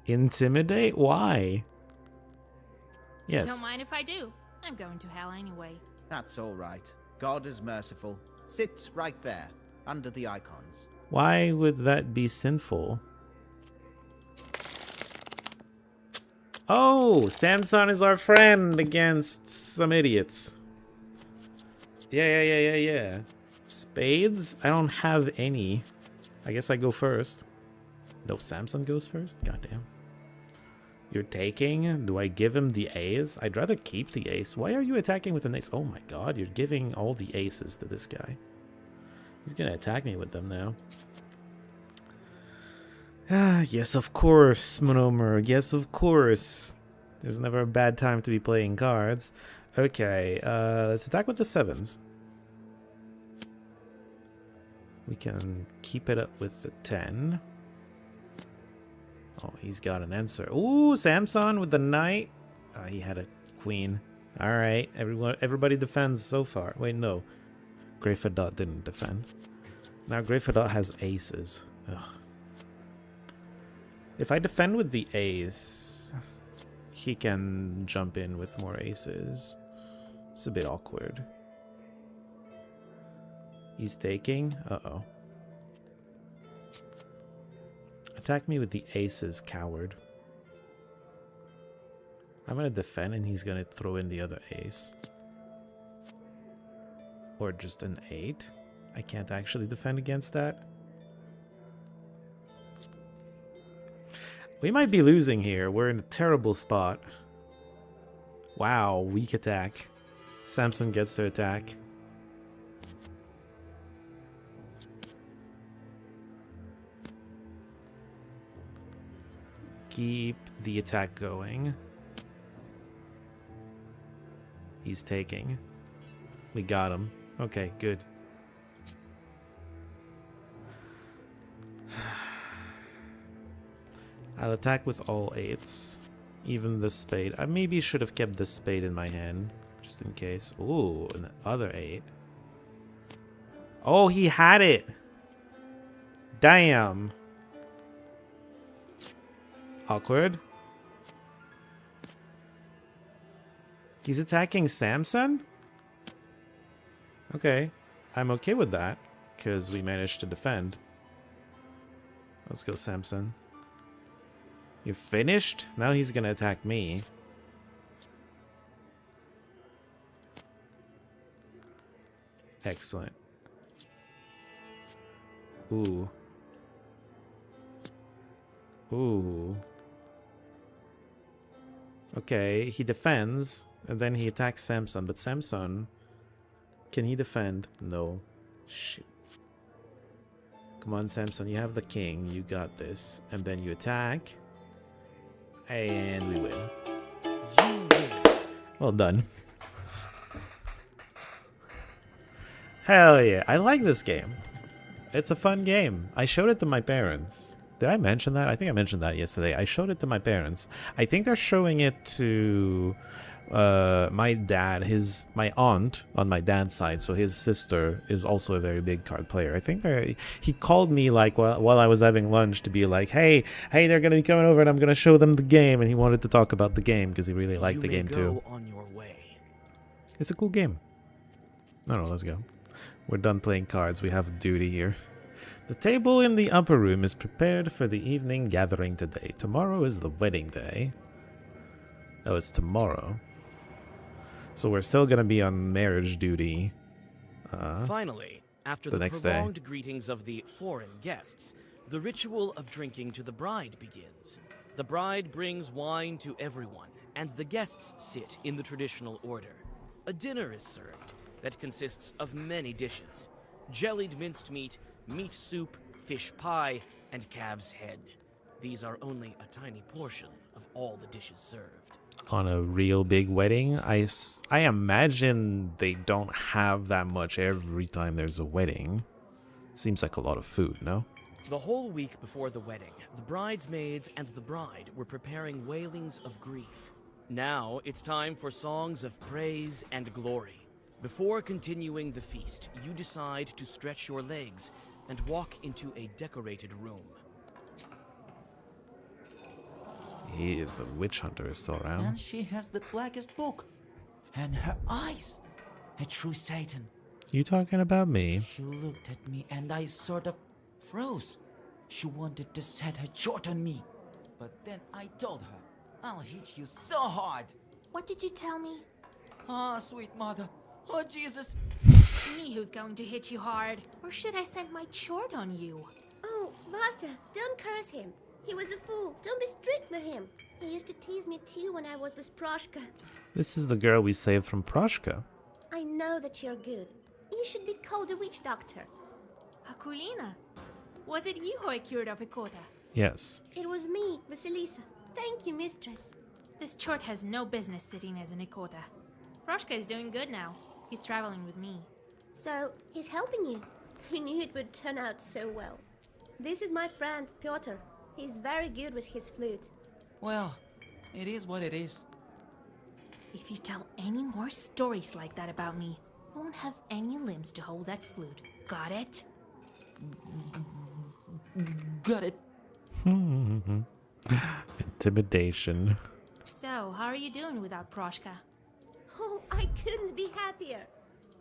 Intimidate? Why? Yes. Don't mind if I do. I'm going to hell anyway. That's all right. God is merciful. Sit right there, under the icons. Why would that be sinful? Oh, Samson is our friend against some idiots. Yeah. Spades? I don't have any. I guess I go first. No, Samson goes first? Goddamn. You're taking? Do I give him the ace? I'd rather keep the ace. Why are you attacking with an ace? Oh my god, you're giving all the aces to this guy. He's gonna attack me with them now. Ah, yes, of course, Monomer. Yes, of course. There's never a bad time to be playing cards. Okay, let's attack with the sevens. We can keep it up with the 10. Oh, he's got an answer. Ooh, Samson with the knight. He had a queen. All right, everybody defends so far. Wait, no. Greyfadot didn't defend. Now Greyfadot has aces. Ugh. If I defend with the ace, he can jump in with more aces. It's a bit awkward. He's taking. Uh-oh. Attack me with the aces, coward. I'm gonna defend and he's gonna throw in the other ace. Or just an 8. I can't actually defend against that. We might be losing here. We're in a terrible spot. Wow, weak attack. Samson gets to attack. Keep the attack going. He's taking. We got him. Okay, good. I'll attack with all 8s. Even the spade. I maybe should have kept the spade in my hand. Just in case. Ooh, another 8. Oh, he had it! Damn! Awkward. He's attacking Samson? Okay. I'm okay with that, because we managed to defend. Let's go, Samson. You finished? Now he's gonna attack me. Excellent. Ooh. Ooh. Okay, he defends, and then he attacks Samson, but Samson... Can he defend? No. Shoot. Come on, Samson, you have the king, you got this. And then you attack. And we win. You win. Well done. Hell yeah, I like this game. It's a fun game. I showed it to my parents. Did I mention that? I think I mentioned that yesterday. I showed it to my parents. I think they're showing it to my dad, my aunt on my dad's side. So his sister is also a very big card player. I think he called me like while I was having lunch to be like, hey, they're gonna be coming over and I'm gonna show them the game. And he wanted to talk about the game because he really liked the game too. On your way. It's a cool game. No, let's go. We're done playing cards. We have duty here. The table in the upper room is prepared for the evening gathering today. Tomorrow is the wedding day. Oh, it's tomorrow. So we're still gonna be on marriage duty. Finally, after the prolonged greetings of the foreign guests, the ritual of drinking to the bride begins. The bride brings wine to everyone, and the guests sit in the traditional order. A dinner is served that consists of many dishes: jellied minced meat, meat soup, fish pie, and calf's head. These are only a tiny portion of all the dishes served. On a real big wedding, I imagine they don't have that much every time there's a wedding. Seems like a lot of food, no? The whole week before the wedding, the bridesmaids and the bride were preparing wailings of grief. Now it's time for songs of praise and glory. Before continuing the feast, you decide to stretch your legs and walk into a decorated room. The witch hunter is still around. And she has the blackest book. And her eyes. A true Satan. You talking about me? She looked at me and I sort of froze. She wanted to set her short on me. But then I told her, I'll hit you so hard. What did you tell me? Ah, sweet mother. Oh, Jesus. Me who's going to hit you hard. Or should I send my short on you? Oh, Vasa, don't curse him. He was a fool. Don't be strict with him. He used to tease me too when I was with Proshka. This is the girl we saved from Proshka. I know that you're good. You should be called a witch doctor. Akulina, was it you who I cured of Ikota? Yes. It was me, Vasilisa. Thank you, mistress. This chort has no business sitting as an Ikota. Proshka is doing good now. He's traveling with me. So, he's helping you? We knew it would turn out so well. This is my friend, Piotr. He's very good with his flute. Well, it is what it is. If you tell any more stories like that about me, I won't have any limbs to hold that flute. Got it? Got it. Intimidation. So, how are you doing without Proshka? Oh, I couldn't be happier.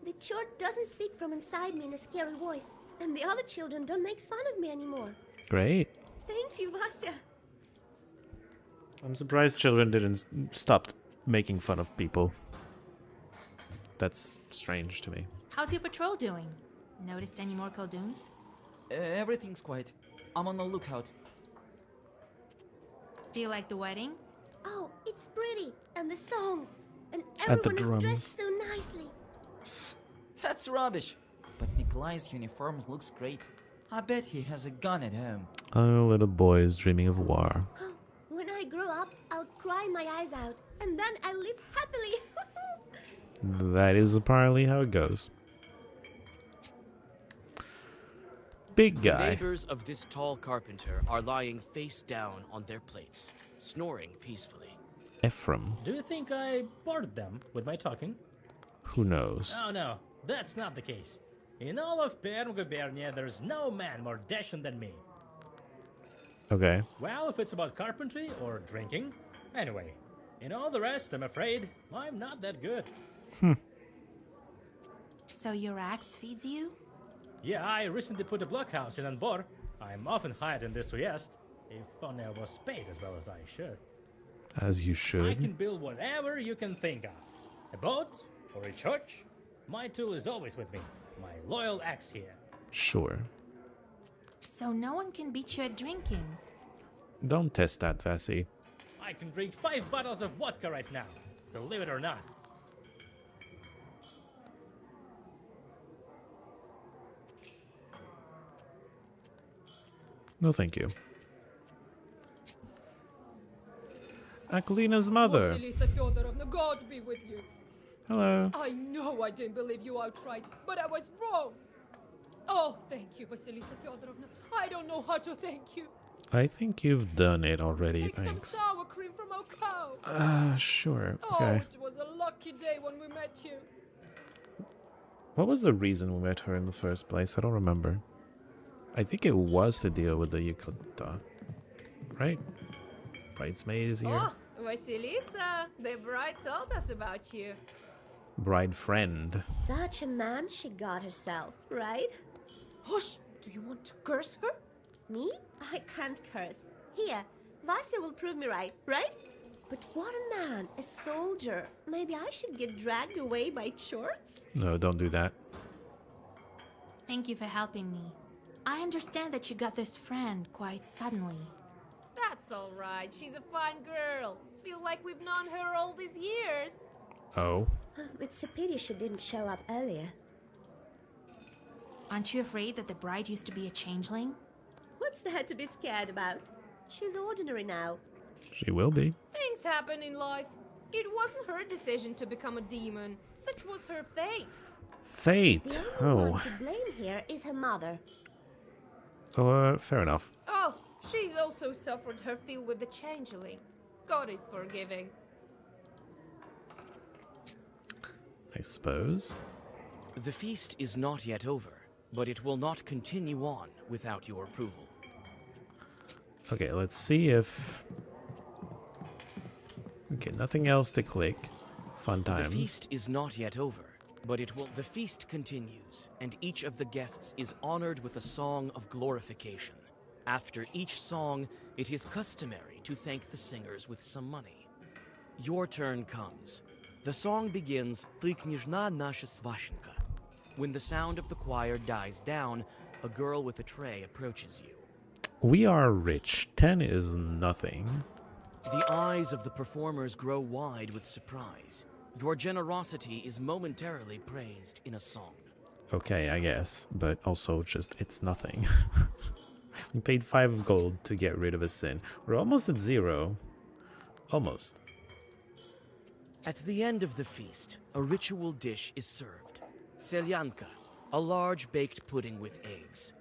The chort doesn't speak from inside me in a scary voice, and the other children don't make fun of me anymore. Great. Thank you, Vasya. I'm surprised children didn't stop making fun of people. That's strange to me. How's your patrol doing? Noticed any more Khaldun's? Everything's quiet. I'm on the lookout. Do you like the wedding? Oh, it's pretty, and the songs, and And the everyone is drums. dressed so nicely. That's rubbish. But Nikolai's uniform looks great. I bet he has a gun at home. Oh, little boy is dreaming of war. When I grow up, I'll cry my eyes out, and then I'll live happily. That is apparently how it goes. Big The guy. neighbors of this tall carpenter are lying face down on their plates, snoring peacefully. Ephraim. Do you think I bored them with my talking? Who knows? Oh no, that's not the case. In all of Perm Gubernia, there's no man more dashing than me. Okay. Well, if it's about carpentry or drinking. Anyway, in all the rest, I'm afraid I'm not that good. So your axe feeds you? Yeah, I recently put a blockhouse in Anbor. I'm often hired in this Uyest. If only I was paid as well as I should. As you I should. can build whatever you can think of. A boat or a church. My tool is always with me. My loyal axe here. Sure. So no one can beat you at drinking. Don't test that, Vassie. I can drink 5 bottles of vodka right now. Believe it or not. No, thank you. Akulina's mother. Vasilisa Fyodorovna, God be with you. Hello. I know I didn't believe you outright, but I was wrong. Oh, thank you, Vasilisa Fyodorovna. I don't know how to thank you. I think you've done it already, Take thanks. some sour cream from our cow. Sure. Oh, Okay. it was a lucky day when we met you. What was the reason we met her in the first place? I don't remember. I think it was to deal with the Yukota. Right? Bridesmaid is here. Oh, Vasilisa, the bride told us about you. Bride friend. Such a man she got herself, right? Hush! Do you want to curse her? Me? I can't curse. Here, Vasya will prove me right, right? But what a man, a soldier. Maybe I should get dragged away by chorts? No, don't do that. Thank you for helping me. I understand that you got this friend quite suddenly. That's all right. She's a fine girl. Feel like we've known her all these years. Oh. It's a pity she didn't show up earlier. Aren't you afraid that the bride used to be a changeling? What's there to be scared about? She's ordinary now. She will be. Things happen in life. It wasn't her decision to become a demon. Such was her fate. Fate. The only Oh. one to blame here is her mother. Fair enough. Oh, she's also suffered her fill with the changeling. God is forgiving. I suppose. The feast is not yet over, but it will not continue on without your approval. Okay, let's see if... Okay, nothing else to click. Fun times. The feast is not yet over, but it will. The feast continues, and each of the guests is honored with a song of glorification. After each song, it is customary to thank the singers with some money. Your turn comes. The song begins, "Ty kняжна наша Svashenka." When the sound of the choir dies down, a girl with a tray approaches you. We are rich. 10 is nothing. The eyes of the performers grow wide with surprise. Your generosity is momentarily praised in a song. Okay, I guess. But also just, it's nothing. We paid 5 gold to get rid of a sin. We're almost at 0. Almost. At the end of the feast, a ritual dish is served. Selyanka, A large baked pudding with eggs.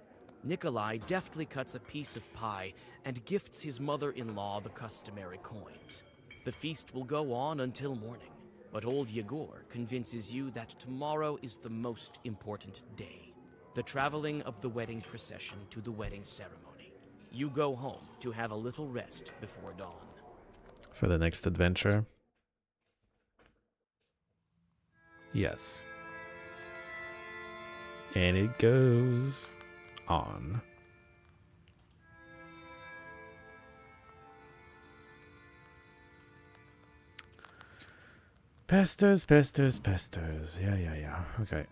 Nikolai deftly cuts a piece of pie and gifts his mother-in-law the customary coins. The feast will go on until morning, but old Yegor convinces you that tomorrow is the most important day, the traveling of the wedding procession to the wedding ceremony. You go home to have a little rest before dawn. For the next adventure? Yes. And it goes on. Pesters. Yeah. Okay.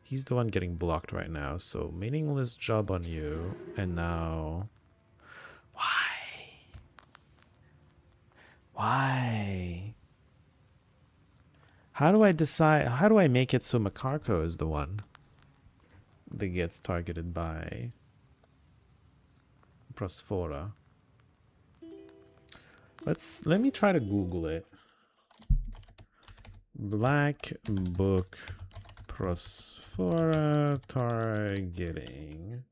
He's the one getting blocked right now, so meaningless job on you. And now... Why? How do I decide? How do I make it so Makarko is the one that gets targeted by Prosphora? Let me try to Google it. Black Book Prosphora targeting.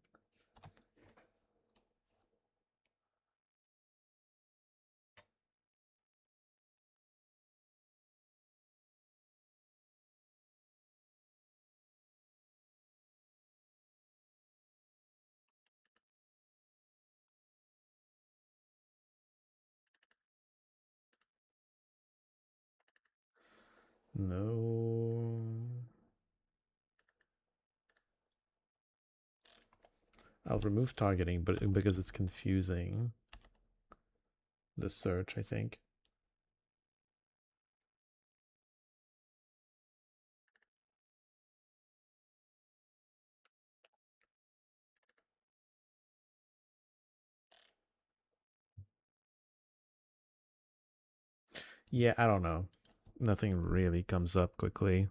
No. I'll remove targeting, but because it's confusing the search, I think. Yeah, I don't know. Nothing really comes up quickly.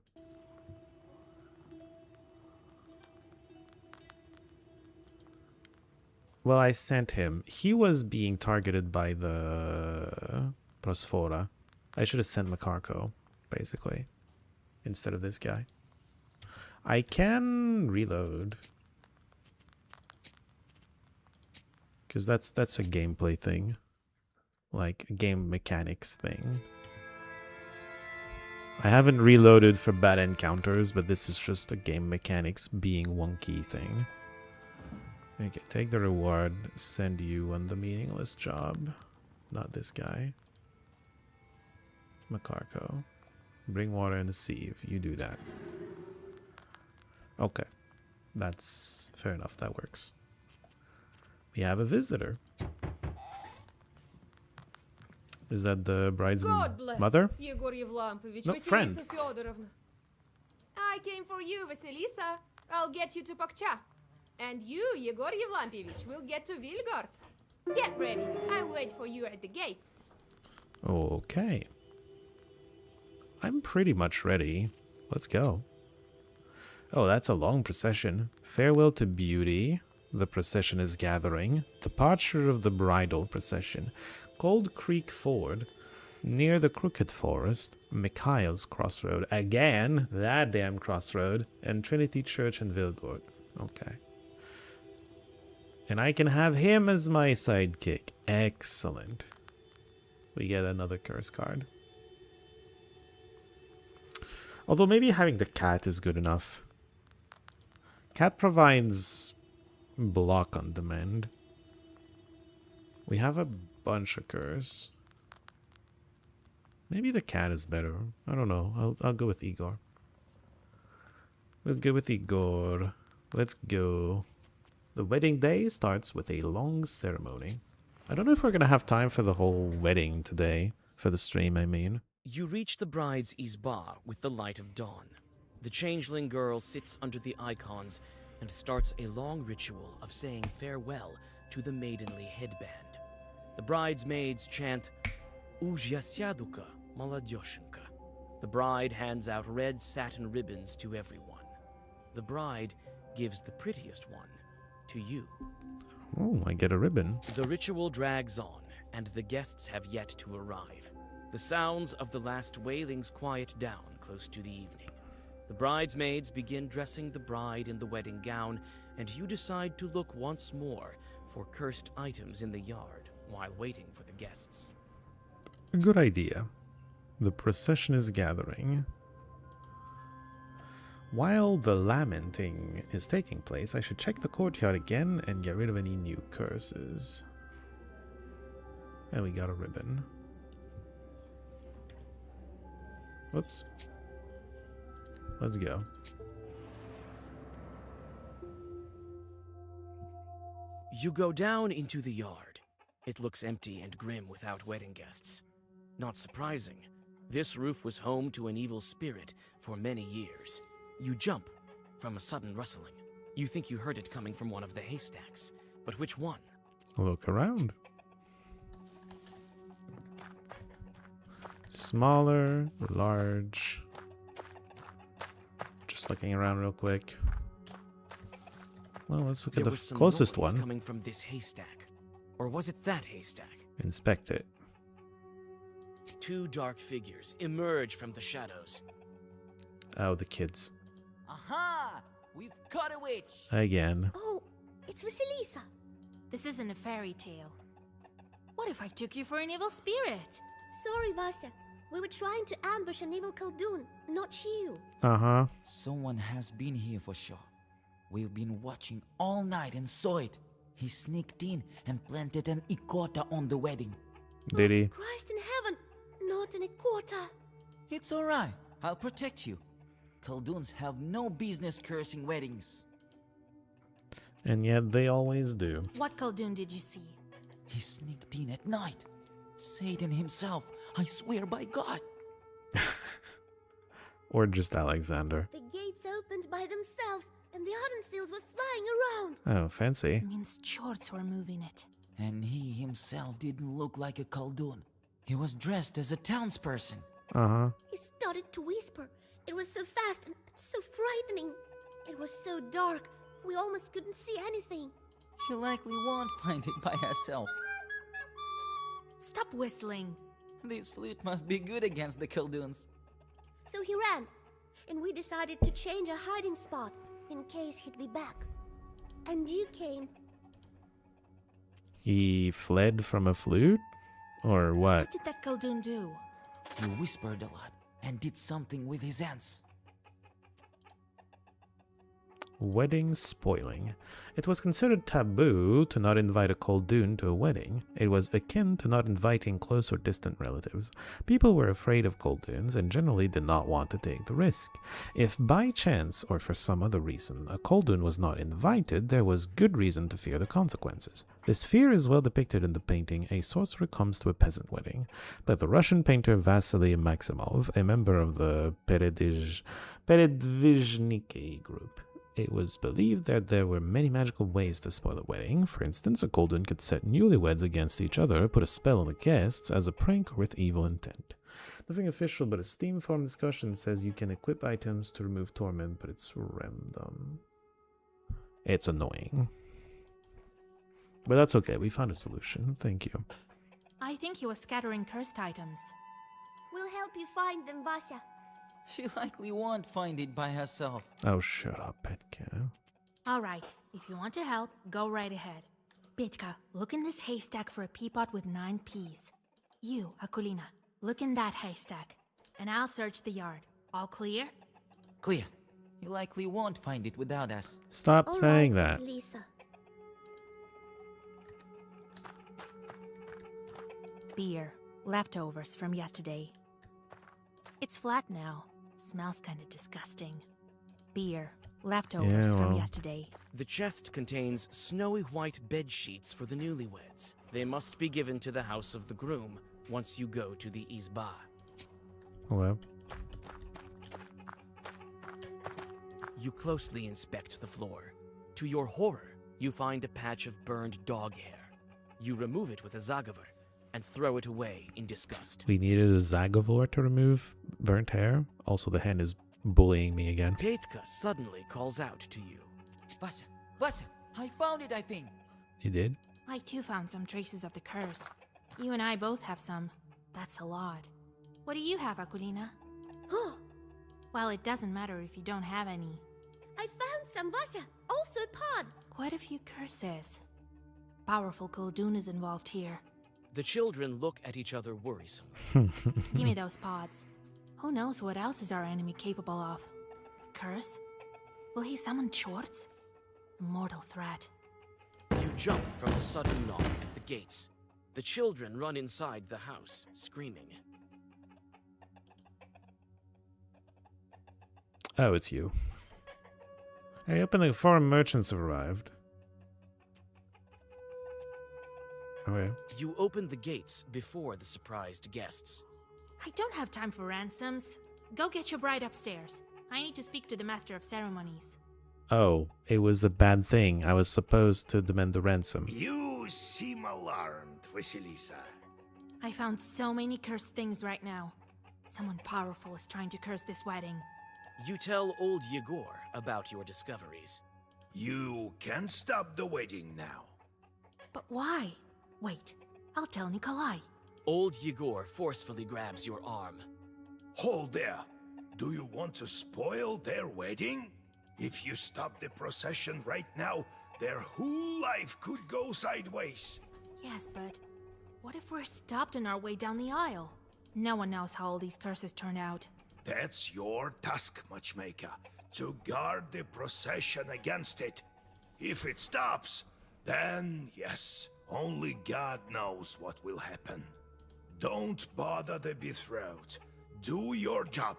Well, I sent him. He was being targeted by the Prosphora. I should have sent Makarko, basically, instead of this guy. I can reload. Because that's a gameplay thing. Like, a game mechanics thing. I haven't reloaded for bad encounters, but this is just a game mechanics being wonky thing. Okay, take the reward, send you on the meaningless job. Not this guy. Makarko. Bring water in the sieve. You do that. Okay. That's fair enough. That works. We have a visitor. Is that the bride's mother? Yegor Yevlampovich, No, friend. Vasilisa Feodorovna. I came for you, Vasilisa. I'll get you to Pakcha. And you, Yegor Yevlampovich, will get to Vilgard. Get ready. I'll wait for you at the gates. Okay. I'm pretty much ready. Let's go. Oh, that's a long procession. Farewell to beauty. The procession is gathering. Departure of the bridal procession. Cold Creek Ford. Near the Crooked Forest. Mikhail's Crossroad. Again, that damn crossroad. And Trinity Church in Vilgard. Okay. And I can have him as my sidekick. Excellent. We get another curse card. Although maybe having the cat is good enough. Cat provides block on demand. We have a bunch of curse. Maybe the cat is better. I don't know. I'll go with Igor. We'll go with Igor. Let's go. The wedding day starts with a long ceremony. I don't know if we're gonna have time for the whole wedding today. For the stream, I mean. You reach the bride's izba with the light of dawn. The changeling girl sits under the icons and starts a long ritual of saying farewell to the maidenly headband. The bridesmaids chant Uzhyasyaduka Maladyoshenka. The bride hands out red satin ribbons to everyone. The bride gives the prettiest one to you. Oh, I get a ribbon. The ritual drags on, and the guests have yet to arrive. The sounds of the last wailings quiet down close to the evening. The bridesmaids begin dressing the bride in the wedding gown, and you decide to look once more for cursed items in the yard while waiting for the guests. Good idea. The procession is gathering. While the lamenting is taking place, I should check the courtyard again and get rid of any new curses. And we got a ribbon. Whoops. Let's go. You go down into the yard. It looks empty and grim without wedding guests. Not surprising. This roof was home to an evil spirit for many years. You jump from a sudden rustling. You think you heard it coming from one of the haystacks, but which one? Look around. Smaller, large. Just looking around real quick. Well, let's look at the closest one. Coming from this haystack. Or was it that haystack? Inspect it. Two dark figures emerge from the shadows. Oh, the kids. Aha! We've caught a witch! Again. Oh, it's Vasilisa. This isn't a fairy tale. What if I took you for an evil spirit? Sorry, Vasya. We were trying to ambush an evil Khaldun, not you. Uh-huh. Someone has been here for sure. We've been watching all night and saw it. He sneaked in and planted an ikota on the wedding. Did he? Christ in heaven, not an ikota. It's alright. I'll protect you. Khalduns have no business cursing weddings. And yet they always do. What Khaldun did you see? He sneaked in at night. Satan himself, I swear by God. Or just Alexander. The gates opened by themselves, and the Ardensteels were flying around. Oh, fancy. It means Chorts were moving it. And he himself didn't look like a Khaldun. He was dressed as a townsperson. Uh-huh. He started to whisper. It was so fast and so frightening. It was so dark, we almost couldn't see anything. She likely won't find it by herself. Stop whistling. This flute must be good against the Khalduns. So he ran, and we decided to change our hiding spot in case he'd be back. And you came. He fled from a flute? Or what? What did that Khaldun do? He whispered a lot and did something with his hands. Wedding spoiling. It was considered taboo to not invite a Khaldun to a wedding. It was akin to not inviting close or distant relatives. People were afraid of Khalduns and generally did not want to take the risk. If by chance or for some other reason a Khaldun was not invited, there was good reason to fear the consequences. This fear is well depicted in the painting A Sorcerer Comes to a Peasant Wedding by the Russian painter Vasily Maximov, a member of the Peredvizhniki group. It was believed that there were many magical ways to spoil a wedding. For instance, a Khaldun could set newlyweds against each other, put a spell on the guests as a prank or with evil intent. Nothing official, but a Steam forum discussion says you can equip items to remove torment, but it's random. It's annoying. But that's okay, we found a solution. Thank you. I think he was scattering cursed items. We'll help you find them, Vasya. She likely won't find it by herself. Oh, shut up, Petka. Alright, if you want to help, go right ahead. Petka, look in this haystack for a peapot with 9 peas. You, Akulina, look in that haystack. And I'll search the yard. All clear? Clear. You likely won't find it without us. Stop saying that. Lisa. Beer. Leftovers from yesterday. It's flat now. Smells kinda disgusting. Beer. Leftovers from yesterday. The chest contains snowy white bed sheets for the newlyweds. They must be given to the house of the groom once you go to the Izba. Well. You closely inspect the floor. To your horror, you find a patch of burned dog hair. You remove it with a Zagavar and throw it away in disgust. We needed a Zagavor to remove burnt hair. Also, the hand is bullying me again. Petka suddenly calls out to you. Vasya, Vasya, I found it, I think. You did? I too found some traces of the curse. You and I both have some. That's a lot. What do you have, Aquilina? Oh, Well, it doesn't matter if you don't have any. I found some, Vasya. Also a pod. Quite a few curses. Powerful Koldun is involved here. The children look at each other worrisome. Give me those pods. Who knows what else is our enemy capable of? A curse? Will he summon Chorts? A mortal threat. You jump from the sudden knock at the gates. The children run inside the house, screaming. Oh, it's you. Hey, opening foreign merchants have arrived. Okay. You open the gates before the surprised guests. I don't have time for ransoms. Go get your bride upstairs. I need to speak to the Master of Ceremonies. Oh, it was a bad thing. I was supposed to demand the ransom. You seem alarmed, Vasilisa. I found so many cursed things right now. Someone powerful is trying to curse this wedding. You tell old Yegor about your discoveries. You can stop the wedding now. But why? Wait, I'll tell Nikolai. Old Yegor forcefully grabs your arm. Hold there. Do you want to spoil their wedding? If you stop the procession right now, their whole life could go sideways. Yes, but what if we're stopped on our way down the aisle? No one knows how all these curses turn out. That's your task, Matchmaker, to guard the procession against it. If it stops, then yes, only God knows what will happen. Don't bother the betrothed. Do your job,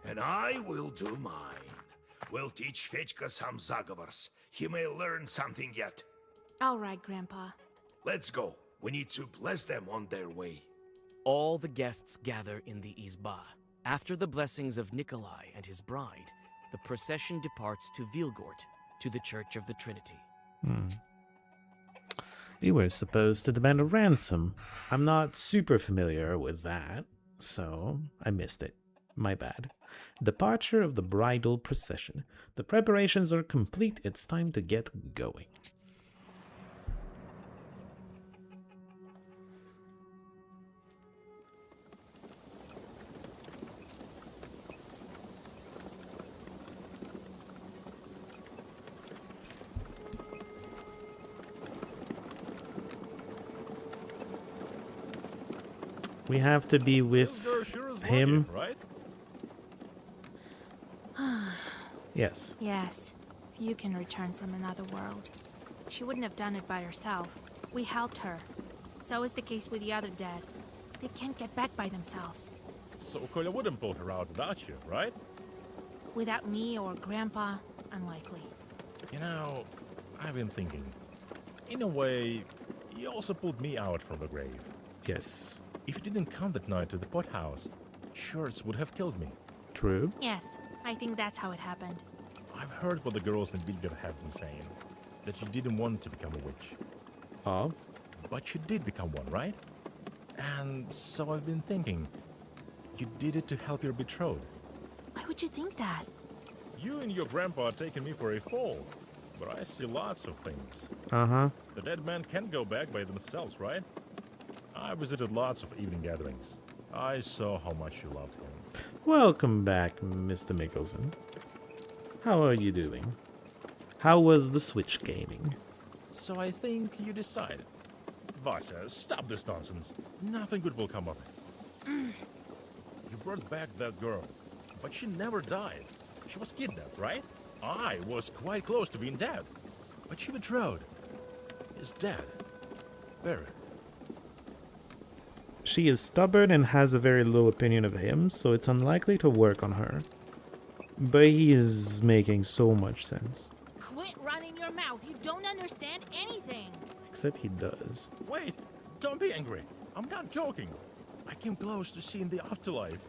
and I will do mine. We'll teach Fechka some Zagovars. He may learn something yet. All right, Grandpa. Let's go. We need to bless them on their way. All the guests gather in the Izba. After the blessings of Nikolai and his bride, the procession departs to Vilgort, to the Church of the Trinity. We were supposed to demand a ransom. I'm not super familiar with that, so I missed it. My bad. Departure of the bridal procession. The preparations are complete. It's time to get going. We have to be with him. Right? Yes. Yes, if you can return from another world. She wouldn't have done it by herself. We helped her. So is the case with the other dead. They can't get back by themselves. So Kolya wouldn't pull her out without you, right? Without me or Grandpa, unlikely. You know, I've been thinking. In a way, you also pulled me out from the grave. Yes. If you didn't come that night to the pothouse, Shirts would have killed me. True. Yes, I think that's how it happened. I've heard what the girls in Vilgard have been saying. That you didn't want to become a witch. Oh? But you did become one, right? And so I've been thinking, you did it to help your betrothed. Why would you think that? You and your grandpa are taking me for a fool. But I see lots of things. Uh-huh. The dead men can't go back by themselves, right? I visited lots of evening gatherings. I saw how much you loved him. Welcome back, Mr. Mickelson. How are you doing? How was the Switch gaming? So I think you decided. Vasya, stop this nonsense. Nothing good will come of it. You brought back that girl, but she never died. She was kidnapped, right? I was quite close to being dead. But she betrothed. Is dead. Buried. She is stubborn and has a very low opinion of him, so it's unlikely to work on her. But he is making so much sense. Quit running your mouth. You don't understand anything. Except he does. Wait, don't be angry. I'm not joking. I came close to seeing the afterlife.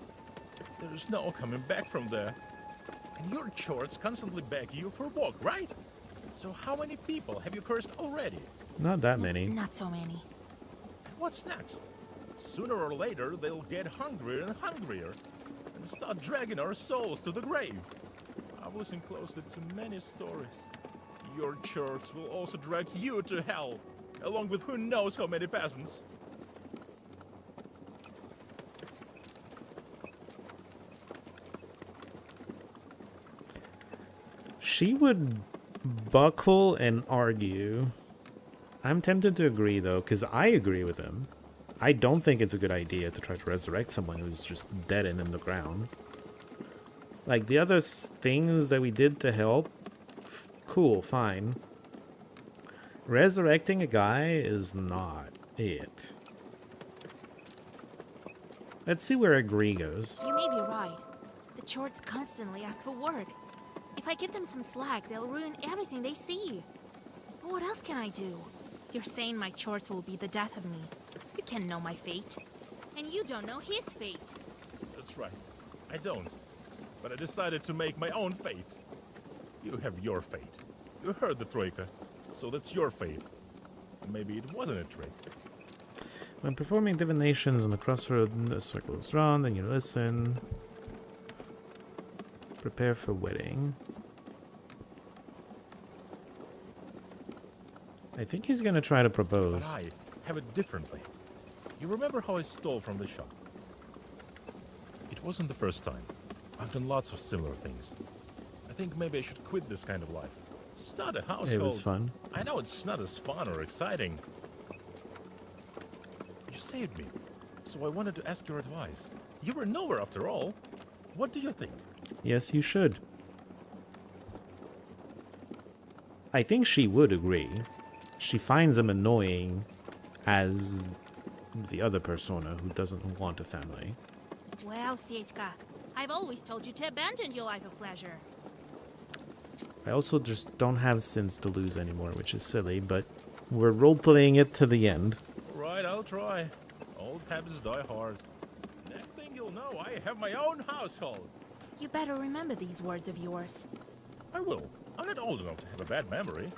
There's no coming back from there. And your chorts constantly beg you for a walk, right? So how many people have you cursed already? Not that many. Not so many. What's next? Sooner or later, they'll get hungrier and hungrier and start dragging our souls to the grave. I've listened closely to many stories. Your church will also drag you to hell, along with who knows how many peasants. She would buckle and argue. I'm tempted to agree, though, because I agree with him. I don't think it's a good idea to try to resurrect someone who's just dead and in the ground. Like, the other things that we did to help, cool, fine. Resurrecting a guy is not it. Let's see where Agree goes. You may be right. The Chorts constantly ask for work. If I give them some slack, they'll ruin everything they see. But what else can I do? You're saying my Chorts will be the death of me. You can't know my fate. And you don't know his fate. That's right. I don't. But I decided to make my own fate. You have your fate. You heard the Troika, so that's your fate. Maybe it wasn't a trick. When performing divinations on the crossroad, the circle is drawn, then you listen. Prepare for wedding. I think he's gonna try to propose. But I have it differently. You remember how I stole from the shop? It wasn't the first time. I've done lots of similar things. I think maybe I should quit this kind of life. Start a household. It was fun. I know it's not as fun or exciting. You saved me, so I wanted to ask your advice. You were nowhere after all. What do you think? Yes, you should. I think she would agree. She finds him annoying as the other persona who doesn't want a family. Well, Fietka, I've always told you to abandon your life of pleasure. I also just don't have sins to lose anymore, which is silly, but we're role-playing it to the end. Right, I'll try. Old habits die hard. Next thing you'll know, I have my own household. You better remember these words of yours. I will. I'm not old enough to have a bad memory.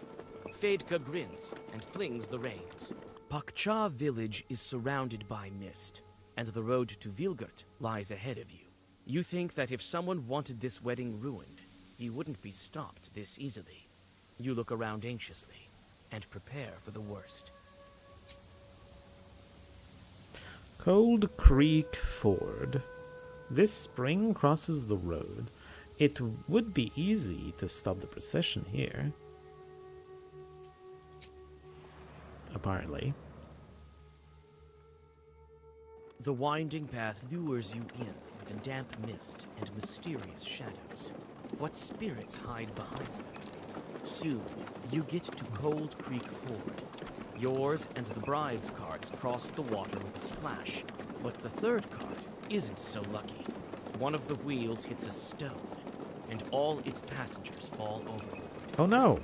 Fedka grins and flings the reins. Pakcha village is surrounded by mist, and the road to Vilgurt lies ahead of you. You think that if someone wanted this wedding ruined, he wouldn't be stopped this easily. You look around anxiously and prepare for the worst. Cold Creek Ford. This spring crosses the road. It would be easy to stop the procession here. Apparently. The winding path lures you in with a damp mist and mysterious shadows. What spirits hide behind them? Soon, you get to Cold Creek Ford. Yours and the bride's carts cross the water with a splash, but the third cart isn't so lucky. One of the wheels hits a stone, and all its passengers fall overboard. Oh no!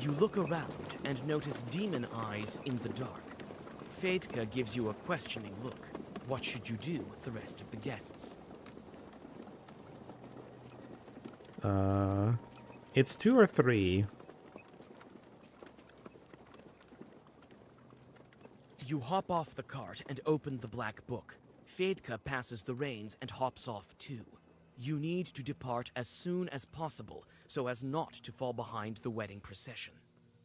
You look around and notice demon eyes in the dark. Fedka gives you a questioning look. What should you do with the rest of the guests? It's 2 or 3. You hop off the cart and open the black book. Fedka passes the reins and hops off too. You need to depart as soon as possible so as not to fall behind the wedding procession.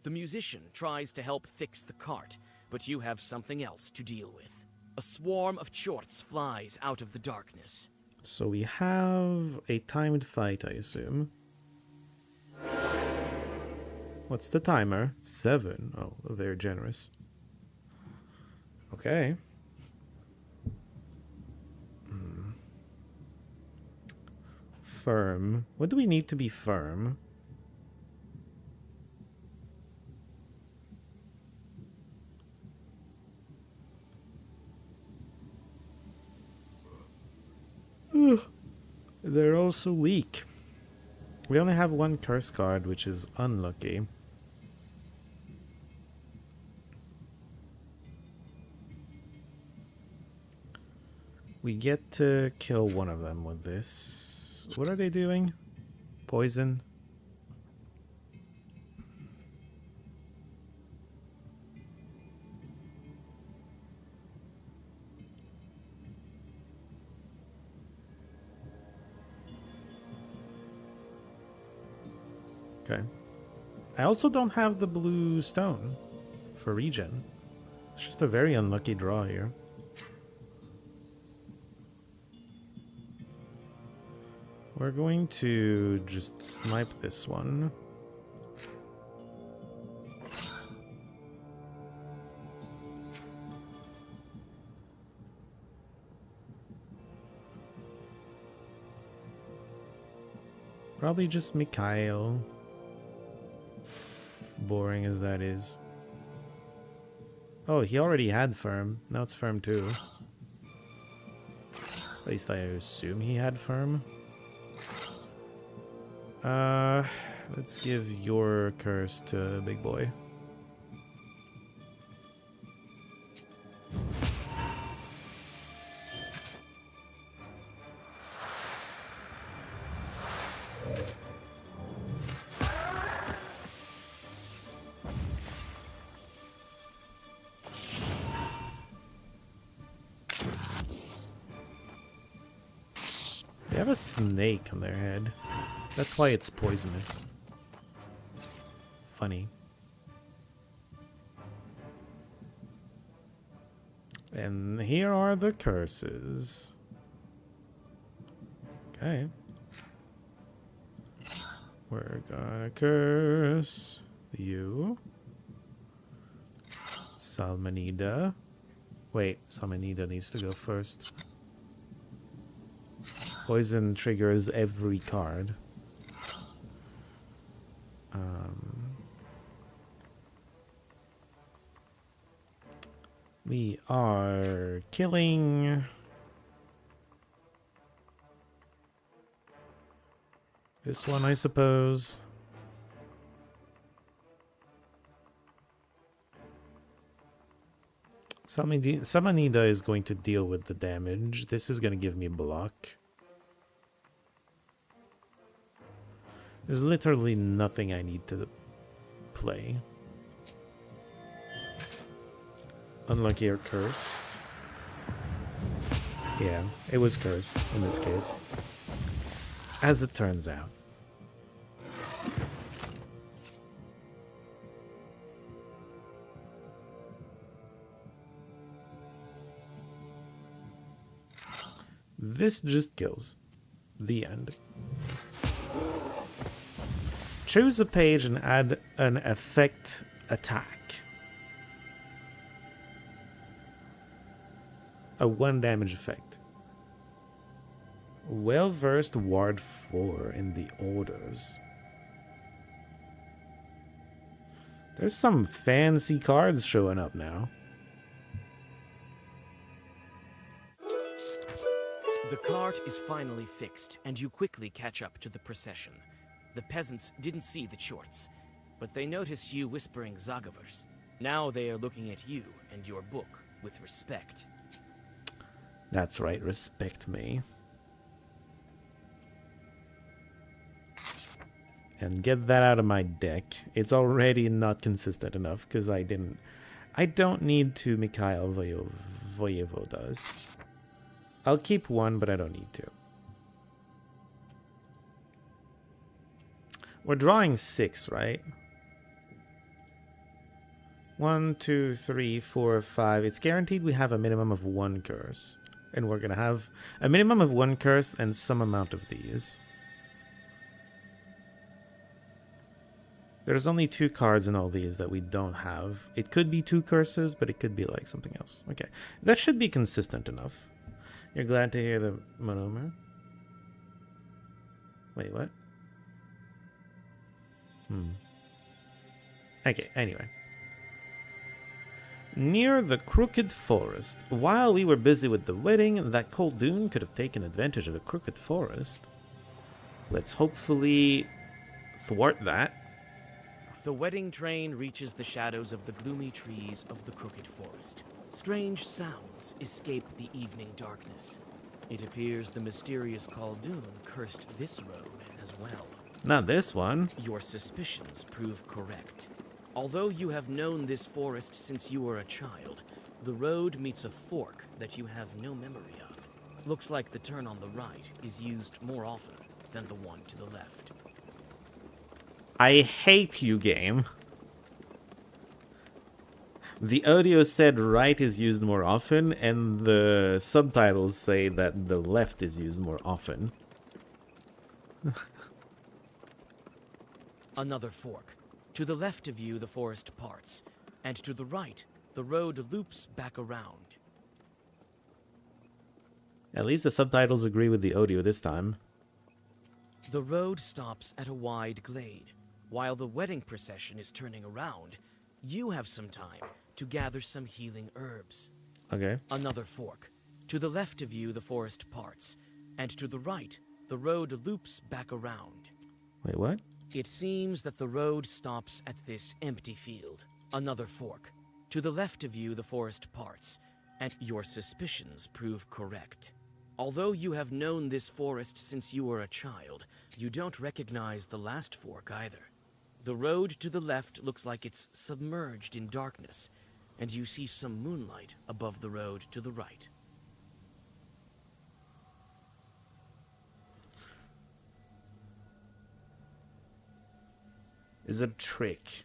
The musician tries to help fix the cart, but you have something else to deal with. A swarm of chorts flies out of the darkness. So we have a timed fight, I assume. What's the timer? 7. Oh, very generous. Okay. Firm. What do we need to be firm? They're also weak. We only have one curse card, which is unlucky. We get to kill one of them with this. What are they doing? Poison? Okay. I also don't have the blue stone for regen. It's just a very unlucky draw here. We're going to just snipe this one. Probably just Mikhail. Boring as that is. Oh, he already had Firm. Now it's Firm 2. At least I assume he had Firm. Let's give your curse to Big Boy. They have a snake on their head. That's why it's poisonous. Funny. And here are the curses. Okay. We're gonna curse you. Salmonida. Wait, Salmonida needs to go first. Poison triggers every card. We are killing this one, I suppose. Salmonida is going to deal with the damage. This is going to give me block. There's literally nothing I need to play. Unlucky or cursed. Yeah, it was cursed in this case. As it turns out. This just kills. The end. Choose a page and add an effect attack. A 1 damage effect. Well-versed Ward 4 in the orders. There's some fancy cards showing up now. The cart is finally fixed, and you quickly catch up to the procession. The peasants didn't see the Chorts, but they noticed you whispering Zagavers. Now they are looking at you and your book with respect. That's right, respect me. And get that out of my deck. It's already not consistent enough, because I don't need to Mikhail Voyevodas. I'll keep one, but I don't need to. We're drawing 6, right? 1, 2, 3, 4, 5. It's guaranteed we have a minimum of 1 curse. And we're gonna have a minimum of 1 curse and some amount of these. There's only 2 cards in all these that we don't have. It could be 2 curses, but it could be like something else. Okay, that should be consistent enough. You're glad to hear the monomer? Wait, what? Okay, anyway. Near the Crooked Forest. While we were busy with the wedding, that Khulduun could have taken advantage of the Crooked Forest. Let's hopefully thwart that. The wedding train reaches the shadows of the gloomy trees of the Crooked Forest. Strange sounds escape the evening darkness. It appears the mysterious Khulduun cursed this road as well. Not this one. Your suspicions prove correct. Although you have known this forest since you were a child, the road meets a fork that you have no memory of. Looks like the turn on the right is used more often than the one to the left. I hate you, game. The audio said right is used more often, and the subtitles say that the left is used more often. Another fork. To the left of you, the forest parts, and to the right, the road loops back around. At least the subtitles agree with the audio this time. The road stops at a wide glade. While the wedding procession is turning around, you have some time to gather some healing herbs. Okay. Another fork. To the left of you, the forest parts, and to the right, the road loops back around. Wait, what? It seems that the road stops at this empty field. Another fork. To the left of you, the forest parts, and your suspicions prove correct. Although you have known this forest since you were a child, you don't recognize the last fork either. The road to the left looks like it's submerged in darkness, and you see some moonlight above the road to the right. Is it a trick?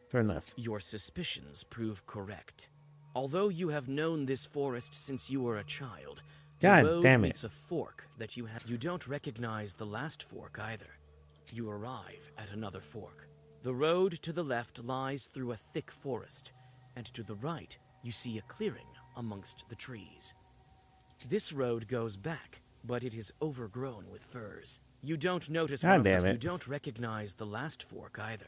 Turn left. Your suspicions prove correct. Although you have known this forest since you were a child, God the road damn it. meets a fork that you have. You don't recognize the last fork either. You arrive at another fork. The road to the left lies through a thick forest, and to the right, you see a clearing amongst the trees. This road goes back, but it is overgrown with firs. You don't notice God damn You it. don't recognize the last fork either.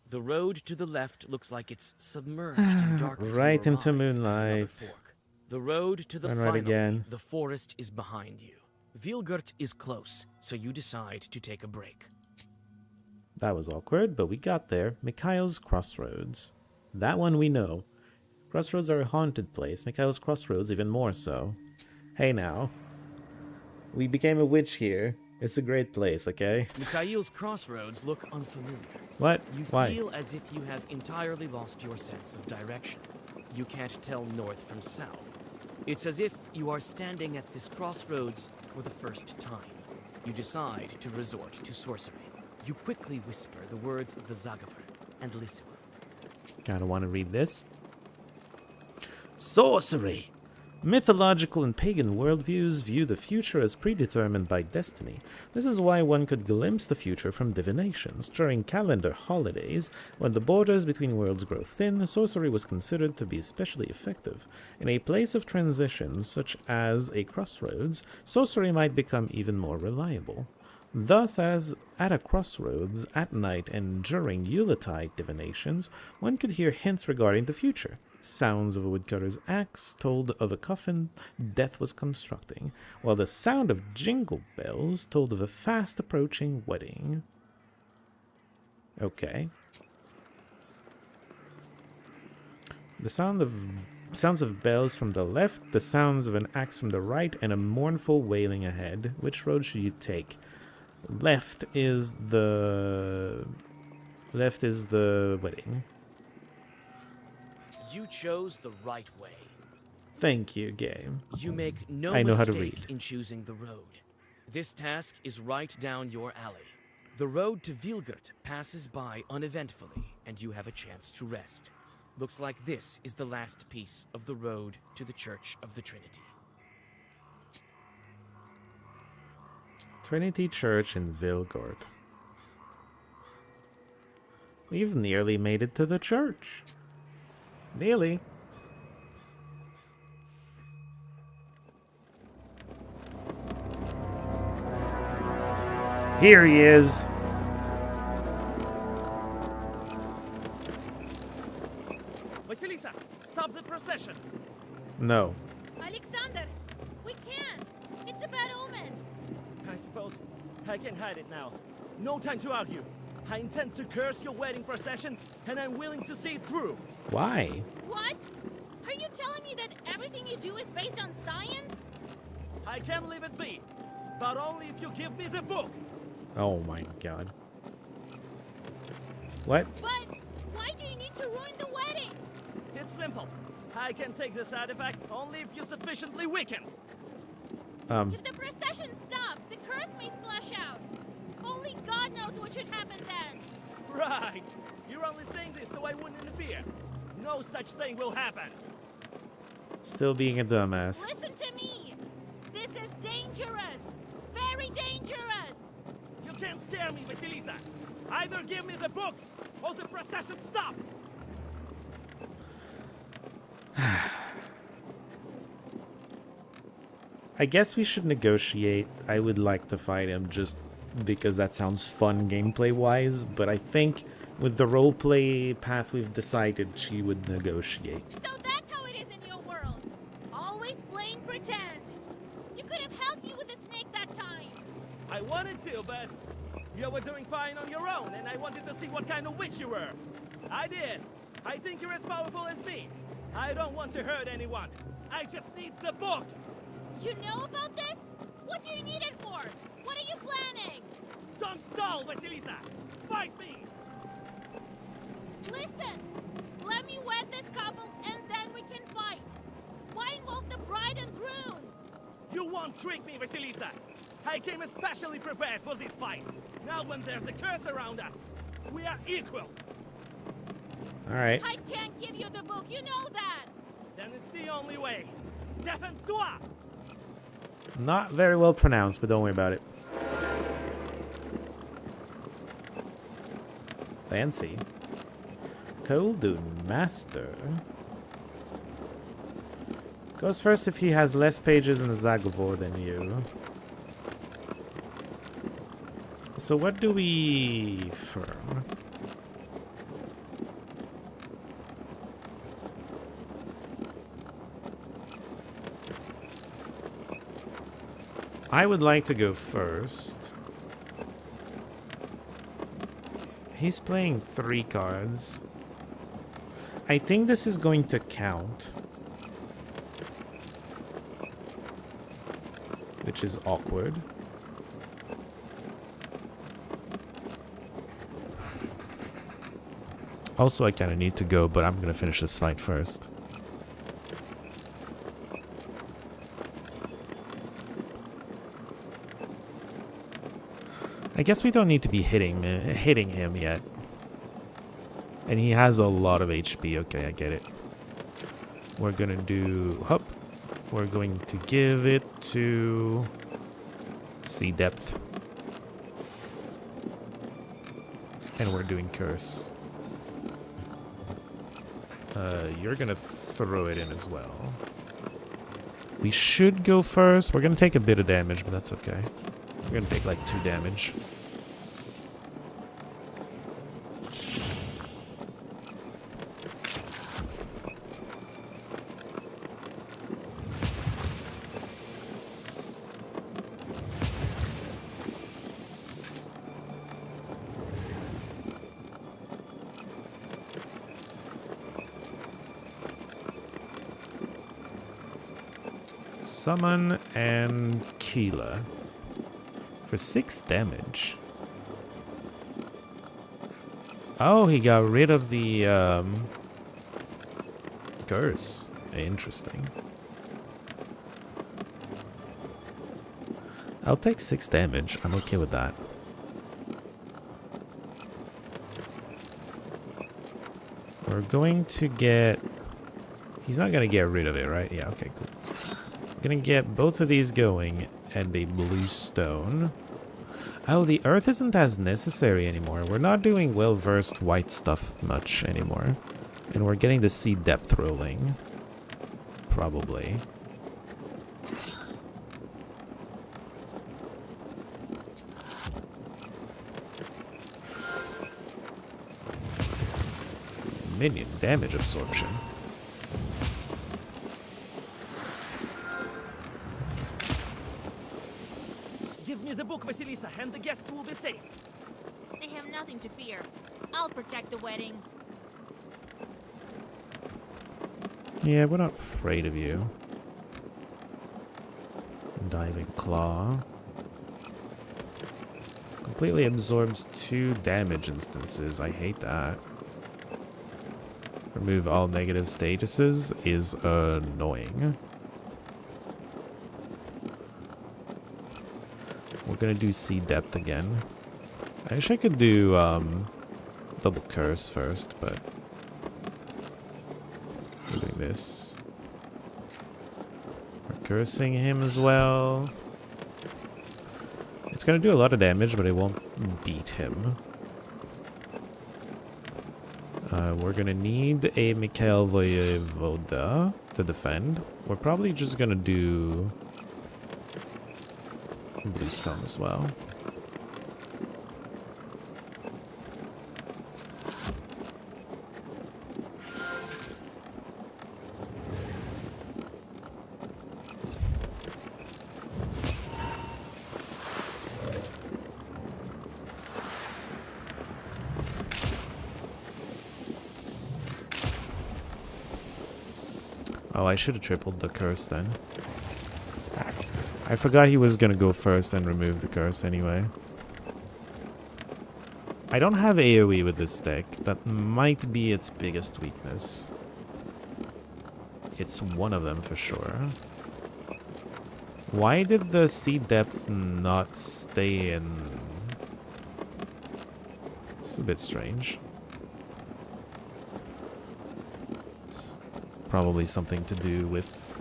The road to the left looks like it's submerged in darkness. Right You into arrive at another moonlight. fork. The road to the Turn right final, again. the forest is behind you. Vilgert is close, so you decide to take a break. That was awkward, but we got there. Mikhail's Crossroads. That one we know. Crossroads are a haunted place. Mikhail's Crossroads even more so. Hey now. We became a witch here. It's a great place, okay? Mikhail's Crossroads look unfamiliar. What? You Why? feel as if you have entirely lost your sense of direction. You can't tell north from south. It's as if you are standing at this crossroads for the first time. You decide to resort to sorcery. You quickly whisper the words of the Zagavar and listen. Kinda wanna read this. Sorcery! Mythological and pagan worldviews view the future as predetermined by destiny. This is why one could glimpse the future from divinations. During calendar holidays, when the borders between worlds grow thin, sorcery was considered to be especially effective. In a place of transition, such as a crossroads, sorcery might become even more reliable. Thus, as at a crossroads, at night, and during Yuletide divinations, one could hear hints regarding the future. Sounds of a woodcutter's axe told of a coffin death was constructing, while the sound of jingle bells told of a fast approaching wedding. Okay. The sounds of bells from the left, the sounds of an axe from the right, and a mournful wailing ahead. Which road should you take? Left is the wedding. You chose the right way. Thank you, game. You make no I know how to mistake read. in choosing the road. This task is right down your alley. The road to Vilgert passes by uneventfully, and you have a chance to rest. Looks like this is the last piece of the road to the Church of the Trinity. Trinity Church in Vilgort. We've nearly made it to the church. Nearly. Here he is. Vasilisa, stop the procession! No. Alexander, we can't. It's a bad omen. I suppose I can hide it now. No time to argue. I intend to curse your wedding procession, and I'm willing to see it through. Why? What? Are you telling me that everything you do is based on science? I can leave it be, but only if you give me the book. Oh my god. What? But why do you need to ruin the wedding? It's simple. I can take the side effect only if you're sufficiently weakened. If the procession stops, the curse may splash out. Only God knows what should happen then. Right. You're only saying this so I wouldn't interfere. No such thing will happen. Still being a dumbass. Listen to me. This is dangerous. Very dangerous. You can't scare me, Vasilisa. Either give me the book, or the procession stops. I guess we should negotiate. I would like to fight him just because that sounds fun gameplay-wise, but I think with the roleplay path we've decided, she would negotiate. So that's how it is in your world. Always playing pretend. You could have helped me with the snake that time. I wanted to, but you were doing fine on your own, and I wanted to see what kind of witch you were. I did. I think you're as powerful as me. I don't want to hurt anyone. I just need the book. You know about this? What do you need it for? What are you planning? Don't stall, Vasilisa! Fight me! Listen! Let me wed this couple and then we can fight. Why involve the bride and groom? You won't trick me, Vasilisa! I came especially prepared for this fight. Now when there's a curse around us, we are equal. Alright. I can't give you the book, you know that! Then it's the only way. Defense toi! Not very well pronounced, but don't worry about it. Fancy. Koldun Master. Goes first if he has less pages in the Zagovor than you. So what do we firm? I would like to go first. He's playing 3 cards. I think this is going to count. Which is awkward. Also, I kind of need to go, but I'm going to finish this fight first. I guess we don't need to be hitting him yet. And he has a lot of HP. Okay, I get it. We're gonna do... Hup. We're going to give it to... Sea Depth. And we're doing Curse. You're gonna throw it in as well. We should go first. We're gonna take a bit of damage, but that's okay. We're gonna take like 2 damage. Summon and Keela. For 6 damage. Oh, he got rid of the curse. Interesting. I'll take 6 damage. I'm okay with that. We're going to get... He's not going to get rid of it, right? Yeah, okay, cool. We're going to get both of these going and a blue stone. Oh, the earth isn't as necessary anymore. We're not doing well-versed white stuff much anymore. And we're getting the sea depth rolling. Probably. Minion damage absorption. Give me the book, Vasilisa, and the guests will be safe. They have nothing to fear. I'll protect the wedding. Yeah, we're not afraid of you. Diving Claw. Completely absorbs 2 damage instances. I hate that. Remove all negative statuses is annoying. We're gonna do Sea Depth again. I wish I could do double Curse first, but we're doing this. We're cursing him as well. It's gonna do a lot of damage, but it won't beat him. We're gonna need a Mikhail Voyevoda to defend. We're probably just gonna do bluestone as well. Oh, I should have tripled the curse then. I forgot he was gonna go first and remove the curse anyway. I don't have AoE with this deck. That might be its biggest weakness. It's one of them for sure. Why did the seed depth not stay in? It's a bit strange. It's probably something to do with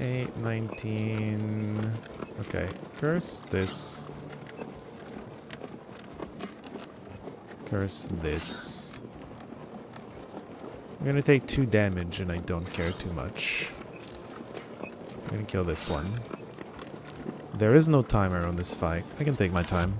eight, 19. Okay, curse this. Curse this. I'm gonna take 2 damage and I don't care too much. I'm gonna kill this one. There is no timer on this fight. I can take my time.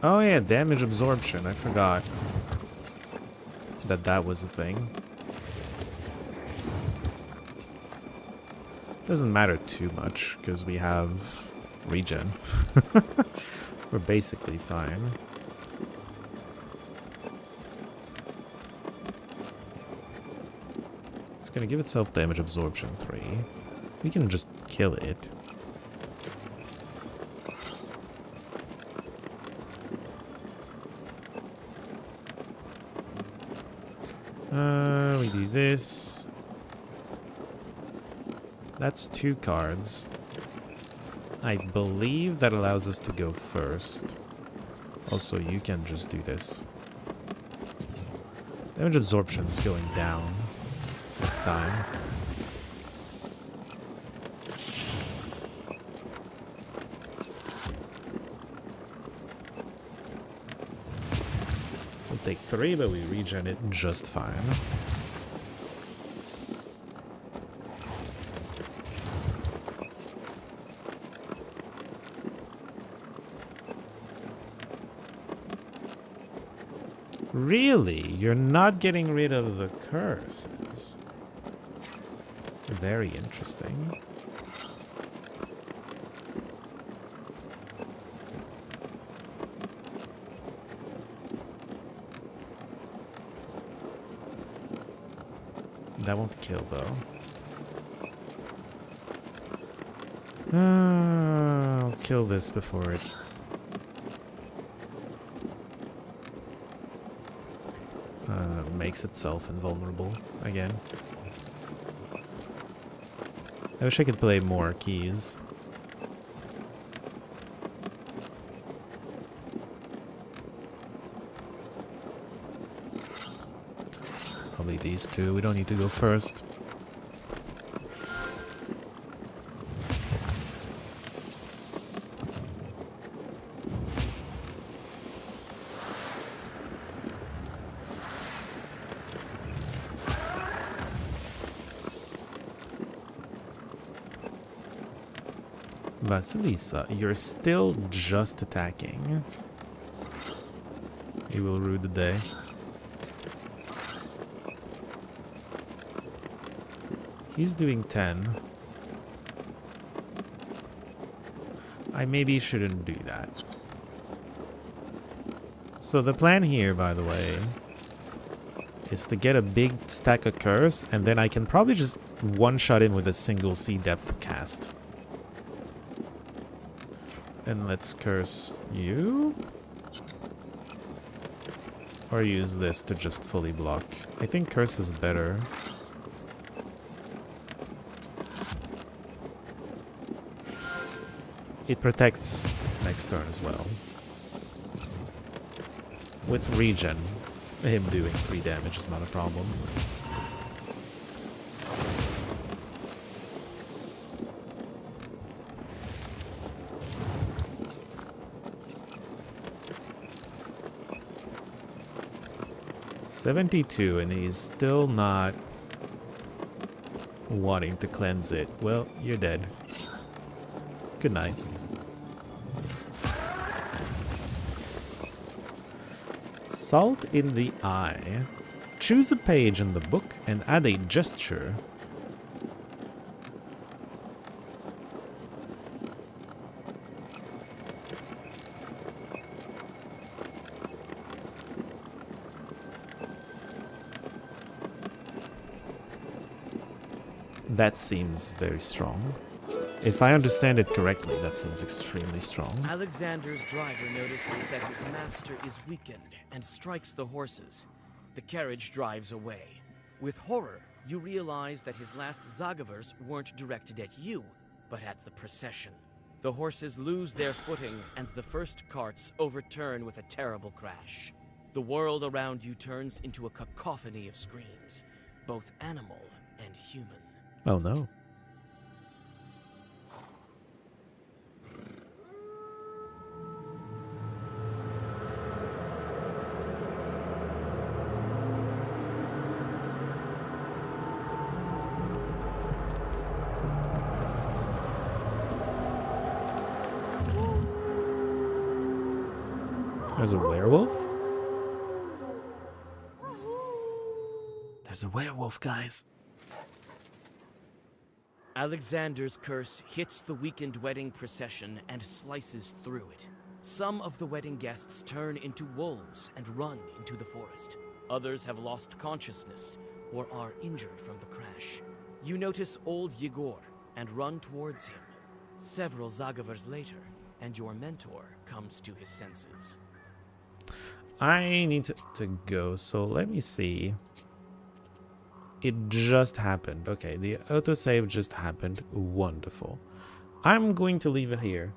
Oh yeah, damage absorption. I forgot that that was a thing. Doesn't matter too much because we have regen. We're basically fine. It's gonna give itself damage absorption 3. We can just kill it. We do this. That's 2 cards. I believe that allows us to go first. Also, you can just do this. Damage absorption is going down with time. We'll take 3, but we regen it just fine. Really? You're not getting rid of the curses? Very interesting. That won't kill, though. I'll kill this before it... makes itself invulnerable again. I wish I could play more keys. Probably these 2. We don't need to go first. Vasilisa, you're still just attacking. You will rue the day. He's doing 10. I maybe shouldn't do that. So the plan here, by the way, is to get a big stack of curse, and then I can probably just one-shot him with a single sea depth cast. And let's curse you. Or use this to just fully block. I think curse is better. it protects next turn as well. With regen, him doing 3 damage is not a problem. $72, and he's still not wanting to cleanse it. Well, you're dead. Good night. Salt in the eye. Choose a page in the book and add a gesture. That seems very strong. If I understand it correctly, that seems extremely strong. Alexander's driver notices that his master is weakened and strikes the horses. The carriage drives away. With horror, you realize that his last Zagavers weren't directed at you, but at the procession. The horses lose their footing, and the first carts overturn with a terrible crash. The world around you turns into a cacophony of screams, both animal and human. Oh no. There's a werewolf? There's a werewolf, guys. Alexander's curse hits the weakened wedding procession and slices through it. Some of the wedding guests turn into wolves and run into the forest. Others have lost consciousness or are injured from the crash. You notice old Yegor and run towards him. Several Zagavers later, and your mentor comes to his senses. I need to go, so let me see. It just happened. Okay, the autosave just happened. Wonderful. I'm going to leave it here.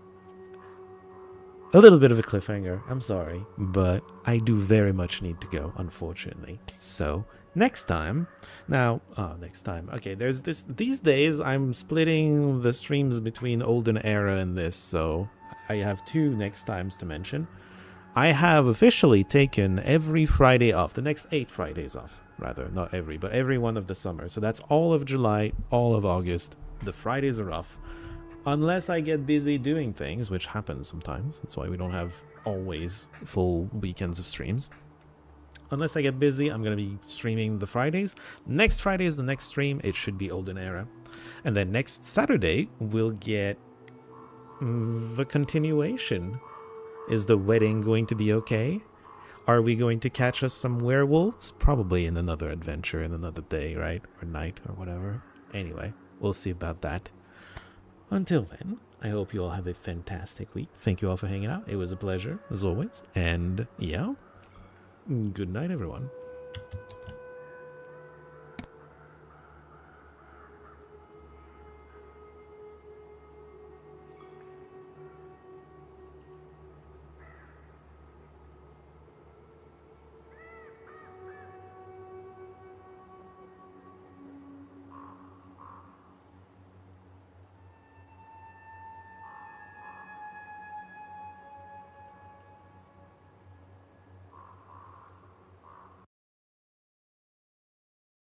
A little bit of a cliffhanger, I'm sorry, but I do very much need to go, unfortunately. So, next time, okay, there's these days I'm splitting the streams between Olden Era and this, so I have 2 next times to mention. I have officially taken every Friday off, the next 8 Fridays off, rather, not every, but every one of the summer. So that's all of July, all of August. The Fridays are off. Unless I get busy doing things, which happens sometimes. That's why we don't have always full weekends of streams. Unless I get busy, I'm going to be streaming the Fridays. Next Friday is the next stream. It should be Olden Era. And then next Saturday, we'll get the continuation. Is the wedding going to be okay? Are we going to catch us some werewolves? Probably in another adventure, in another day, right? Or night, or whatever. Anyway, we'll see about that. Until then, I hope you all have a fantastic week. Thank you all for hanging out. It was a pleasure, as always. And, yeah, good night, everyone.